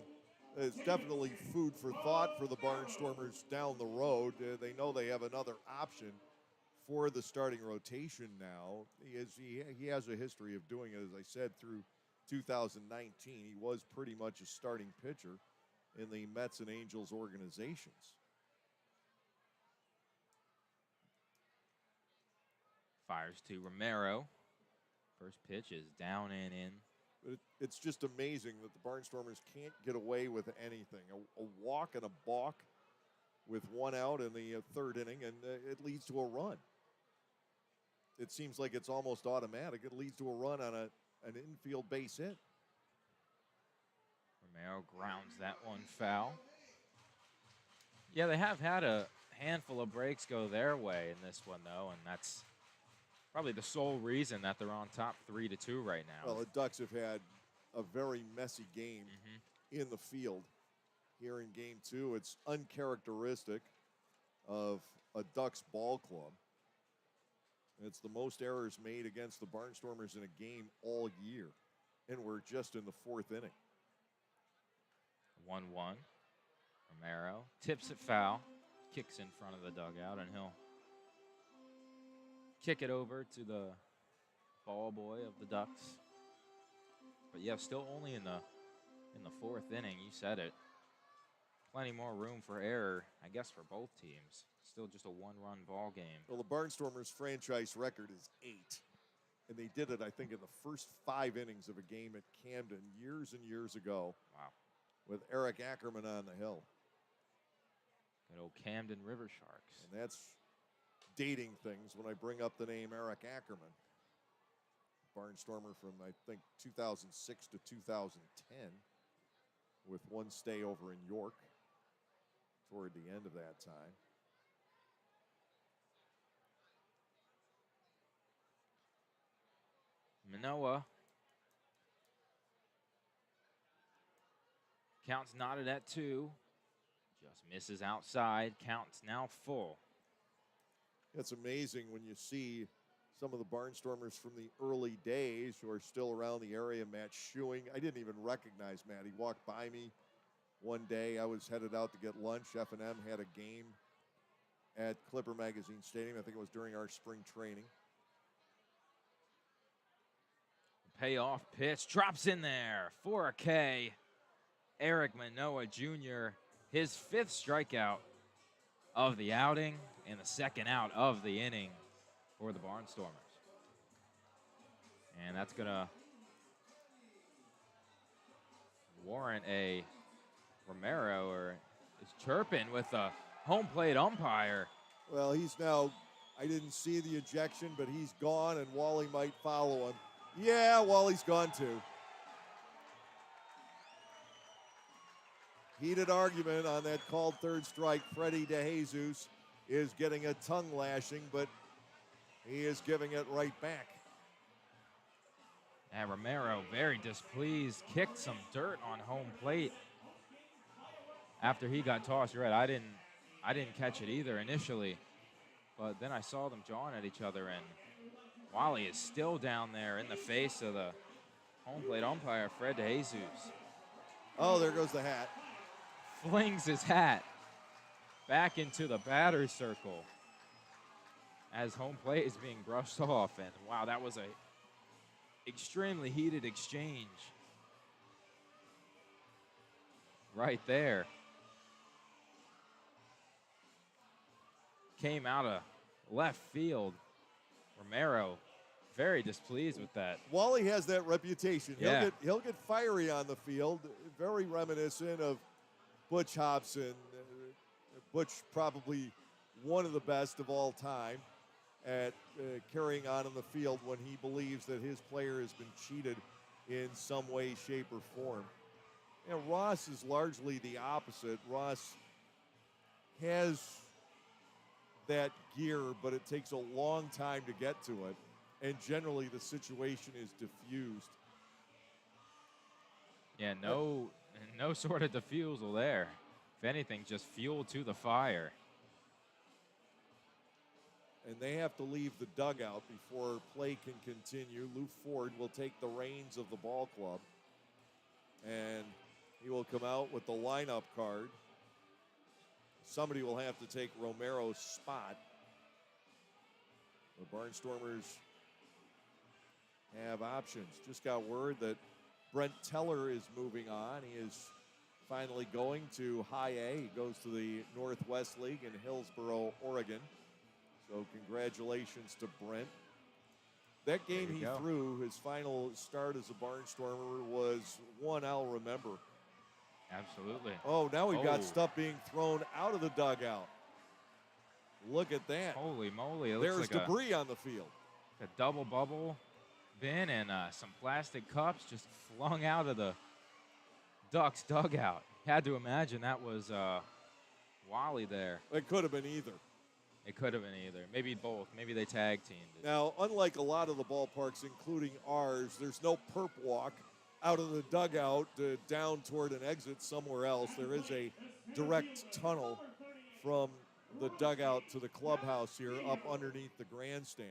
that's definitely food for thought for the Barnstormers down the road. They know they have another option for the starting rotation now. He has a history of doing it, as I said, through 2019. He was pretty much a starting pitcher in the Mets and Angels organizations. Fires to Romero. First pitch is down and in. But it's just amazing that the Barnstormers can't get away with anything. A walk and a balk with one out in the third inning, and it leads to a run. It seems like it's almost automatic. It leads to a run on an infield base hit. Romero grounds that one foul. Yeah, they have had a handful of breaks go their way in this one, though, and that's probably the sole reason that they're on top 3-2 right now. Well, the Ducks have had a very messy game in the field here in Game 2. It's uncharacteristic of a Ducks ball club. It's the most errors made against the Barnstormers in a game all year, and we're just in the fourth inning. 1-1. Romero tips it foul, kicks in front of the dugout, and he'll kick it over to the ball boy of the Ducks. But yeah, still only in the fourth inning. You said it. Plenty more room for error, I guess, for both teams. Still just a one-run ball game. Well, the Barnstormers' franchise record is 8. And they did it, I think, in the first 5 innings of a game at Camden years and years ago. Wow. With Eric Ackerman on the hill. Good old Camden River Sharks. And that's dating things when I bring up the name Eric Ackerman. Barnstormer from, I think, 2006 to 2010, with one stay over in York toward the end of that time. Manoa. Count's knotted at 2. Just misses outside. Count's now full. It's amazing when you see some of the Barnstormers from the early days who are still around the area. Matt Schuing. I didn't even recognize Matt. He walked by me one day. I was headed out to get lunch. F&M had a game at Clipper Magazine Stadium. I think it was during our spring training. Payoff pitch drops in there for a K. Eric Manoa Jr., his 5th strikeout of the outing and the 2nd out of the inning for the Barnstormers. And that's going to warrant a Romero, or is chirping with the home plate umpire. Well, he's now, I didn't see the ejection, but he's gone, and Wally might follow him. Yeah, Wally's gone too. Heated argument on that called third strike. Freddie DeJesus is getting a tongue lashing, but he is giving it right back. And Romero, very displeased, kicked some dirt on home plate after he got tossed. You're right, I didn't catch it either initially, but then I saw them jawing at each other, and Wally is still down there in the face of the home plate umpire, Fred DeJesus. Oh, there goes the hat. Flings his hat back into the batter's circle as home plate is being brushed off. And wow, that was a extremely heated exchange right there. Came out of left field. Romero very displeased with that. Wally has that reputation. Yeah. He'll get fiery on the field, very reminiscent of Butch Hobson. Butch probably one of the best of all time at carrying on in the field when he believes that his player has been cheated in some way, shape, or form. And Ross is largely the opposite. Ross has that gear, but it takes a long time to get to it. And generally the situation is diffused. Yeah, no sort of diffusal there. If anything, just fuel to the fire. And they have to leave the dugout before play can continue. Lou Ford will take the reins of the ball club. And he will come out with the lineup card. Somebody will have to take Romero's spot. The Barnstormers have options. Just got word that Brent Teller is moving on. He is finally going to High A. He goes to the Northwest League in Hillsboro, Oregon. So congratulations to Brent. That game he threw, his final start as a Barnstormer, was one I'll remember. Absolutely. Oh, now we've got stuff being thrown out of the dugout. Look at that. Holy moly. It There's looks like debris on the field. a double bubble bin and some plastic cups just flung out of the Ducks dugout. Had to imagine that was Wally there. It could have been either. It could have been either. Maybe both. Maybe they tag teamed it. Now, unlike a lot of the ballparks, including ours, there's no perp walk out of the dugout down toward an exit somewhere else. There is a direct tunnel from the dugout to the clubhouse here up underneath the grandstand.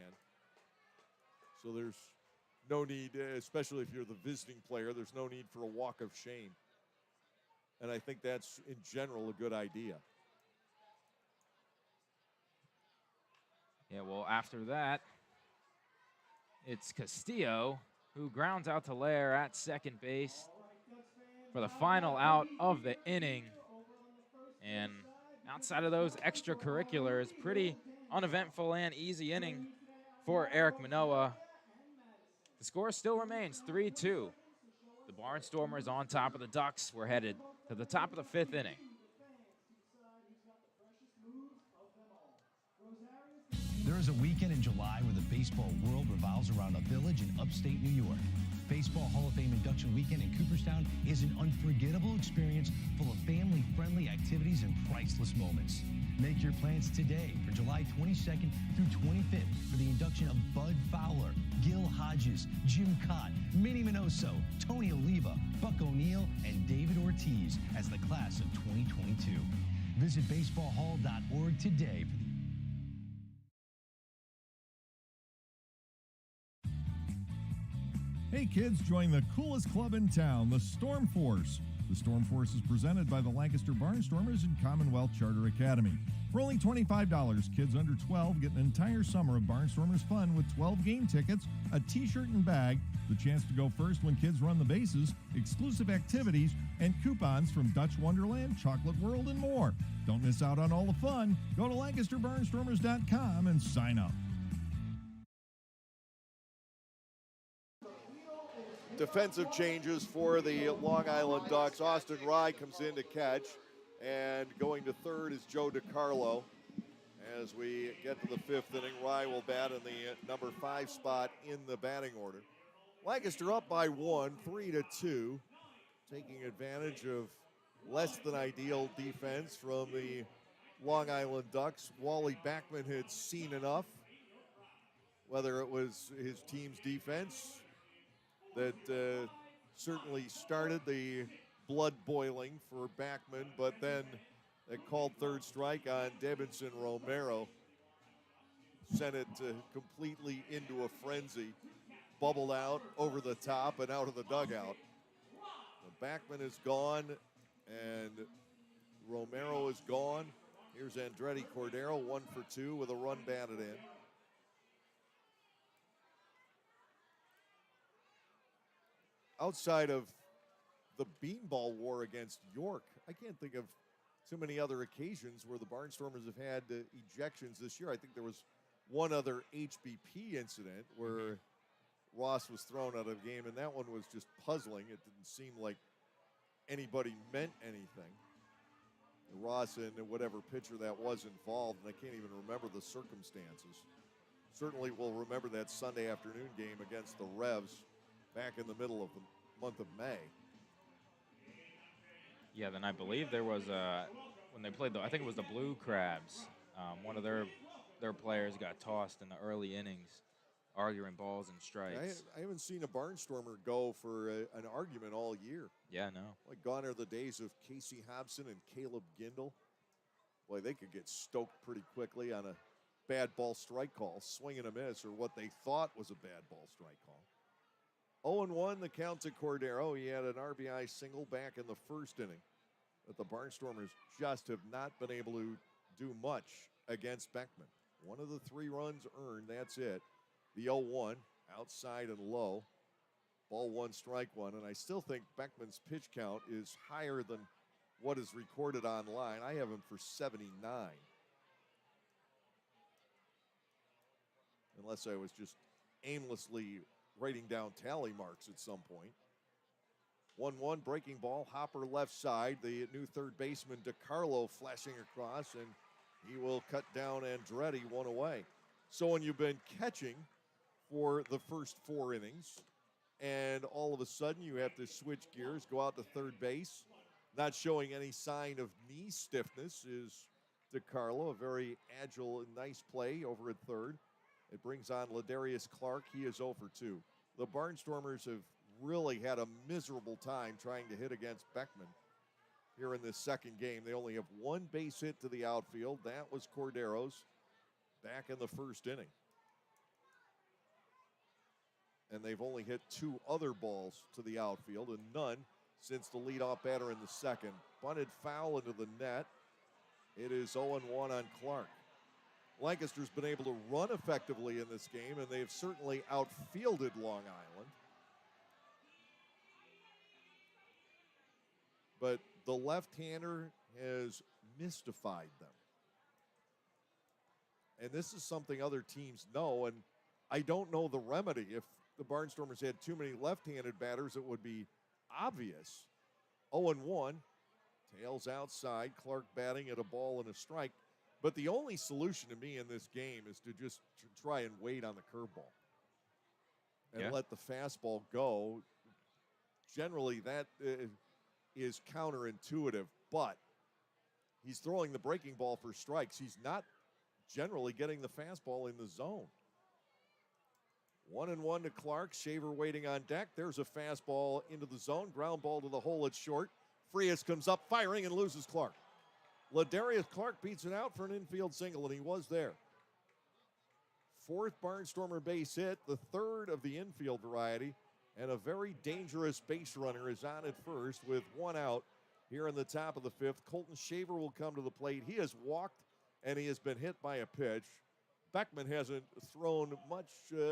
So there's no need, especially if you're the visiting player, there's no need for a walk of shame. And I think that's, in general, a good idea. Yeah, well, after that, it's Castillo who grounds out to Lair at second base for the final out of the inning. And outside of those extracurriculars, pretty uneventful and easy inning for Eric Manoah. The score still remains 3-2. The Barnstormers on top of the Ducks. We're headed to the top of the fifth inning. There is a weekend in July where the baseball world revolves around a village in upstate New York. Baseball Hall of Fame induction weekend in Cooperstown is an unforgettable experience full of family-friendly activities and priceless moments. Make your plans today for July 22nd through 25th for the induction of Bud Fowler, Gil Hodges, Jim Cott, Minnie Minoso, Tony Oliva, Buck O'Neill, and David Ortiz as the class of 2022. Visit baseballhall.org today for the Hey kids, join the coolest club in town, the Storm Force. The Storm Force is presented by the Lancaster Barnstormers and Commonwealth Charter Academy. For only $25, kids under 12 get an entire summer of Barnstormers fun with 12 game tickets, a t-shirt and bag, the chance to go first when kids run the bases, exclusive activities, and coupons from Dutch Wonderland, Chocolate World, and more. Don't miss out on all the fun. Go to LancasterBarnstormers.com and sign up. Defensive changes for the Long Island Ducks. Austin Rye comes in to catch, and going to third is Joe DiCarlo. As we get to the fifth inning, Rye will bat in the number 5 spot in the batting order. Lancaster up by 1, 3-2, taking advantage of less than ideal defense from the Long Island Ducks. Wally Backman had seen enough, whether it was his team's defense that certainly started the blood boiling for Backman, but then they called third strike on Debinson Romero, sent it completely into a frenzy, bubbled out over the top and out of the dugout. Backman is gone, and Romero is gone. Here's Andretti Cordero, 1 for 2 with a run batted in. outside of the beanball war against York, I can't think of too many other occasions where the Barnstormers have had ejections this year. I think there was one other HBP incident where Ross was thrown out of the game, and that one was just puzzling. It didn't seem like anybody meant anything. Ross and whatever pitcher that was involved, and I can't even remember the circumstances. Certainly will remember that Sunday afternoon game against the Revs back in the middle of the month of May. Yeah, then I believe there was when they played I think it was the Blue Crabs. One of their players got tossed in the early innings, arguing balls and strikes. I haven't seen a Barnstormer go for an argument all year. Yeah, no. Like gone are the days of Casey Hobson and Caleb Gindel. Boy, they could get stoked pretty quickly on a bad ball strike call, swing and a miss, or what they thought was a bad ball strike call. 0-1 the count to Cordero. He had an RBI single back in the first inning. But the Barnstormers just have not been able to do much against Beckman. One of the 3 runs earned, that's it. The 0-1, outside and low. Ball 1, strike 1. And I still think Beckman's pitch count is higher than what is recorded online. I have him for 79. Unless I was just aimlessly writing down tally marks at some point. 1-1 breaking ball, Hopper left side. The new third baseman DiCarlo flashing across, and he will cut down Andretti 1 away. So when you've been catching for the first 4 innings, and all of a sudden you have to switch gears, go out to third base, not showing any sign of knee stiffness is DiCarlo. A very agile and nice play over at third. It brings on Ladarius Clark. He is 0 for 2. The Barnstormers have really had a miserable time trying to hit against Beckman here in this second game. They only have 1 base hit to the outfield. That was Cordero's back in the first inning. And they've only hit 2 other balls to the outfield, and none since the leadoff batter in the second. Bunted foul into the net. It is 0-1 on Clark. Lancaster's been able to run effectively in this game, and they've certainly outfielded Long Island. But the left-hander has mystified them. And this is something other teams know, and I don't know the remedy. If the Barnstormers had too many left-handed batters, it would be obvious. 0-1, tails outside, Clark batting at a ball and a strike. But the only solution to me in this game is to just try and wait on the curveball and let the fastball go. Generally, that is counterintuitive, but he's throwing the breaking ball for strikes. He's not generally getting the fastball in the zone. 1-1 to Clark. Shaver waiting on deck. There's a fastball into the zone. Ground ball to the hole at short. Frias comes up firing and loses Clark. Ladarius Clark beats it out for an infield single, and he was there. 4th Barnstormer base hit, the 3rd of the infield variety, and a very dangerous base runner is on at first with 1 out here in the top of the 5th. Colton Shaver will come to the plate. He has walked, and he has been hit by a pitch. Beckman hasn't thrown much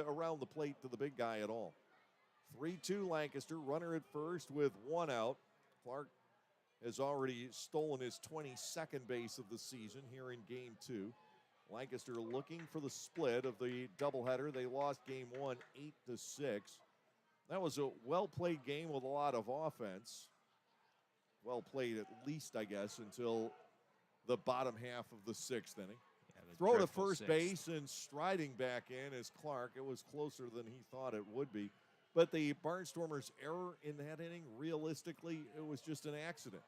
around the plate to the big guy at all. 3-2 Lancaster, runner at first with 1 out. Clark has already stolen his 22nd base of the season here in Game 2. Lancaster looking for the split of the doubleheader. They lost Game 1 8-6. That was a well-played game with a lot of offense. Well played at least, I guess, until the bottom half of the 6th inning. Throw to first base and striding back in is Clark. It was closer than he thought it would be. But the Barnstormers' error in that inning, realistically, it was just an accident.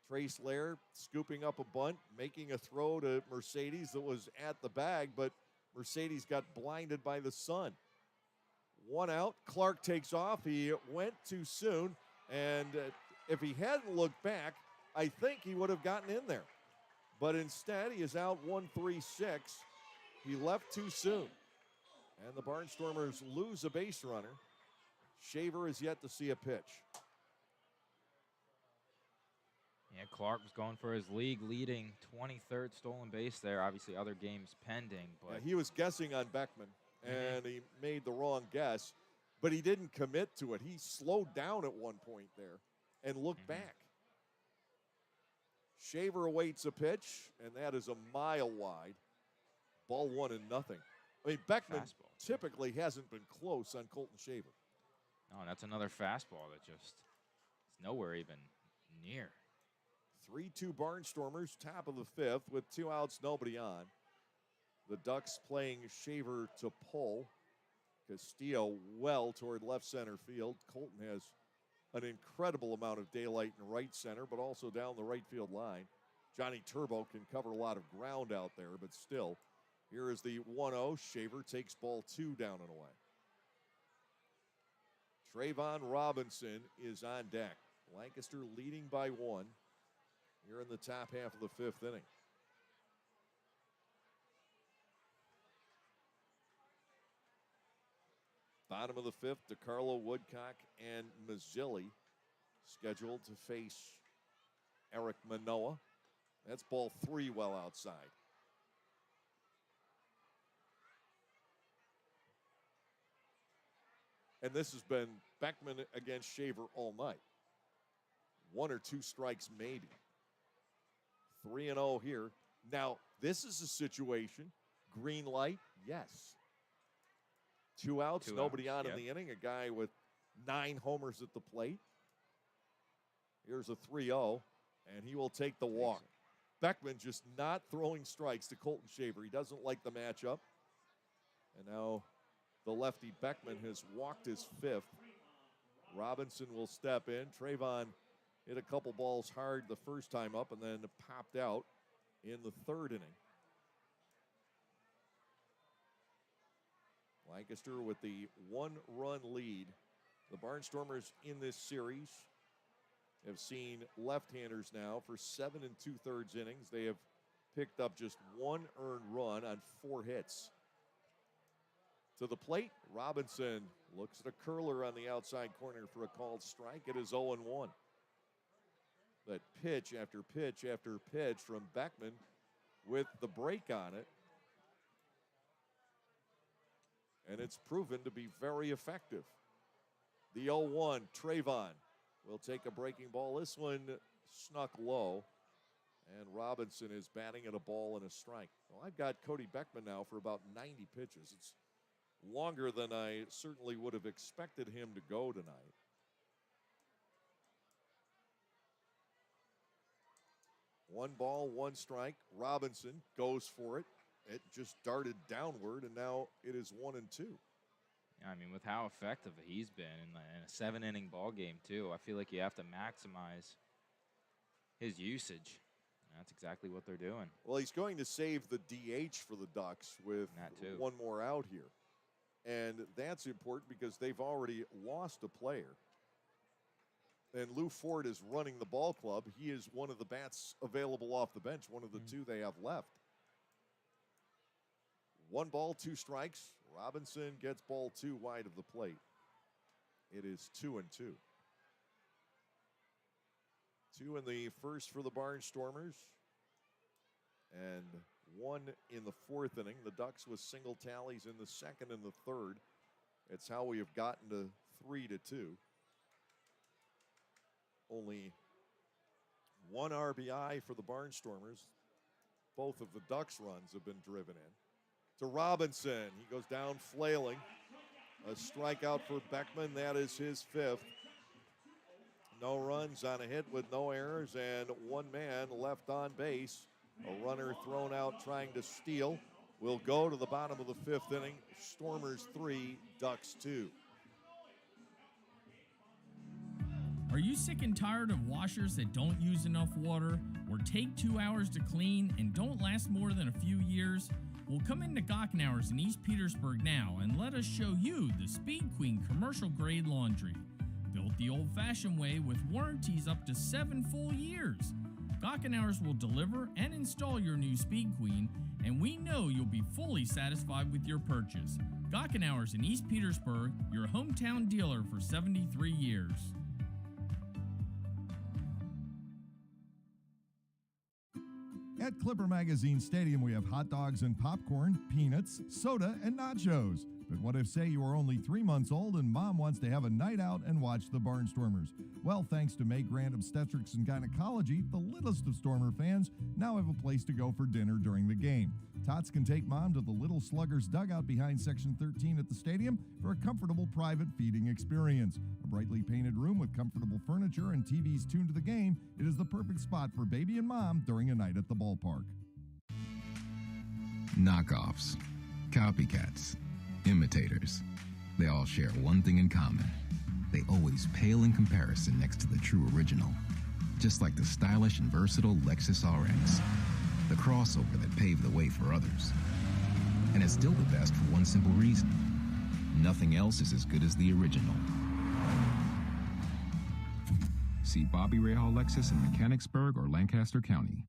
Trace Lair scooping up a bunt, making a throw to Mercedes that was at the bag, but Mercedes got blinded by the sun. 1 out, Clark takes off. He went too soon, and if he hadn't looked back, I think he would have gotten in there. But instead, he is out 1-3-6. He left too soon. And the Barnstormers lose a base runner. Shaver is yet to see a pitch. Yeah, Clark was going for his league-leading 23rd stolen base there. Obviously, other games pending. But yeah, he was guessing on Beckman, and he made the wrong guess. but he didn't commit to it. He slowed down at one point there and looked back. Shaver awaits a pitch, and that is a mile wide. Ball 1-0. I mean, Beckman typically hasn't been close on Colton Shaver. No, that's another fastball that just is nowhere even near. 3-2 Barnstormers, top of the fifth with 2 outs, nobody on. The Ducks playing Shaver to pull. Castillo well toward left center field. Colton has an incredible amount of daylight in right center, but also down the right field line. Johnny Turbo can cover a lot of ground out there, but still, here is the 1-0. Shaver takes ball 2 down and away. Trayvon Robinson is on deck. Lancaster leading by 1 here in the top half of the fifth inning. Bottom of the fifth, DeCarlo, Woodcock, and Mazzilli scheduled to face Eric Manoa. That's ball 3 well outside. And this has been Beckman against Shaver all night. 1 or 2 strikes maybe. 3-0 here. Now, this is a situation, green light, yes. 2 outs, nobody on in the inning. A guy with 9 homers at the plate. Here's a 3-0, and he will take the walk. Beckman just not throwing strikes to Colton Shaver. He doesn't like the matchup. And now the lefty Beckman has walked his 5th. Robinson will step in. Trayvon hit a couple balls hard the first time up and then popped out in the 3rd inning. Lancaster with the 1-run lead. The Barnstormers in this series have seen left-handers now for 7 2/3 innings. They have picked up just 1 earned run on 4 hits. To the plate, Robinson looks at a curler on the outside corner for a called strike. It is 0-1. That pitch after pitch after pitch from Beckman with the break on it. And it's proven to be very effective. The 0-1, Trayvon will take a breaking ball. This one snuck low, and Robinson is batting at a ball and a strike. Well, I've got Cody Beckman now for about 90 pitches. It's longer than I certainly would have expected him to go tonight. One ball, 1 strike. Robinson goes for it. It just darted downward, and now it is 1-2. Yeah, I mean, with how effective he's been in a 7-inning ball game, too, I feel like you have to maximize his usage. And that's exactly what they're doing. Well, he's going to save the DH for the Ducks with 1 more out here. And that's important because they've already lost a player. And Lou Ford is running the ball club. He is one of the bats available off the bench, one of the 2 they have left. 1 ball, 2 strikes. Robinson gets ball 2 wide of the plate. It is 2-2. 2 in the first for the Barnstormers. And 1 in the 4th inning. The Ducks with single tallies in the 2nd and the 3rd. It's how we have gotten to 3-2. Only 1 RBI for the Barnstormers. Both of the Ducks' runs have been driven in. To Robinson. He goes down flailing. A strikeout for Beckman. That is his 5th. No runs on a hit with no errors and 1 man left on base. A runner thrown out trying to steal. Will go to the bottom of the 5th inning. Stormers 3, Ducks 2. Are you sick and tired of washers that don't use enough water or take 2 hours to clean and don't last more than a few years? Well, come into Gockenauer's in East Petersburg now and let us show you the Speed Queen commercial grade laundry. Built the old-fashioned way with warranties up to 7 full years. Gockenauer's will deliver and install your new Speed Queen, and we know you'll be fully satisfied with your purchase. Gockenauer's in East Petersburg, your hometown dealer for 73 years. At Clipper Magazine Stadium, we have hot dogs and popcorn, peanuts, soda, and nachos. But what if, say, you are only 3 months old and mom wants to have a night out and watch the Barnstormers? Well, thanks to May Grant Obstetrics and Gynecology, the littlest of Stormer fans now have a place to go for dinner during the game. Tots can take mom to the Little Sluggers dugout behind Section 13 at the stadium for a comfortable private feeding experience. A brightly painted room with comfortable furniture and TVs tuned to the game, it is the perfect spot for baby and mom during a night at the ballpark. Knockoffs, copycats, imitators. They all share one thing in common. They always pale in comparison next to the true original. Just like the stylish and versatile Lexus RX. The crossover that paved the way for others. And it's still the best for one simple reason. Nothing else is as good as the original. See Bobby Rahal Lexus in Mechanicsburg or Lancaster County.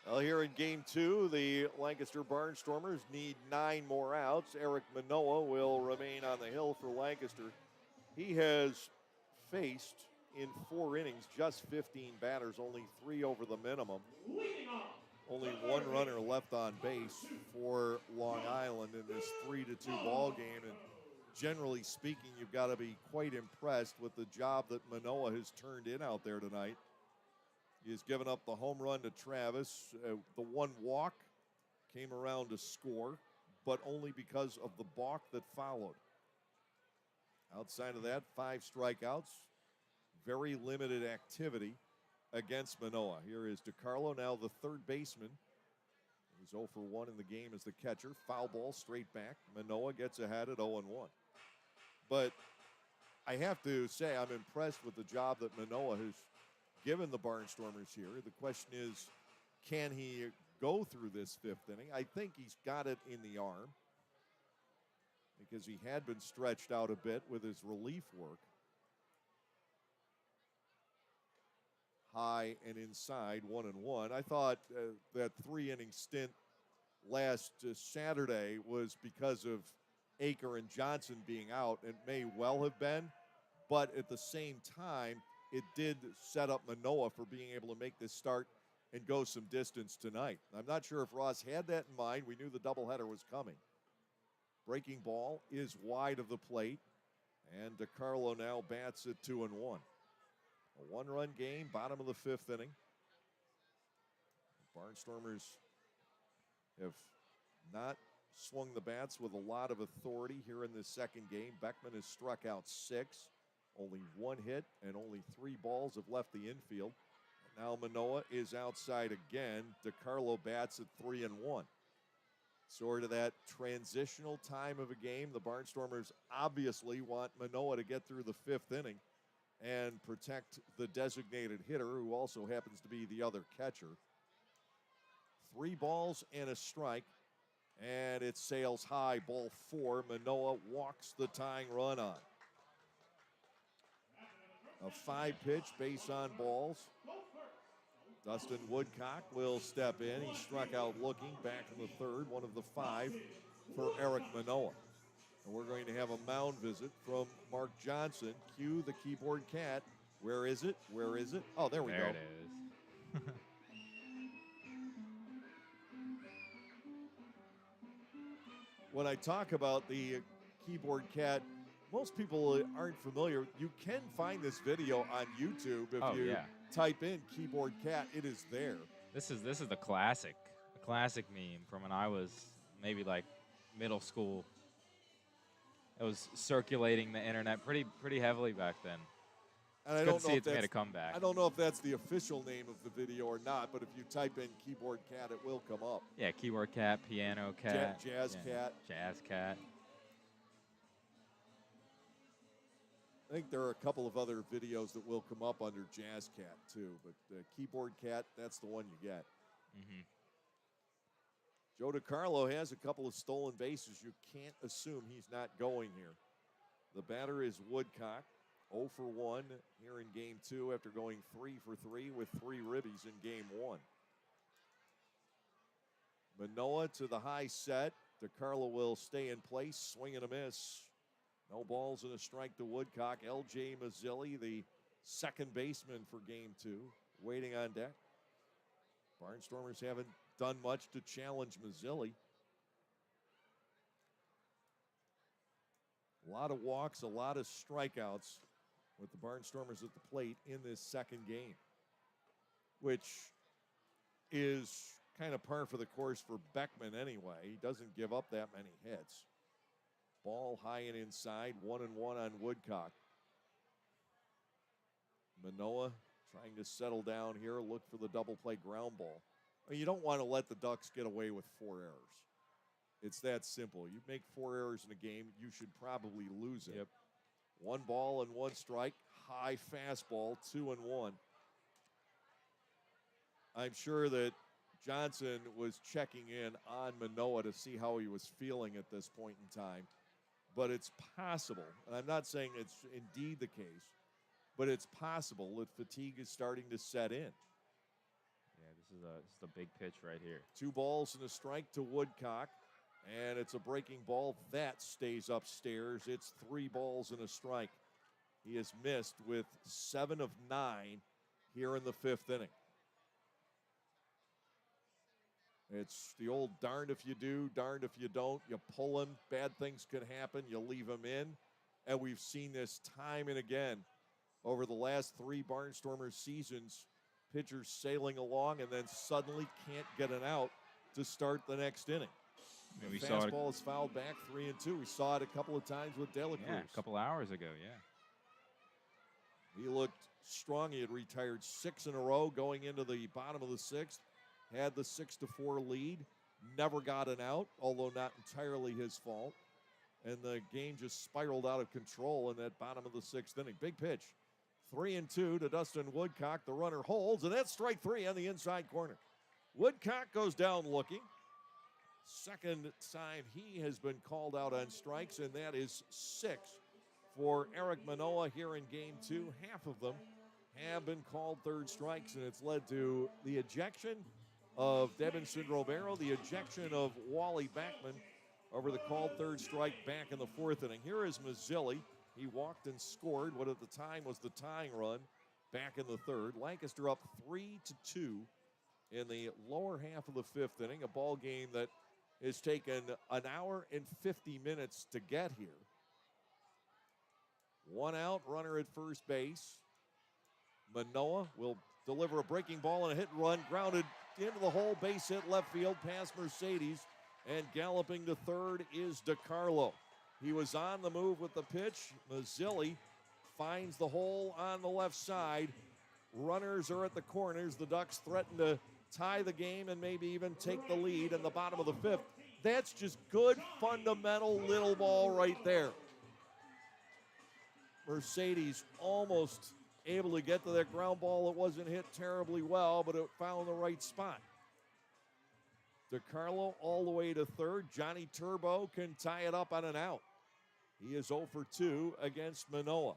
Well, here in game 2, the Lancaster Barnstormers need 9 more outs. Eric Manoah will remain on the hill for Lancaster. He has faced in 4 innings just 15 batters, only 3 over the minimum. Only 1 runner left on base for Long Island in this 3-2 ball game. And generally speaking, you've got to be quite impressed with the job that Manoah has turned in out there tonight. He has given up the home run to Travis. The 1 walk came around to score, but only because of the balk that followed. Outside of that, 5 strikeouts. Very limited activity against Manoah. Here is DiCarlo, now the third baseman. He's 0 for 1 in the game as the catcher. Foul ball straight back. Manoah gets ahead at 0-1. But I have to say I'm impressed with the job that Manoah has given the Barnstormers here. The question is, can he go through this 5th inning? I think he's got it in the arm because he had been stretched out a bit with his relief work. High and inside, 1-1. I thought that 3-inning stint last Saturday was because of Aker and Johnson being out. It may well have been, but at the same time, it did set up Manoah for being able to make this start and go some distance tonight. I'm not sure if Ross had that in mind. We knew the doubleheader was coming. Breaking ball is wide of the plate, and DiCarlo now bats at 2-1. A 1-run game, bottom of the 5th inning. The Barnstormers have not swung the bats with a lot of authority here in this second game. Beckman has struck out 6. Only 1 hit and only 3 balls have left the infield. Now Manoah is outside again. DiCarlo bats at 3-1. Sort of that transitional time of a game. The Barnstormers obviously want Manoah to get through the 5th inning and protect the designated hitter, who also happens to be the other catcher. 3 balls and a strike, and it sails high, ball 4. Manoah walks the tying run on. A 5-pitch base on balls. Dustin Woodcock will step in. He struck out looking back in the 3rd, one of the 5 for Eric Manoah. And we're going to have a mound visit from Mark Johnson. Cue the keyboard cat. Where is it? Where is it? Oh, there we go. There it is. When I talk about the keyboard cat, most people aren't familiar. You can find this video on YouTube if you type in keyboard cat. It is there. This is the classic meme from when I was maybe like middle school. It was circulating the internet pretty heavily back then. And I It's good don't to see know if it's made a that's, comeback. I don't know if that's the official name of the video or not, but if you type in keyboard cat, it will come up. Yeah, keyboard cat, piano cat, Jazz cat. Jazz cat. I think there are a couple of other videos that will come up under Jazz Cat too, but Keyboard Cat, that's the one you get. Mm-hmm. Joe DiCarlo has a couple of stolen bases. You can't assume he's not going here. The batter is Woodcock, 0 for 1 here in game 2 after going 3 for 3 with 3 ribbies in game 1. Manoah to the high set. DiCarlo will stay in place, swing and a miss. No balls and a strike to Woodcock. L.J. Mazzilli, the second baseman for game 2, waiting on deck. Barnstormers haven't done much to challenge Mazzilli. A lot of walks, a lot of strikeouts with the Barnstormers at the plate in this second game, which is kind of par for the course for Beckman anyway. He doesn't give up that many hits. Ball high and inside, 1-1 on Woodcock. Manoah trying to settle down here, look for the double play ground ball. I mean, you don't want to let the Ducks get away with 4 errors. It's that simple. You make 4 errors in a game, you should probably lose it. Yep. 1 ball and 1 strike, high fastball, 2-1. I'm sure that Johnson was checking in on Manoah to see how he was feeling at this point in time. But it's possible, and I'm not saying it's indeed the case, but it's possible that fatigue is starting to set in. Yeah, this is a big pitch right here. 2 balls and a strike to Woodcock, and it's a breaking ball. That stays upstairs. It's 3 balls and a strike. He has missed with 7 of 9 here in the 5th inning. It's the old darned if you do, darned if you don't. You pull him, bad things can happen. You leave him in. And we've seen this time and again over the last 3 Barnstormers seasons. Pitchers sailing along and then suddenly can't get an out to start the next inning. And we the saw it. fastball is fouled back 3-2. We saw it a couple of times with De La Cruz. Yeah, a couple hours ago, yeah. He looked strong. He had retired 6 in a row going into the bottom of the 6th. Had the 6-4 lead. Never got an out, although not entirely his fault. And the game just spiraled out of control in that bottom of the 6th inning. Big pitch. 3-2 to Dustin Woodcock. The runner holds, and that's strike 3 on the inside corner. Woodcock goes down looking. Second time he has been called out on strikes, and that is 6 for Eric Manoah here in game 2. Half of them have been called third strikes, and it's led to the ejection of Debinson Romero, the ejection of Wally Backman over the called third strike back in the 4th inning. Here is Mazzilli. He walked and scored what at the time was the tying run back in the 3rd. Lancaster up 3-2 in the lower half of the 5th inning, a ball game that has taken an hour and 50 minutes to get here. 1 out, runner at first base. Manoah will deliver a breaking ball and a hit and run, grounded into the hole, base hit left field past Mercedes, and galloping to 3rd is DiCarlo. He was on the move with the pitch. Mazzilli finds the hole on the left side. Runners are at the corners. The Ducks threaten to tie the game and maybe even take the lead in the bottom of the 5th. That's just good, fundamental little ball right there. Mercedes almost able to get to that ground ball. It wasn't hit terribly well, but it found the right spot. DiCarlo all the way to 3rd. Johnny Turbo can tie it up on an out. He is 0 for 2 against Manoah.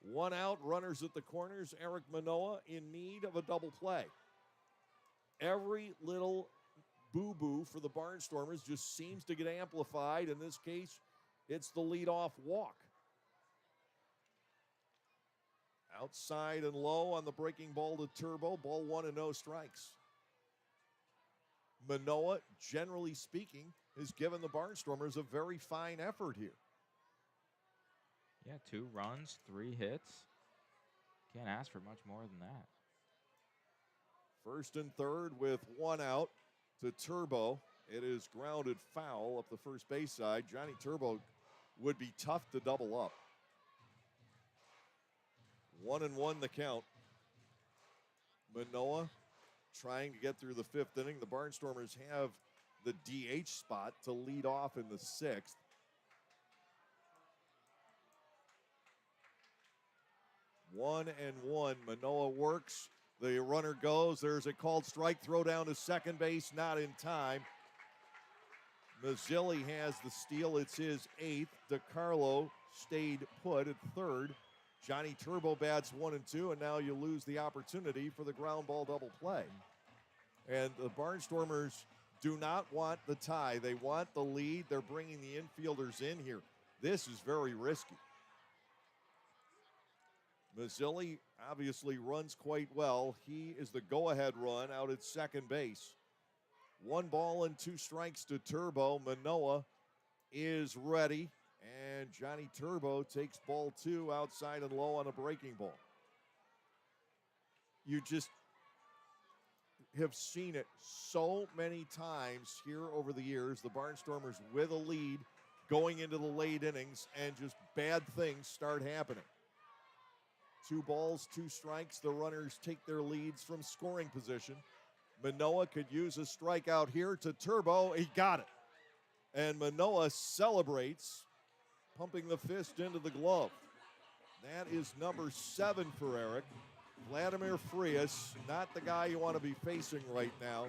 1 out, runners at the corners. Eric Manoah in need of a double play. Every little boo-boo for the Barnstormers just seems to get amplified. In this case, it's the leadoff walk. Outside and low on the breaking ball to Turbo. Ball 1 and no strikes. Manoah, generally speaking, has given the Barnstormers a very fine effort here. Yeah, 2 runs, 3 hits. Can't ask for much more than that. 1st and 3rd with 1 out to Turbo. It is grounded foul up the first base side. Johnny Turbo would be tough to double up. 1-1 the count. Manoah trying to get through the 5th inning. The Barnstormers have the DH spot to lead off in the 6th. 1-1. Manoah works. The runner goes. There's a called strike. Throw down to second base. Not in time. Mazzilli has the steal. It's his 8th. DiCarlo stayed put at 3rd. Johnny Turbo bats 1 and 2, and now you lose the opportunity for the ground ball double play. And the Barnstormers do not want the tie. They want the lead. They're bringing the infielders in here. This is very risky. Mazzilli obviously runs quite well. He is the go-ahead run out at second base. 1 ball and 2 strikes to Turbo. Manoa is ready, and Johnny Turbo takes ball 2 outside and low on a breaking ball. You just have seen it so many times here over the years. The Barnstormers with a lead going into the late innings, and just bad things start happening. 2 balls, 2 strikes. The runners take their leads from scoring position. Manoa could use a strikeout here to Turbo. He got it. And Manoa celebrates, pumping the fist into the glove. That is number 7 for Eric. Vladimir Frias, not the guy you want to be facing right now,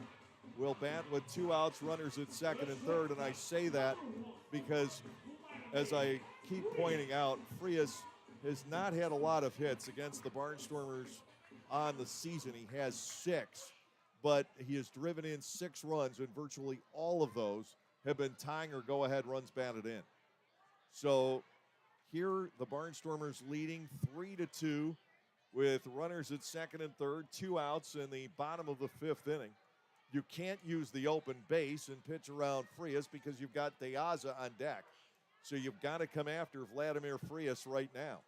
will bat with 2 outs, runners at second and third. And I say that because, as I keep pointing out, Frias has not had a lot of hits against the Barnstormers on the season. He has 6, but he has driven in 6 runs, and virtually all of those have been tying or go-ahead runs batted in. So here the Barnstormers leading 3-2 with runners at second and third, 2 outs in the bottom of the 5th inning. You can't use the open base and pitch around Frias because you've got De Aza on deck. So you've got to come after Vladimir Frias right now.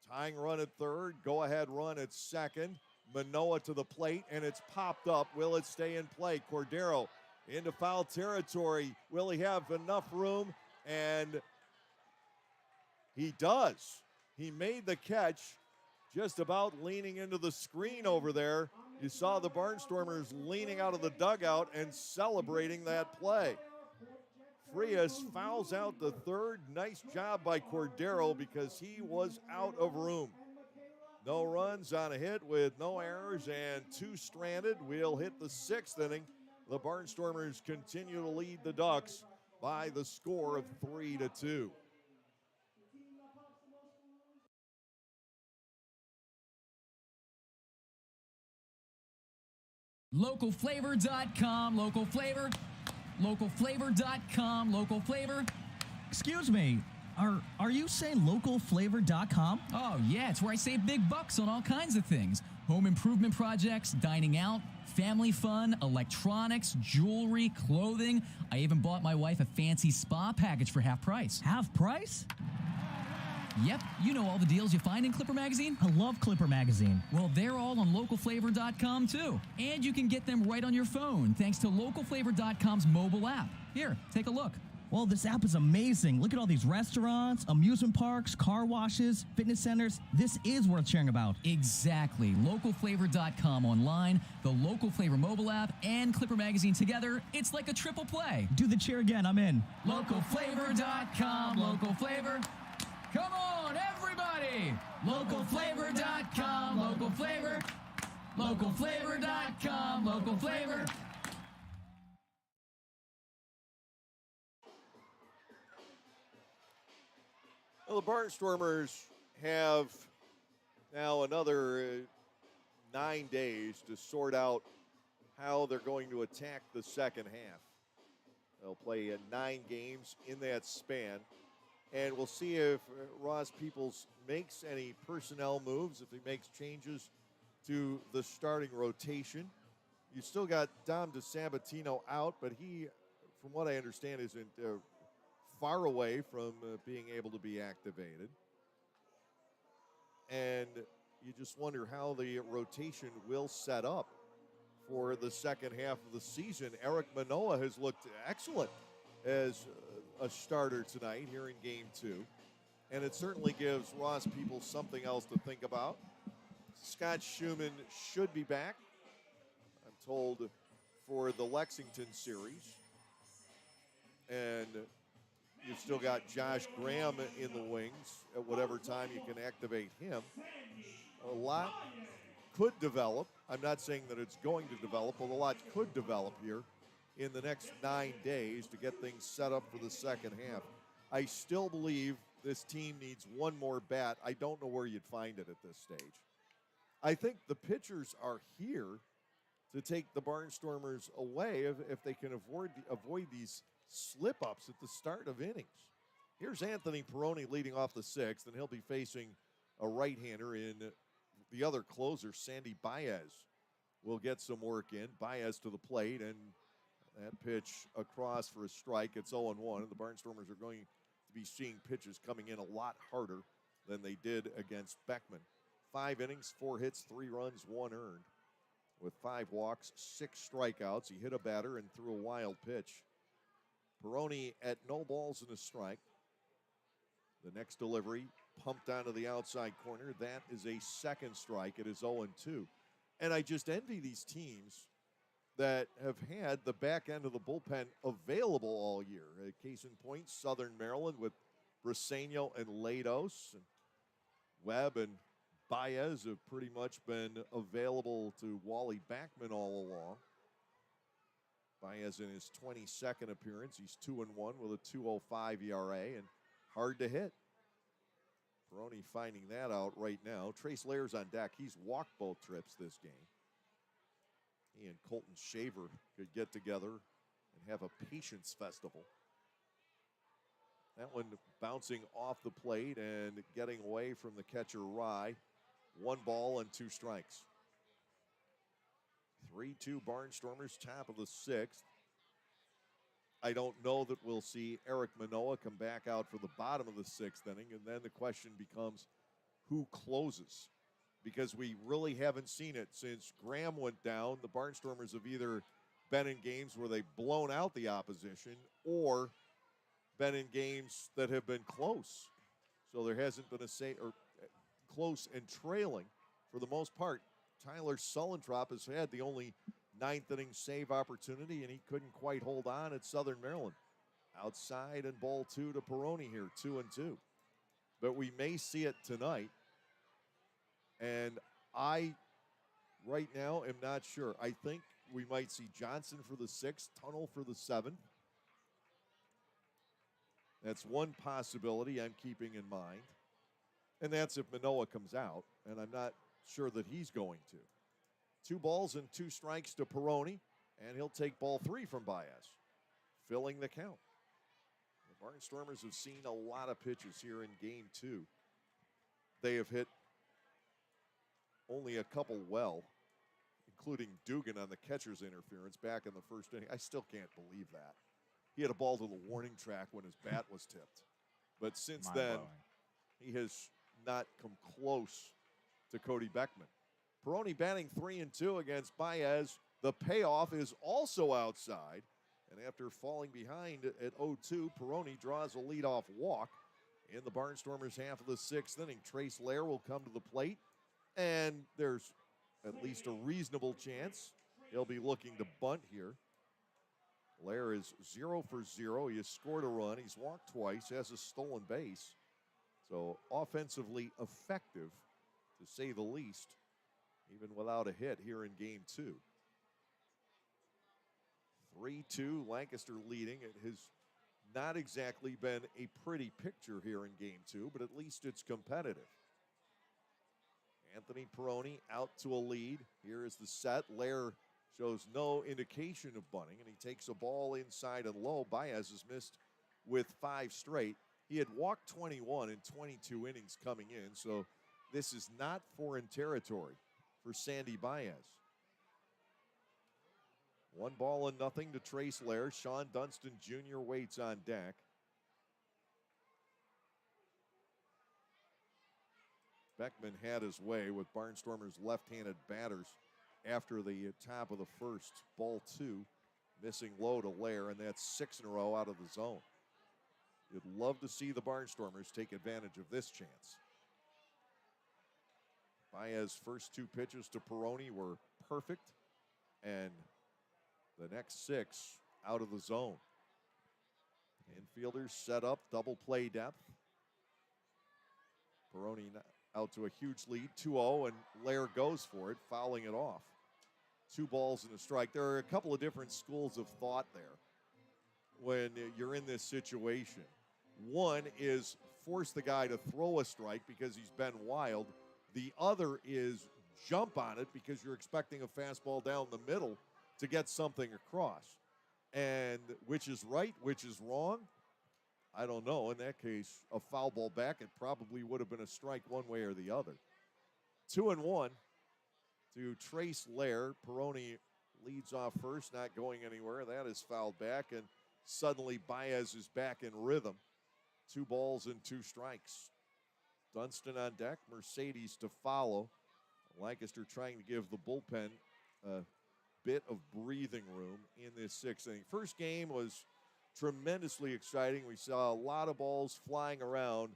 Tying run at third, go-ahead run at second. Manoa to the plate, and it's popped up. Will it stay in play? Cordero into foul territory. Will he have enough room? And he does. He made the catch, just about leaning into the screen over there. You saw the Barnstormers leaning out of the dugout and celebrating that play. Frias fouls out the third. Nice job by Cordero because he was out of room. No runs on a hit with no errors and 2 stranded. We'll hit the 6th inning. The Barnstormers continue to lead the Ducks by the score of 3-2. Localflavor.com, local flavor. Localflavor.com, local flavor. Excuse me, are you saying localflavor.com? Oh, yeah, it's where I save big bucks on all kinds of things. Home improvement projects, dining out, family fun, electronics, jewelry, clothing. I even bought my wife a fancy spa package for half price. Half price? Yep, you know all the deals you find in Clipper Magazine. I love Clipper Magazine. Well, they're all on localflavor.com, too. And you can get them right on your phone thanks to localflavor.com's mobile app. Here, take a look. Well, this app is amazing. Look at all these restaurants, amusement parks, car washes, fitness centers. This is worth sharing about. Exactly. Localflavor.com online, the Local Flavor mobile app, and Clipper Magazine together. It's like a triple play. Do the cheer again. I'm in. Localflavor.com, local flavor. Come on, everybody! Localflavor.com, local flavor. Localflavor.com, local flavor. Well, the Barnstormers have now another 9 days to sort out how they're going to attack the second half. They'll play 9 games in that span. And we'll see if Ross Peoples makes any personnel moves, if he makes changes to the starting rotation. You still got Dom DeSabatino out, but he, from what I understand, isn't far away from being able to be activated. And you just wonder how the rotation will set up for the second half of the season. Eric Manoa has looked excellent as a starter tonight here in Game 2. And it certainly gives Ross Peoples something else to think about. Scott Schumann should be back, I'm told, for the Lexington series. And you've still got Josh Graham in the wings at whatever time you can activate him. A lot could develop. I'm not saying that it's going to develop, but a lot could develop here in the next 9 days to get things set up for the second half. I still believe this team needs one more bat. I don't know where you'd find it at this stage. I think the pitchers are here to take the Barnstormers away if they can avoid these slip-ups at the start of innings. Here's Anthony Peroni leading off the 6th, and he'll be facing a right-hander in the other closer, Sandy Baez. will get some work in. Baez to the plate, and that pitch across for a strike. It's 0-1, and the Barnstormers are going to be seeing pitches coming in a lot harder than they did against Beckman. 5 innings, 4 hits, 3 runs, 1 earned. With 5 walks, 6 strikeouts. He hit a batter and threw a wild pitch. Peroni at no balls and a strike. The next delivery pumped onto the outside corner. That is a second strike. It is 0-2. And I just envy these teams that have had the back end of the bullpen available all year. Case in point, Southern Maryland with Briseño and Lados. And Webb and Baez have pretty much been available to Wally Backman all along. Baez in his 22nd appearance. He's 2-1 with a 2.05 ERA and hard to hit. Peroni finding that out right now. Trace Lair's on deck. He's walked both trips this game. He and Colton Shaver could get together and have a patience festival. That one bouncing off the plate and getting away from the catcher Rye. 1 ball and 2 strikes. 3-2 Barnstormers, top of the 6th. I don't know that we'll see Eric Manoah come back out for the bottom of the 6th inning, and then the question becomes who closes? Because we really haven't seen it since Graham went down. The Barnstormers have either been in games where they've blown out the opposition or been in games that have been close. So there hasn't been close and trailing for the most part. Tyler Sullentrop has had the only 9th inning save opportunity, and he couldn't quite hold on at Southern Maryland. Outside and ball 2 to Peroni here, 2-2. But we may see it tonight. And I, right now, am not sure. I think we might see Johnson for the 6th, Tunnel for the 7th. That's one possibility I'm keeping in mind. And that's if Manoah comes out, and I'm not sure that he's going to. 2 balls and 2 strikes to Peroni, and he'll take ball 3 from Baez, filling the count. The Barnstormers have seen a lot of pitches here in game 2. They have hit only a couple well, including Dugan on the catcher's interference back in the first inning. I still can't believe that. He had a ball to the warning track when his bat was tipped. But since then, he has not come close to Cody Beckman. Peroni batting 3-2 against Baez. The payoff is also outside. And after falling behind at 0-2, Peroni draws a leadoff walk in the Barnstormers' half of the 6th inning. Trace Lair will come to the plate, and there's at least a reasonable chance he'll be looking to bunt here. Lair is 0 for 0. He has scored a run. He's walked twice, has a stolen base. So offensively effective, to say the least, even without a hit here in game 2. 3-2, Lancaster leading. It has not exactly been a pretty picture here in game 2, but at least it's competitive. Anthony Peroni out to a lead. Here is the set. Lair shows no indication of bunting, and he takes a ball inside and low. Baez has missed with 5 straight. He had walked 21 in 22 innings coming in, so this is not foreign territory for Sandy Baez. 1 ball and nothing to Trace Lair. Sean Dunston Jr. waits on deck. Beckman had his way with Barnstormers' left-handed batters after the top of the first. Ball 2, missing low to Lair, and that's 6 in a row out of the zone. You'd love to see the Barnstormers take advantage of this chance. Baez's first 2 pitches to Peroni were perfect, and the next 6 out of the zone. Infielders set up, double play depth. Peroni out to a huge lead, 2-0, and Lair goes for it, fouling it off. 2 balls and a strike. There are a couple of different schools of thought there when you're in this situation. One is force the guy to throw a strike because he's been wild. The other is jump on it because you're expecting a fastball down the middle to get something across. And which is right, which is wrong, I don't know. In that case, a foul ball back, it probably would have been a strike one way or the other. 2-1. to Trace Lair. Peroni leads off first, not going anywhere. That is fouled back, and suddenly Baez is back in rhythm. 2 balls and 2 strikes. Dunston on deck, Mercedes to follow. Lancaster trying to give the bullpen a bit of breathing room in this 6th inning. First game was tremendously exciting. We saw a lot of balls flying around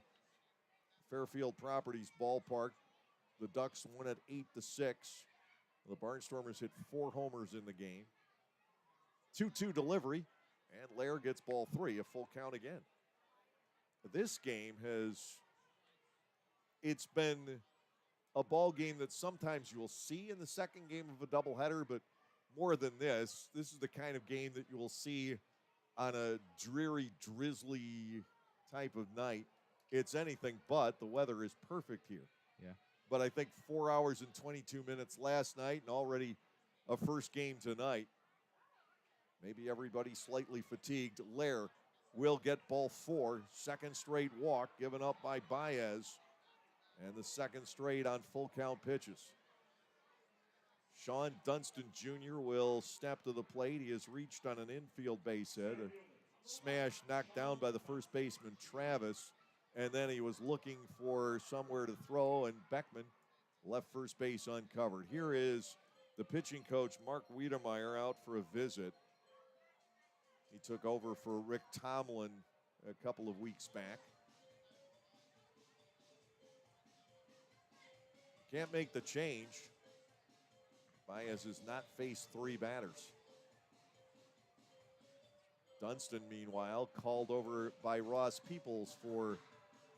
Fairfield Properties ballpark. The Ducks won at 8-6. The Barnstormers hit 4 homers in the game. 2-2 delivery, and Lair gets ball 3, a full count again. This game it's been a ball game that sometimes you will see in the second game of a doubleheader, but more than this is the kind of game that you will see on a dreary, drizzly type of night. It's anything but. The weather is perfect here. Yeah. But I think 4 hours and 22 minutes last night and already a first game tonight. Maybe everybody slightly fatigued. Lair will get ball 4. Second straight walk given up by Baez. And the second straight on full count pitches. Sean Dunston Jr. will step to the plate. He has reached on an infield base hit. A smash knocked down by the first baseman, Travis. And then he was looking for somewhere to throw, and Beckman left first base uncovered. Here is the pitching coach, Mark Wiedemeyer, out for a visit. He took over for Rick Tomlin a couple of weeks back. Can't make the change. Baez has not faced 3 batters. Dunston, meanwhile, called over by Ross Peoples for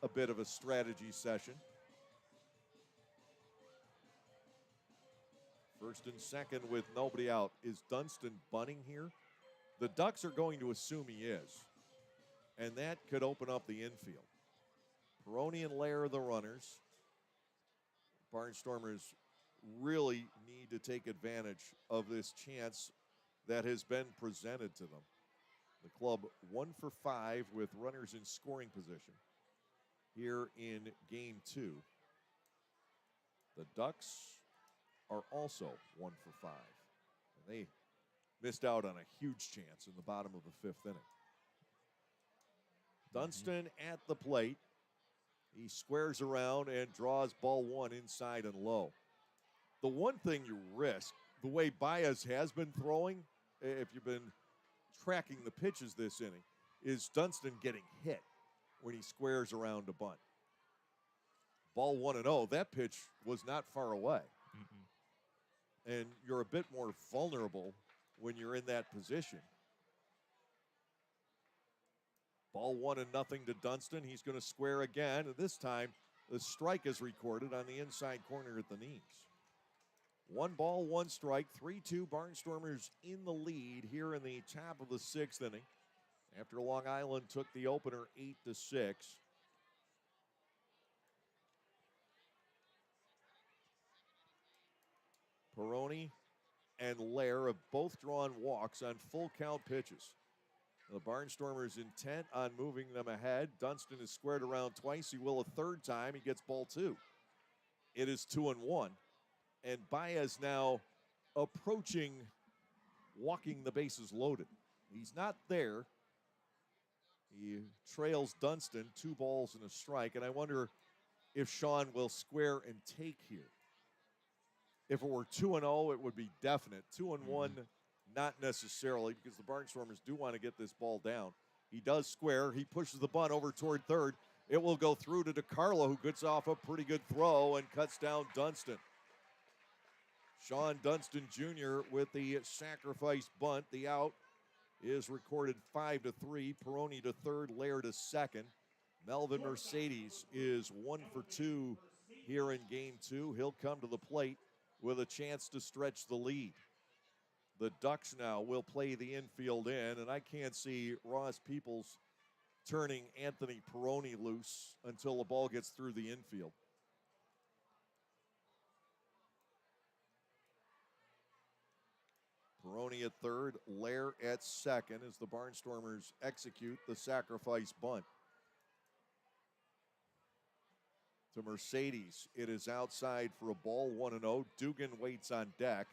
a bit of a strategy session. First and second with nobody out. Is Dunston bunting here? The Ducks are going to assume he is. And that could open up the infield. Peroni and Lair are the runners. Barnstormers really need to take advantage of this chance that has been presented to them. The club 1 for 5 with runners in scoring position here in game 2. The Ducks are also 1 for 5. And they missed out on a huge chance in the bottom of the 5th inning. Dunston at the plate. He squares around and draws ball 1 inside and low. The one thing you risk, the way Baez has been throwing, if you've been tracking the pitches this inning, is Dunston getting hit when he squares around to bunt. Ball 1-0, that pitch was not far away. And you're a bit more vulnerable when you're in that position. Ball 1-0 to Dunston. He's going to square again. And this time, the strike is recorded on the inside corner at the knees. 1 ball, 1 strike, 3-2 Barnstormers in the lead here in the top of the 6th inning. After Long Island took the opener 8-6. Peroni and Lair have both drawn walks on full count pitches. The Barnstormers intent on moving them ahead. Dunston is squared around twice. He will a third time. He gets ball 2. It is 2-1. And Baez now approaching walking the bases loaded. He's not there. He trails Dunston 2 balls and a strike. And I wonder if Sean will square and take here. If it were 2-0, it would be definite. 2-1, not necessarily, because the Barnstormers do want to get this ball down. He does square. He pushes the bunt over toward third. It will go through to DeCarlo, who gets off a pretty good throw and cuts down Dunston. Sean Dunston Jr. with the sacrifice bunt. The out is recorded 5-3. Peroni to third, Lair to second. Melvin Mercedes is 1 for 2 here in game 2. He'll come to the plate with a chance to stretch the lead. The Ducks now will play the infield in, and I can't see Ross Peoples turning Anthony Peroni loose until the ball gets through the infield. Peroni at third, Lair at second as the Barnstormers execute the sacrifice bunt. to Mercedes. It is outside for a ball, 1-0. Dugan waits on deck.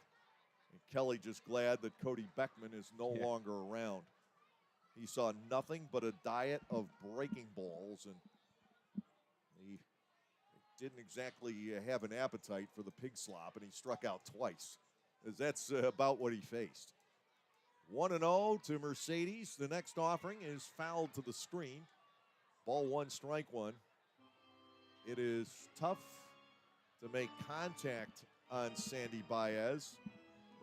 And Kelly just glad that Cody Beckman is no longer around. He saw nothing but a diet of breaking balls, and he didn't exactly have an appetite for the pig slop, and he struck out twice. That's about what he faced. 1-0 to Mercedes. The next offering is fouled to the screen. Ball one, strike one. It is tough to make contact on Sandy Baez.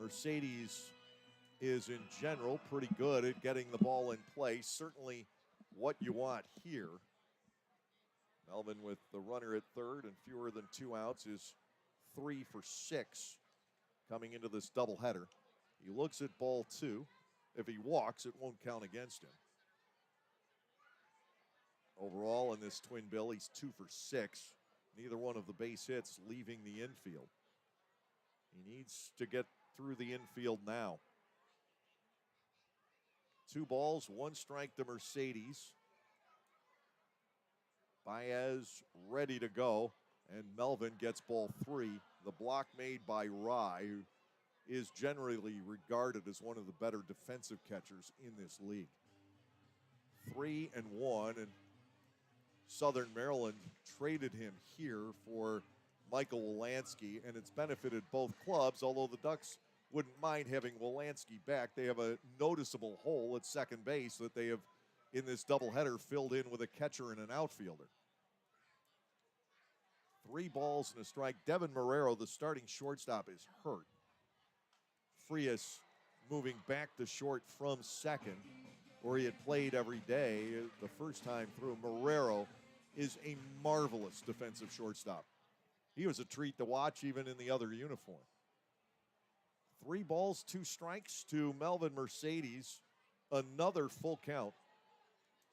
Mercedes is in general pretty good at getting the ball in play. Certainly what you want here. Melvin with the runner at third and fewer than 2 outs is 3 for 6 coming into this doubleheader. He looks at ball 2. If he walks, it won't count against him. Overall in this twin bill, he's 2 for 6. Neither one of the base hits leaving the infield. He needs to get through the infield now. 2 balls, 1 strike to Mercedes. Baez ready to go, and Melvin gets ball 3. The block made by Rye, who is generally regarded as one of the better defensive catchers in this league. 3-1, and Southern Maryland traded him here for Michael Wolanski, and it's benefited both clubs, although the Ducks wouldn't mind having Wolanski back. They have a noticeable hole at second base that they have, in this doubleheader, filled in with a catcher and an outfielder. 3 balls and a strike. Devin Marrero, the starting shortstop, is hurt. Frias moving back to short from second, where he had played every day the first time through. Marrero is a marvelous defensive shortstop. He was a treat to watch even in the other uniform. 3 balls, 2 strikes to Melvin Mercedes. Another full count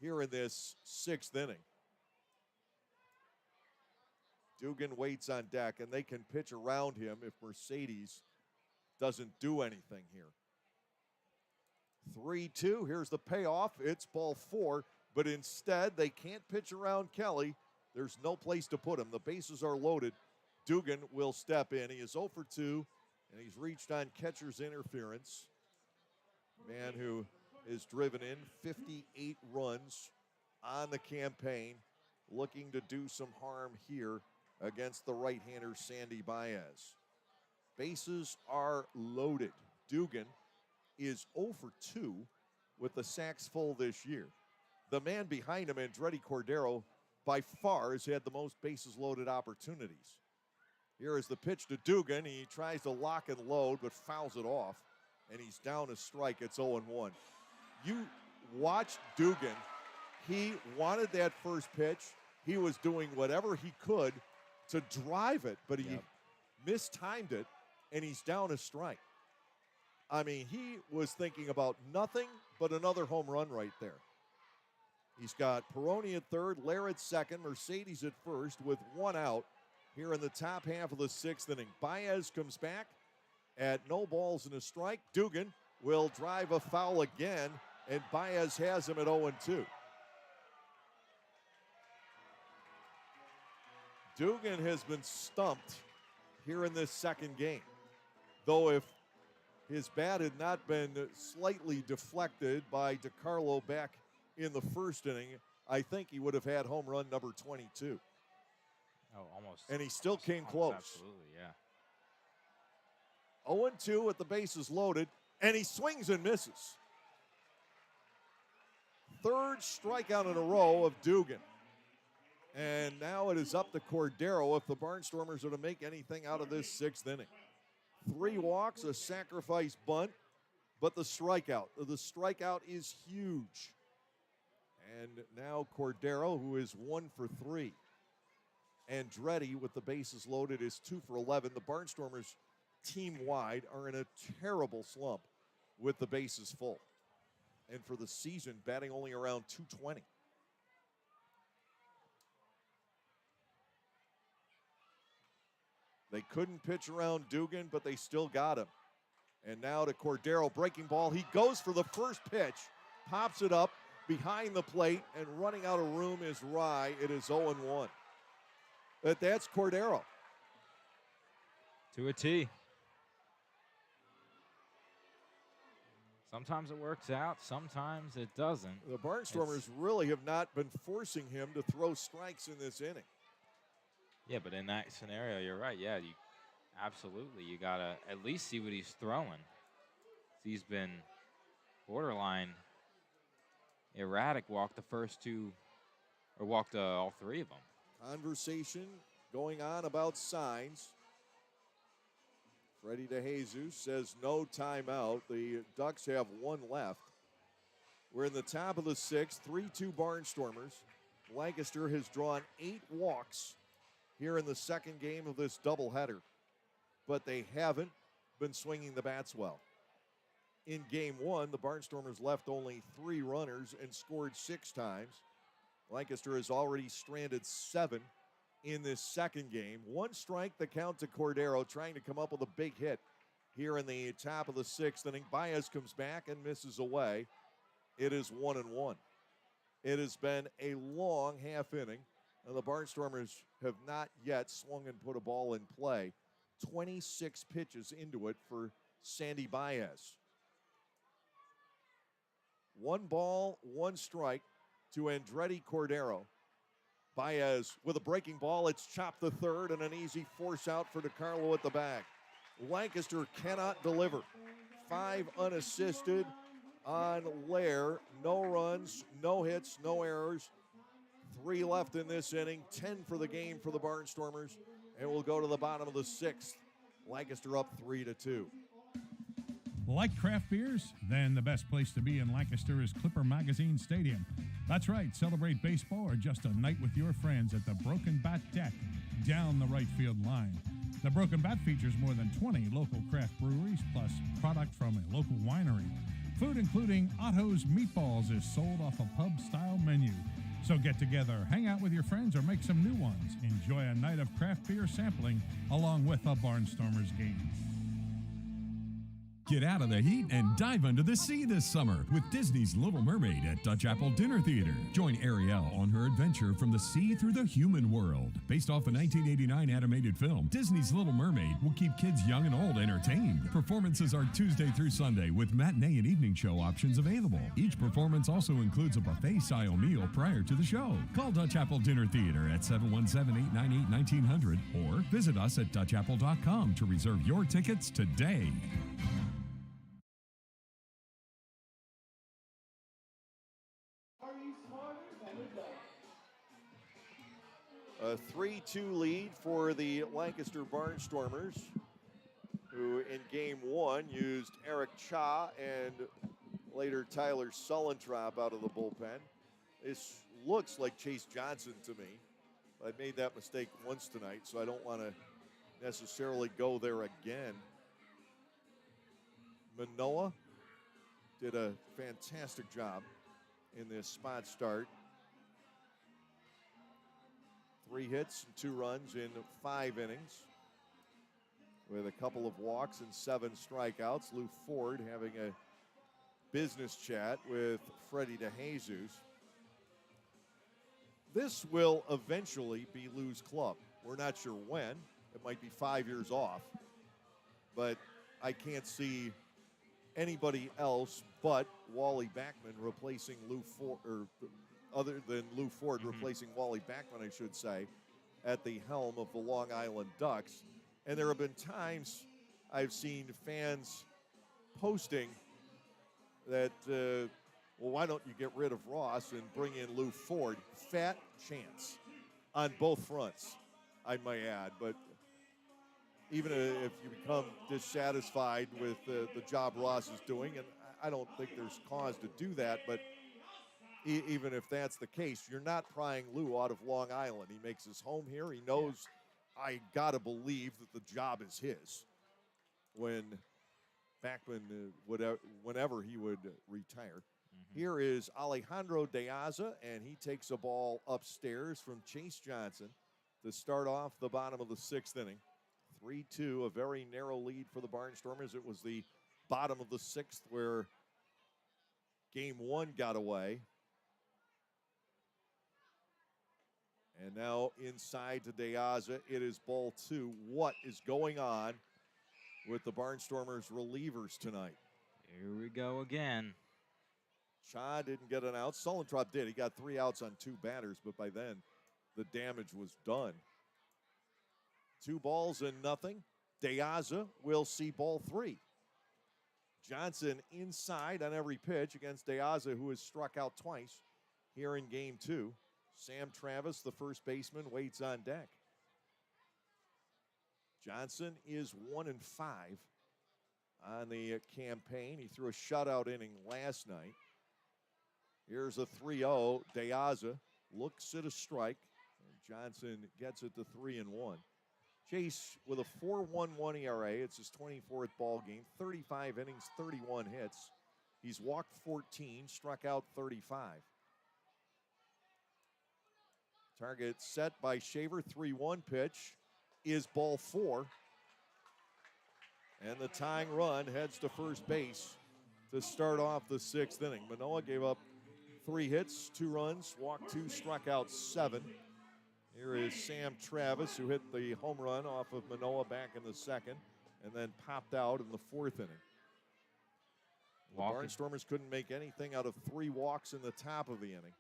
here in this 6th inning. Dugan waits on deck, and they can pitch around him if Mercedes doesn't do anything here. 3-2, here's the payoff. It's ball 4, but instead they can't pitch around Kelly. There's no place to put him. The bases are loaded. Dugan will step in. He is 0 for 2, and he's reached on catcher's interference. Man who is driven in 58 runs on the campaign, looking to do some harm here against the right-hander Sandy Baez. Bases are loaded. Dugan is 0 for 2 with the sacks full this year. The man behind him, Andretti Cordero, by far has had the most bases loaded opportunities. Here is the pitch to Dugan. He tries to lock and load, but fouls it off, and he's down a strike. It's 0-1. You watched Dugan. He wanted that first pitch. He was doing whatever he could to drive it, but he mistimed it, and he's down a strike. I mean, he was thinking about nothing but another home run right there. He's got Peroni at third, Lair at second, Mercedes at first with 1 out here in the top half of the 6th inning. Baez comes back at no balls and a strike. Dugan will drive a foul again, and Baez has him at 0-2. Dugan has been stumped here in this second game. Though if his bat had not been slightly deflected by DiCarlo back in the first inning, I think he would have had home run number 22. Oh, almost. And he still came close. Absolutely, yeah. 0-2 with the bases loaded, and he swings and misses. 3rd strikeout in a row of Dugan. And now it is up to Cordero if the Barnstormers are to make anything out of this 6th inning. 3 walks, a sacrifice bunt, but the strikeout. The strikeout is huge. And now Cordero, who is 1 for 3. Andretti, with the bases loaded, is 2 for 11. The Barnstormers, team-wide, are in a terrible slump with the bases full. And for the season, batting only around .220. They couldn't pitch around Dugan, but they still got him. And now to Cordero, breaking ball. He goes for the first pitch, pops it up behind the plate, and running out of room is Rye. It is 0-1. But that's Cordero. To a T. Sometimes it works out, sometimes it doesn't. The Barnstormers really have not been forcing him to throw strikes in this inning. Yeah, but in that scenario, you're right. Yeah, you absolutely. You got to at least see what he's throwing. He's been borderline erratic, walked the first two, or walked all three of them. Conversation going on about signs. Freddie DeJesus says no timeout. The Ducks have one left. We're in the top of the sixth, 3-2 Barnstormers. Lancaster has drawn 8 walks here in the second game of this doubleheader, but they haven't been swinging the bats well. In game one, the Barnstormers left only 3 runners and scored 6 times. Lancaster has already stranded 7 in this second game. 1 strike, the count to Cordero, trying to come up with a big hit here in the top of the sixth inning. Baez comes back and misses away. It is 1-1. It has been a long half inning, and the Barnstormers have not yet swung and put a ball in play. 26 pitches into it for Sandy Baez. 1 ball, 1 strike to Andretti Cordero. Baez with a breaking ball. It's chopped the third and an easy force out for DiCarlo at the back. Lancaster cannot deliver. 5 unassisted on Lair. No runs, no hits, no errors. 3 left in this inning. 10 for the game for the Barnstormers. And we'll go to the bottom of the sixth. Lancaster up 3-2. Like craft beers? Then the best place to be in Lancaster is Clipper Magazine Stadium. That's right, celebrate baseball or just a night with your friends at the Broken Bat Deck down the right field line. The Broken Bat features more than 20 local craft breweries plus product from a local winery. Food including Otto's Meatballs is sold off a pub-style menu. So get together, hang out with your friends, or make some new ones. Enjoy a night of craft beer sampling along with a Barnstormers game. Get out of the heat and dive under the sea this summer with Disney's Little Mermaid at Dutch Apple Dinner Theater. Join Ariel on her adventure from the sea through the human world. Based off a 1989 animated film, Disney's Little Mermaid will keep kids young and old entertained. Performances are Tuesday through Sunday with matinee and evening show options available. Each performance also includes a buffet-style meal prior to the show. Call Dutch Apple Dinner Theater at 717-898-1900 or visit us at DutchApple.com to reserve your tickets today. A 3-2 lead for the Lancaster Barnstormers, who in game one used Eric Cha and later Tyler Sullentrop out of the bullpen. This looks like Chase Johnson to me. I made that mistake once tonight, so I don't want to necessarily go there again. Manoa did a fantastic job in this spot start. 3 hits and 2 runs in 5 innings with a couple of walks and 7 strikeouts. Lou Ford having a business chat with Freddie DeJesus. This will eventually be Lou's club. We're not sure when. It might be 5 years off. But I can't see anybody else but Wally Backman replacing Lou Ford, or other than Lou Ford replacing Wally Backman, I should say, at the helm of the Long Island Ducks. And there have been times I've seen fans posting that, well, why don't you get rid of Ross and bring in Lou Ford? Fat chance on both fronts, I might add. But even if you become dissatisfied with the job Ross is doing, and I don't think there's cause to do that, but even if that's the case, you're not prying Lou out of Long Island. He makes his home here. He knows, I got to believe that the job is his when Backman, whenever he would retire. Here is Alejandro De Aza, and he takes a ball upstairs from Chase Johnson to start off the bottom of the 6th inning. 3-2, a very narrow lead for the Barnstormers. It was the bottom of the 6th where game 1 got away. And now inside to De Aza. It is ball 2. What is going on with the Barnstormers relievers tonight? Here we go again. Cha didn't get an out. Sullentrop did. He got 3 outs on 2 batters, but by then the damage was done. 2 balls and nothing. De Aza will see ball 3. Johnson inside on every pitch against De Aza, who has struck out twice here in game 2. Sam Travis, the first baseman, waits on deck. Johnson is 1-5 on the campaign. He threw a shutout inning last night. Here's a 3-0. De Aza looks at a strike. Johnson gets it to 3-1. Chase with a 4.11 ERA. It's his 24th ball game. 35 innings, 31 hits. He's walked 14, struck out 35. Target set by Shaver. 3-1 pitch is ball 4. And the tying run heads to first base to start off the 6th inning. Manoah gave up 3 hits, 2 runs, walked 2, struck out 7. Here is Sam Travis, who hit the home run off of Manoah back in the 2nd and then popped out in the 4th inning. The Barnstormers couldn't make anything out of 3 walks in the top of the inning.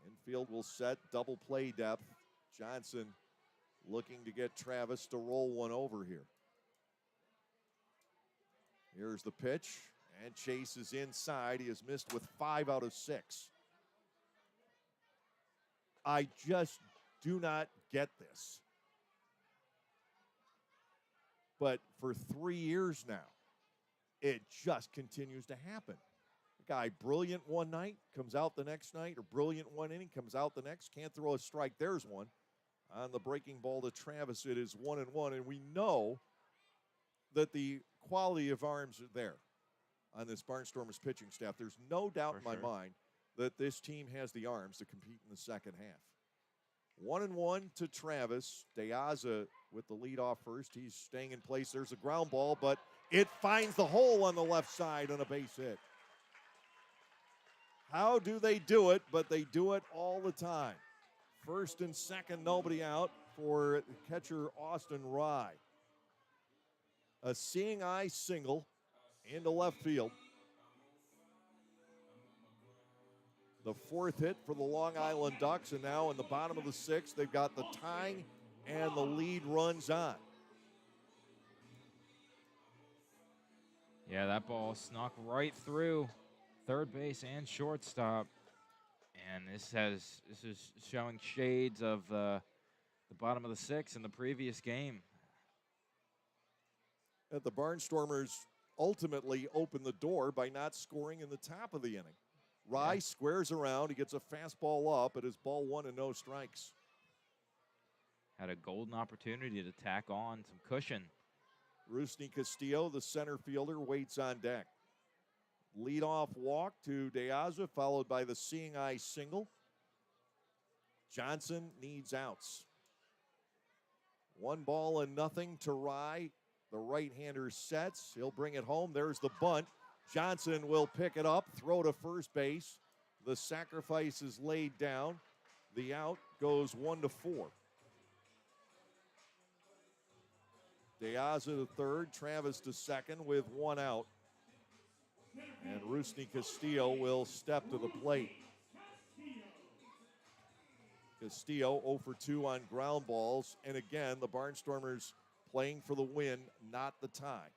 Infield will set, double play depth. Johnson looking to get Travis to roll one over here. Here's the pitch, and Chase is inside. He has missed with 5 out of 6. I just do not get this. But for 3 years now, it just continues to happen. The guy, brilliant one night, comes out the next night, or brilliant one inning, comes out the next, can't throw a strike. There's one. On the breaking ball to Travis, it is 1-1, and we know that the quality of arms are there on this Barnstormers pitching staff. There's no doubt in my mind that this team has the arms to compete in the second half. 1-1 to Travis. De Aza with the lead off first. He's staying in place. There's a ground ball, but it finds the hole on the left side on a base hit. How do they do it? But they do it all the time. First and second, nobody out for catcher Austin Rye. A seeing eye single into left field. The 4th hit for the Long Island Ducks, and now in the bottom of the 6th, they've got the tying and the lead runs on. Yeah, that ball snuck right through third base and shortstop. And this is showing shades of the bottom of the 6th in the previous game. The Barnstormers ultimately opened the door by not scoring in the top of the inning. Rye squares around. He gets a fastball up. It is ball 1 and no strikes. Had a golden opportunity to tack on some cushion. Rusney Castillo, the center fielder, waits on deck. Leadoff walk to De Aza, followed by the seeing eye single. Johnson needs outs. 1-0 to Rye. The right-hander sets. He'll bring it home. There's the bunt. Johnson will pick it up, throw to first base. The sacrifice is laid down. The out goes 1-4. De Aza to third, Travis to second with 1 out. And Rusney Castillo will step to the plate. Castillo 0 for 2 on ground balls. And again, the Barnstormers playing for the win, not the tie.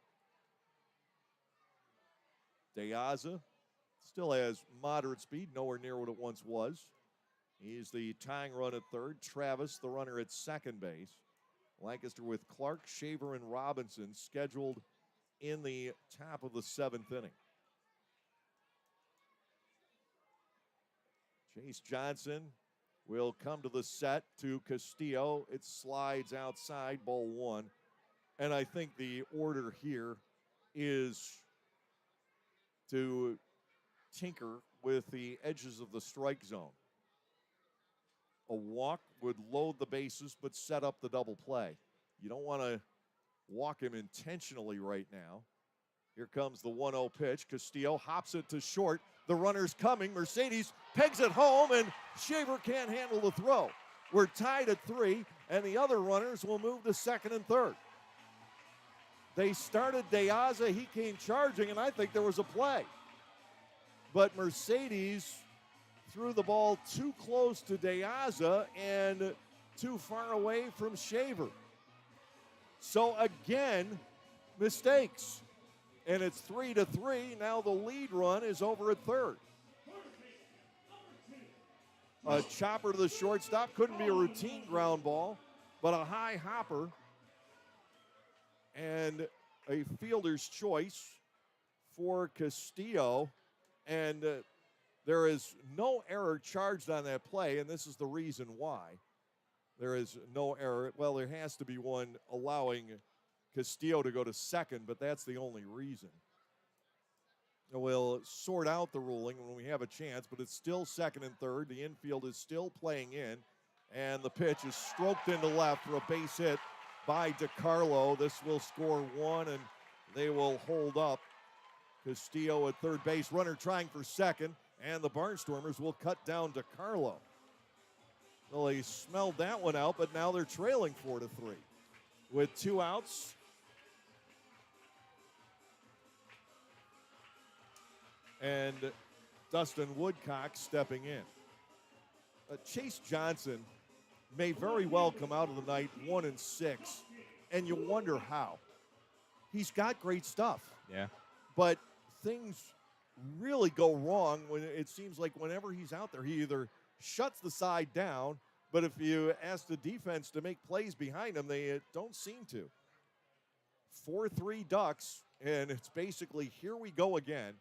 De Aza still has moderate speed, nowhere near what it once was. He's the tying run at third. Travis, the runner at second base. Lancaster with Clark, Shaver, and Robinson scheduled in the top of the 7th inning. Chase Johnson will come to the set to Castillo. It slides outside, ball 1. And I think the order here is to tinker with the edges of the strike zone. A walk would load the bases but set up the double play. You don't want to walk him intentionally right now. Here comes the 1-0 pitch. Castillo hops it to short. The runner's coming. Mercedes pegs it home, and Shaver can't handle the throw. We're tied at 3, and the other runners will move to second and third. They started Deaza. He came charging, and I think there was a play. But Mercedes threw the ball too close to Deaza and too far away from Shaver. So again, mistakes. And it's 3-3. Now the lead run is over at third. A chopper to the shortstop. Couldn't be a routine ground ball, but a high hopper. And a fielder's choice for Castillo. And there is no error charged on that play, and this is the reason why. There is no error. Well, there has to be one allowing Castillo to go to second, but that's the only reason. We'll sort out the ruling when we have a chance, but it's still second and third. The infield is still playing in, and the pitch is stroked into left for a base hit by DiCarlo. This will score 1, and they will hold up. Castillo at third base, runner trying for second, and the Barnstormers will cut down DiCarlo. Well, they smelled that one out, but now they're trailing 4-3 with 2 outs. And Dustin Woodcock stepping in. Chase Johnson may very well come out of the night 1-6, and you wonder how. He's got great stuff. Yeah. But things really go wrong when it seems like whenever he's out there, he either shuts the side down, but if you ask the defense to make plays behind him, they don't seem to. 4-3 Ducks, and it's basically here we go again.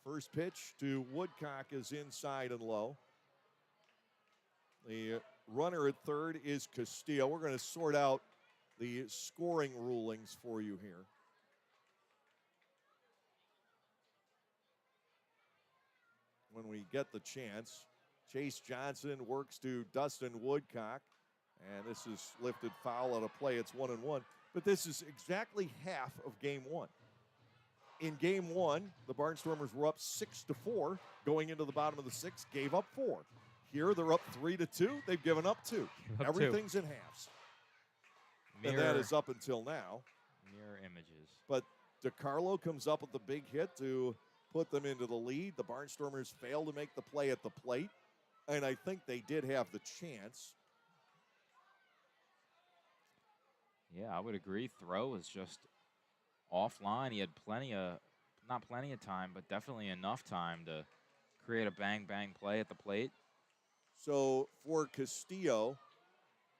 First pitch to Woodcock is inside and low. The runner at third is Castillo. We're going to sort out the scoring rulings for you here. When we get the chance, Chase Johnson works to Dustin Woodcock, and this is lifted foul out of play. It's 1-1, but this is exactly half of game 1. In game 1, the Barnstormers were up 6-4 going into the bottom of the 6th, gave up 4. Here they're up 3-2. They've given up 2. Everything's in halves. And that is up until now. Mirror images. But DiCarlo comes up with the big hit to put them into the lead. The Barnstormers fail to make the play at the plate, and I think they did have the chance. Yeah, I would agree. Throw is just offline. He had not plenty of time, but definitely enough time to create a bang-bang play at the plate. So for Castillo,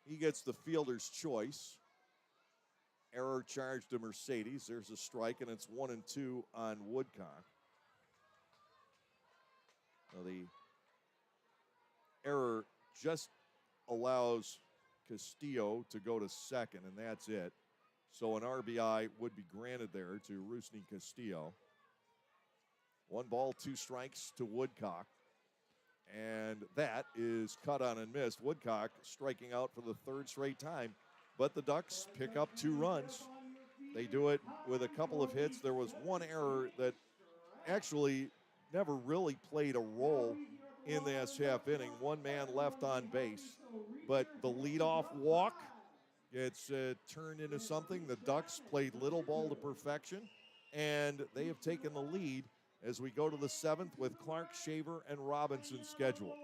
he gets the fielder's choice. Error charged to Mercedes. There's a strike, and it's 1-2 on Woodcock. Now the error just allows Castillo to go to second, and that's it. So an RBI would be granted there to Rusney Castillo. 1 ball, 2 strikes to Woodcock. And that is cut on and missed. Woodcock striking out for the 3rd straight time. But the Ducks pick up 2 runs. They do it with a couple of hits. There was one error that actually never really played a role in this half inning. 1 man left on base. But the leadoff walk gets turned into something. The Ducks played little ball to perfection, and they have taken the lead as we go to the 7th with Clark, Shaver, and Robinson scheduled.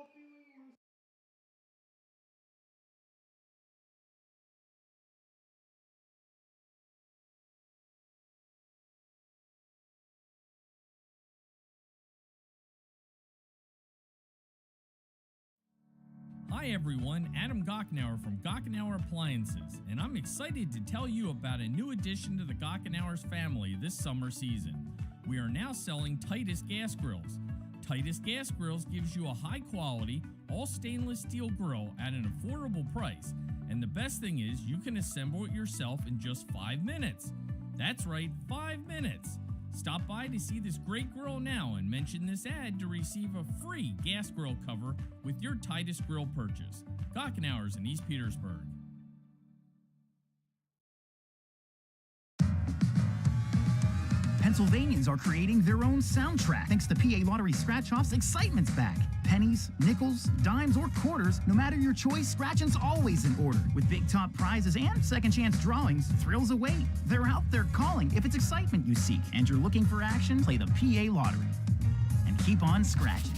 Hi everyone, Adam Gochenauer from Gochenauer Appliances, and I'm excited to tell you about a new addition to the Gochenauers family this summer season. We are now selling Titus Gas Grills. Titus Gas Grills gives you a high quality, all stainless steel grill at an affordable price, and the best thing is you can assemble it yourself in just 5 minutes. That's right, 5 minutes. Stop by to see this great grill now and mention this ad to receive a free gas grill cover with your Titus grill purchase. Gochenauers in East Petersburg. Pennsylvanians are creating their own soundtrack. Thanks to PA Lottery scratch-offs, excitement's back. Pennies, nickels, dimes, or quarters, no matter your choice, scratching's always in order. With big top prizes and second chance drawings, thrills await. They're out there calling if it's excitement you seek and you're looking for action, play the PA Lottery. And keep on scratching.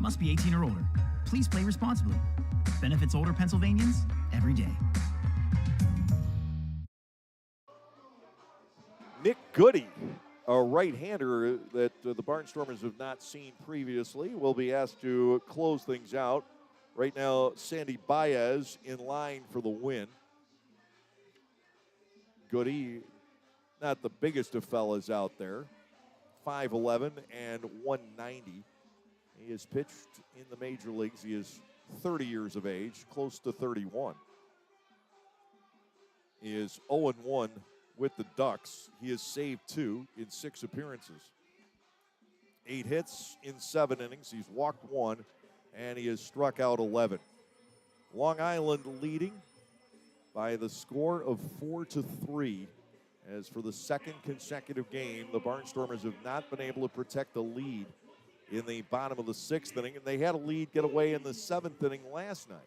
Must be 18 or older. Please play responsibly. Benefits older Pennsylvanians every day. Nick Goody, a right-hander that the Barnstormers have not seen previously, will be asked to close things out. Right now, Sandy Baez in line for the win. Goody, not the biggest of fellas out there, 5'11" and 190. He has pitched in the major leagues. He is 30 years of age, close to 31. He is 0-1 with the Ducks. He has saved 2 in 6 appearances. 8 hits in 7 innings. He's walked 1, and he has struck out 11. Long Island leading by the score of 4-3. As for the second consecutive game, the Barnstormers have not been able to protect the lead in the bottom of the 6th inning, and they had a lead get away in the 7th inning last night.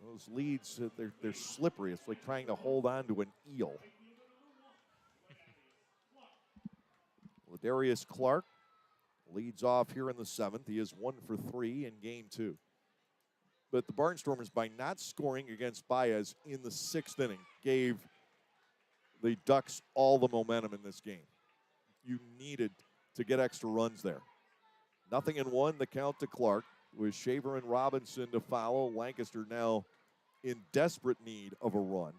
Those leads, they're slippery. It's like trying to hold on to an eel. Ladarius Clark leads off here in the 7th. He is 1 for 3 in game 2. But the Barnstormers, by not scoring against Baez in the 6th inning, gave the Ducks all the momentum in this game. You needed to get extra runs there. 0-1, the count to Clark, with Shaver and Robinson to follow. Lancaster now in desperate need of a run.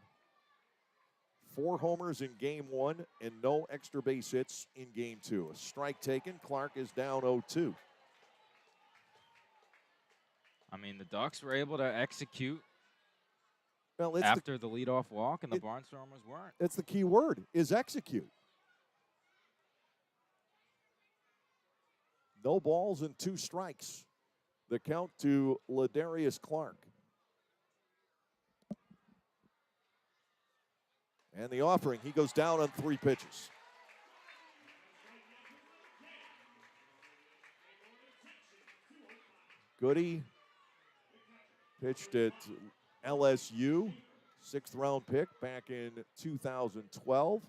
4 homers in game 1 and no extra base hits in game 2. A strike taken. Clark is down 0-2. I mean, the Ducks were able to execute well, after the leadoff walk, and the Barnstormers weren't. It's the key word, is execute. No balls and 2 strikes. The count to Ladarius Clark. And the offering, he goes down on 3 pitches. Goody pitched at LSU, 6th round pick back in 2012.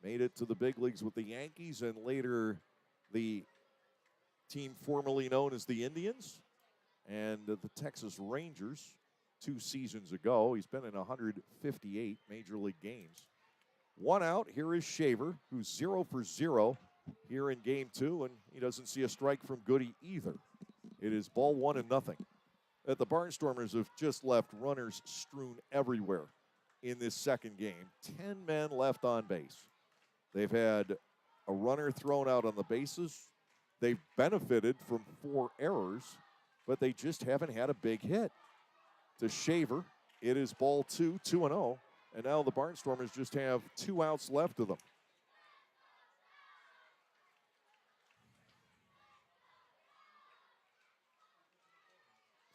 Made it to the big leagues with the Yankees and later the team formerly known as the Indians and the Texas Rangers 2 seasons ago. He's been in 158 major league games. 1 out, here is Shaver, who's 0 for 0 here in game 2, and he doesn't see a strike from Goody either. It is ball 1-0. The Barnstormers have just left runners strewn everywhere in this second game. 10 men left on base. They've had a runner thrown out on the bases. They've benefited from 4 errors, but they just haven't had a big hit. To Shaver, it is ball 2, 2-0, and now the Barnstormers just have 2 outs left of them.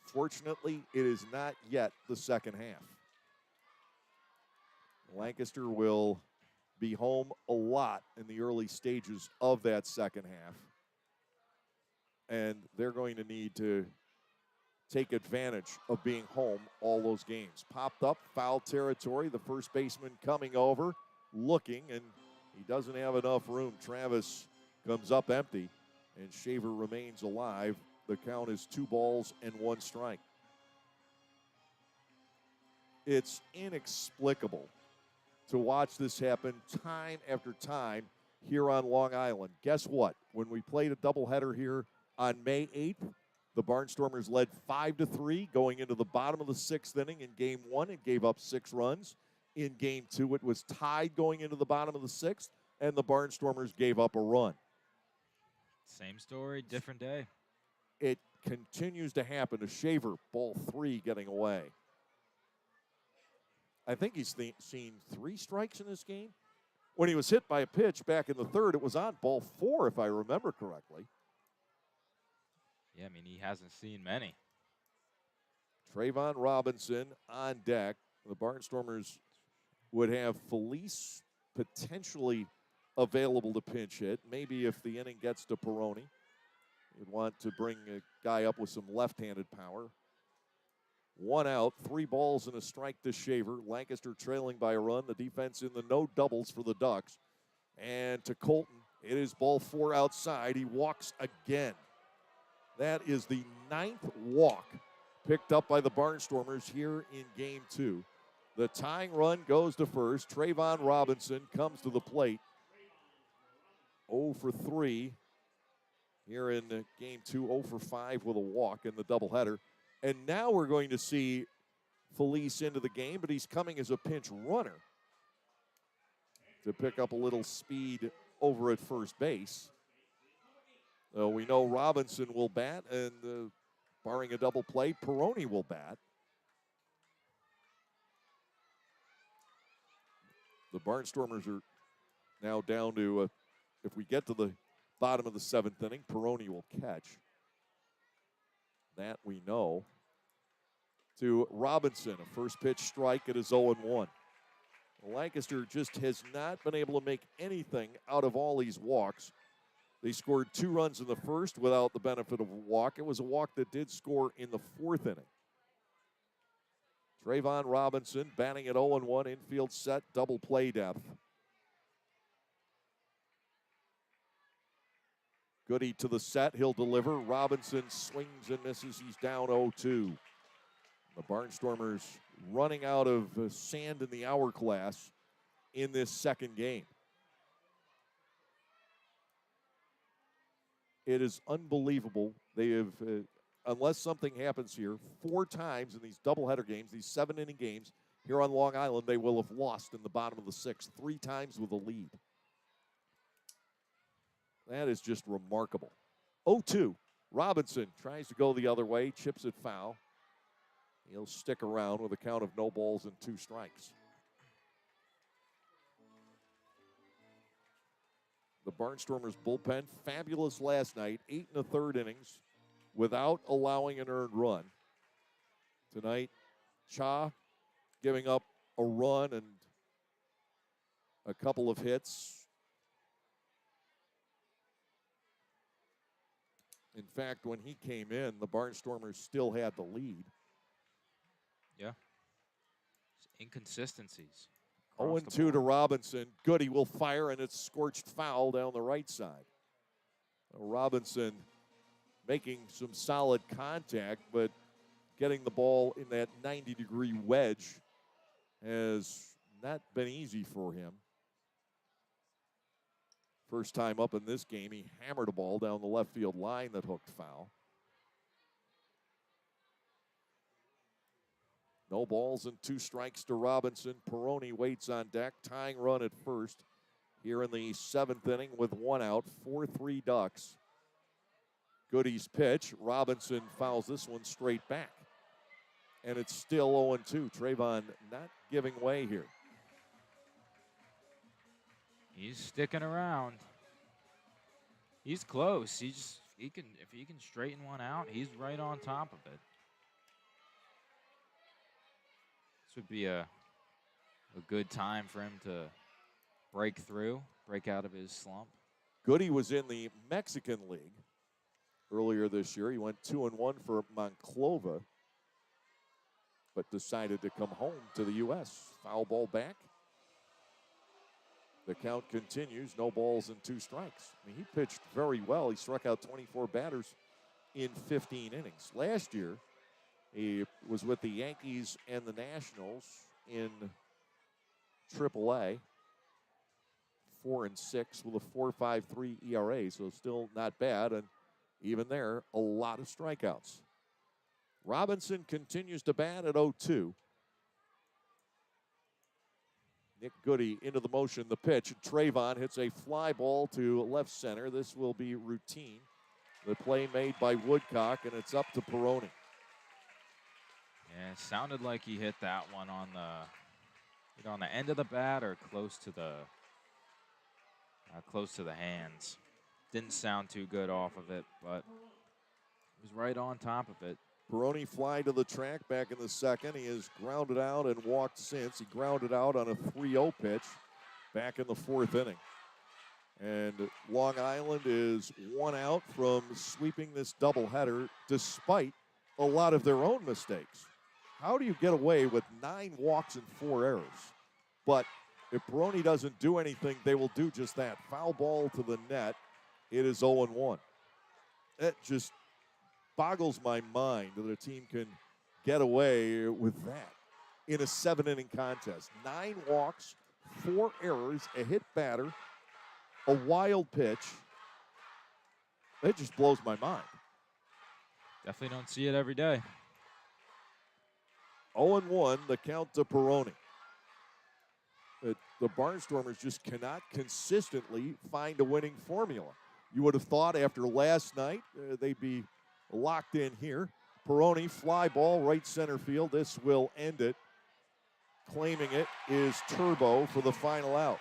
Fortunately, it is not yet the second half. Lancaster will be home a lot in the early stages of that second half. And they're going to need to take advantage of being home all those games. Popped up, foul territory. The first baseman coming over, looking, and he doesn't have enough room. Travis comes up empty, and Shaver remains alive. The count is 2 balls and 1 strike. It's inexplicable to watch this happen time after time here on Long Island. Guess what? When we played a doubleheader here on May 8th, the Barnstormers led 5-3 going into the bottom of the 6th inning. In game 1, it gave up 6 runs. In game 2, it was tied going into the bottom of the 6th, and the Barnstormers gave up a run. Same story, different day. It continues to happen to Shaver, ball 3 getting away. I think he's seen 3 strikes in this game. When he was hit by a pitch back in the 3rd, it was on ball 4, if I remember correctly. Yeah, I mean, he hasn't seen many. Trayvon Robinson on deck. The Barnstormers would have Felice potentially available to pinch hit. Maybe if the inning gets to Peroni, you'd want to bring a guy up with some left-handed power. 1 out, 3 balls and a strike to Shaver. Lancaster trailing by a run. The defense in the no doubles for the Ducks. And to Colton, it is ball 4 outside. He walks again. That is the 9th walk picked up by the Barnstormers here in game 2. The tying run goes to first. Trayvon Robinson comes to the plate. 0 for 3 here in game 2. 0 for 5 with a walk in the doubleheader. And now we're going to see Felice into the game, but he's coming as a pinch runner to pick up a little speed over at first base. We know Robinson will bat, and barring a double play, Peroni will bat. The Barnstormers are now down to, if we get to the bottom of the 7th inning, Peroni will catch. That we know. To Robinson, a first pitch strike. It is 0-1. Lancaster just has not been able to make anything out of all these walks. They scored 2 runs in the first without the benefit of a walk. It was a walk that did score in the 4th inning. Trayvon Robinson batting at 0-1, infield set, double play depth. Goody to the set, he'll deliver. Robinson swings and misses, he's down 0-2. The Barnstormers running out of sand in the hourglass in this second game. It is unbelievable. They have, unless something happens here, 4 times in these doubleheader games, these 7-inning games here on Long Island, they will have lost in the bottom of the 6th, 3 times with a lead. That is just remarkable. 0-2. Robinson tries to go the other way, chips it foul. He'll stick around with a count of no balls and 2 strikes. The Barnstormers bullpen, fabulous last night, 8 1/3 innings without allowing an earned run. Tonight, Cha giving up a run and a couple of hits. In fact, when he came in, the Barnstormers still had the lead. Yeah. Inconsistencies. 0-2 to Robinson. Goody will fire, and it's scorched foul down the right side. Robinson making some solid contact, but getting the ball in that 90-degree wedge has not been easy for him. First time up in this game, he hammered a ball down the left field line that hooked foul. No balls and 2 strikes to Robinson. Peroni waits on deck. Tying run at first here in the 7th inning with 1 out. 4-3 Ducks. Goody's pitch. Robinson fouls this one straight back. And it's still 0-2. Trayvon not giving way here. He's sticking around. He's close. If he can straighten one out, he's right on top of it. This would be a good time for him to break through, break out of his slump. Goody was in the Mexican League earlier this year. He went 2-1 for Monclova, but decided to come home to the U.S. Foul ball back. The count continues, no balls and 2 strikes. I mean, he pitched very well. He struck out 24 batters in 15 innings. Last year, he was with the Yankees and the Nationals in AAA. 4-6 with a 4.53 ERA, so still not bad. And even there, a lot of strikeouts. Robinson continues to bat at 0-2. Nick Goody into the motion, the pitch. Trayvon hits a fly ball to left center. This will be routine. The play made by Woodcock, and it's up to Peroni. Yeah, it sounded like he hit that one on the end of the bat or close to the hands. Didn't sound too good off of it, but it was right on top of it. Peroni fly to the track back in the 2nd. He has grounded out and walked since. He grounded out on a 3-0 pitch back in the fourth inning. And Long Island is 1 out from sweeping this doubleheader despite a lot of their own mistakes. How do you get away with 9 walks and 4 errors? But if Peroni doesn't do anything, they will do just that. Foul ball to the net. It is 0-1. It just boggles my mind that a team can get away with that in a 7-inning contest. 9 walks, 4 errors, a hit batter, a wild pitch. It just blows my mind. Definitely don't see it every day. 0-1, the count to Peroni. The Barnstormers just cannot consistently find a winning formula. You would have thought after last night they'd be locked in here. Peroni, fly ball, right center field. This will end it. Claiming it is Turbo for the final out.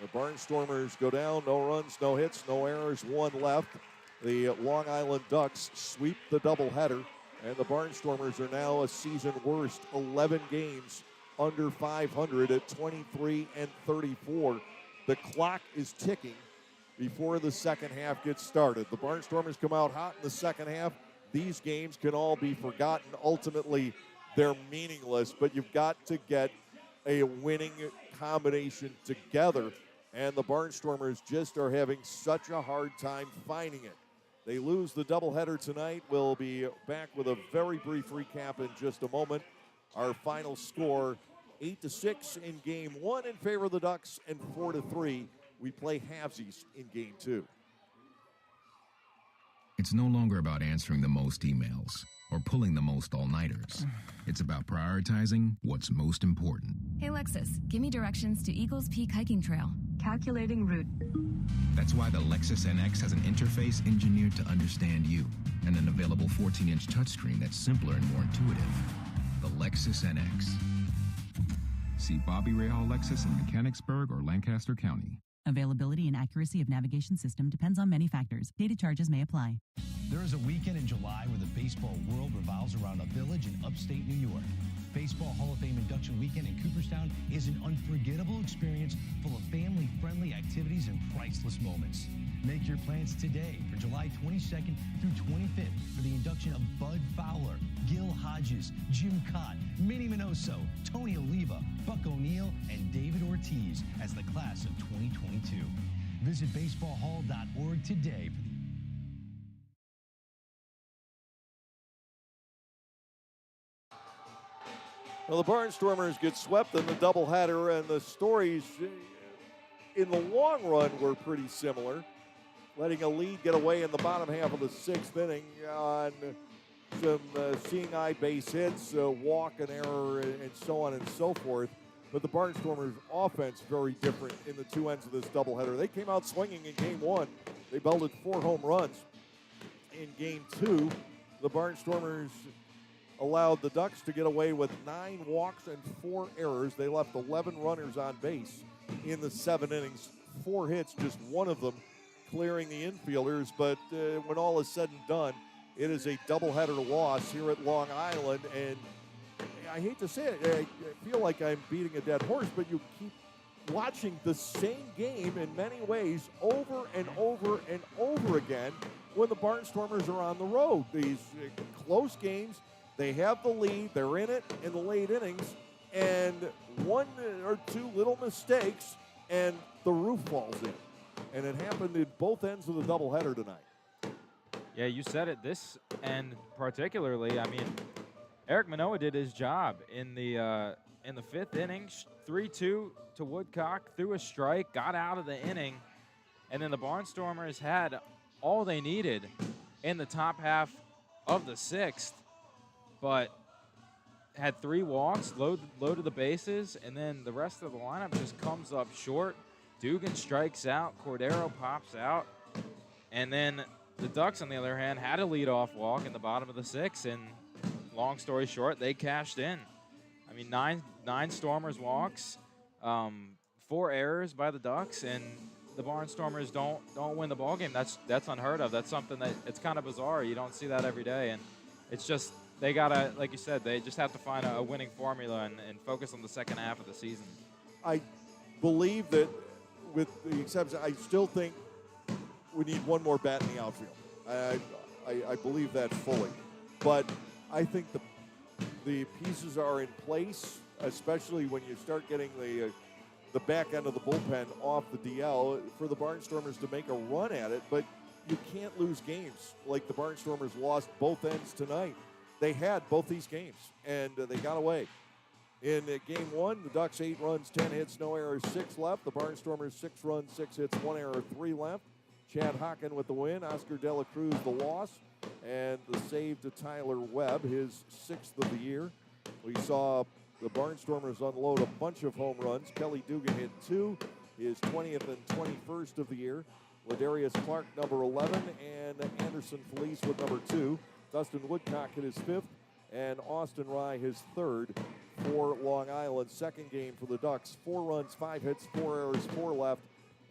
The Barnstormers go down, no runs, no hits, no errors, 1 left. The Long Island Ducks sweep the doubleheader, and the Barnstormers are now a season worst 11 games under 500 at 23-34. The clock is ticking before the second half gets started. The Barnstormers come out hot in the second half. These games can all be forgotten. Ultimately, they're meaningless, but you've got to get a winning combination together, and the Barnstormers just are having such a hard time finding it. They lose the doubleheader tonight. We'll be back with a very brief recap in just a moment. Our final score, 8-6 in Game 1 in favor of the Ducks, and 4-3. We play halvesies in Game 2. It's no longer about answering the most emails or pulling the most all-nighters. It's about prioritizing what's most important. Hey Lexus, give me directions to Eagles Peak Hiking Trail. Calculating route. That's why the Lexus NX has an interface engineered to understand you and an available 14-inch touchscreen that's simpler and more intuitive. The Lexus NX. See Bobby Rahal Lexus in Mechanicsburg or Lancaster County. Availability and accuracy of navigation system depends on many factors. Data charges may apply. There is a weekend in July where the baseball world revolves around a village in upstate New York. Baseball Hall of Fame induction weekend in Cooperstown is an unforgettable experience full of family-friendly activities and priceless moments. Make your plans today for July 22nd through 25th for the induction of Bud Fowler, Gil Hodges, Jim Cott, Minnie Minoso, Tony Oliva, Buck O'Neill, and David Ortiz as the class of 2022. Visit baseballhall.org today for the Well, the Barnstormers get swept in the doubleheader, and the stories in the long run were pretty similar. Letting a lead get away in the bottom half of the 6th inning on some seeing eye base hits, walk and error, and so on and so forth. But the Barnstormers' offense very different in the two ends of this doubleheader. They came out swinging in Game 1. They belted 4 home runs. In Game 2, the Barnstormers allowed the Ducks to get away with 9 walks and 4 errors. They left 11 runners on base in the 7 innings. 4 hits, just one of them clearing the infielders. But when all is said and done, it is a doubleheader loss here at Long Island. And I hate to say it, I feel like I'm beating a dead horse, but you keep watching the same game in many ways over and over and over again when the Barnstormers are on the road. These close games, they have the lead, they're in it in the late innings, and 1 or 2 little mistakes, and the roof falls in. And it happened in both ends of the doubleheader tonight. Yeah, you said it. This end particularly, I mean, Eric Manoah did his job in the 5th inning, 3-2 to Woodcock, threw a strike, got out of the inning, and then the Barnstormers had all they needed in the top half of the 6th, but had 3 walks, loaded the bases, and then the rest of the lineup just comes up short. Dugan strikes out, Cordero pops out, and then the Ducks, on the other hand, had a leadoff walk in the bottom of the 6th, and long story short, they cashed in. I mean, nine Stormers walks, 4 errors by the Ducks, and the Barnstormers don't win the ballgame. That's unheard of. That's something that it's kind of bizarre. You don't see that every day, and it's just they gotta, like you said, they just have to find a winning formula and focus on the second half of the season. believe that, with the exception, I still think we need one more bat in the outfield. I believe that fully. But I think the pieces are in place, especially when you start getting the back end of the bullpen off the DL for the Barnstormers to make a run at it. But you can't lose games like the Barnstormers lost both ends tonight. They had both these games, and they got away. In game one, the Ducks 8 runs, 10 hits, no errors, 6 left. The Barnstormers 6 runs, 6 hits, 1 error, 3 left. Chad Hocken with the win, Oscar De La Cruz the loss, and the save to Tyler Webb, his 6th of the year. We saw the Barnstormers unload a bunch of home runs. Kelly Dugan hit 2, his 20th and 21st of the year. Ladarius Clark, number 11, and Anderson Felice with number 2. Dustin Woodcock hit his 5th, and Austin Rye his 3rd for Long Island. Second game for the Ducks, 4 runs, 5 hits, 4 errors, 4 left,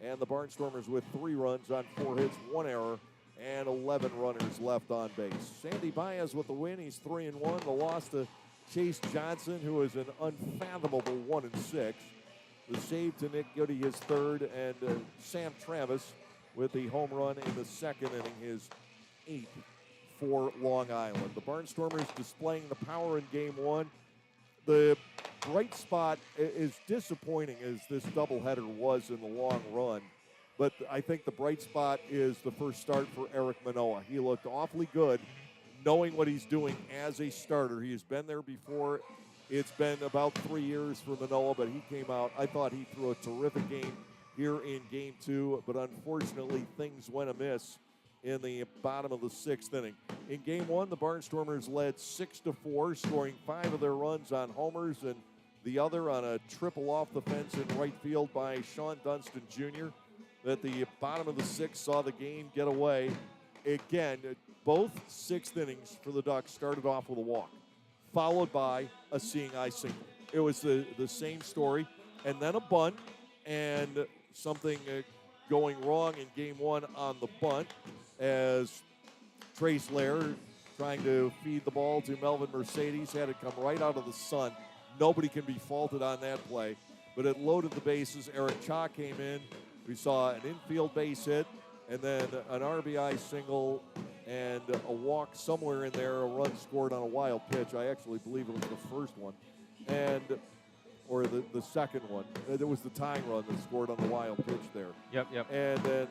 and the Barnstormers with 3 runs on 4 hits, 1 error, and 11 runners left on base. Sandy Baez with the win, he's 3-1. The loss to Chase Johnson, who is an unfathomable 1-6. The save to Nick Goody, his 3rd, and Sam Travis with the home run in the 2nd inning, his 8th for Long Island. The Barnstormers displaying the power in game one. The bright spot, is disappointing as this doubleheader was in the long run, but I think the bright spot is the first start for Eric Manoah. He looked awfully good, knowing what he's doing as a starter. He has been there before. It's been about 3 years for Manoah, but he came out. I thought he threw a terrific game here in game 2, but unfortunately things went amiss in the bottom of the 6th inning. In game 1, the Barnstormers led 6-4, scoring 5 of their runs on homers and the other on a triple off the fence in right field by Sean Dunston Jr. At the bottom of the 6th, saw the game get away. Again, both 6th innings for the Ducks started off with a walk, followed by a seeing eye single. It was the same story, and then a bunt, and something going wrong in game 1 on the bunt as Trace Lair, trying to feed the ball to Melvin Mercedes, had it come right out of the sun. Nobody can be faulted on that play, but it loaded the bases. Eric Cha came in. We saw an infield base hit, and then an RBI single and a walk somewhere in there, a run scored on a wild pitch. I actually believe it was the first one, or the second one. It was the tying run that scored on the wild pitch there. Yep. And then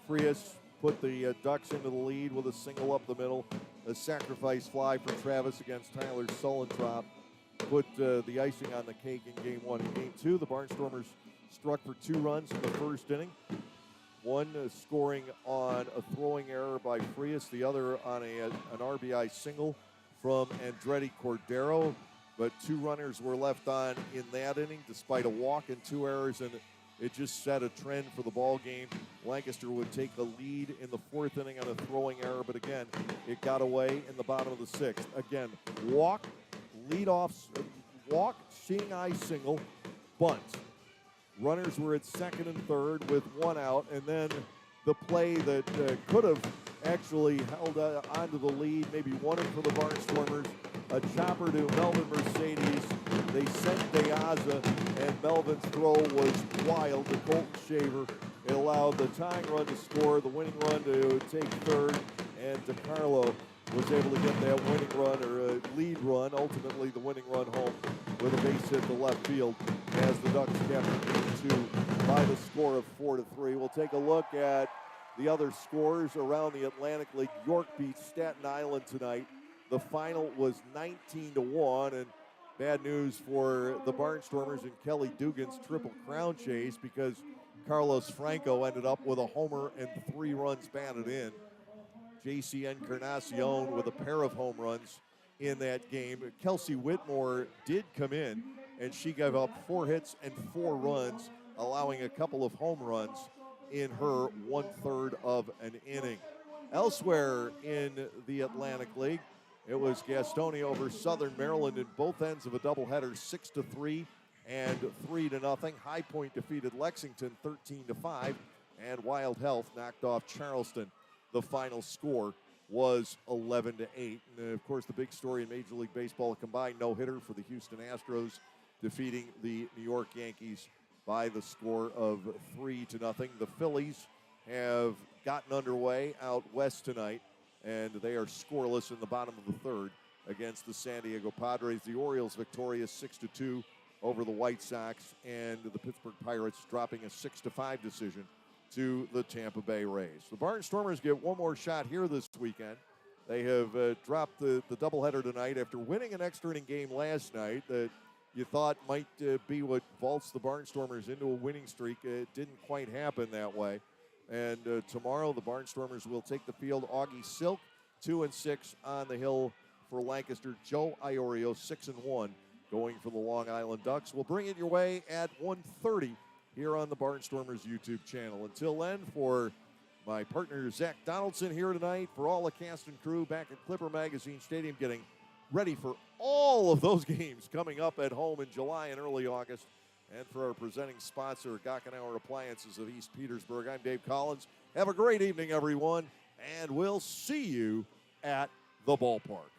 Frias put the Ducks into the lead with a single up the middle. A sacrifice fly for Travis against Tyler Sullentrop put the icing on the cake in game 1. In game 2, the Barnstormers struck for 2 runs in the first inning. One scoring on a throwing error by Frias, the other on an RBI single from Andretti Cordero. But 2 runners were left on in that inning despite a walk and 2 errors, and it just set a trend for the ball game. Lancaster would take the lead in the 4th inning on a throwing error, but again, it got away in the bottom of the 6th. Again, walk, leadoff, walk, seeing eye single, bunt. Runners were at 2nd and 3rd with 1 out, and then the play that could have actually held onto the lead, maybe won it for the Barnstormers. A chopper to Melvin Mercedes. They sent DeAza, and Melvin's throw was wild to Colton Shaver. It allowed the tying run to score, the winning run to take 3rd, and DeCarlo was able to get that winning run, or a lead run, ultimately the winning run home with a base hit to left field as the Ducks kept game 2 by the score of 4-3. We'll take a look at the other scores around the Atlantic League. York beat Staten Island tonight. The final was 19-1, and bad news for the Barnstormers and Kelly Dugan's Triple Crown chase, because Carlos Franco ended up with a homer and 3 runs batted in. J.C. Encarnacion with a pair of home runs in that game. Kelsey Whitmore did come in, and she gave up 4 hits and 4 runs, allowing a couple of home runs in her 1/3 of an inning. Elsewhere in the Atlantic League, it was Gastonia over Southern Maryland in both ends of a doubleheader, 6-3 and 3-0. High Point defeated Lexington 13-5, and Wild Health knocked off Charleston. The final score was 11-8. And of course, the big story in Major League Baseball, a combined no-hitter for the Houston Astros defeating the New York Yankees by the score of 3-0. The Phillies have gotten underway out west tonight, and they are scoreless in the bottom of the third against the San Diego Padres. The Orioles victorious 6-2 over the White Sox, and the Pittsburgh Pirates dropping a 6-5 decision to the Tampa Bay Rays. The Barnstormers get one more shot here this weekend. They have dropped the doubleheader tonight after winning an extra inning game last night that you thought might be what vaults the Barnstormers into a winning streak. It didn't quite happen that way. And tomorrow the Barnstormers will take the field. Augie Silk, 2-6 on the hill for Lancaster. Joe Iorio, 6-1, going for the Long Island Ducks. We'll bring it your way at 1:30 here on the Barnstormers YouTube channel. Until then, for my partner Zach Donaldson here tonight, for all the cast and crew back at Clipper Magazine Stadium, getting ready for all of those games coming up at home in July and early August. And for our presenting sponsor, Gockenauer Appliances of East Petersburg, I'm Dave Collins. Have a great evening, everyone, and we'll see you at the ballpark.